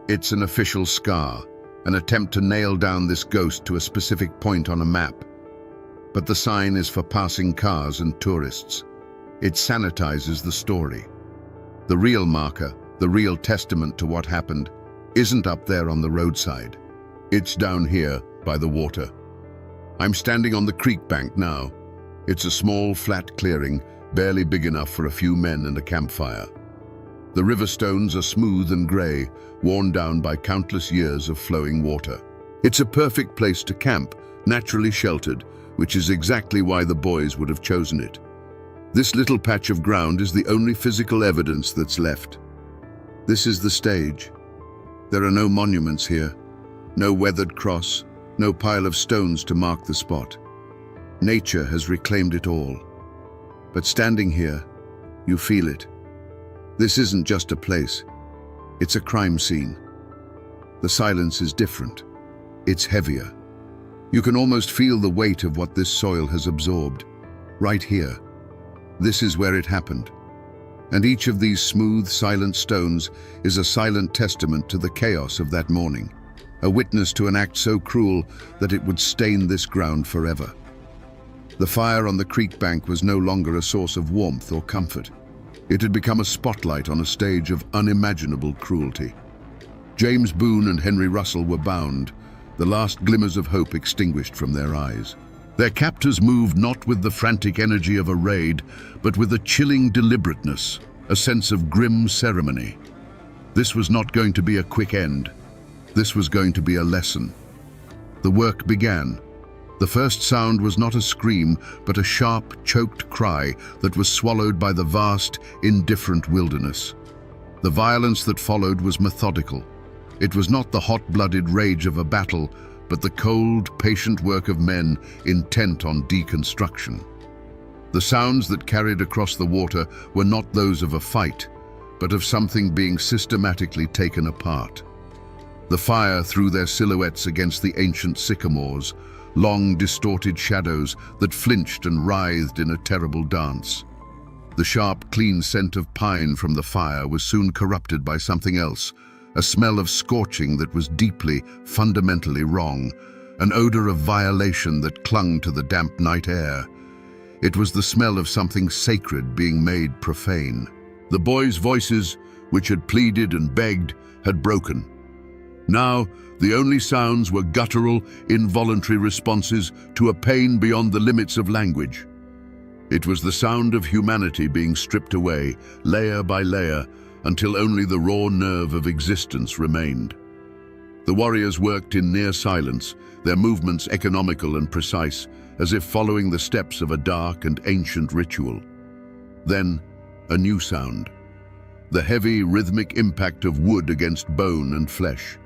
It's an official scar, an attempt to nail down this ghost to a specific point on a map. But the sign is for passing cars and tourists. It sanitizes the story. The real marker, the real testament to what happened, isn't up there on the roadside. It's down here by the water. I'm standing on the creek bank now. It's a small, flat clearing, barely big enough for a few men and a campfire. The river stones are smooth and gray, worn down by countless years of flowing water. It's a perfect place to camp, naturally sheltered, which is exactly why the boys would have chosen it. This little patch of ground is the only physical evidence that's left. This is the stage. There are no monuments here, no weathered cross, no pile of stones to mark the spot. Nature has reclaimed it all. But standing here, you feel it. This isn't just a place, it's a crime scene. The silence is different. It's heavier. You can almost feel the weight of what this soil has absorbed. Right here. This is where it happened. And each of these smooth, silent stones is a silent testament to the chaos of that morning, a witness to an act so cruel that it would stain this ground forever. The fire on the creek bank was no longer a source of warmth or comfort. It had become a spotlight on a stage of unimaginable cruelty. James Boone and Henry Russell were bound, the last glimmers of hope extinguished from their eyes. Their captors moved not with the frantic energy of a raid, but with a chilling deliberateness, a sense of grim ceremony. This was not going to be a quick end. This was going to be a lesson. The work began. The first sound was not a scream, but a sharp, choked cry that was swallowed by the vast, indifferent wilderness. The violence that followed was methodical. It was not the hot-blooded rage of a battle, but the cold, patient work of men intent on deconstruction. The sounds that carried across the water were not those of a fight, but of something being systematically taken apart. The fire threw their silhouettes against the ancient sycamores, long, distorted shadows that flinched and writhed in a terrible dance. The sharp, clean scent of pine from the fire was soon corrupted by something else, a smell of scorching that was deeply, fundamentally wrong, an odor of violation that clung to the damp night air. It was the smell of something sacred being made profane. The boys' voices, which had pleaded and begged, had broken. Now, the only sounds were guttural, involuntary responses to a pain beyond the limits of language. It was the sound of humanity being stripped away, layer by layer, until only the raw nerve of existence remained. The warriors worked in near silence, their movements economical and precise, as if following the steps of a dark and ancient ritual. Then, a new sound. The heavy, rhythmic impact of wood against bone and flesh.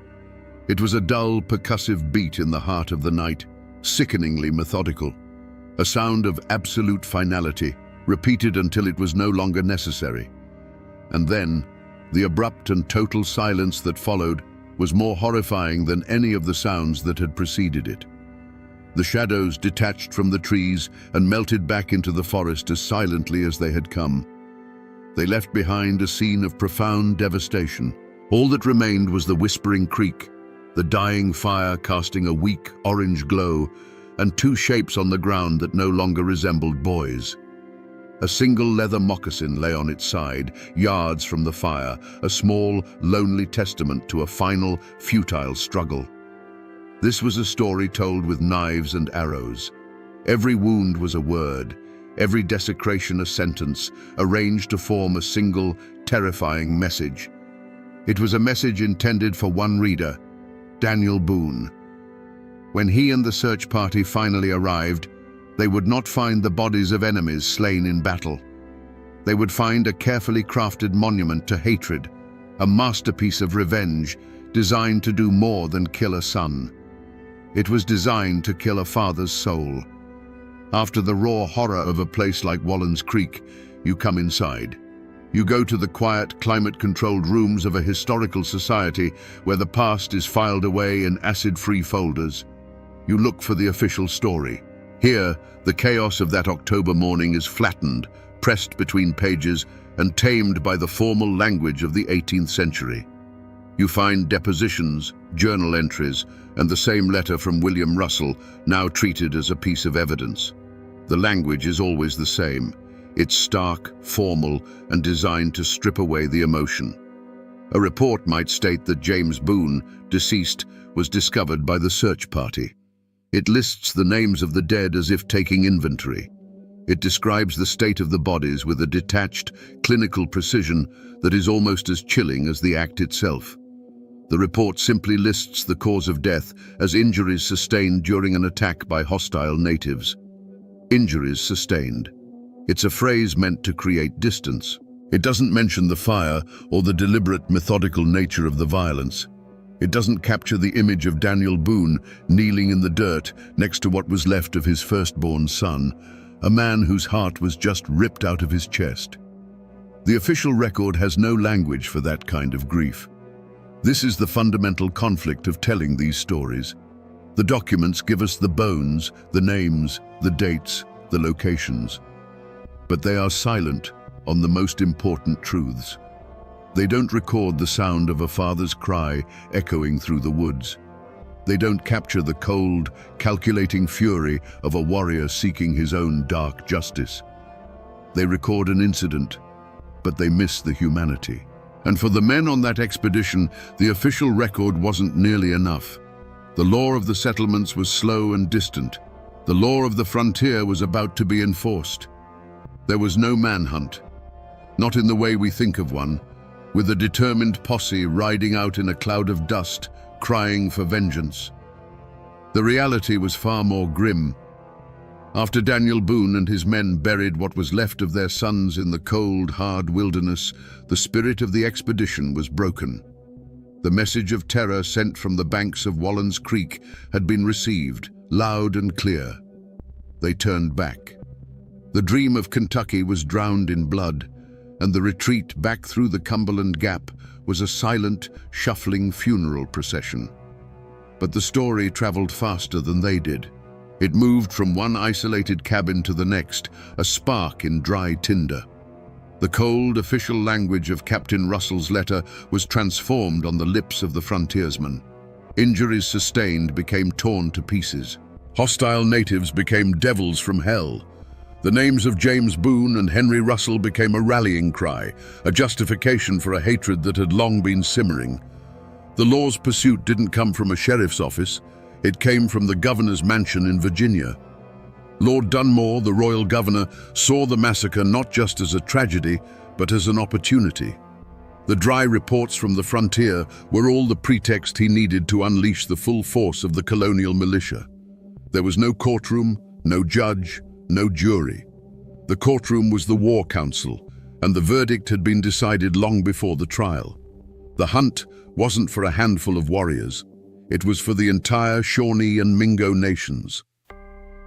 It was a dull, percussive beat in the heart of the night, sickeningly methodical. A sound of absolute finality, repeated until it was no longer necessary. And then, the abrupt and total silence that followed was more horrifying than any of the sounds that had preceded it. The shadows detached from the trees and melted back into the forest as silently as they had come. They left behind a scene of profound devastation. All that remained was the whispering creek, the dying fire casting a weak orange glow, and two shapes on the ground that no longer resembled boys. A single leather moccasin lay on its side, yards from the fire, a small, lonely testament to a final, futile struggle. This was a story told with knives and arrows. Every wound was a word, every desecration a sentence, arranged to form a single, terrifying message. It was a message intended for one reader, Daniel Boone. When he and the search party finally arrived, they would not find the bodies of enemies slain in battle. They would find a carefully crafted monument to hatred, a masterpiece of revenge designed to do more than kill a son. It was designed to kill a father's soul. After the raw horror of a place like Wallen's Creek, you come inside. You go to the quiet, climate-controlled rooms of a historical society where the past is filed away in acid-free folders. You look for the official story. Here, the chaos of that October morning is flattened, pressed between pages, and tamed by the formal language of the 18th century. You find depositions, journal entries, and the same letter from William Russell, now treated as a piece of evidence. The language is always the same. It's stark, formal, and designed to strip away the emotion. A report might state that James Boone, deceased, was discovered by the search party. It lists the names of the dead as if taking inventory. It describes the state of the bodies with a detached, clinical precision that is almost as chilling as the act itself. The report simply lists the cause of death as injuries sustained during an attack by hostile natives. Injuries sustained. It's a phrase meant to create distance. It doesn't mention the fire or the deliberate, methodical nature of the violence. It doesn't capture the image of Daniel Boone kneeling in the dirt next to what was left of his firstborn son, a man whose heart was just ripped out of his chest. The official record has no language for that kind of grief. This is the fundamental conflict of telling these stories. The documents give us the bones, the names, the dates, the locations. But they are silent on the most important truths. They don't record the sound of a father's cry echoing through the woods. They don't capture the cold, calculating fury of a warrior seeking his own dark justice. They record an incident, but they miss the humanity. And for the men on that expedition, the official record wasn't nearly enough. The law of the settlements was slow and distant. The law of the frontier was about to be enforced. There was no manhunt, not in the way we think of one, with a determined posse riding out in a cloud of dust, crying for vengeance. The reality was far more grim. After Daniel Boone and his men buried what was left of their sons in the cold, hard wilderness, the spirit of the expedition was broken. The message of terror sent from the banks of Wallens Creek had been received, loud and clear. They turned back. The dream of Kentucky was drowned in blood, and the retreat back through the Cumberland Gap was a silent, shuffling funeral procession. But the story traveled faster than they did. It moved from one isolated cabin to the next, a spark in dry tinder. The cold, official language of Captain Russell's letter was transformed on the lips of the frontiersmen. Injuries sustained became torn to pieces. Hostile natives became devils from hell. The names of James Boone and Henry Russell became a rallying cry, a justification for a hatred that had long been simmering. The law's pursuit didn't come from a sheriff's office. It came from the governor's mansion in Virginia. Lord Dunmore, the royal governor, saw the massacre not just as a tragedy, but as an opportunity. The dry reports from the frontier were all the pretext he needed to unleash the full force of the colonial militia. There was no courtroom, no judge, no jury. The courtroom was the War Council, and the verdict had been decided long before the trial. The hunt wasn't for a handful of warriors. It was for the entire Shawnee and Mingo nations.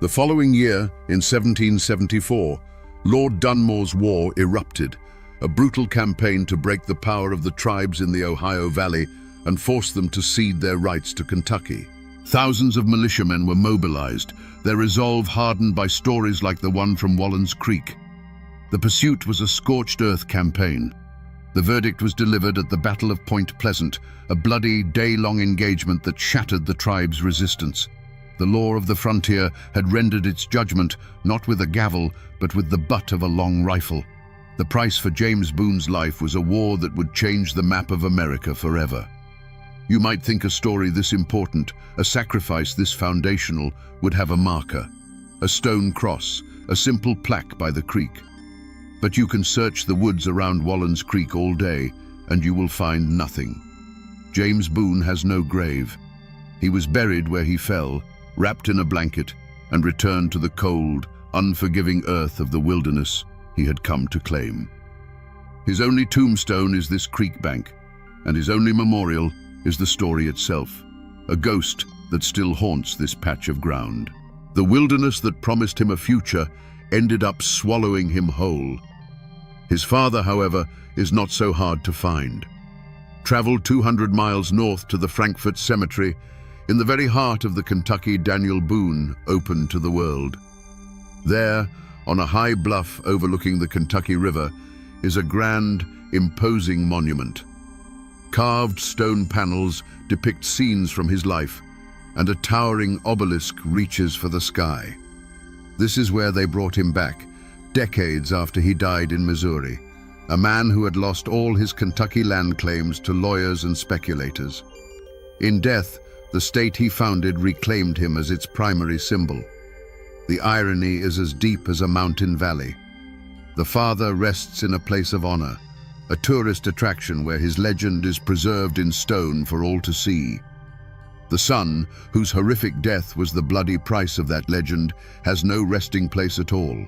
The following year, in 1774, Lord Dunmore's War erupted, a brutal campaign to break the power of the tribes in the Ohio Valley and force them to cede their rights to Kentucky. Thousands of militiamen were mobilized, their resolve hardened by stories like the one from Wallens Creek. The pursuit was a scorched earth campaign. The verdict was delivered at the Battle of Point Pleasant, a bloody, day-long engagement that shattered the tribe's resistance. The law of the frontier had rendered its judgment not with a gavel, but with the butt of a long rifle. The price for James Boone's life was a war that would change the map of America forever. You might think a story this important, a sacrifice this foundational, would have a marker, a stone cross, a simple plaque by the creek. But you can search the woods around Wallens Creek all day, and you will find nothing. James Boone has no grave. He was buried where he fell, wrapped in a blanket, and returned to the cold, unforgiving earth of the wilderness he had come to claim. His only tombstone is this creek bank, and his only memorial is the story itself, a ghost that still haunts this patch of ground. The wilderness that promised him a future ended up swallowing him whole. His father, however, is not so hard to find. Travel 200 miles north to the Frankfort Cemetery, in the very heart of the Kentucky Daniel Boone opened to the world. There, on a high bluff overlooking the Kentucky River, is a grand, imposing monument. Carved stone panels depict scenes from his life, and a towering obelisk reaches for the sky. This is where they brought him back, decades after he died in Missouri, a man who had lost all his Kentucky land claims to lawyers and speculators. In death, the state he founded reclaimed him as its primary symbol. The irony is as deep as a mountain valley. The father rests in a place of honor, a tourist attraction where his legend is preserved in stone for all to see. The son, whose horrific death was the bloody price of that legend, has no resting place at all.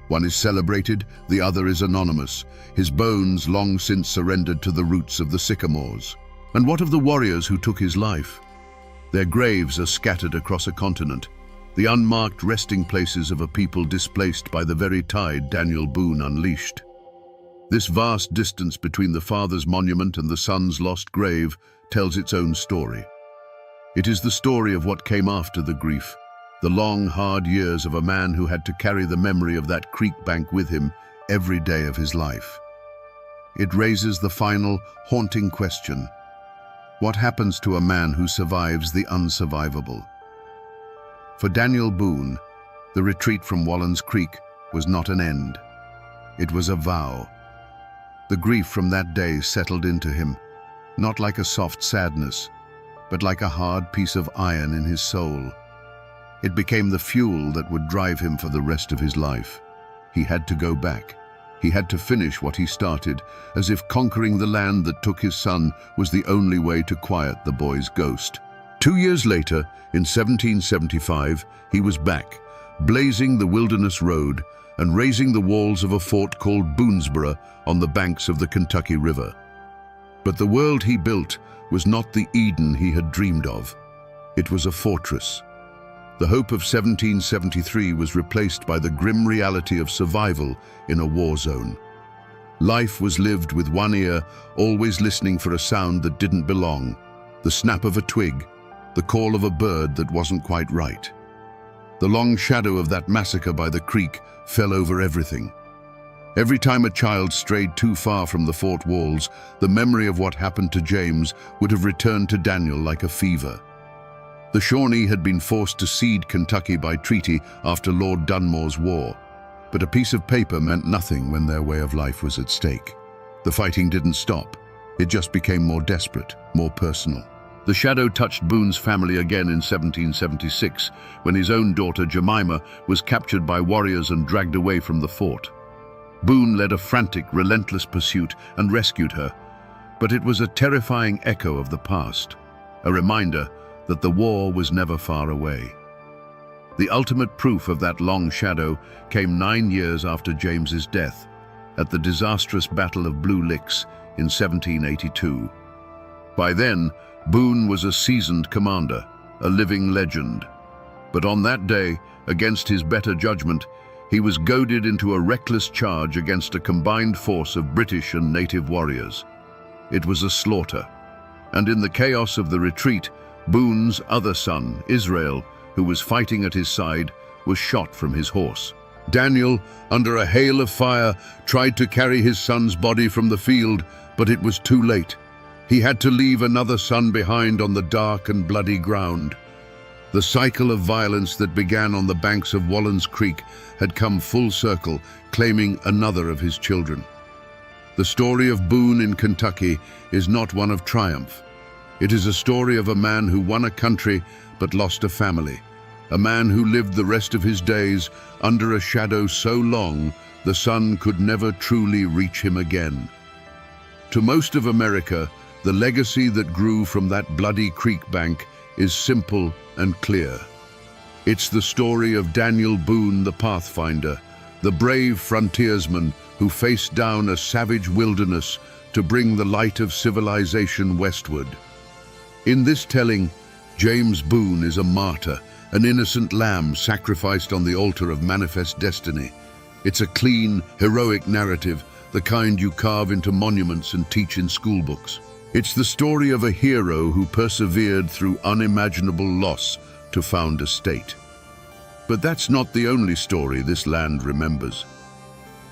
One is celebrated, the other is anonymous, his bones long since surrendered to the roots of the sycamores. And what of the warriors who took his life? Their graves are scattered across a continent, the unmarked resting places of a people displaced by the very tide Daniel Boone unleashed. This vast distance between the father's monument and the son's lost grave tells its own story. It is the story of what came after the grief, the long, hard years of a man who had to carry the memory of that creek bank with him every day of his life. It raises the final, haunting question: What happens to a man who survives the unsurvivable? For Daniel Boone, the retreat from Wallens Creek was not an end. It was a vow. The grief from that day settled into him, not like a soft sadness, but like a hard piece of iron in his soul. It became the fuel that would drive him for the rest of his life. He had to go back. He had to finish what he started, as if conquering the land that took his son was the only way to quiet the boy's ghost. 2 years later, in 1775, he was back, blazing the wilderness road and raising the walls of a fort called Boonesborough on the banks of the Kentucky River. But the world he built was not the Eden he had dreamed of. It was a fortress. The hope of 1773 was replaced by the grim reality of survival in a war zone. Life was lived with one ear, always listening for a sound that didn't belong, the snap of a twig, the call of a bird that wasn't quite right. The long shadow of that massacre by the creek fell over everything. Every time a child strayed too far from the fort walls, the memory of what happened to James would have returned to Daniel like a fever. The Shawnee had been forced to cede Kentucky by treaty after Lord Dunmore's war, but a piece of paper meant nothing when their way of life was at stake. The fighting didn't stop. It just became more desperate, more personal. The shadow touched Boone's family again in 1776, when his own daughter Jemima was captured by warriors and dragged away from the fort. Boone led a frantic, relentless pursuit and rescued her, but it was a terrifying echo of the past, a reminder that the war was never far away. The ultimate proof of that long shadow came 9 years after James's death, at the disastrous Battle of Blue Licks in 1782. By then, Boone was a seasoned commander, a living legend. But on that day, against his better judgment, he was goaded into a reckless charge against a combined force of British and native warriors. It was a slaughter, and in the chaos of the retreat, Boone's other son, Israel, who was fighting at his side, was shot from his horse. Daniel, under a hail of fire, tried to carry his son's body from the field, but it was too late. He had to leave another son behind on the dark and bloody ground. The cycle of violence that began on the banks of Wallens Creek had come full circle, claiming another of his children. The story of Boone in Kentucky is not one of triumph. It is a story of a man who won a country but lost a family, a man who lived the rest of his days under a shadow so long the sun could never truly reach him again. To most of America, the legacy that grew from that bloody creek bank is simple and clear. It's the story of Daniel Boone, the Pathfinder, the brave frontiersman who faced down a savage wilderness to bring the light of civilization westward. In this telling, James Boone is a martyr, an innocent lamb sacrificed on the altar of manifest destiny. It's a clean, heroic narrative, the kind you carve into monuments and teach in schoolbooks. It's the story of a hero who persevered through unimaginable loss to found a state. But that's not the only story this land remembers.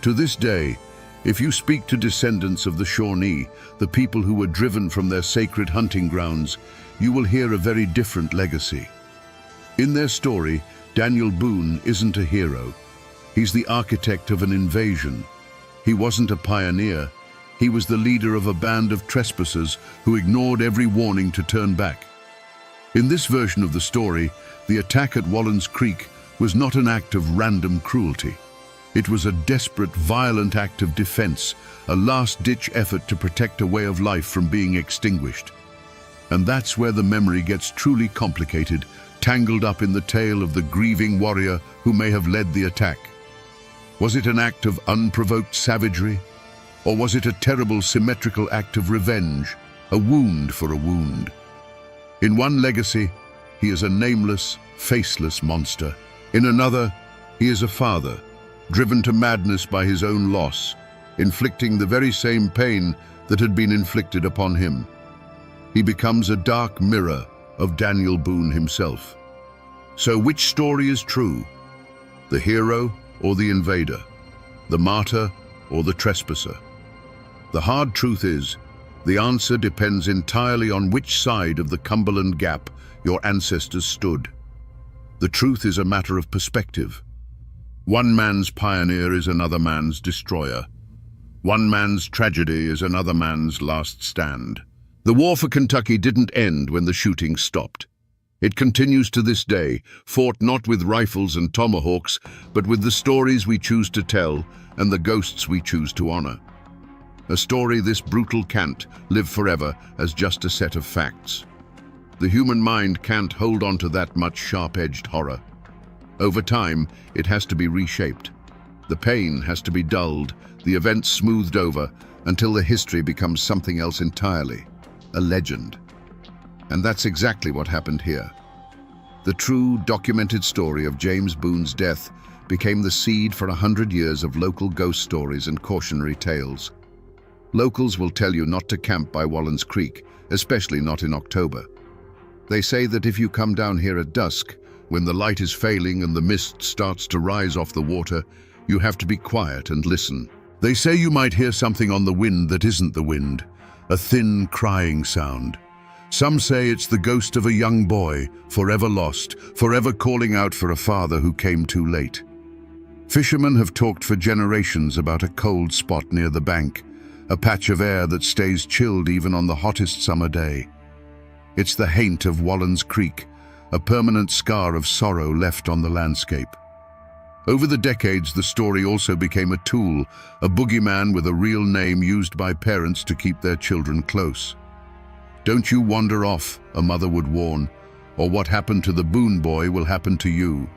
To this day, if you speak to descendants of the Shawnee, the people who were driven from their sacred hunting grounds, you will hear a very different legacy. In their story, Daniel Boone isn't a hero. He's the architect of an invasion. He wasn't a pioneer. He was the leader of a band of trespassers who ignored every warning to turn back. In this version of the story, the attack at Wallens Creek was not an act of random cruelty. It was a desperate, violent act of defense, a last-ditch effort to protect a way of life from being extinguished. And that's where the memory gets truly complicated, tangled up in the tale of the grieving warrior who may have led the attack. Was it an act of unprovoked savagery? Or was it a terrible, symmetrical act of revenge, a wound for a wound? In one legacy, he is a nameless, faceless monster. In another, he is a father, driven to madness by his own loss, inflicting the very same pain that had been inflicted upon him. He becomes a dark mirror of Daniel Boone himself. So which story is true? The hero or the invader? The martyr or the trespasser? The hard truth is, The answer depends entirely on which side of the Cumberland Gap your ancestors stood. The truth is a matter of perspective. One man's pioneer is another man's destroyer. One man's tragedy is another man's last stand. The war for Kentucky didn't end when the shooting stopped. It continues to this day, fought not with rifles and tomahawks, but with the stories we choose to tell and the ghosts we choose to honor. A story this brutal can't live forever as just a set of facts. The human mind can't hold on to that much sharp-edged horror. Over time, it has to be reshaped. The pain has to be dulled, the events smoothed over, until the history becomes something else entirely, a legend. And that's exactly what happened here. The true, documented story of James Boone's death became the seed for 100 years of local ghost stories and cautionary tales. Locals will tell you not to camp by Wallens Creek, especially not in October. They say that if you come down here at dusk, when the light is failing and the mist starts to rise off the water, you have to be quiet and listen. They say you might hear something on the wind that isn't the wind, a thin crying sound. Some say it's the ghost of a young boy, forever lost, forever calling out for a father who came too late. Fishermen have talked for generations about a cold spot near the bank, a patch of air that stays chilled even on the hottest summer day. It's the haint of Wallens Creek, a permanent scar of sorrow left on the landscape. Over the decades, the story also became a tool, a boogeyman with a real name used by parents to keep their children close. "Don't you wander off," a mother would warn, "or what happened to the Boone boy will happen to you."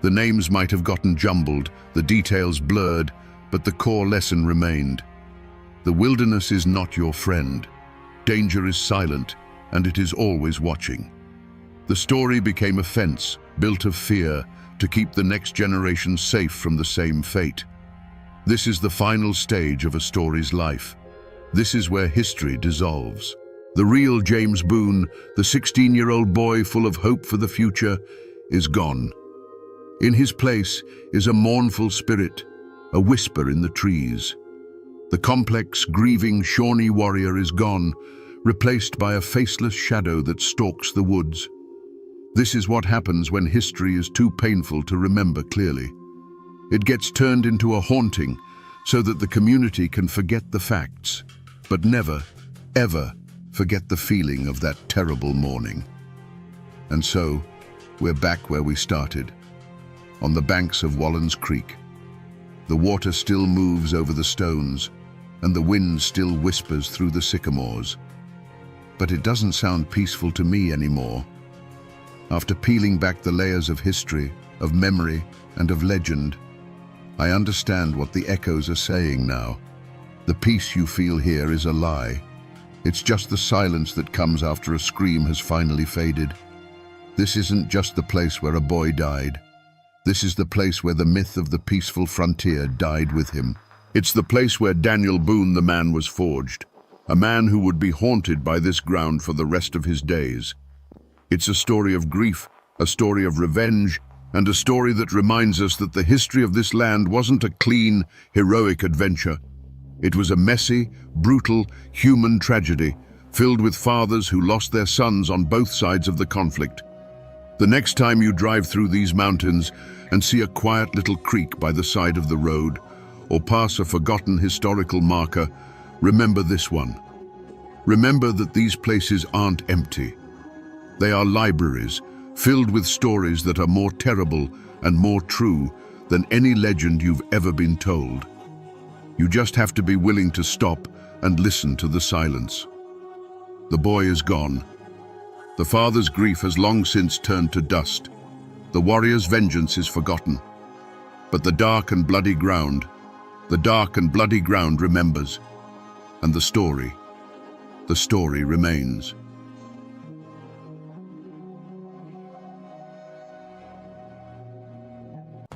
The names might have gotten jumbled, the details blurred, but the core lesson remained. The wilderness is not your friend. Danger is silent, and it is always watching. The story became a fence, built of fear, to keep the next generation safe from the same fate. This is the final stage of a story's life. This is where history dissolves. The real James Boone, the 16-year-old boy full of hope for the future, is gone. In his place is a mournful spirit, a whisper in the trees. The complex, grieving Shawnee warrior is gone, replaced by a faceless shadow that stalks the woods. This is what happens when history is too painful to remember clearly. It gets turned into a haunting so that the community can forget the facts, but never, ever forget the feeling of that terrible morning. And so, we're back where we started, on the banks of Wallens Creek. The water still moves over the stones, and the wind still whispers through the sycamores. But it doesn't sound peaceful to me anymore. After peeling back the layers of history, of memory, and of legend, I understand what the echoes are saying now. The peace you feel here is a lie. It's just the silence that comes after a scream has finally faded. This isn't just the place where a boy died. This is the place where the myth of the peaceful frontier died with him. It's the place where Daniel Boone the man was forged, a man who would be haunted by this ground for the rest of his days. It's a story of grief, a story of revenge, and a story that reminds us that the history of this land wasn't a clean, heroic adventure. It was a messy, brutal, human tragedy, filled with fathers who lost their sons on both sides of the conflict. The next time you drive through these mountains and see a quiet little creek by the side of the road, or pass a forgotten historical marker, remember this one. Remember that these places aren't empty. They are libraries, filled with stories that are more terrible and more true than any legend you've ever been told. You just have to be willing to stop and listen to the silence. The boy is gone. The father's grief has long since turned to dust. The warrior's vengeance is forgotten. But the dark and bloody ground remembers. And the story remains.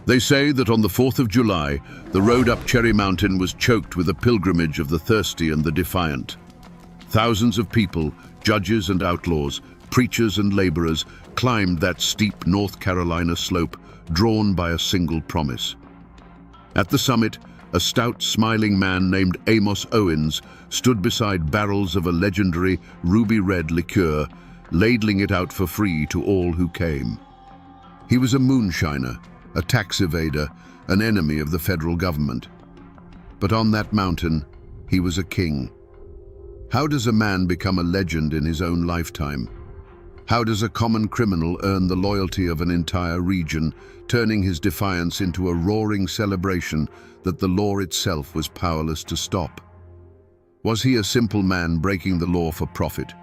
They say that on the 4th of July, the road up Cherry Mountain was choked with a pilgrimage of the thirsty and the defiant. Thousands of people, judges and outlaws, preachers and laborers, climbed that steep North Carolina slope, drawn by a single promise. At the summit, a stout, smiling man named Amos Owens stood beside barrels of a legendary ruby-red liqueur, ladling it out for free to all who came. He was a moonshiner, a tax evader, an enemy of the federal government. But on that mountain, he was a king. How does a man become a legend in his own lifetime? How does a common criminal earn the loyalty of an entire region, turning his defiance into a roaring celebration that the law itself was powerless to stop? Was he a simple man breaking the law for profit?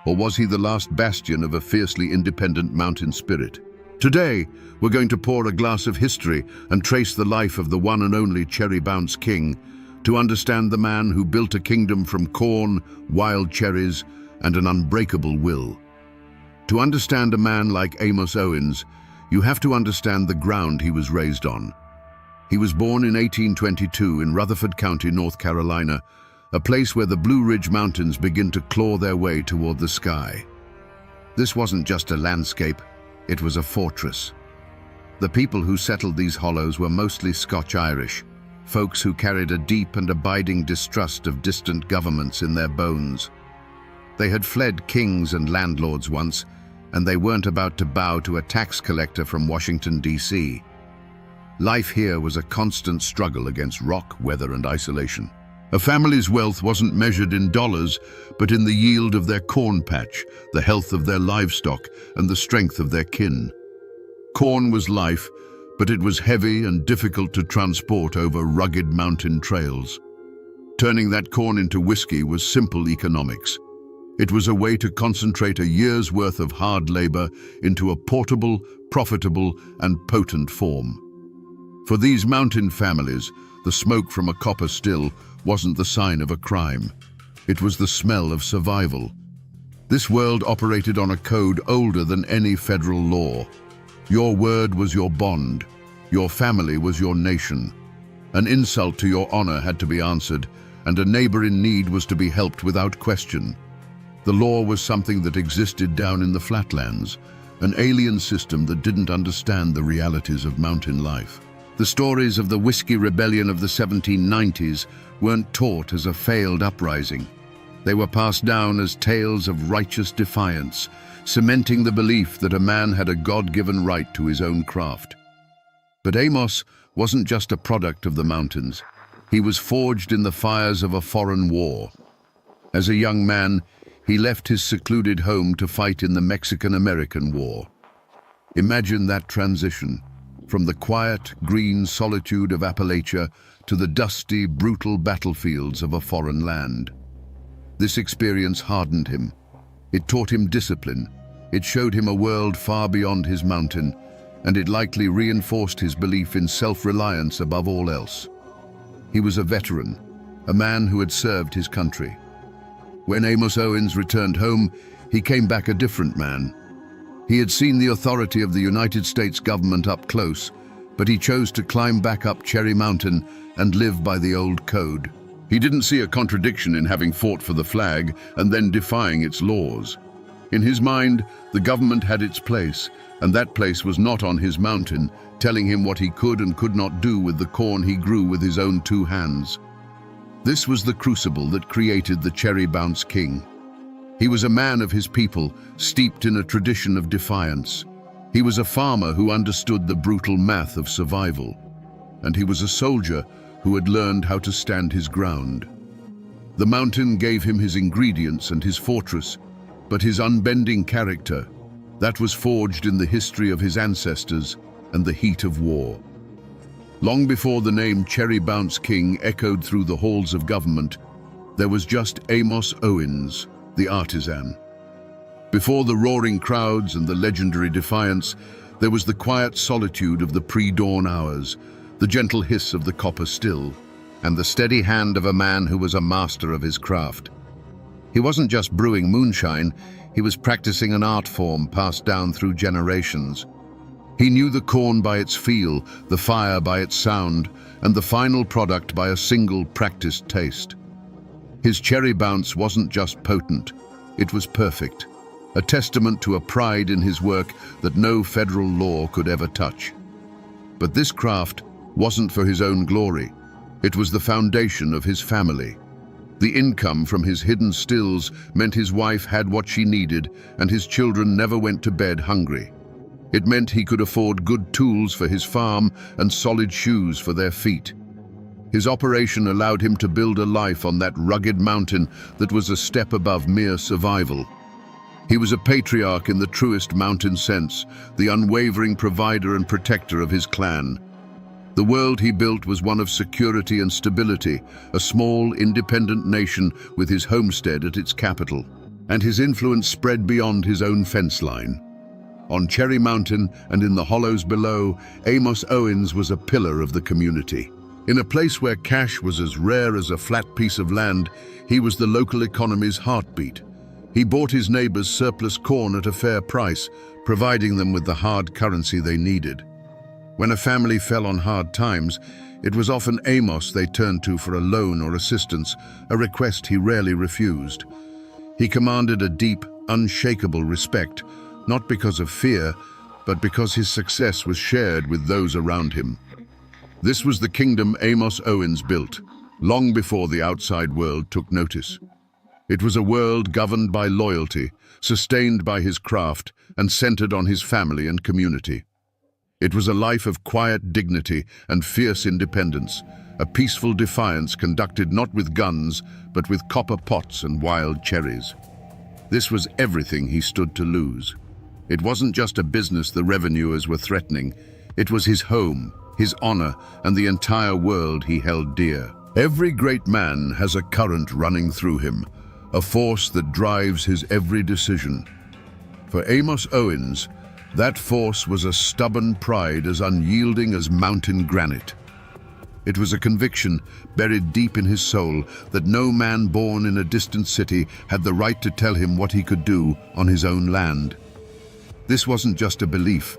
Or was he the last bastion of a fiercely independent mountain spirit? Today, we're going to pour a glass of history and trace the life of the one and only Cherry Bounce King, to understand the man who built a kingdom from corn, wild cherries, and an unbreakable will. To understand a man like Amos Owens, you have to understand the ground he was raised on. He was born in 1822 in Rutherford County, North Carolina, a place where the Blue Ridge Mountains begin to claw their way toward the sky. This wasn't just a landscape, it was a fortress. The people who settled these hollows were mostly Scotch-Irish, folks who carried a deep and abiding distrust of distant governments in their bones. They had fled kings and landlords once, and they weren't about to bow to a tax collector from Washington, D.C. Life here was a constant struggle against rock, weather, and isolation. A family's wealth wasn't measured in dollars, but in the yield of their corn patch, the health of their livestock, and the strength of their kin. Corn was life, but it was heavy and difficult to transport over rugged mountain trails. Turning that corn into whiskey was simple economics. It was a way to concentrate a year's worth of hard labor into a portable, profitable, and potent form. For these mountain families, the smoke from a copper still wasn't the sign of a crime. It was the smell of survival. This world operated on a code older than any federal law. Your word was your bond. Your family was your nation. An insult to your honor had to be answered, and a neighbor in need was to be helped without question. The law was something that existed down in the flatlands, an alien system that didn't understand the realities of mountain life. The stories of the Whiskey Rebellion of the 1790s weren't taught as a failed uprising. They were passed down as tales of righteous defiance, cementing the belief that a man had a God-given right to his own craft. But Amos wasn't just a product of the mountains. He was forged in the fires of a foreign war. As a young man, he left his secluded home to fight in the Mexican-American War. Imagine that transition, from the quiet, green solitude of Appalachia to the dusty, brutal battlefields of a foreign land. This experience hardened him. It taught him discipline. It showed him a world far beyond his mountain, and it likely reinforced his belief in self-reliance above all else. He was a veteran, a man who had served his country. When Amos Owens returned home, he came back a different man. He had seen the authority of the United States government up close, but he chose to climb back up Cherry Mountain and live by the old code. He didn't see a contradiction in having fought for the flag and then defying its laws. In his mind, the government had its place, and that place was not on his mountain, telling him what he could and could not do with the corn he grew with his own two hands. This was the crucible that created the Cherry Bounce King. He was a man of his people, steeped in a tradition of defiance. He was a farmer who understood the brutal math of survival. And he was a soldier who had learned how to stand his ground. The mountain gave him his ingredients and his fortress, but his unbending character, that was forged in the history of his ancestors and the heat of war. Long before the name Cherry Bounce King echoed through the halls of government, there was just Amos Owens, the artisan. Before the roaring crowds and the legendary defiance, there was the quiet solitude of the pre-dawn hours, the gentle hiss of the copper still, and the steady hand of a man who was a master of his craft. He wasn't just brewing moonshine, he was practicing an art form passed down through generations. He knew the corn by its feel, the fire by its sound, and the final product by a single practiced taste. His Cherry Bounce wasn't just potent, it was perfect, a testament to a pride in his work that no federal law could ever touch. But this craft wasn't for his own glory. It was the foundation of his family. The income from his hidden stills meant his wife had what she needed and his children never went to bed hungry. It meant he could afford good tools for his farm and solid shoes for their feet. His operation allowed him to build a life on that rugged mountain that was a step above mere survival. He was a patriarch in the truest mountain sense, the unwavering provider and protector of his clan. The world he built was one of security and stability, a small, independent nation with his homestead at its capital. And his influence spread beyond his own fence line. On Cherry Mountain and in the hollows below, Amos Owens was a pillar of the community. In a place where cash was as rare as a flat piece of land, he was the local economy's heartbeat. He bought his neighbors surplus corn at a fair price, providing them with the hard currency they needed. When a family fell on hard times, it was often Amos they turned to for a loan or assistance, a request he rarely refused. He commanded a deep, unshakable respect, not because of fear, but because his success was shared with those around him. This was the kingdom Amos Owens built, long before the outside world took notice. It was a world governed by loyalty, sustained by his craft, and centered on his family and community. It was a life of quiet dignity and fierce independence, a peaceful defiance conducted not with guns, but with copper pots and wild cherries. This was everything he stood to lose. It wasn't just a business the revenuers were threatening. It was his home, his honor, and the entire world he held dear. Every great man has a current running through him, a force that drives his every decision. For Amos Owens, that force was a stubborn pride as unyielding as mountain granite. It was a conviction buried deep in his soul that no man born in a distant city had the right to tell him what he could do on his own land. This wasn't just a belief,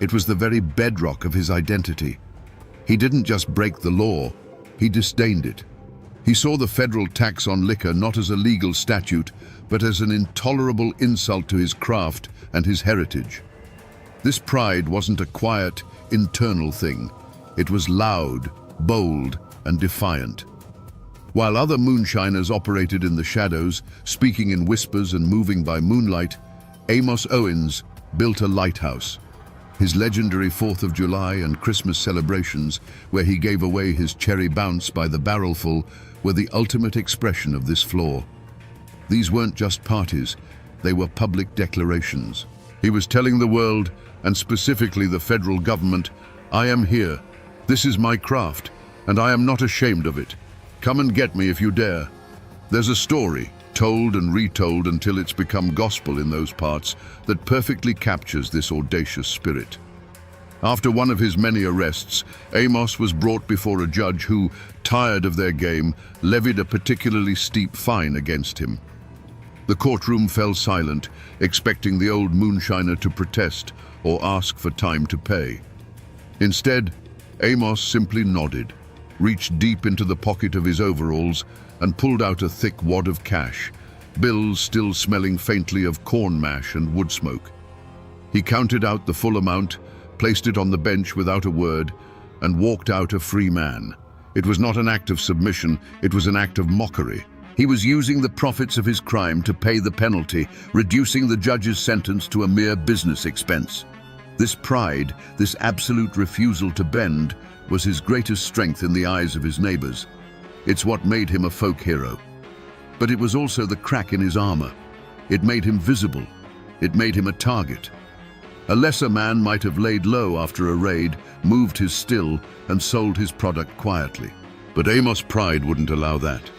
it was the very bedrock of his identity. He didn't just break the law, he disdained it. He saw the federal tax on liquor not as a legal statute, but as an intolerable insult to his craft and his heritage. This pride wasn't a quiet, internal thing. It was loud, bold, and defiant. While other moonshiners operated in the shadows, speaking in whispers and moving by moonlight, Amos Owens built a lighthouse. His legendary 4th of July and Christmas celebrations, where he gave away his cherry bounce by the barrelful, were the ultimate expression of this flaw. These weren't just parties, they were public declarations. He was telling the world, and specifically the federal government, I am here. This is my craft, and I am not ashamed of it. Come and get me if you dare. There's a story, told and retold until it's become gospel in those parts, that perfectly captures this audacious spirit. After one of his many arrests, Amos was brought before a judge who, tired of their game, levied a particularly steep fine against him. The courtroom fell silent, expecting the old moonshiner to protest or ask for time to pay. Instead, Amos simply nodded, reached deep into the pocket of his overalls, and pulled out a thick wad of cash, bills still smelling faintly of corn mash and wood smoke. He counted out the full amount, placed it on the bench without a word, and walked out a free man. It was not an act of submission, it was an act of mockery. He was using the profits of his crime to pay the penalty, reducing the judge's sentence to a mere business expense. This pride, this absolute refusal to bend, was his greatest strength in the eyes of his neighbors. It's what made him a folk hero. But it was also the crack in his armor. It made him visible. It made him a target. A lesser man might have laid low after a raid, moved his still, and sold his product quietly. But Amos' pride wouldn't allow that.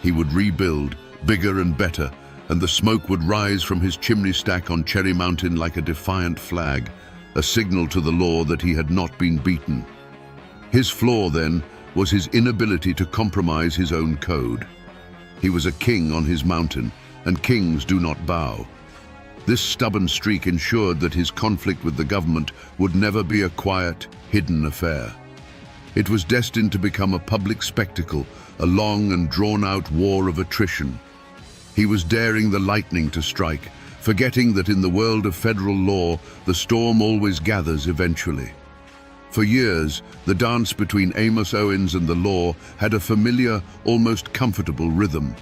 He would rebuild, bigger and better, and the smoke would rise from his chimney stack on Cherry Mountain like a defiant flag, a signal to the law that he had not been beaten. His flaw, then, was his inability to compromise his own code. He was a king on his mountain, and kings do not bow. This stubborn streak ensured that his conflict with the government would never be a quiet, hidden affair. It was destined to become a public spectacle, a long and drawn-out war of attrition. He was daring the lightning to strike, forgetting that in the world of federal law, the storm always gathers eventually. For years, the dance between Amos Owens and the law had a familiar, almost comfortable rhythm.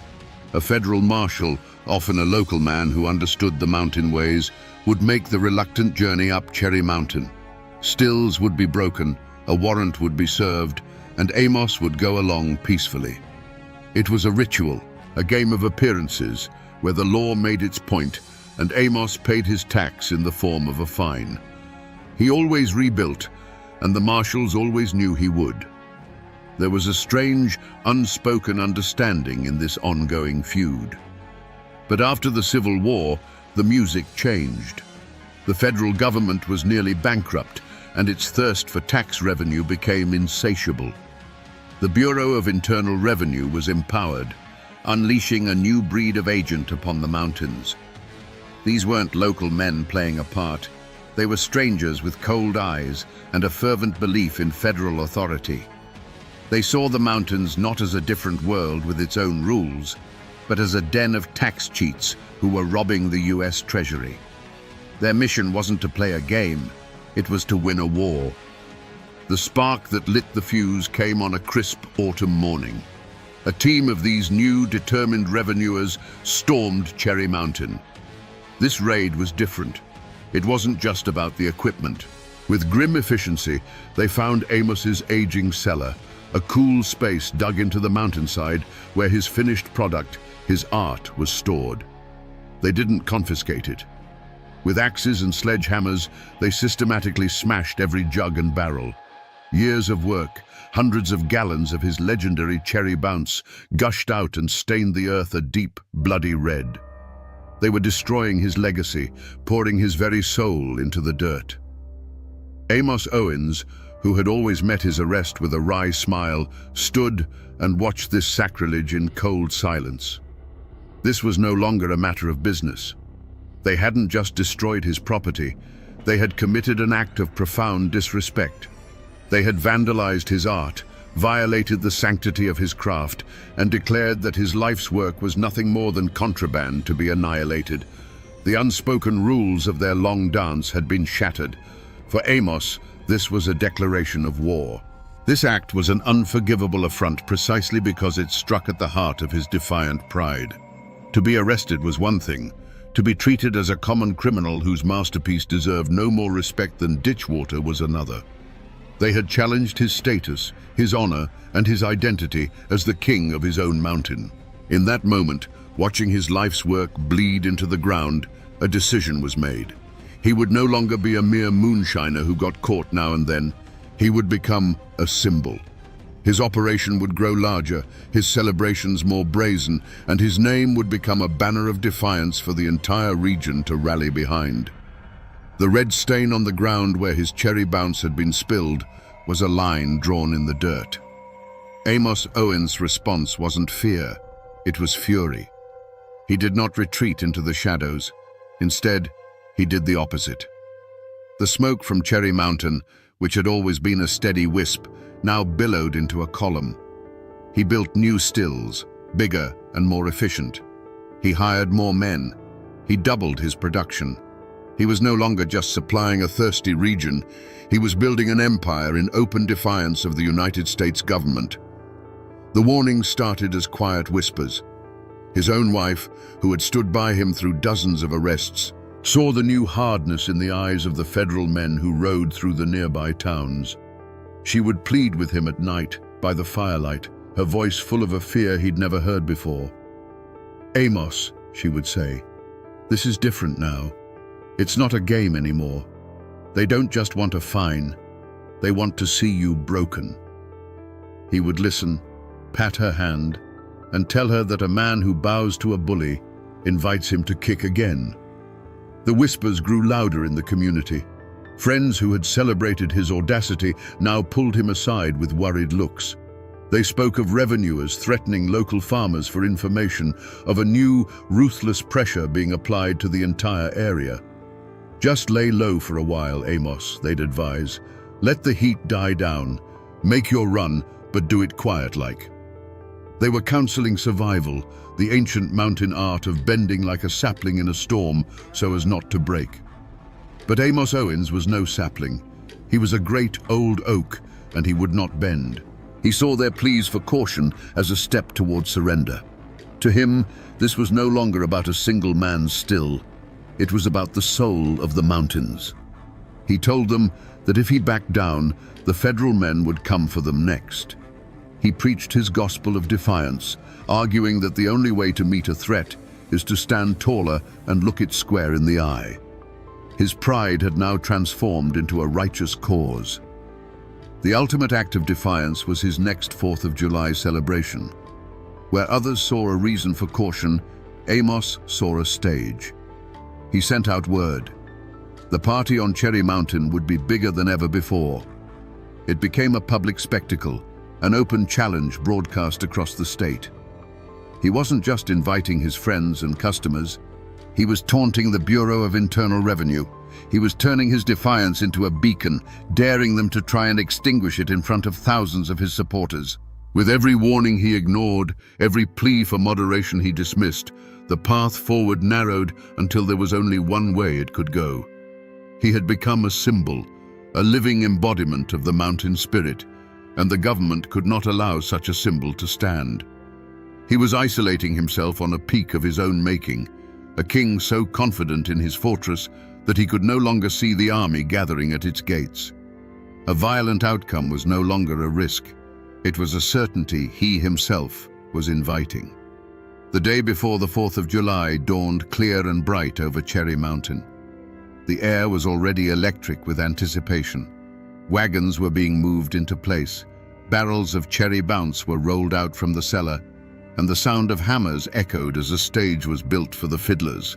A federal marshal, often a local man who understood the mountain ways, would make the reluctant journey up Cherry Mountain. Stills would be broken, a warrant would be served, and Amos would go along peacefully. It was a ritual, a game of appearances, where the law made its point and Amos paid his tax in the form of a fine. He always rebuilt, and the marshals always knew he would. There was a strange, unspoken understanding in this ongoing feud. But after the Civil War, the music changed. The federal government was nearly bankrupt, and its thirst for tax revenue became insatiable. The Bureau of Internal Revenue was empowered, unleashing a new breed of agent upon the mountains. These weren't local men playing a part. They were strangers with cold eyes and a fervent belief in federal authority. They saw the mountains not as a different world with its own rules, but as a den of tax cheats who were robbing the US Treasury. Their mission wasn't to play a game, it was to win a war. The spark that lit the fuse came on a crisp autumn morning. A team of these new, determined revenuers stormed Cherry Mountain. This raid was different. It wasn't just about the equipment. With grim efficiency, they found Amos's aging cellar, a cool space dug into the mountainside where his finished product, his art, was stored. They didn't confiscate it. With axes and sledgehammers, they systematically smashed every jug and barrel. Years of work, hundreds of gallons of his legendary cherry bounce gushed out and stained the earth a deep, bloody red. They were destroying his legacy, pouring his very soul into the dirt. Amos Owens, who had always met his arrest with a wry smile, stood and watched this sacrilege in cold silence. This was no longer a matter of business. They hadn't just destroyed his property, they had committed an act of profound disrespect. They had vandalized his art, violated the sanctity of his craft, and declared that his life's work was nothing more than contraband to be annihilated. The unspoken rules of their long dance had been shattered. For Amos, this was a declaration of war. This act was an unforgivable affront precisely because it struck at the heart of his defiant pride. To be arrested was one thing. To be treated as a common criminal whose masterpiece deserved no more respect than ditch water was another. They had challenged his status, his honor, and his identity as the king of his own mountain. In that moment, watching his life's work bleed into the ground, a decision was made. He would no longer be a mere moonshiner who got caught now and then. He would become a symbol. His operation would grow larger, his celebrations more brazen, and his name would become a banner of defiance for the entire region to rally behind. The red stain on the ground where his cherry bounce had been spilled was a line drawn in the dirt. Amos Owens' response wasn't fear, it was fury. He did not retreat into the shadows. Instead, he did the opposite. The smoke from Cherry Mountain, which had always been a steady wisp, now billowed into a column. He built new stills, bigger and more efficient. He hired more men. He doubled his production. He was no longer just supplying a thirsty region. He was building an empire in open defiance of the United States government. The warnings started as quiet whispers. His own wife, who had stood by him through dozens of arrests, saw the new hardness in the eyes of the federal men who rode through the nearby towns. She would plead with him at night, by the firelight, her voice full of a fear he'd never heard before. "Amos," she would say, "this is different now. It's not a game anymore. They don't just want a fine. They want to see you broken." He would listen, pat her hand, and tell her that a man who bows to a bully invites him to kick again. The whispers grew louder in the community. Friends who had celebrated his audacity now pulled him aside with worried looks. They spoke of revenuers threatening local farmers for information, of a new, ruthless pressure being applied to the entire area. "Just lay low for a while, Amos," they'd advise. "Let the heat die down. Make your run, but do it quiet-like." They were counseling survival, the ancient mountain art of bending like a sapling in a storm so as not to break. But Amos Owens was no sapling. He was a great old oak, and he would not bend. He saw their pleas for caution as a step toward surrender. To him, this was no longer about a single man's still. It was about the soul of the mountains. He told them that if he backed down, the federal men would come for them next. He preached his gospel of defiance, arguing that the only way to meet a threat is to stand taller and look it square in the eye. His pride had now transformed into a righteous cause. The ultimate act of defiance was his next 4th of July celebration. Where others saw a reason for caution, Amos saw a stage. He sent out word. The party on Cherry Mountain would be bigger than ever before. It became a public spectacle, an open challenge broadcast across the state. He wasn't just inviting his friends and customers. He was taunting the Bureau of Internal Revenue. He was turning his defiance into a beacon, daring them to try and extinguish it in front of thousands of his supporters. With every warning he ignored, every plea for moderation he dismissed, the path forward narrowed until there was only one way it could go. He had become a symbol, a living embodiment of the mountain spirit, and the government could not allow such a symbol to stand. He was isolating himself on a peak of his own making, a king so confident in his fortress that he could no longer see the army gathering at its gates. A violent outcome was no longer a risk. It was a certainty he himself was inviting. The day before the 4th of July dawned clear and bright over Cherry Mountain. The air was already electric with anticipation. Wagons were being moved into place. Barrels of cherry bounce were rolled out from the cellar, and the sound of hammers echoed as a stage was built for the fiddlers.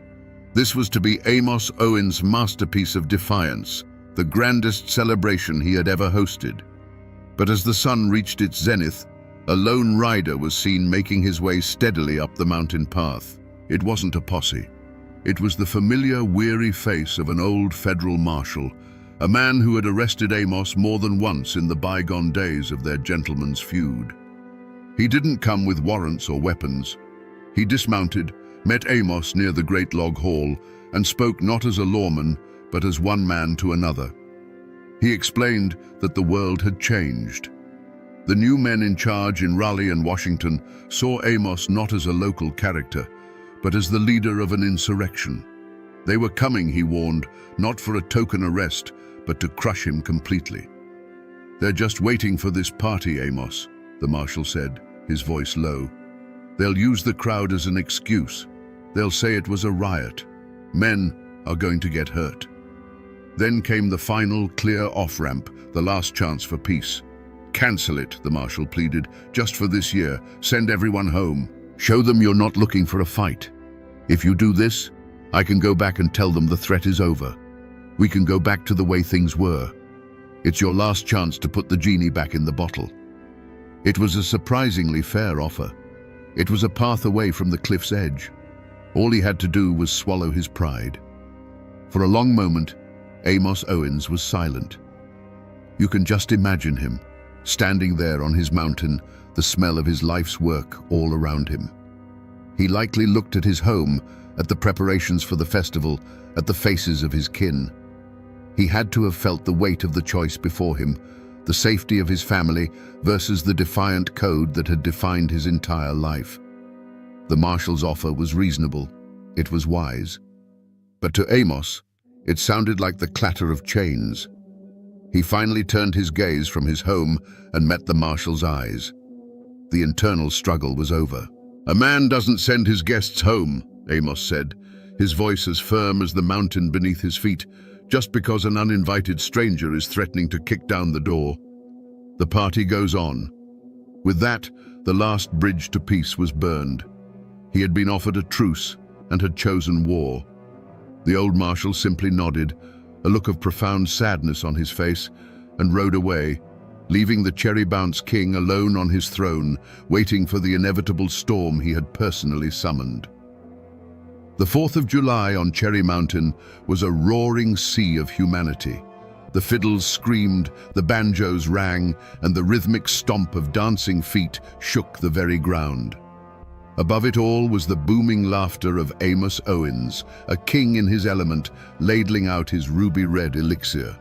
This was to be Amos Owens' masterpiece of defiance, the grandest celebration he had ever hosted. But as the sun reached its zenith, a lone rider was seen making his way steadily up the mountain path. It wasn't a posse. It was the familiar, weary face of an old federal marshal, a man who had arrested Amos more than once in the bygone days of their gentleman's feud. He didn't come with warrants or weapons. He dismounted, met Amos near the Great Log Hall, and spoke not as a lawman, but as one man to another. He explained that the world had changed. The new men in charge in Raleigh and Washington saw Amos not as a local character, but as the leader of an insurrection. They were coming, he warned, not for a token arrest, but to crush him completely. "They're just waiting for this party, Amos," the marshal said, his voice low. "They'll use the crowd as an excuse. They'll say it was a riot. Men are going to get hurt." Then came the final, clear off-ramp, the last chance for peace. "Cancel it," the marshal pleaded, "just for this year. Send everyone home. Show them you're not looking for a fight. If you do this, I can go back and tell them the threat is over. We can go back to the way things were. It's your last chance to put the genie back in the bottle." It was a surprisingly fair offer. It was a path away from the cliff's edge. All he had to do was swallow his pride. For a long moment, Amos Owens was silent. You can just imagine him, standing there on his mountain, the smell of his life's work all around him. He likely looked at his home, at the preparations for the festival, at the faces of his kin. He had to have felt the weight of the choice before him, the safety of his family versus the defiant code that had defined his entire life. The marshal's offer was reasonable. It was wise. But to Amos, it sounded like the clatter of chains. He finally turned his gaze from his home and met the marshal's eyes. The internal struggle was over. "A man doesn't send his guests home," Amos said, his voice as firm as the mountain beneath his feet, "just because an uninvited stranger is threatening to kick down the door. The party goes on." With that, the last bridge to peace was burned. He had been offered a truce and had chosen war. The old marshal simply nodded, a look of profound sadness on his face, and rode away, leaving the Cherry Bounce king alone on his throne, waiting for the inevitable storm he had personally summoned. The 4th of July on Cherry Mountain was a roaring sea of humanity. The fiddles screamed, the banjos rang, and the rhythmic stomp of dancing feet shook the very ground. Above it all was the booming laughter of Amos Owens, a king in his element, ladling out his ruby-red elixir.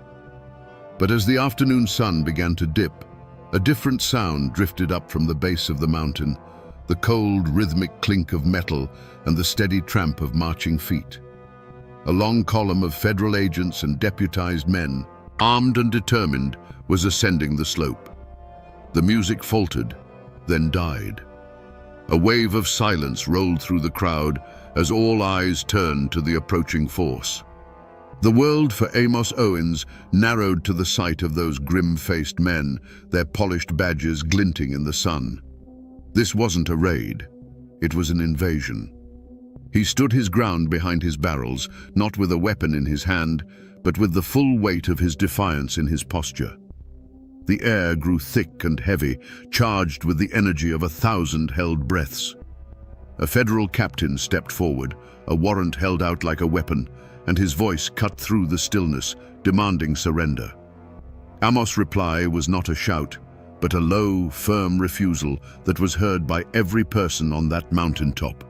But as the afternoon sun began to dip, a different sound drifted up from the base of the mountain, the cold, rhythmic clink of metal and the steady tramp of marching feet. A long column of federal agents and deputized men, armed and determined, was ascending the slope. The music faltered, then died. A wave of silence rolled through the crowd as all eyes turned to the approaching force. The world for Amos Owens narrowed to the sight of those grim-faced men, their polished badges glinting in the sun. This wasn't a raid. It was an invasion. He stood his ground behind his barrels, not with a weapon in his hand, but with the full weight of his defiance in his posture. The air grew thick and heavy, charged with the energy of 1,000 held breaths. A federal captain stepped forward, a warrant held out like a weapon, and his voice cut through the stillness, demanding surrender. Amos' reply was not a shout, but a low, firm refusal that was heard by every person on that mountaintop.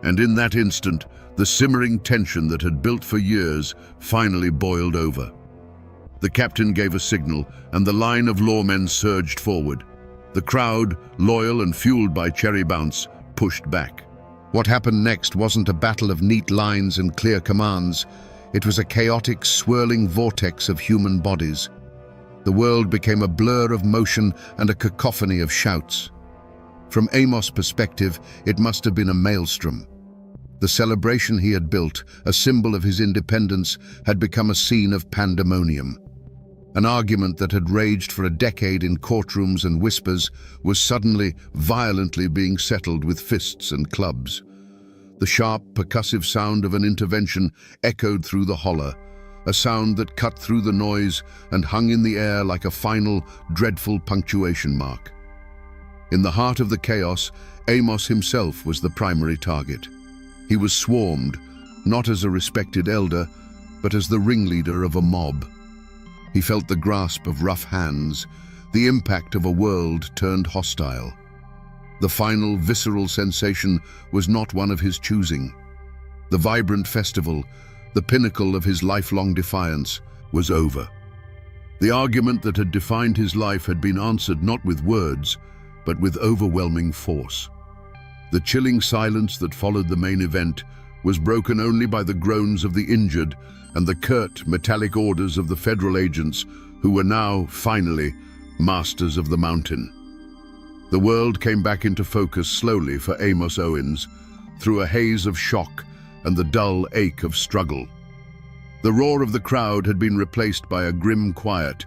And in that instant, the simmering tension that had built for years finally boiled over. The captain gave a signal, and the line of lawmen surged forward. The crowd, loyal and fueled by cherry bounce, pushed back. What happened next wasn't a battle of neat lines and clear commands. It was a chaotic, swirling vortex of human bodies. The world became a blur of motion and a cacophony of shouts. From Amos' perspective, it must have been a maelstrom. The celebration he had built, a symbol of his independence, had become a scene of pandemonium. An argument that had raged for a decade in courtrooms and whispers was suddenly, violently being settled with fists and clubs. The sharp, percussive sound of an intervention echoed through the holler, a sound that cut through the noise and hung in the air like a final, dreadful punctuation mark. In the heart of the chaos, Amos himself was the primary target. He was swarmed, not as a respected elder, but as the ringleader of a mob. He felt the grasp of rough hands, the impact of a world turned hostile. The final, visceral sensation was not one of his choosing. The vibrant festival, the pinnacle of his lifelong defiance, was over. The argument that had defined his life had been answered not with words, but with overwhelming force. The chilling silence that followed the main event was broken only by the groans of the injured and the curt, metallic orders of the federal agents who were now, finally, masters of the mountain. The world came back into focus slowly for Amos Owens, through a haze of shock and the dull ache of struggle. The roar of the crowd had been replaced by a grim quiet,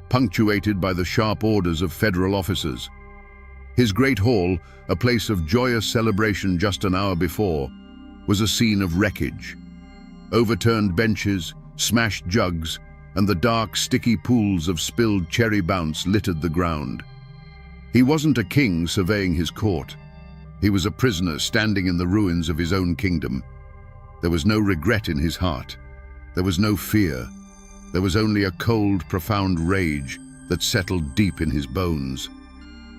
punctuated by the sharp orders of federal officers. His great hall, a place of joyous celebration just an hour before, was a scene of wreckage. Overturned benches, smashed jugs, and the dark, sticky pools of spilled cherry bounce littered the ground. He wasn't a king surveying his court. He was a prisoner standing in the ruins of his own kingdom. There was no regret in his heart. There was no fear. There was only a cold, profound rage that settled deep in his bones.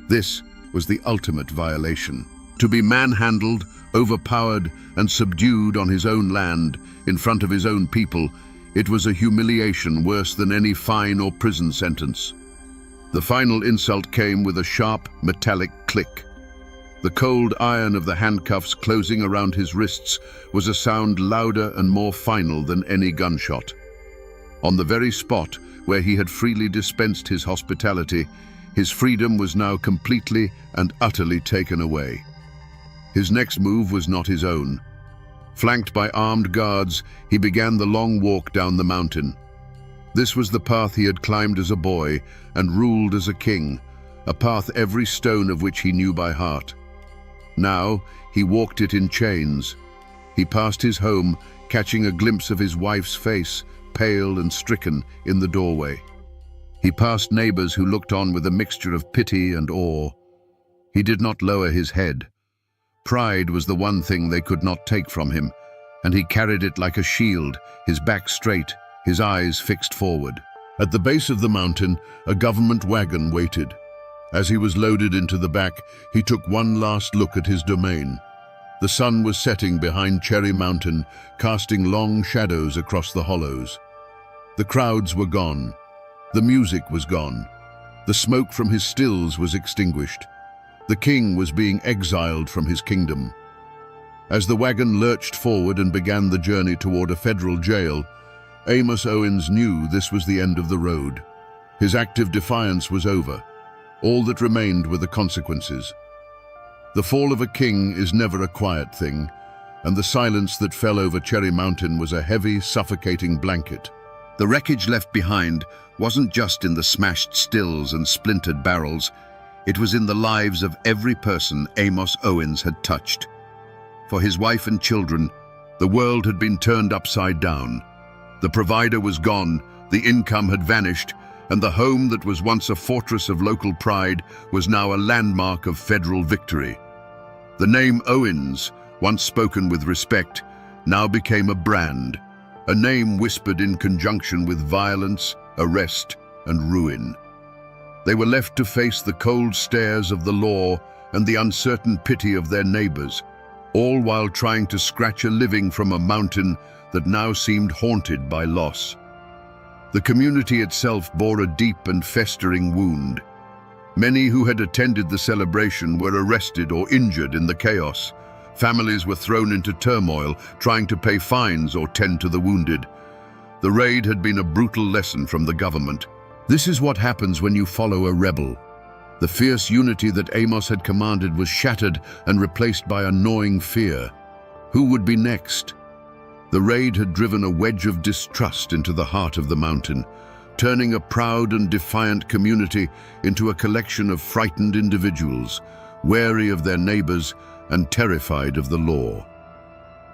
This was the ultimate violation. To be manhandled, overpowered, and subdued on his own land, in front of his own people, it was a humiliation worse than any fine or prison sentence. The final insult came with a sharp, metallic click. The cold iron of the handcuffs closing around his wrists was a sound louder and more final than any gunshot. On the very spot where he had freely dispensed his hospitality, his freedom was now completely and utterly taken away. His next move was not his own. Flanked by armed guards, he began the long walk down the mountain. This was the path he had climbed as a boy and ruled as a king, a path every stone of which he knew by heart. Now he walked it in chains. He passed his home, catching a glimpse of his wife's face, pale and stricken, in the doorway. He passed neighbors who looked on with a mixture of pity and awe. He did not lower his head. Pride was the one thing they could not take from him, and he carried it like a shield, his back straight, his eyes fixed forward. At the base of the mountain, a government wagon waited. As he was loaded into the back, he took one last look at his domain. The sun was setting behind Cherry Mountain, casting long shadows across the hollows. The crowds were gone. The music was gone. The smoke from his stills was extinguished. The king was being exiled from his kingdom. As the wagon lurched forward and began the journey toward a federal jail, Amos Owens knew this was the end of the road. His active defiance was over. All that remained were the consequences. The fall of a king is never a quiet thing, and the silence that fell over Cherry Mountain was a heavy, suffocating blanket. The wreckage left behind wasn't just in the smashed stills and splintered barrels, it was in the lives of every person Amos Owens had touched. For his wife and children, the world had been turned upside down. The provider was gone, the income had vanished, and the home that was once a fortress of local pride was now a landmark of federal victory. The name Owens, once spoken with respect, now became a brand, a name whispered in conjunction with violence, arrest, and ruin. They were left to face the cold stares of the law and the uncertain pity of their neighbors, all while trying to scratch a living from a mountain that now seemed haunted by loss. The community itself bore a deep and festering wound. Many who had attended the celebration were arrested or injured in the chaos. Families were thrown into turmoil, trying to pay fines or tend to the wounded. The raid had been a brutal lesson from the government. This is what happens when you follow a rebel. The fierce unity that Amos had commanded was shattered and replaced by a gnawing fear. Who would be next? The raid had driven a wedge of distrust into the heart of the mountain, turning a proud and defiant community into a collection of frightened individuals, wary of their neighbors and terrified of the law.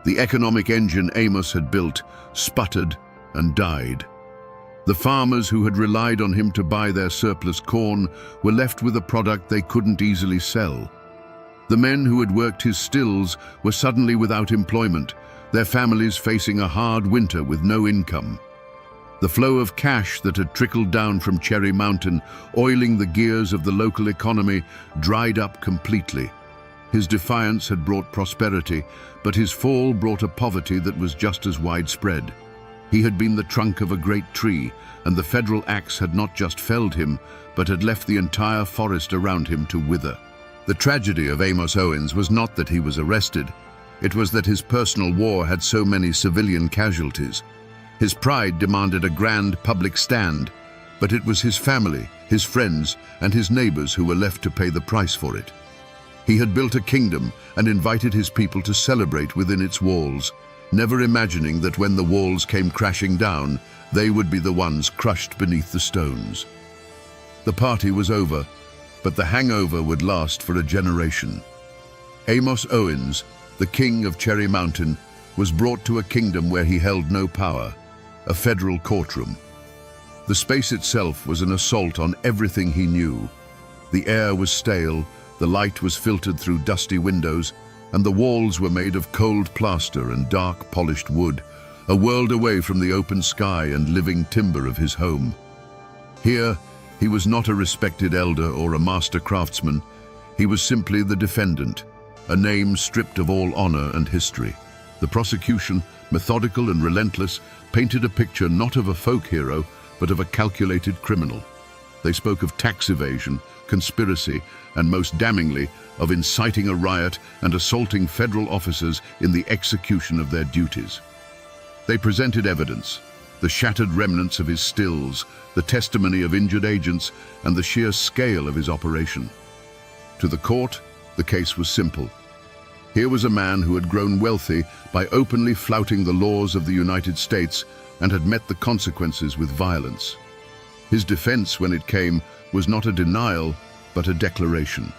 The economic engine Amos had built sputtered and died. The farmers who had relied on him to buy their surplus corn were left with a product they couldn't easily sell. The men who had worked his stills were suddenly without employment, their families facing a hard winter with no income. The flow of cash that had trickled down from Cherry Mountain, oiling the gears of the local economy, dried up completely. His defiance had brought prosperity, but his fall brought a poverty that was just as widespread. He had been the trunk of a great tree, and the federal axe had not just felled him, but had left the entire forest around him to wither. The tragedy of Amos Owens was not that he was arrested. It was that his personal war had so many civilian casualties. His pride demanded a grand public stand, but it was his family, his friends, and his neighbors who were left to pay the price for it. He had built a kingdom and invited his people to celebrate within its walls, never imagining that when the walls came crashing down, they would be the ones crushed beneath the stones. The party was over, but the hangover would last for a generation. Amos Owens, the king of Cherry Mountain, was brought to a kingdom where he held no power, a federal courtroom. The space itself was an assault on everything he knew. The air was stale, the light was filtered through dusty windows, and the walls were made of cold plaster and dark polished wood, a world away from the open sky and living timber of his home. Here, he was not a respected elder or a master craftsman. He was simply the defendant, a name stripped of all honor and history. The prosecution, methodical and relentless, painted a picture not of a folk hero, but of a calculated criminal. They spoke of tax evasion, conspiracy, and most damningly, of inciting a riot and assaulting federal officers in the execution of their duties. They presented evidence, the shattered remnants of his stills, the testimony of injured agents, and the sheer scale of his operation. To the court, the case was simple. Here was a man who had grown wealthy by openly flouting the laws of the United States and had met the consequences with violence. His defense, when it came, was not a denial, but a declaration.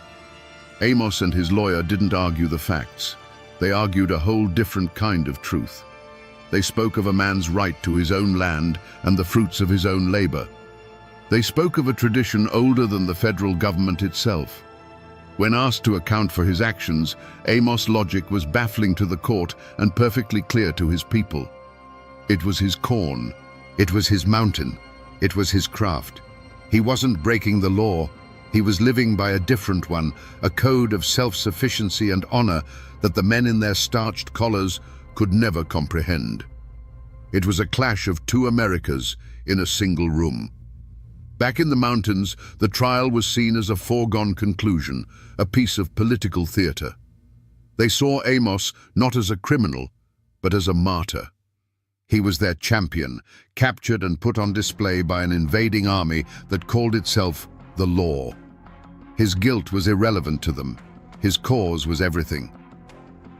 Amos and his lawyer didn't argue the facts. They argued a whole different kind of truth. They spoke of a man's right to his own land and the fruits of his own labor. They spoke of a tradition older than the federal government itself. When asked to account for his actions, Amos' logic was baffling to the court and perfectly clear to his people. It was his corn. It was his mountain. It was his craft. He wasn't breaking the law. He was living by a different one, a code of self-sufficiency and honor that the men in their starched collars could never comprehend. It was a clash of two Americas in a single room. Back in the mountains, the trial was seen as a foregone conclusion, a piece of political theatre. They saw Amos not as a criminal, but as a martyr. He was their champion, captured and put on display by an invading army that called itself the law. His guilt was irrelevant to them. His cause was everything.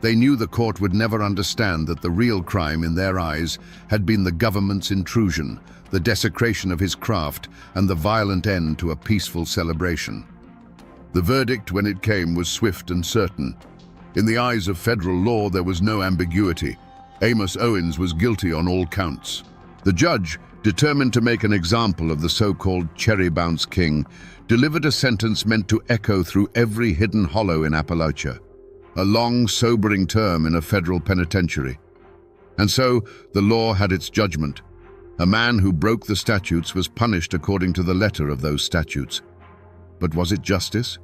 They knew the court would never understand that the real crime in their eyes had been the government's intrusion, the desecration of his craft, and the violent end to a peaceful celebration. The verdict, when it came, was swift and certain. In the eyes of federal law, there was no ambiguity. Amos Owens was guilty on all counts. The judge, determined to make an example of the so-called Cherry Bounce King, delivered a sentence meant to echo through every hidden hollow in Appalachia. A long, sobering term in a federal penitentiary. And so, the law had its judgment. A man who broke the statutes was punished according to the letter of those statutes. But was it justice?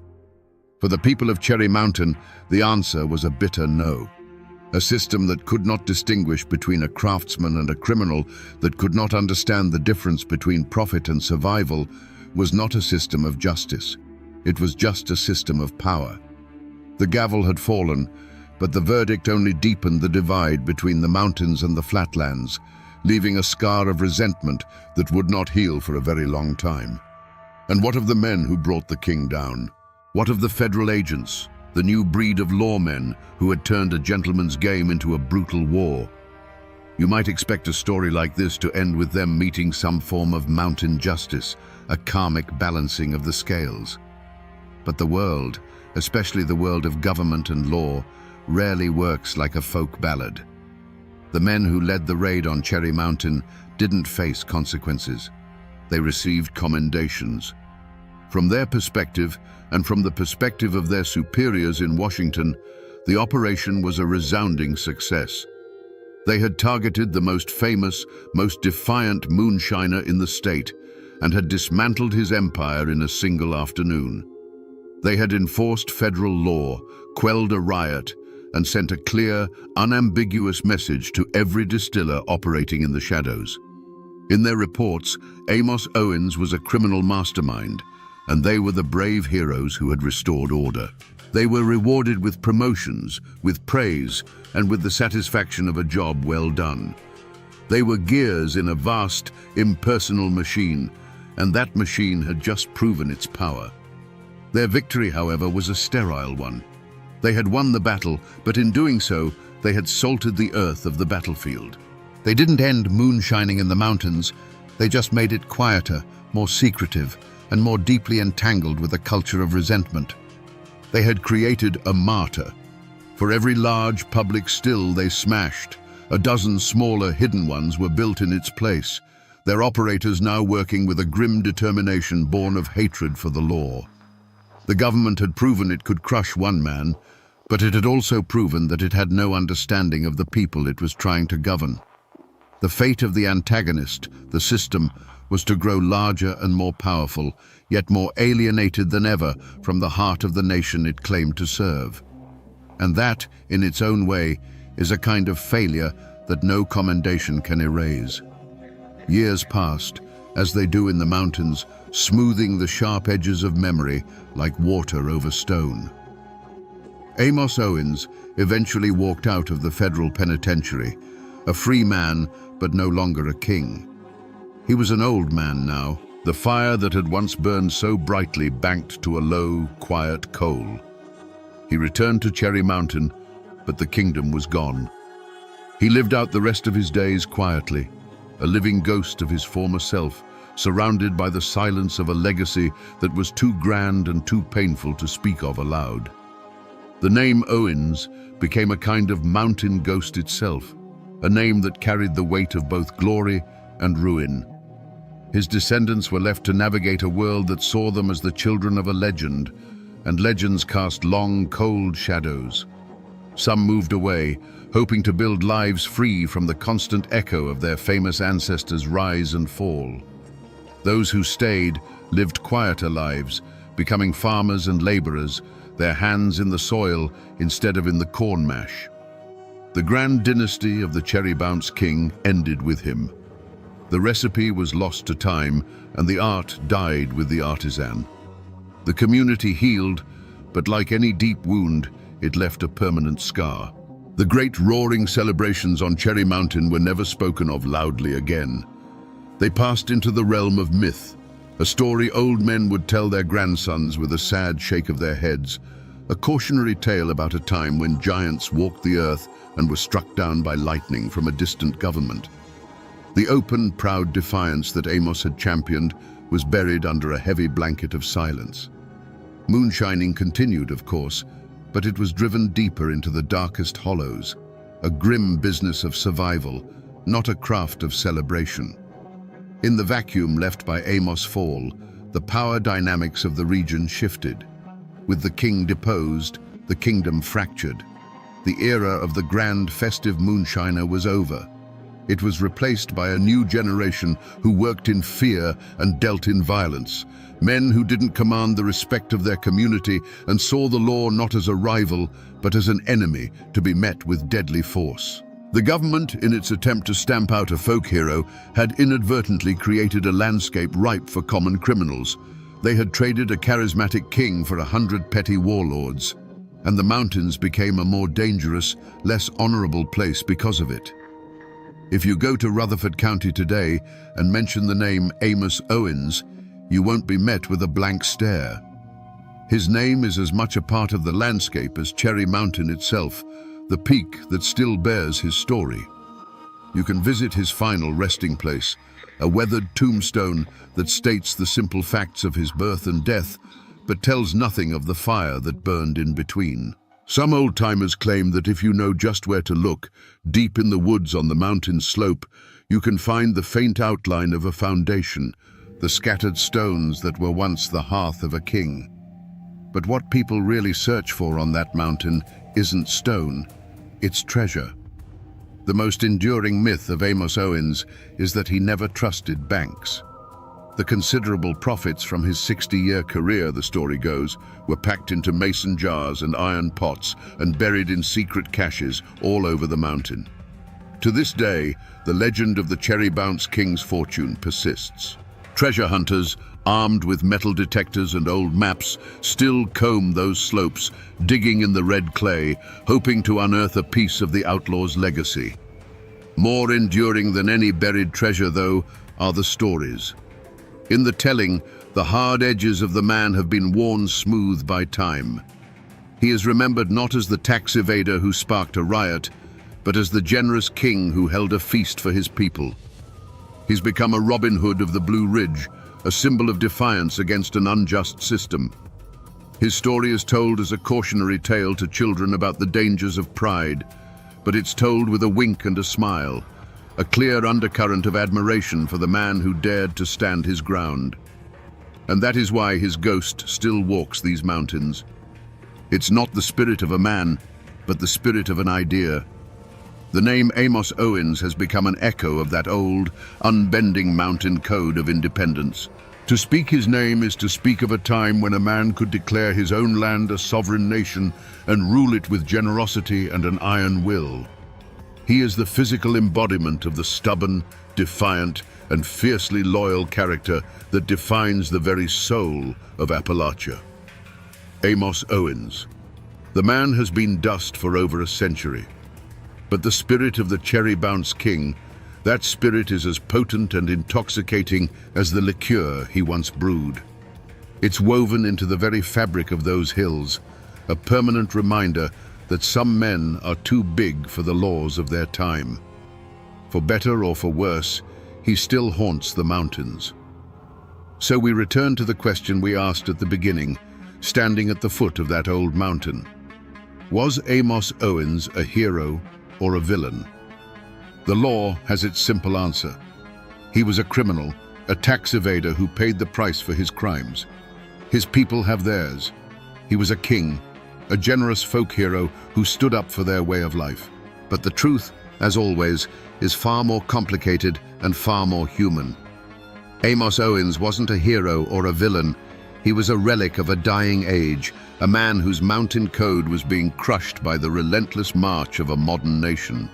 For the people of Cherry Mountain, the answer was a bitter no. A system that could not distinguish between a craftsman and a criminal, that could not understand the difference between profit and survival, was not a system of justice. It was just a system of power. The gavel had fallen, but the verdict only deepened the divide between the mountains and the flatlands, leaving a scar of resentment that would not heal for a very long time. And what of the men who brought the king down? What of the federal agents, the new breed of lawmen who had turned a gentleman's game into a brutal war? You might expect a story like this to end with them meeting some form of mountain justice, a karmic balancing of the scales. But the world, especially the world of government and law, rarely works like a folk ballad. The men who led the raid on Cherry Mountain didn't face consequences. They received commendations. From their perspective, and from the perspective of their superiors in Washington, the operation was a resounding success. They had targeted the most famous, most defiant moonshiner in the state, and had dismantled his empire in a single afternoon. They had enforced federal law, quelled a riot, and sent a clear, unambiguous message to every distiller operating in the shadows. In their reports, Amos Owens was a criminal mastermind, and they were the brave heroes who had restored order. They were rewarded with promotions, with praise, and with the satisfaction of a job well done. They were gears in a vast, impersonal machine, and that machine had just proven its power. Their victory, however, was a sterile one. They had won the battle, but in doing so, they had salted the earth of the battlefield. They didn't end moonshining in the mountains, they just made it quieter, more secretive, and more deeply entangled with a culture of resentment. They had created a martyr. For every large public still they smashed, a dozen smaller hidden ones were built in its place, their operators now working with a grim determination born of hatred for the law. The government had proven it could crush one man, but it had also proven that it had no understanding of the people it was trying to govern. The fate of the antagonist, the system, was to grow larger and more powerful, yet more alienated than ever from the heart of the nation it claimed to serve. And that, in its own way, is a kind of failure that no commendation can erase. Years passed, as they do in the mountains, smoothing the sharp edges of memory like water over stone. Amos Owens eventually walked out of the federal penitentiary, a free man, but no longer a king. He was an old man now, the fire that had once burned so brightly banked to a low, quiet coal. He returned to Cherry Mountain, but the kingdom was gone. He lived out the rest of his days quietly, a living ghost of his former self, surrounded by the silence of a legacy that was too grand and too painful to speak of aloud. The name Owens became a kind of mountain ghost itself, a name that carried the weight of both glory and ruin. His descendants were left to navigate a world that saw them as the children of a legend, and legends cast long, cold shadows. Some moved away, hoping to build lives free from the constant echo of their famous ancestors' rise and fall. Those who stayed lived quieter lives, becoming farmers and laborers, their hands in the soil instead of in the corn mash. The grand dynasty of the Cherry Bounce King ended with him. The recipe was lost to time, and the art died with the artisan. The community healed, but like any deep wound, it left a permanent scar. The great roaring celebrations on Cherry Mountain were never spoken of loudly again. They passed into the realm of myth, a story old men would tell their grandsons with a sad shake of their heads, a cautionary tale about a time when giants walked the earth and were struck down by lightning from a distant government. The open, proud defiance that Amos had championed was buried under a heavy blanket of silence. Moonshining continued, of course, but it was driven deeper into the darkest hollows, a grim business of survival, not a craft of celebration. In the vacuum left by Amos' fall, the power dynamics of the region shifted. With the king deposed, the kingdom fractured. The era of the grand festive moonshiner was over. It was replaced by a new generation who worked in fear and dealt in violence. Men who didn't command the respect of their community and saw the law not as a rival, but as an enemy to be met with deadly force. The government, in its attempt to stamp out a folk hero, had inadvertently created a landscape ripe for common criminals. They had traded a charismatic king for 100 petty warlords, and the mountains became a more dangerous, less honorable place because of it. If you go to Rutherford County today and mention the name Amos Owens, you won't be met with a blank stare. His name is as much a part of the landscape as Cherry Mountain itself, the peak that still bears his story. You can visit his final resting place, a weathered tombstone that states the simple facts of his birth and death, but tells nothing of the fire that burned in between. Some old-timers claim that if you know just where to look, deep in the woods on the mountain slope, you can find the faint outline of a foundation, the scattered stones that were once the hearth of a king. But what people really search for on that mountain isn't stone, it's treasure. The most enduring myth of Amos Owens is that he never trusted banks. The considerable profits from his 60-year career, the story goes, were packed into mason jars and iron pots and buried in secret caches all over the mountain. To this day, the legend of the Cherry Bounce King's fortune persists. Treasure hunters, armed with metal detectors and old maps, still comb those slopes, digging in the red clay, hoping to unearth a piece of the outlaw's legacy. More enduring than any buried treasure, though, are the stories. In the telling, the hard edges of the man have been worn smooth by time. He is remembered not as the tax evader who sparked a riot, but as the generous king who held a feast for his people. He's become a Robin Hood of the Blue Ridge, a symbol of defiance against an unjust system. His story is told as a cautionary tale to children about the dangers of pride, but it's told with a wink and a smile, a clear undercurrent of admiration for the man who dared to stand his ground. And that is why his ghost still walks these mountains. It's not the spirit of a man, but the spirit of an idea. The name Amos Owens has become an echo of that old, unbending mountain code of independence. To speak his name is to speak of a time when a man could declare his own land a sovereign nation and rule it with generosity and an iron will. He is the physical embodiment of the stubborn, defiant, and fiercely loyal character that defines the very soul of Appalachia. Amos Owens. The man has been dust for over a century. But the spirit of the Cherry Bounce King, that spirit is as potent and intoxicating as the liqueur he once brewed. It's woven into the very fabric of those hills, a permanent reminder that some men are too big for the laws of their time. For better or for worse, he still haunts the mountains. So we return to the question we asked at the beginning, standing at the foot of that old mountain. Was Amos Owens a hero or a villain? The law has its simple answer. He was a criminal, a tax evader who paid the price for his crimes. His people have theirs. He was a king, a generous folk hero who stood up for their way of life. But the truth, as always, is far more complicated and far more human. Amos Owens wasn't a hero or a villain. He was a relic of a dying age, a man whose mountain code was being crushed by the relentless march of a modern nation.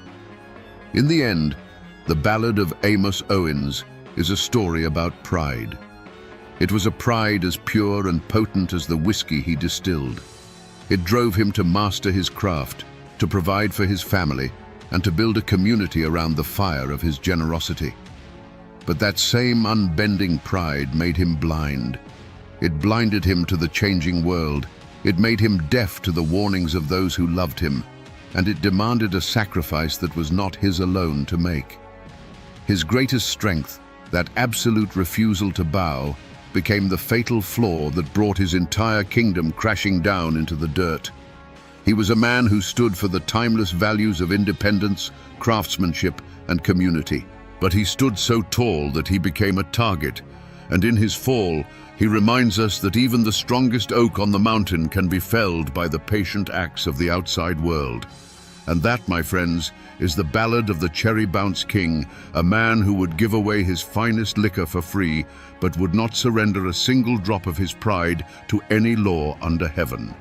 In the end, The Ballad of Amos Owens is a story about pride. It was a pride as pure and potent as the whiskey he distilled. It drove him to master his craft, to provide for his family, and to build a community around the fire of his generosity. But that same unbending pride made him blind. It blinded him to the changing world. It made him deaf to the warnings of those who loved him, and it demanded a sacrifice that was not his alone to make. His greatest strength, that absolute refusal to bow, became the fatal flaw that brought his entire kingdom crashing down into the dirt. He was a man who stood for the timeless values of independence, craftsmanship, and community. But he stood so tall that he became a target, and in his fall, he reminds us that even the strongest oak on the mountain can be felled by the patient axe of the outside world. And that, my friends, is the ballad of the Cherry Bounce King, a man who would give away his finest liquor for free, but would not surrender a single drop of his pride to any law under heaven.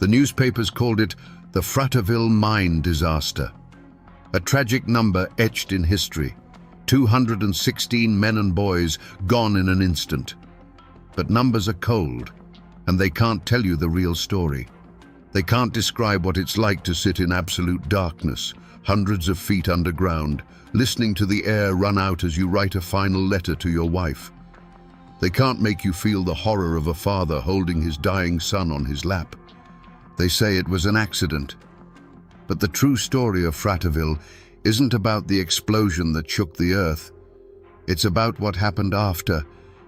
The newspapers called it the Fraterville mine disaster, a tragic number etched in history. 216 men and boys gone in an instant. But numbers are cold, and they can't tell you the real story. They can't describe what it's like to sit in absolute darkness, hundreds of feet underground, listening to the air run out as you write a final letter to your wife. They can't make you feel the horror of a father holding his dying son on his lap. They say it was an accident. But the true story of Fraterville isn't about the explosion that shook the earth. It's about what happened after,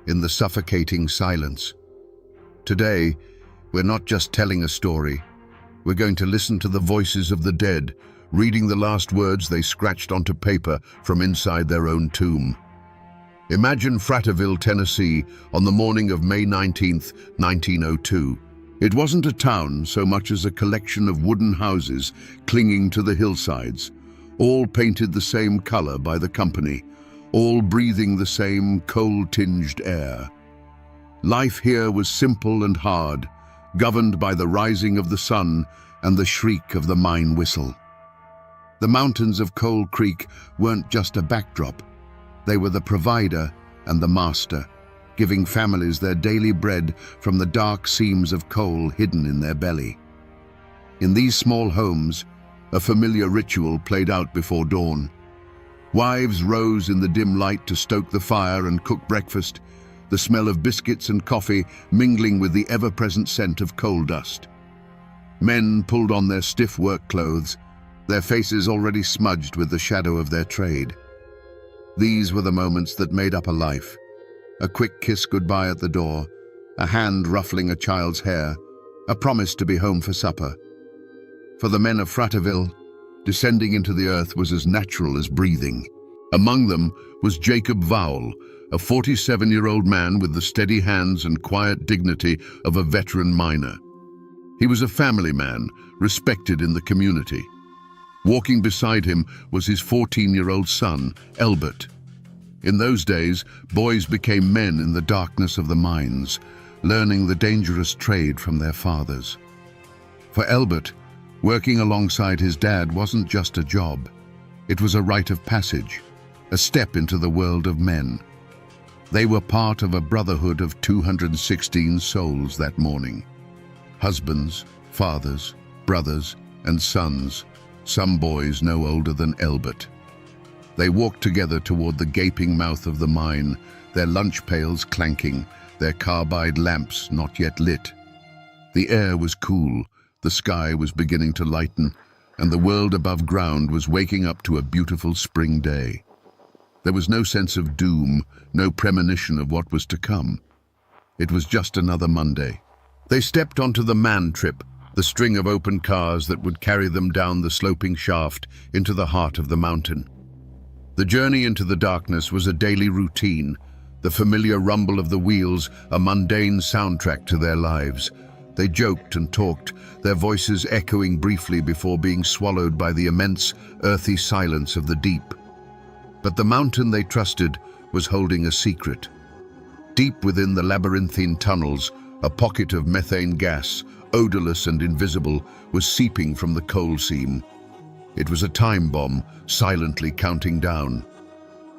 in the suffocating silence. Today, we're not just telling a story. We're going to listen to the voices of the dead, reading the last words they scratched onto paper from inside their own tomb. Imagine Fraterville, Tennessee, on the morning of May 19th, 1902. It wasn't a town so much as a collection of wooden houses clinging to the hillsides, all painted the same color by the company, all breathing the same coal-tinged air. Life here was simple and hard, governed by the rising of the sun and the shriek of the mine whistle. The mountains of Coal Creek weren't just a backdrop. They were the provider and the master, giving families their daily bread from the dark seams of coal hidden in their belly. In these small homes, a familiar ritual played out before dawn. Wives rose in the dim light to stoke the fire and cook breakfast, the smell of biscuits and coffee mingling with the ever-present scent of coal dust. Men pulled on their stiff work clothes, their faces already smudged with the shadow of their trade. These were the moments that made up a life. A quick kiss goodbye at the door, a hand ruffling a child's hair, a promise to be home for supper. For the men of Fraterville, descending into the earth was as natural as breathing. Among them was Jacob Vowell, a 47-year-old man with the steady hands and quiet dignity of a veteran miner. He was a family man, respected in the community. Walking beside him was his 14-year-old son, Elbert. In those days, boys became men in the darkness of the mines, learning the dangerous trade from their fathers. For Elbert, working alongside his dad wasn't just a job. It was a rite of passage, a step into the world of men. They were part of a brotherhood of 216 souls that morning. Husbands, fathers, brothers, and sons, some boys no older than Elbert. They walked together toward the gaping mouth of the mine, their lunch pails clanking, their carbide lamps not yet lit. The air was cool, the sky was beginning to lighten, and the world above ground was waking up to a beautiful spring day. There was no sense of doom, no premonition of what was to come. It was just another Monday. They stepped onto the man trip, the string of open cars that would carry them down the sloping shaft into the heart of the mountain. The journey into the darkness was a daily routine, the familiar rumble of the wheels a mundane soundtrack to their lives. They joked and talked, their voices echoing briefly before being swallowed by the immense, earthy silence of the deep. But the mountain they trusted was holding a secret. Deep within the labyrinthine tunnels, a pocket of methane gas, odorless and invisible, was seeping from the coal seam. It was a time bomb, silently counting down.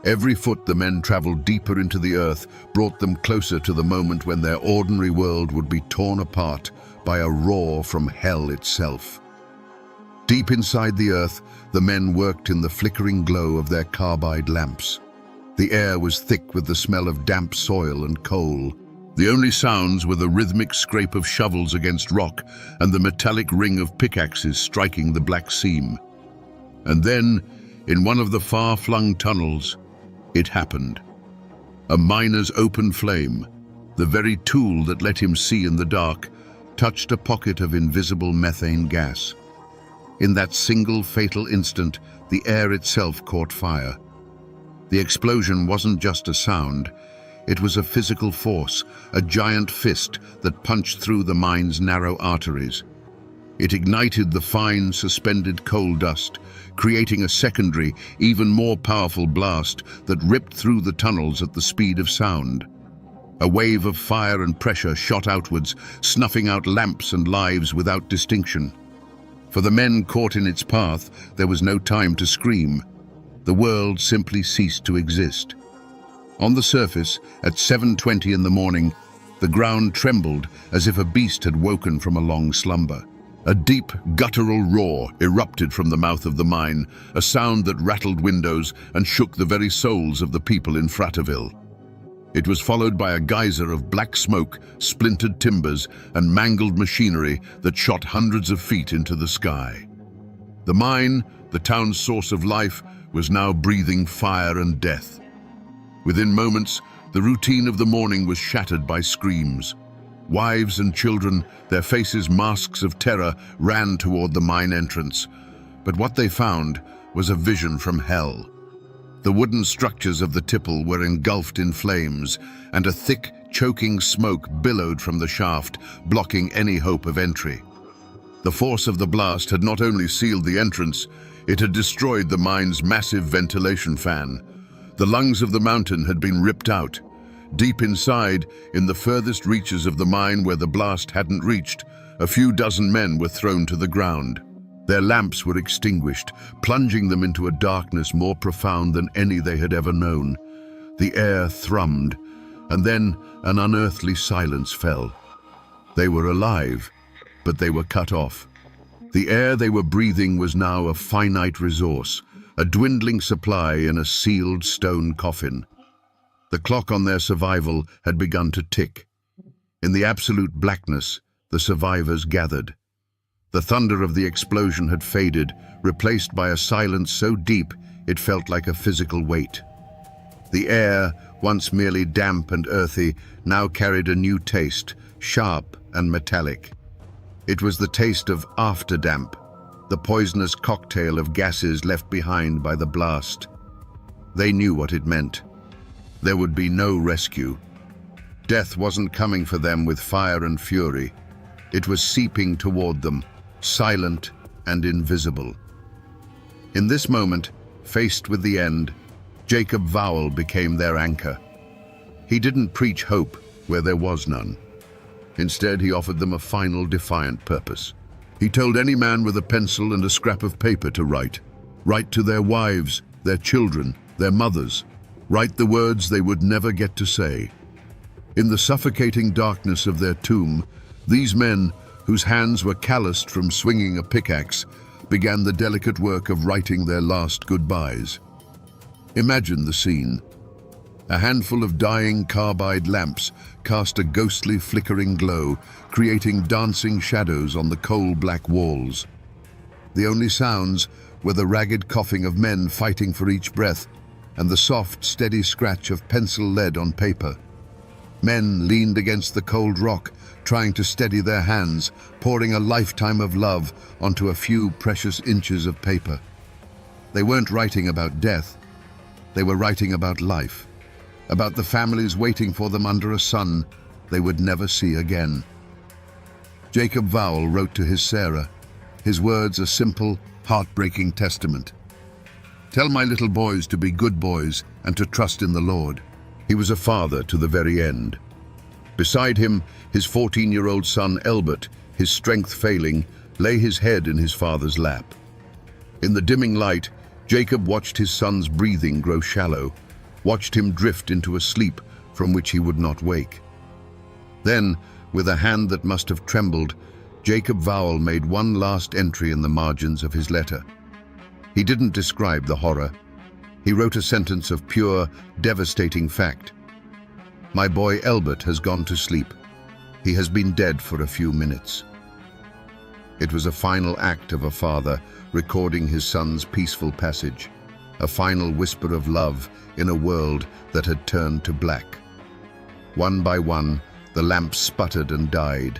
Every foot the men traveled deeper into the earth brought them closer to the moment when their ordinary world would be torn apart by a roar from hell itself. Deep inside the earth, the men worked in the flickering glow of their carbide lamps. The air was thick with the smell of damp soil and coal. The only sounds were the rhythmic scrape of shovels against rock and the metallic ring of pickaxes striking the black seam. And then, in one of the far-flung tunnels, it happened. A miner's open flame, the very tool that let him see in the dark, touched a pocket of invisible methane gas. In that single fatal instant, the air itself caught fire. The explosion wasn't just a sound. It was a physical force, a giant fist that punched through the mine's narrow arteries. It ignited the fine, suspended coal dust, creating a secondary, even more powerful blast that ripped through the tunnels at the speed of sound. A wave of fire and pressure shot outwards, snuffing out lamps and lives without distinction. For the men caught in its path, there was no time to scream. The world simply ceased to exist. On the surface, at 7:20 in the morning, the ground trembled as if a beast had woken from a long slumber. A deep, guttural roar erupted from the mouth of the mine, a sound that rattled windows and shook the very souls of the people in Fratterville. It was followed by a geyser of black smoke, splintered timbers, and mangled machinery that shot hundreds of feet into the sky. The mine, the town's source of life, was now breathing fire and death. Within moments, the routine of the morning was shattered by screams. Wives and children, their faces masks of terror, ran toward the mine entrance. But what they found was a vision from hell. The wooden structures of the tipple were engulfed in flames, and a thick, choking smoke billowed from the shaft, blocking any hope of entry. The force of the blast had not only sealed the entrance, it had destroyed the mine's massive ventilation fan. The lungs of the mountain had been ripped out. Deep inside, in the furthest reaches of the mine where the blast hadn't reached, a few dozen men were thrown to the ground. Their lamps were extinguished, plunging them into a darkness more profound than any they had ever known. The air thrummed, and then an unearthly silence fell. They were alive, but they were cut off. The air they were breathing was now a finite resource, a dwindling supply in a sealed stone coffin. The clock on their survival had begun to tick. In the absolute blackness, the survivors gathered. The thunder of the explosion had faded, replaced by a silence so deep it felt like a physical weight. The air, once merely damp and earthy, now carried a new taste, sharp and metallic. It was the taste of afterdamp, the poisonous cocktail of gases left behind by the blast. They knew what it meant. There would be no rescue. Death wasn't coming for them with fire and fury. It was seeping toward them, silent and invisible. In this moment, faced with the end, Jacob Vowell became their anchor. He didn't preach hope where there was none. Instead, he offered them a final defiant purpose. He told any man with a pencil and a scrap of paper to write. Write to their wives, their children, their mothers. Write the words they would never get to say. In the suffocating darkness of their tomb, these men, whose hands were calloused from swinging a pickaxe, began the delicate work of writing their last goodbyes. Imagine the scene. A handful of dying carbide lamps cast a ghostly flickering glow, creating dancing shadows on the coal-black walls. The only sounds were the ragged coughing of men fighting for each breath, and the soft, steady scratch of pencil lead on paper. Men leaned against the cold rock, trying to steady their hands, pouring a lifetime of love onto a few precious inches of paper. They weren't writing about death. They were writing about life, about the families waiting for them under a sun they would never see again. Jacob Vowell wrote to his Sarah, his words a simple, heartbreaking testament. Tell my little boys to be good boys and to trust in the Lord. He was a father to the very end. Beside him, his 14-year-old son Elbert, his strength failing, lay his head in his father's lap. In the dimming light, Jacob watched his son's breathing grow shallow, watched him drift into a sleep from which he would not wake. Then, with a hand that must have trembled, Jacob Vowell made one last entry in the margins of his letter. He didn't describe the horror. He wrote a sentence of pure, devastating fact. "My boy Elbert has gone to sleep. He has been dead for a few minutes." It was a final act of a father recording his son's peaceful passage, a final whisper of love in a world that had turned to black. One by one, the lamps sputtered and died,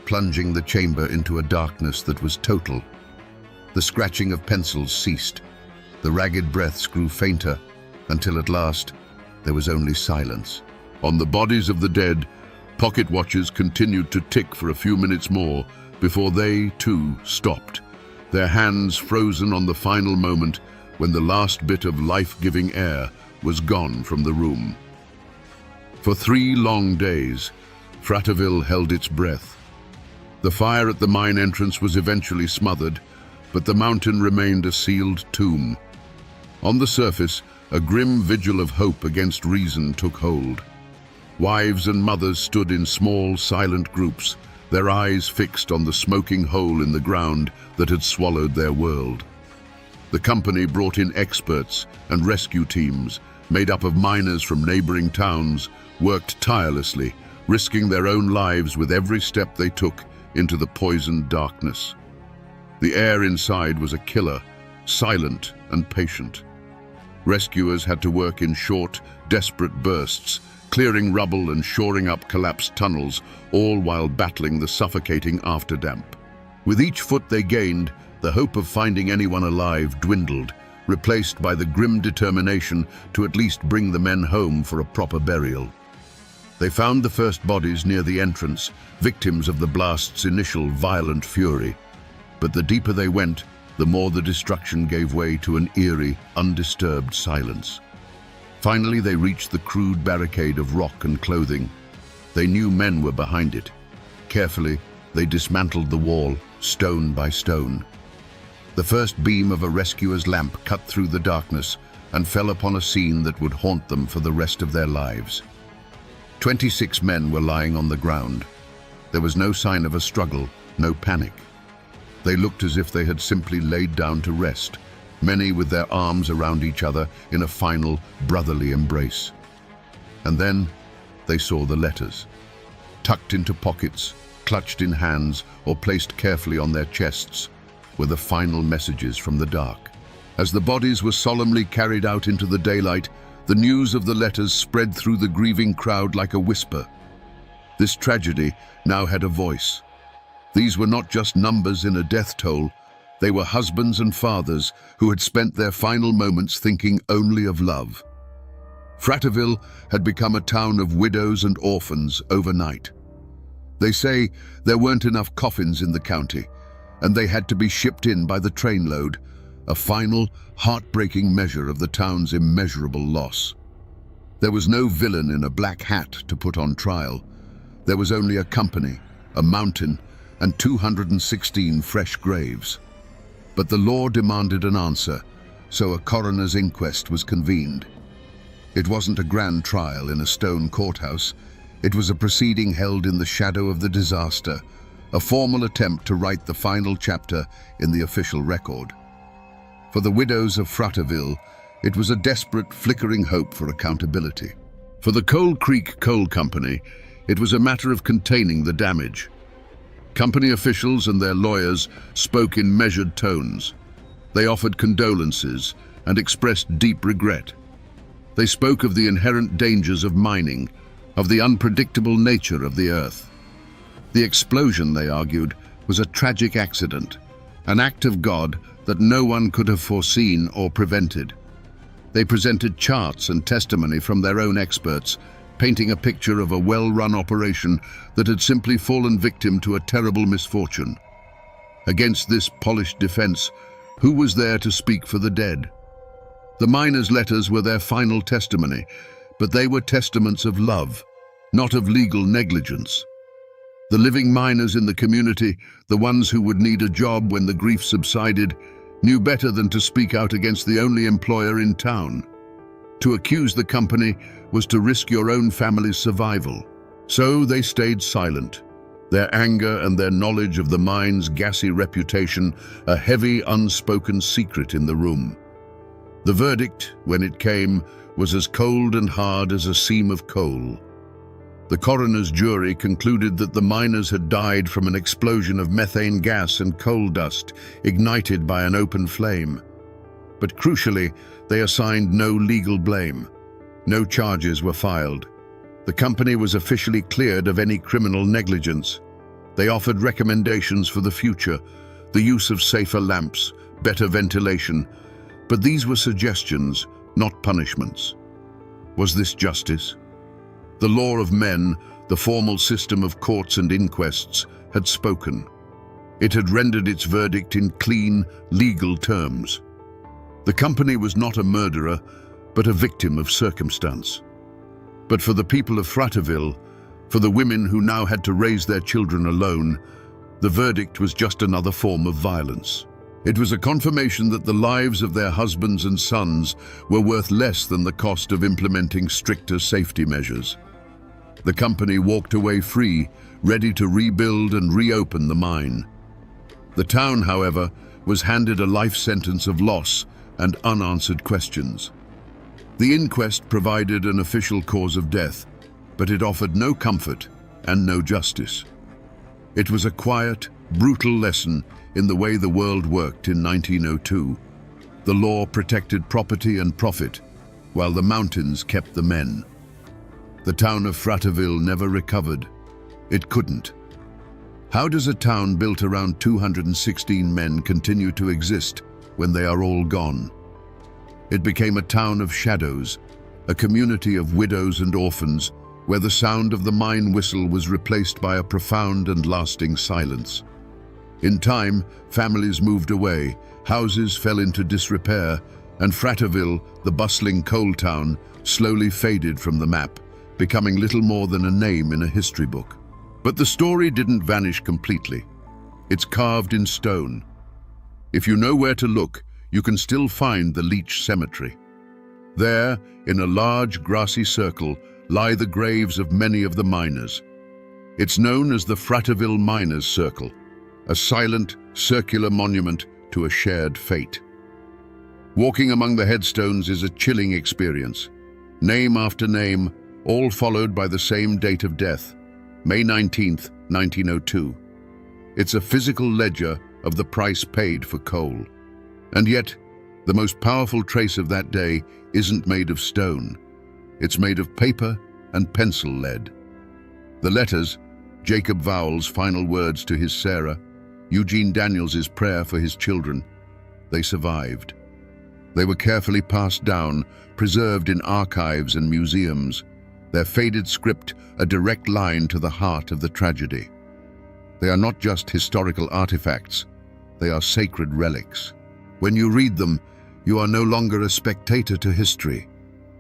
plunging the chamber into a darkness that was total. The scratching of pencils ceased. The ragged breaths grew fainter, until at last there was only silence. On the bodies of the dead, pocket watches continued to tick for a few minutes more before they, too, stopped, their hands frozen on the final moment when the last bit of life-giving air was gone from the room. For 3 long days, Frateville held its breath. The fire at the mine entrance was eventually smothered, but the mountain remained a sealed tomb. On the surface, a grim vigil of hope against reason took hold. Wives and mothers stood in small, silent groups, their eyes fixed on the smoking hole in the ground that had swallowed their world. The company brought in experts and rescue teams, made up of miners from neighboring towns, worked tirelessly, risking their own lives with every step they took into the poisoned darkness. The air inside was a killer, silent and patient. Rescuers had to work in short, desperate bursts, clearing rubble and shoring up collapsed tunnels, all while battling the suffocating afterdamp. With each foot they gained, the hope of finding anyone alive dwindled, replaced by the grim determination to at least bring the men home for a proper burial. They found the first bodies near the entrance, victims of the blast's initial violent fury. But the deeper they went, the more the destruction gave way to an eerie, undisturbed silence. Finally, they reached the crude barricade of rock and clothing. They knew men were behind it. Carefully, they dismantled the wall, stone by stone. The first beam of a rescuer's lamp cut through the darkness and fell upon a scene that would haunt them for the rest of their lives. 26 men were lying on the ground. There was no sign of a struggle, no panic. They looked as if they had simply laid down to rest, many with their arms around each other in a final, brotherly embrace. And then they saw the letters. Tucked into pockets, clutched in hands, or placed carefully on their chests, were the final messages from the dark. As the bodies were solemnly carried out into the daylight, the news of the letters spread through the grieving crowd like a whisper. This tragedy now had a voice. These were not just numbers in a death toll. They were husbands and fathers who had spent their final moments thinking only of love. Frateville had become a town of widows and orphans overnight. They say there weren't enough coffins in the county, and they had to be shipped in by the trainload, a final, heartbreaking measure of the town's immeasurable loss. There was no villain in a black hat to put on trial. There was only a company, a mountain, and 216 fresh graves. But the law demanded an answer, so a coroner's inquest was convened. It wasn't a grand trial in a stone courthouse. It was a proceeding held in the shadow of the disaster, a formal attempt to write the final chapter in the official record. For the widows of Frateville, it was a desperate, flickering hope for accountability. For the Coal Creek Coal Company, it was a matter of containing the damage. Company officials and their lawyers spoke in measured tones. They offered condolences and expressed deep regret. They spoke of the inherent dangers of mining, of the unpredictable nature of the earth. The explosion, they argued, was a tragic accident, an act of God that no one could have foreseen or prevented. They presented charts and testimony from their own experts, painting a picture of a well-run operation that had simply fallen victim to a terrible misfortune. Against this polished defense, who was there to speak for the dead? The miners' letters were their final testimony, but they were testaments of love, not of legal negligence. The living miners in the community, the ones who would need a job when the grief subsided, knew better than to speak out against the only employer in town. To accuse the company was to risk your own family's survival. So they stayed silent, their anger and their knowledge of the mine's gassy reputation a heavy, unspoken secret in the room. The verdict, when it came, was as cold and hard as a seam of coal. The coroner's jury concluded that the miners had died from an explosion of methane gas and coal dust ignited by an open flame. But crucially, they assigned no legal blame. No charges were filed. The company was officially cleared of any criminal negligence. They offered recommendations for the future, the use of safer lamps, better ventilation, but these were suggestions, not punishments. Was this justice? The law of men, the formal system of courts and inquests, had spoken. It had rendered its verdict in clean, legal terms. The company was not a murderer, but a victim of circumstance. But for the people of Fratterville, for the women who now had to raise their children alone, the verdict was just another form of violence. It was a confirmation that the lives of their husbands and sons were worth less than the cost of implementing stricter safety measures. The company walked away free, ready to rebuild and reopen the mine. The town, however, was handed a life sentence of loss and unanswered questions. The inquest provided an official cause of death, but it offered no comfort and no justice. It was a quiet, brutal lesson in the way the world worked in 1902. The law protected property and profit, while the mountains kept the men. The town of Fratterville never recovered. It couldn't. How does a town built around 216 men continue to exist when they are all gone? It became a town of shadows, a community of widows and orphans, where the sound of the mine whistle was replaced by a profound and lasting silence. In time, families moved away, houses fell into disrepair, and Fratterville, the bustling coal town, slowly faded from the map, becoming little more than a name in a history book. But the story didn't vanish completely. It's carved in stone. If you know where to look, you can still find the Leach Cemetery. There, in a large grassy circle, lie the graves of many of the miners. It's known as the Fratterville Miners' Circle, a silent, circular monument to a shared fate. Walking among the headstones is a chilling experience. Name after name, all followed by the same date of death, May 19th, 1902. It's a physical ledger of the price paid for coal. And yet, the most powerful trace of that day isn't made of stone. It's made of paper and pencil lead. The letters, Jacob Vowell's final words to his Sarah, Eugene Daniels's prayer for his children, they survived. They were carefully passed down, preserved in archives and museums, their faded script a direct line to the heart of the tragedy. They are not just historical artifacts, they are sacred relics. When you read them, you are no longer a spectator to history.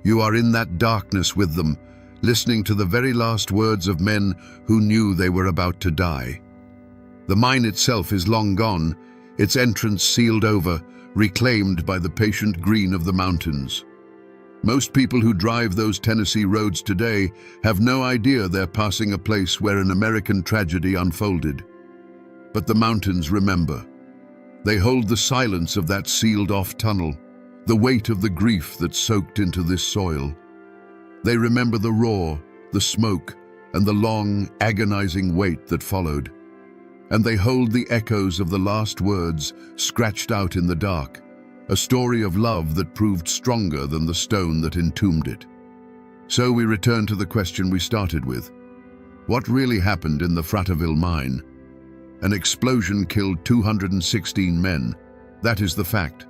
You are in that darkness with them, listening to the very last words of men who knew they were about to die. The mine itself is long gone, its entrance sealed over, reclaimed by the patient green of the mountains. Most people who drive those Tennessee roads today have no idea they're passing a place where an American tragedy unfolded. But the mountains remember. They hold the silence of that sealed-off tunnel, the weight of the grief that soaked into this soil. They remember the roar, the smoke, and the long, agonizing wait that followed. And they hold the echoes of the last words scratched out in the dark, a story of love that proved stronger than the stone that entombed it. So we return to the question we started with. What really happened in the Fratterville mine? An explosion killed 216 men. That is the fact.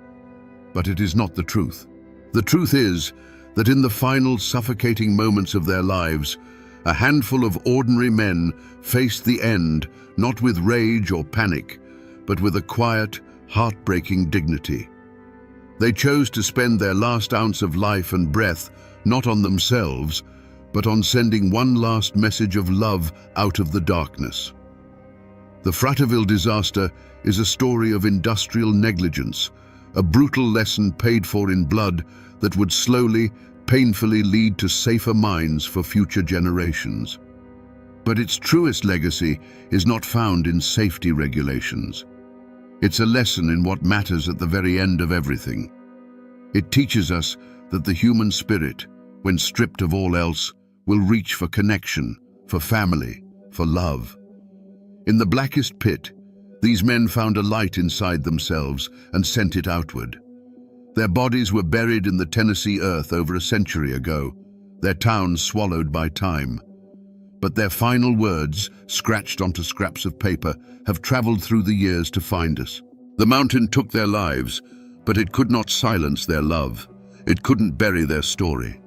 But it is not the truth. The truth is that in the final suffocating moments of their lives, a handful of ordinary men faced the end not with rage or panic, but with a quiet, heartbreaking dignity. They chose to spend their last ounce of life and breath not on themselves, but on sending one last message of love out of the darkness. The Fraterville disaster is a story of industrial negligence, a brutal lesson paid for in blood that would slowly, painfully lead to safer minds for future generations. But its truest legacy is not found in safety regulations. It's a lesson in what matters at the very end of everything. It teaches us that the human spirit, when stripped of all else, will reach for connection, for family, for love. In the blackest pit, these men found a light inside themselves and sent it outward. Their bodies were buried in the Tennessee earth over a century ago, their towns swallowed by time. But their final words, scratched onto scraps of paper, have traveled through the years to find us. The mountain took their lives, but it could not silence their love. It couldn't bury their story.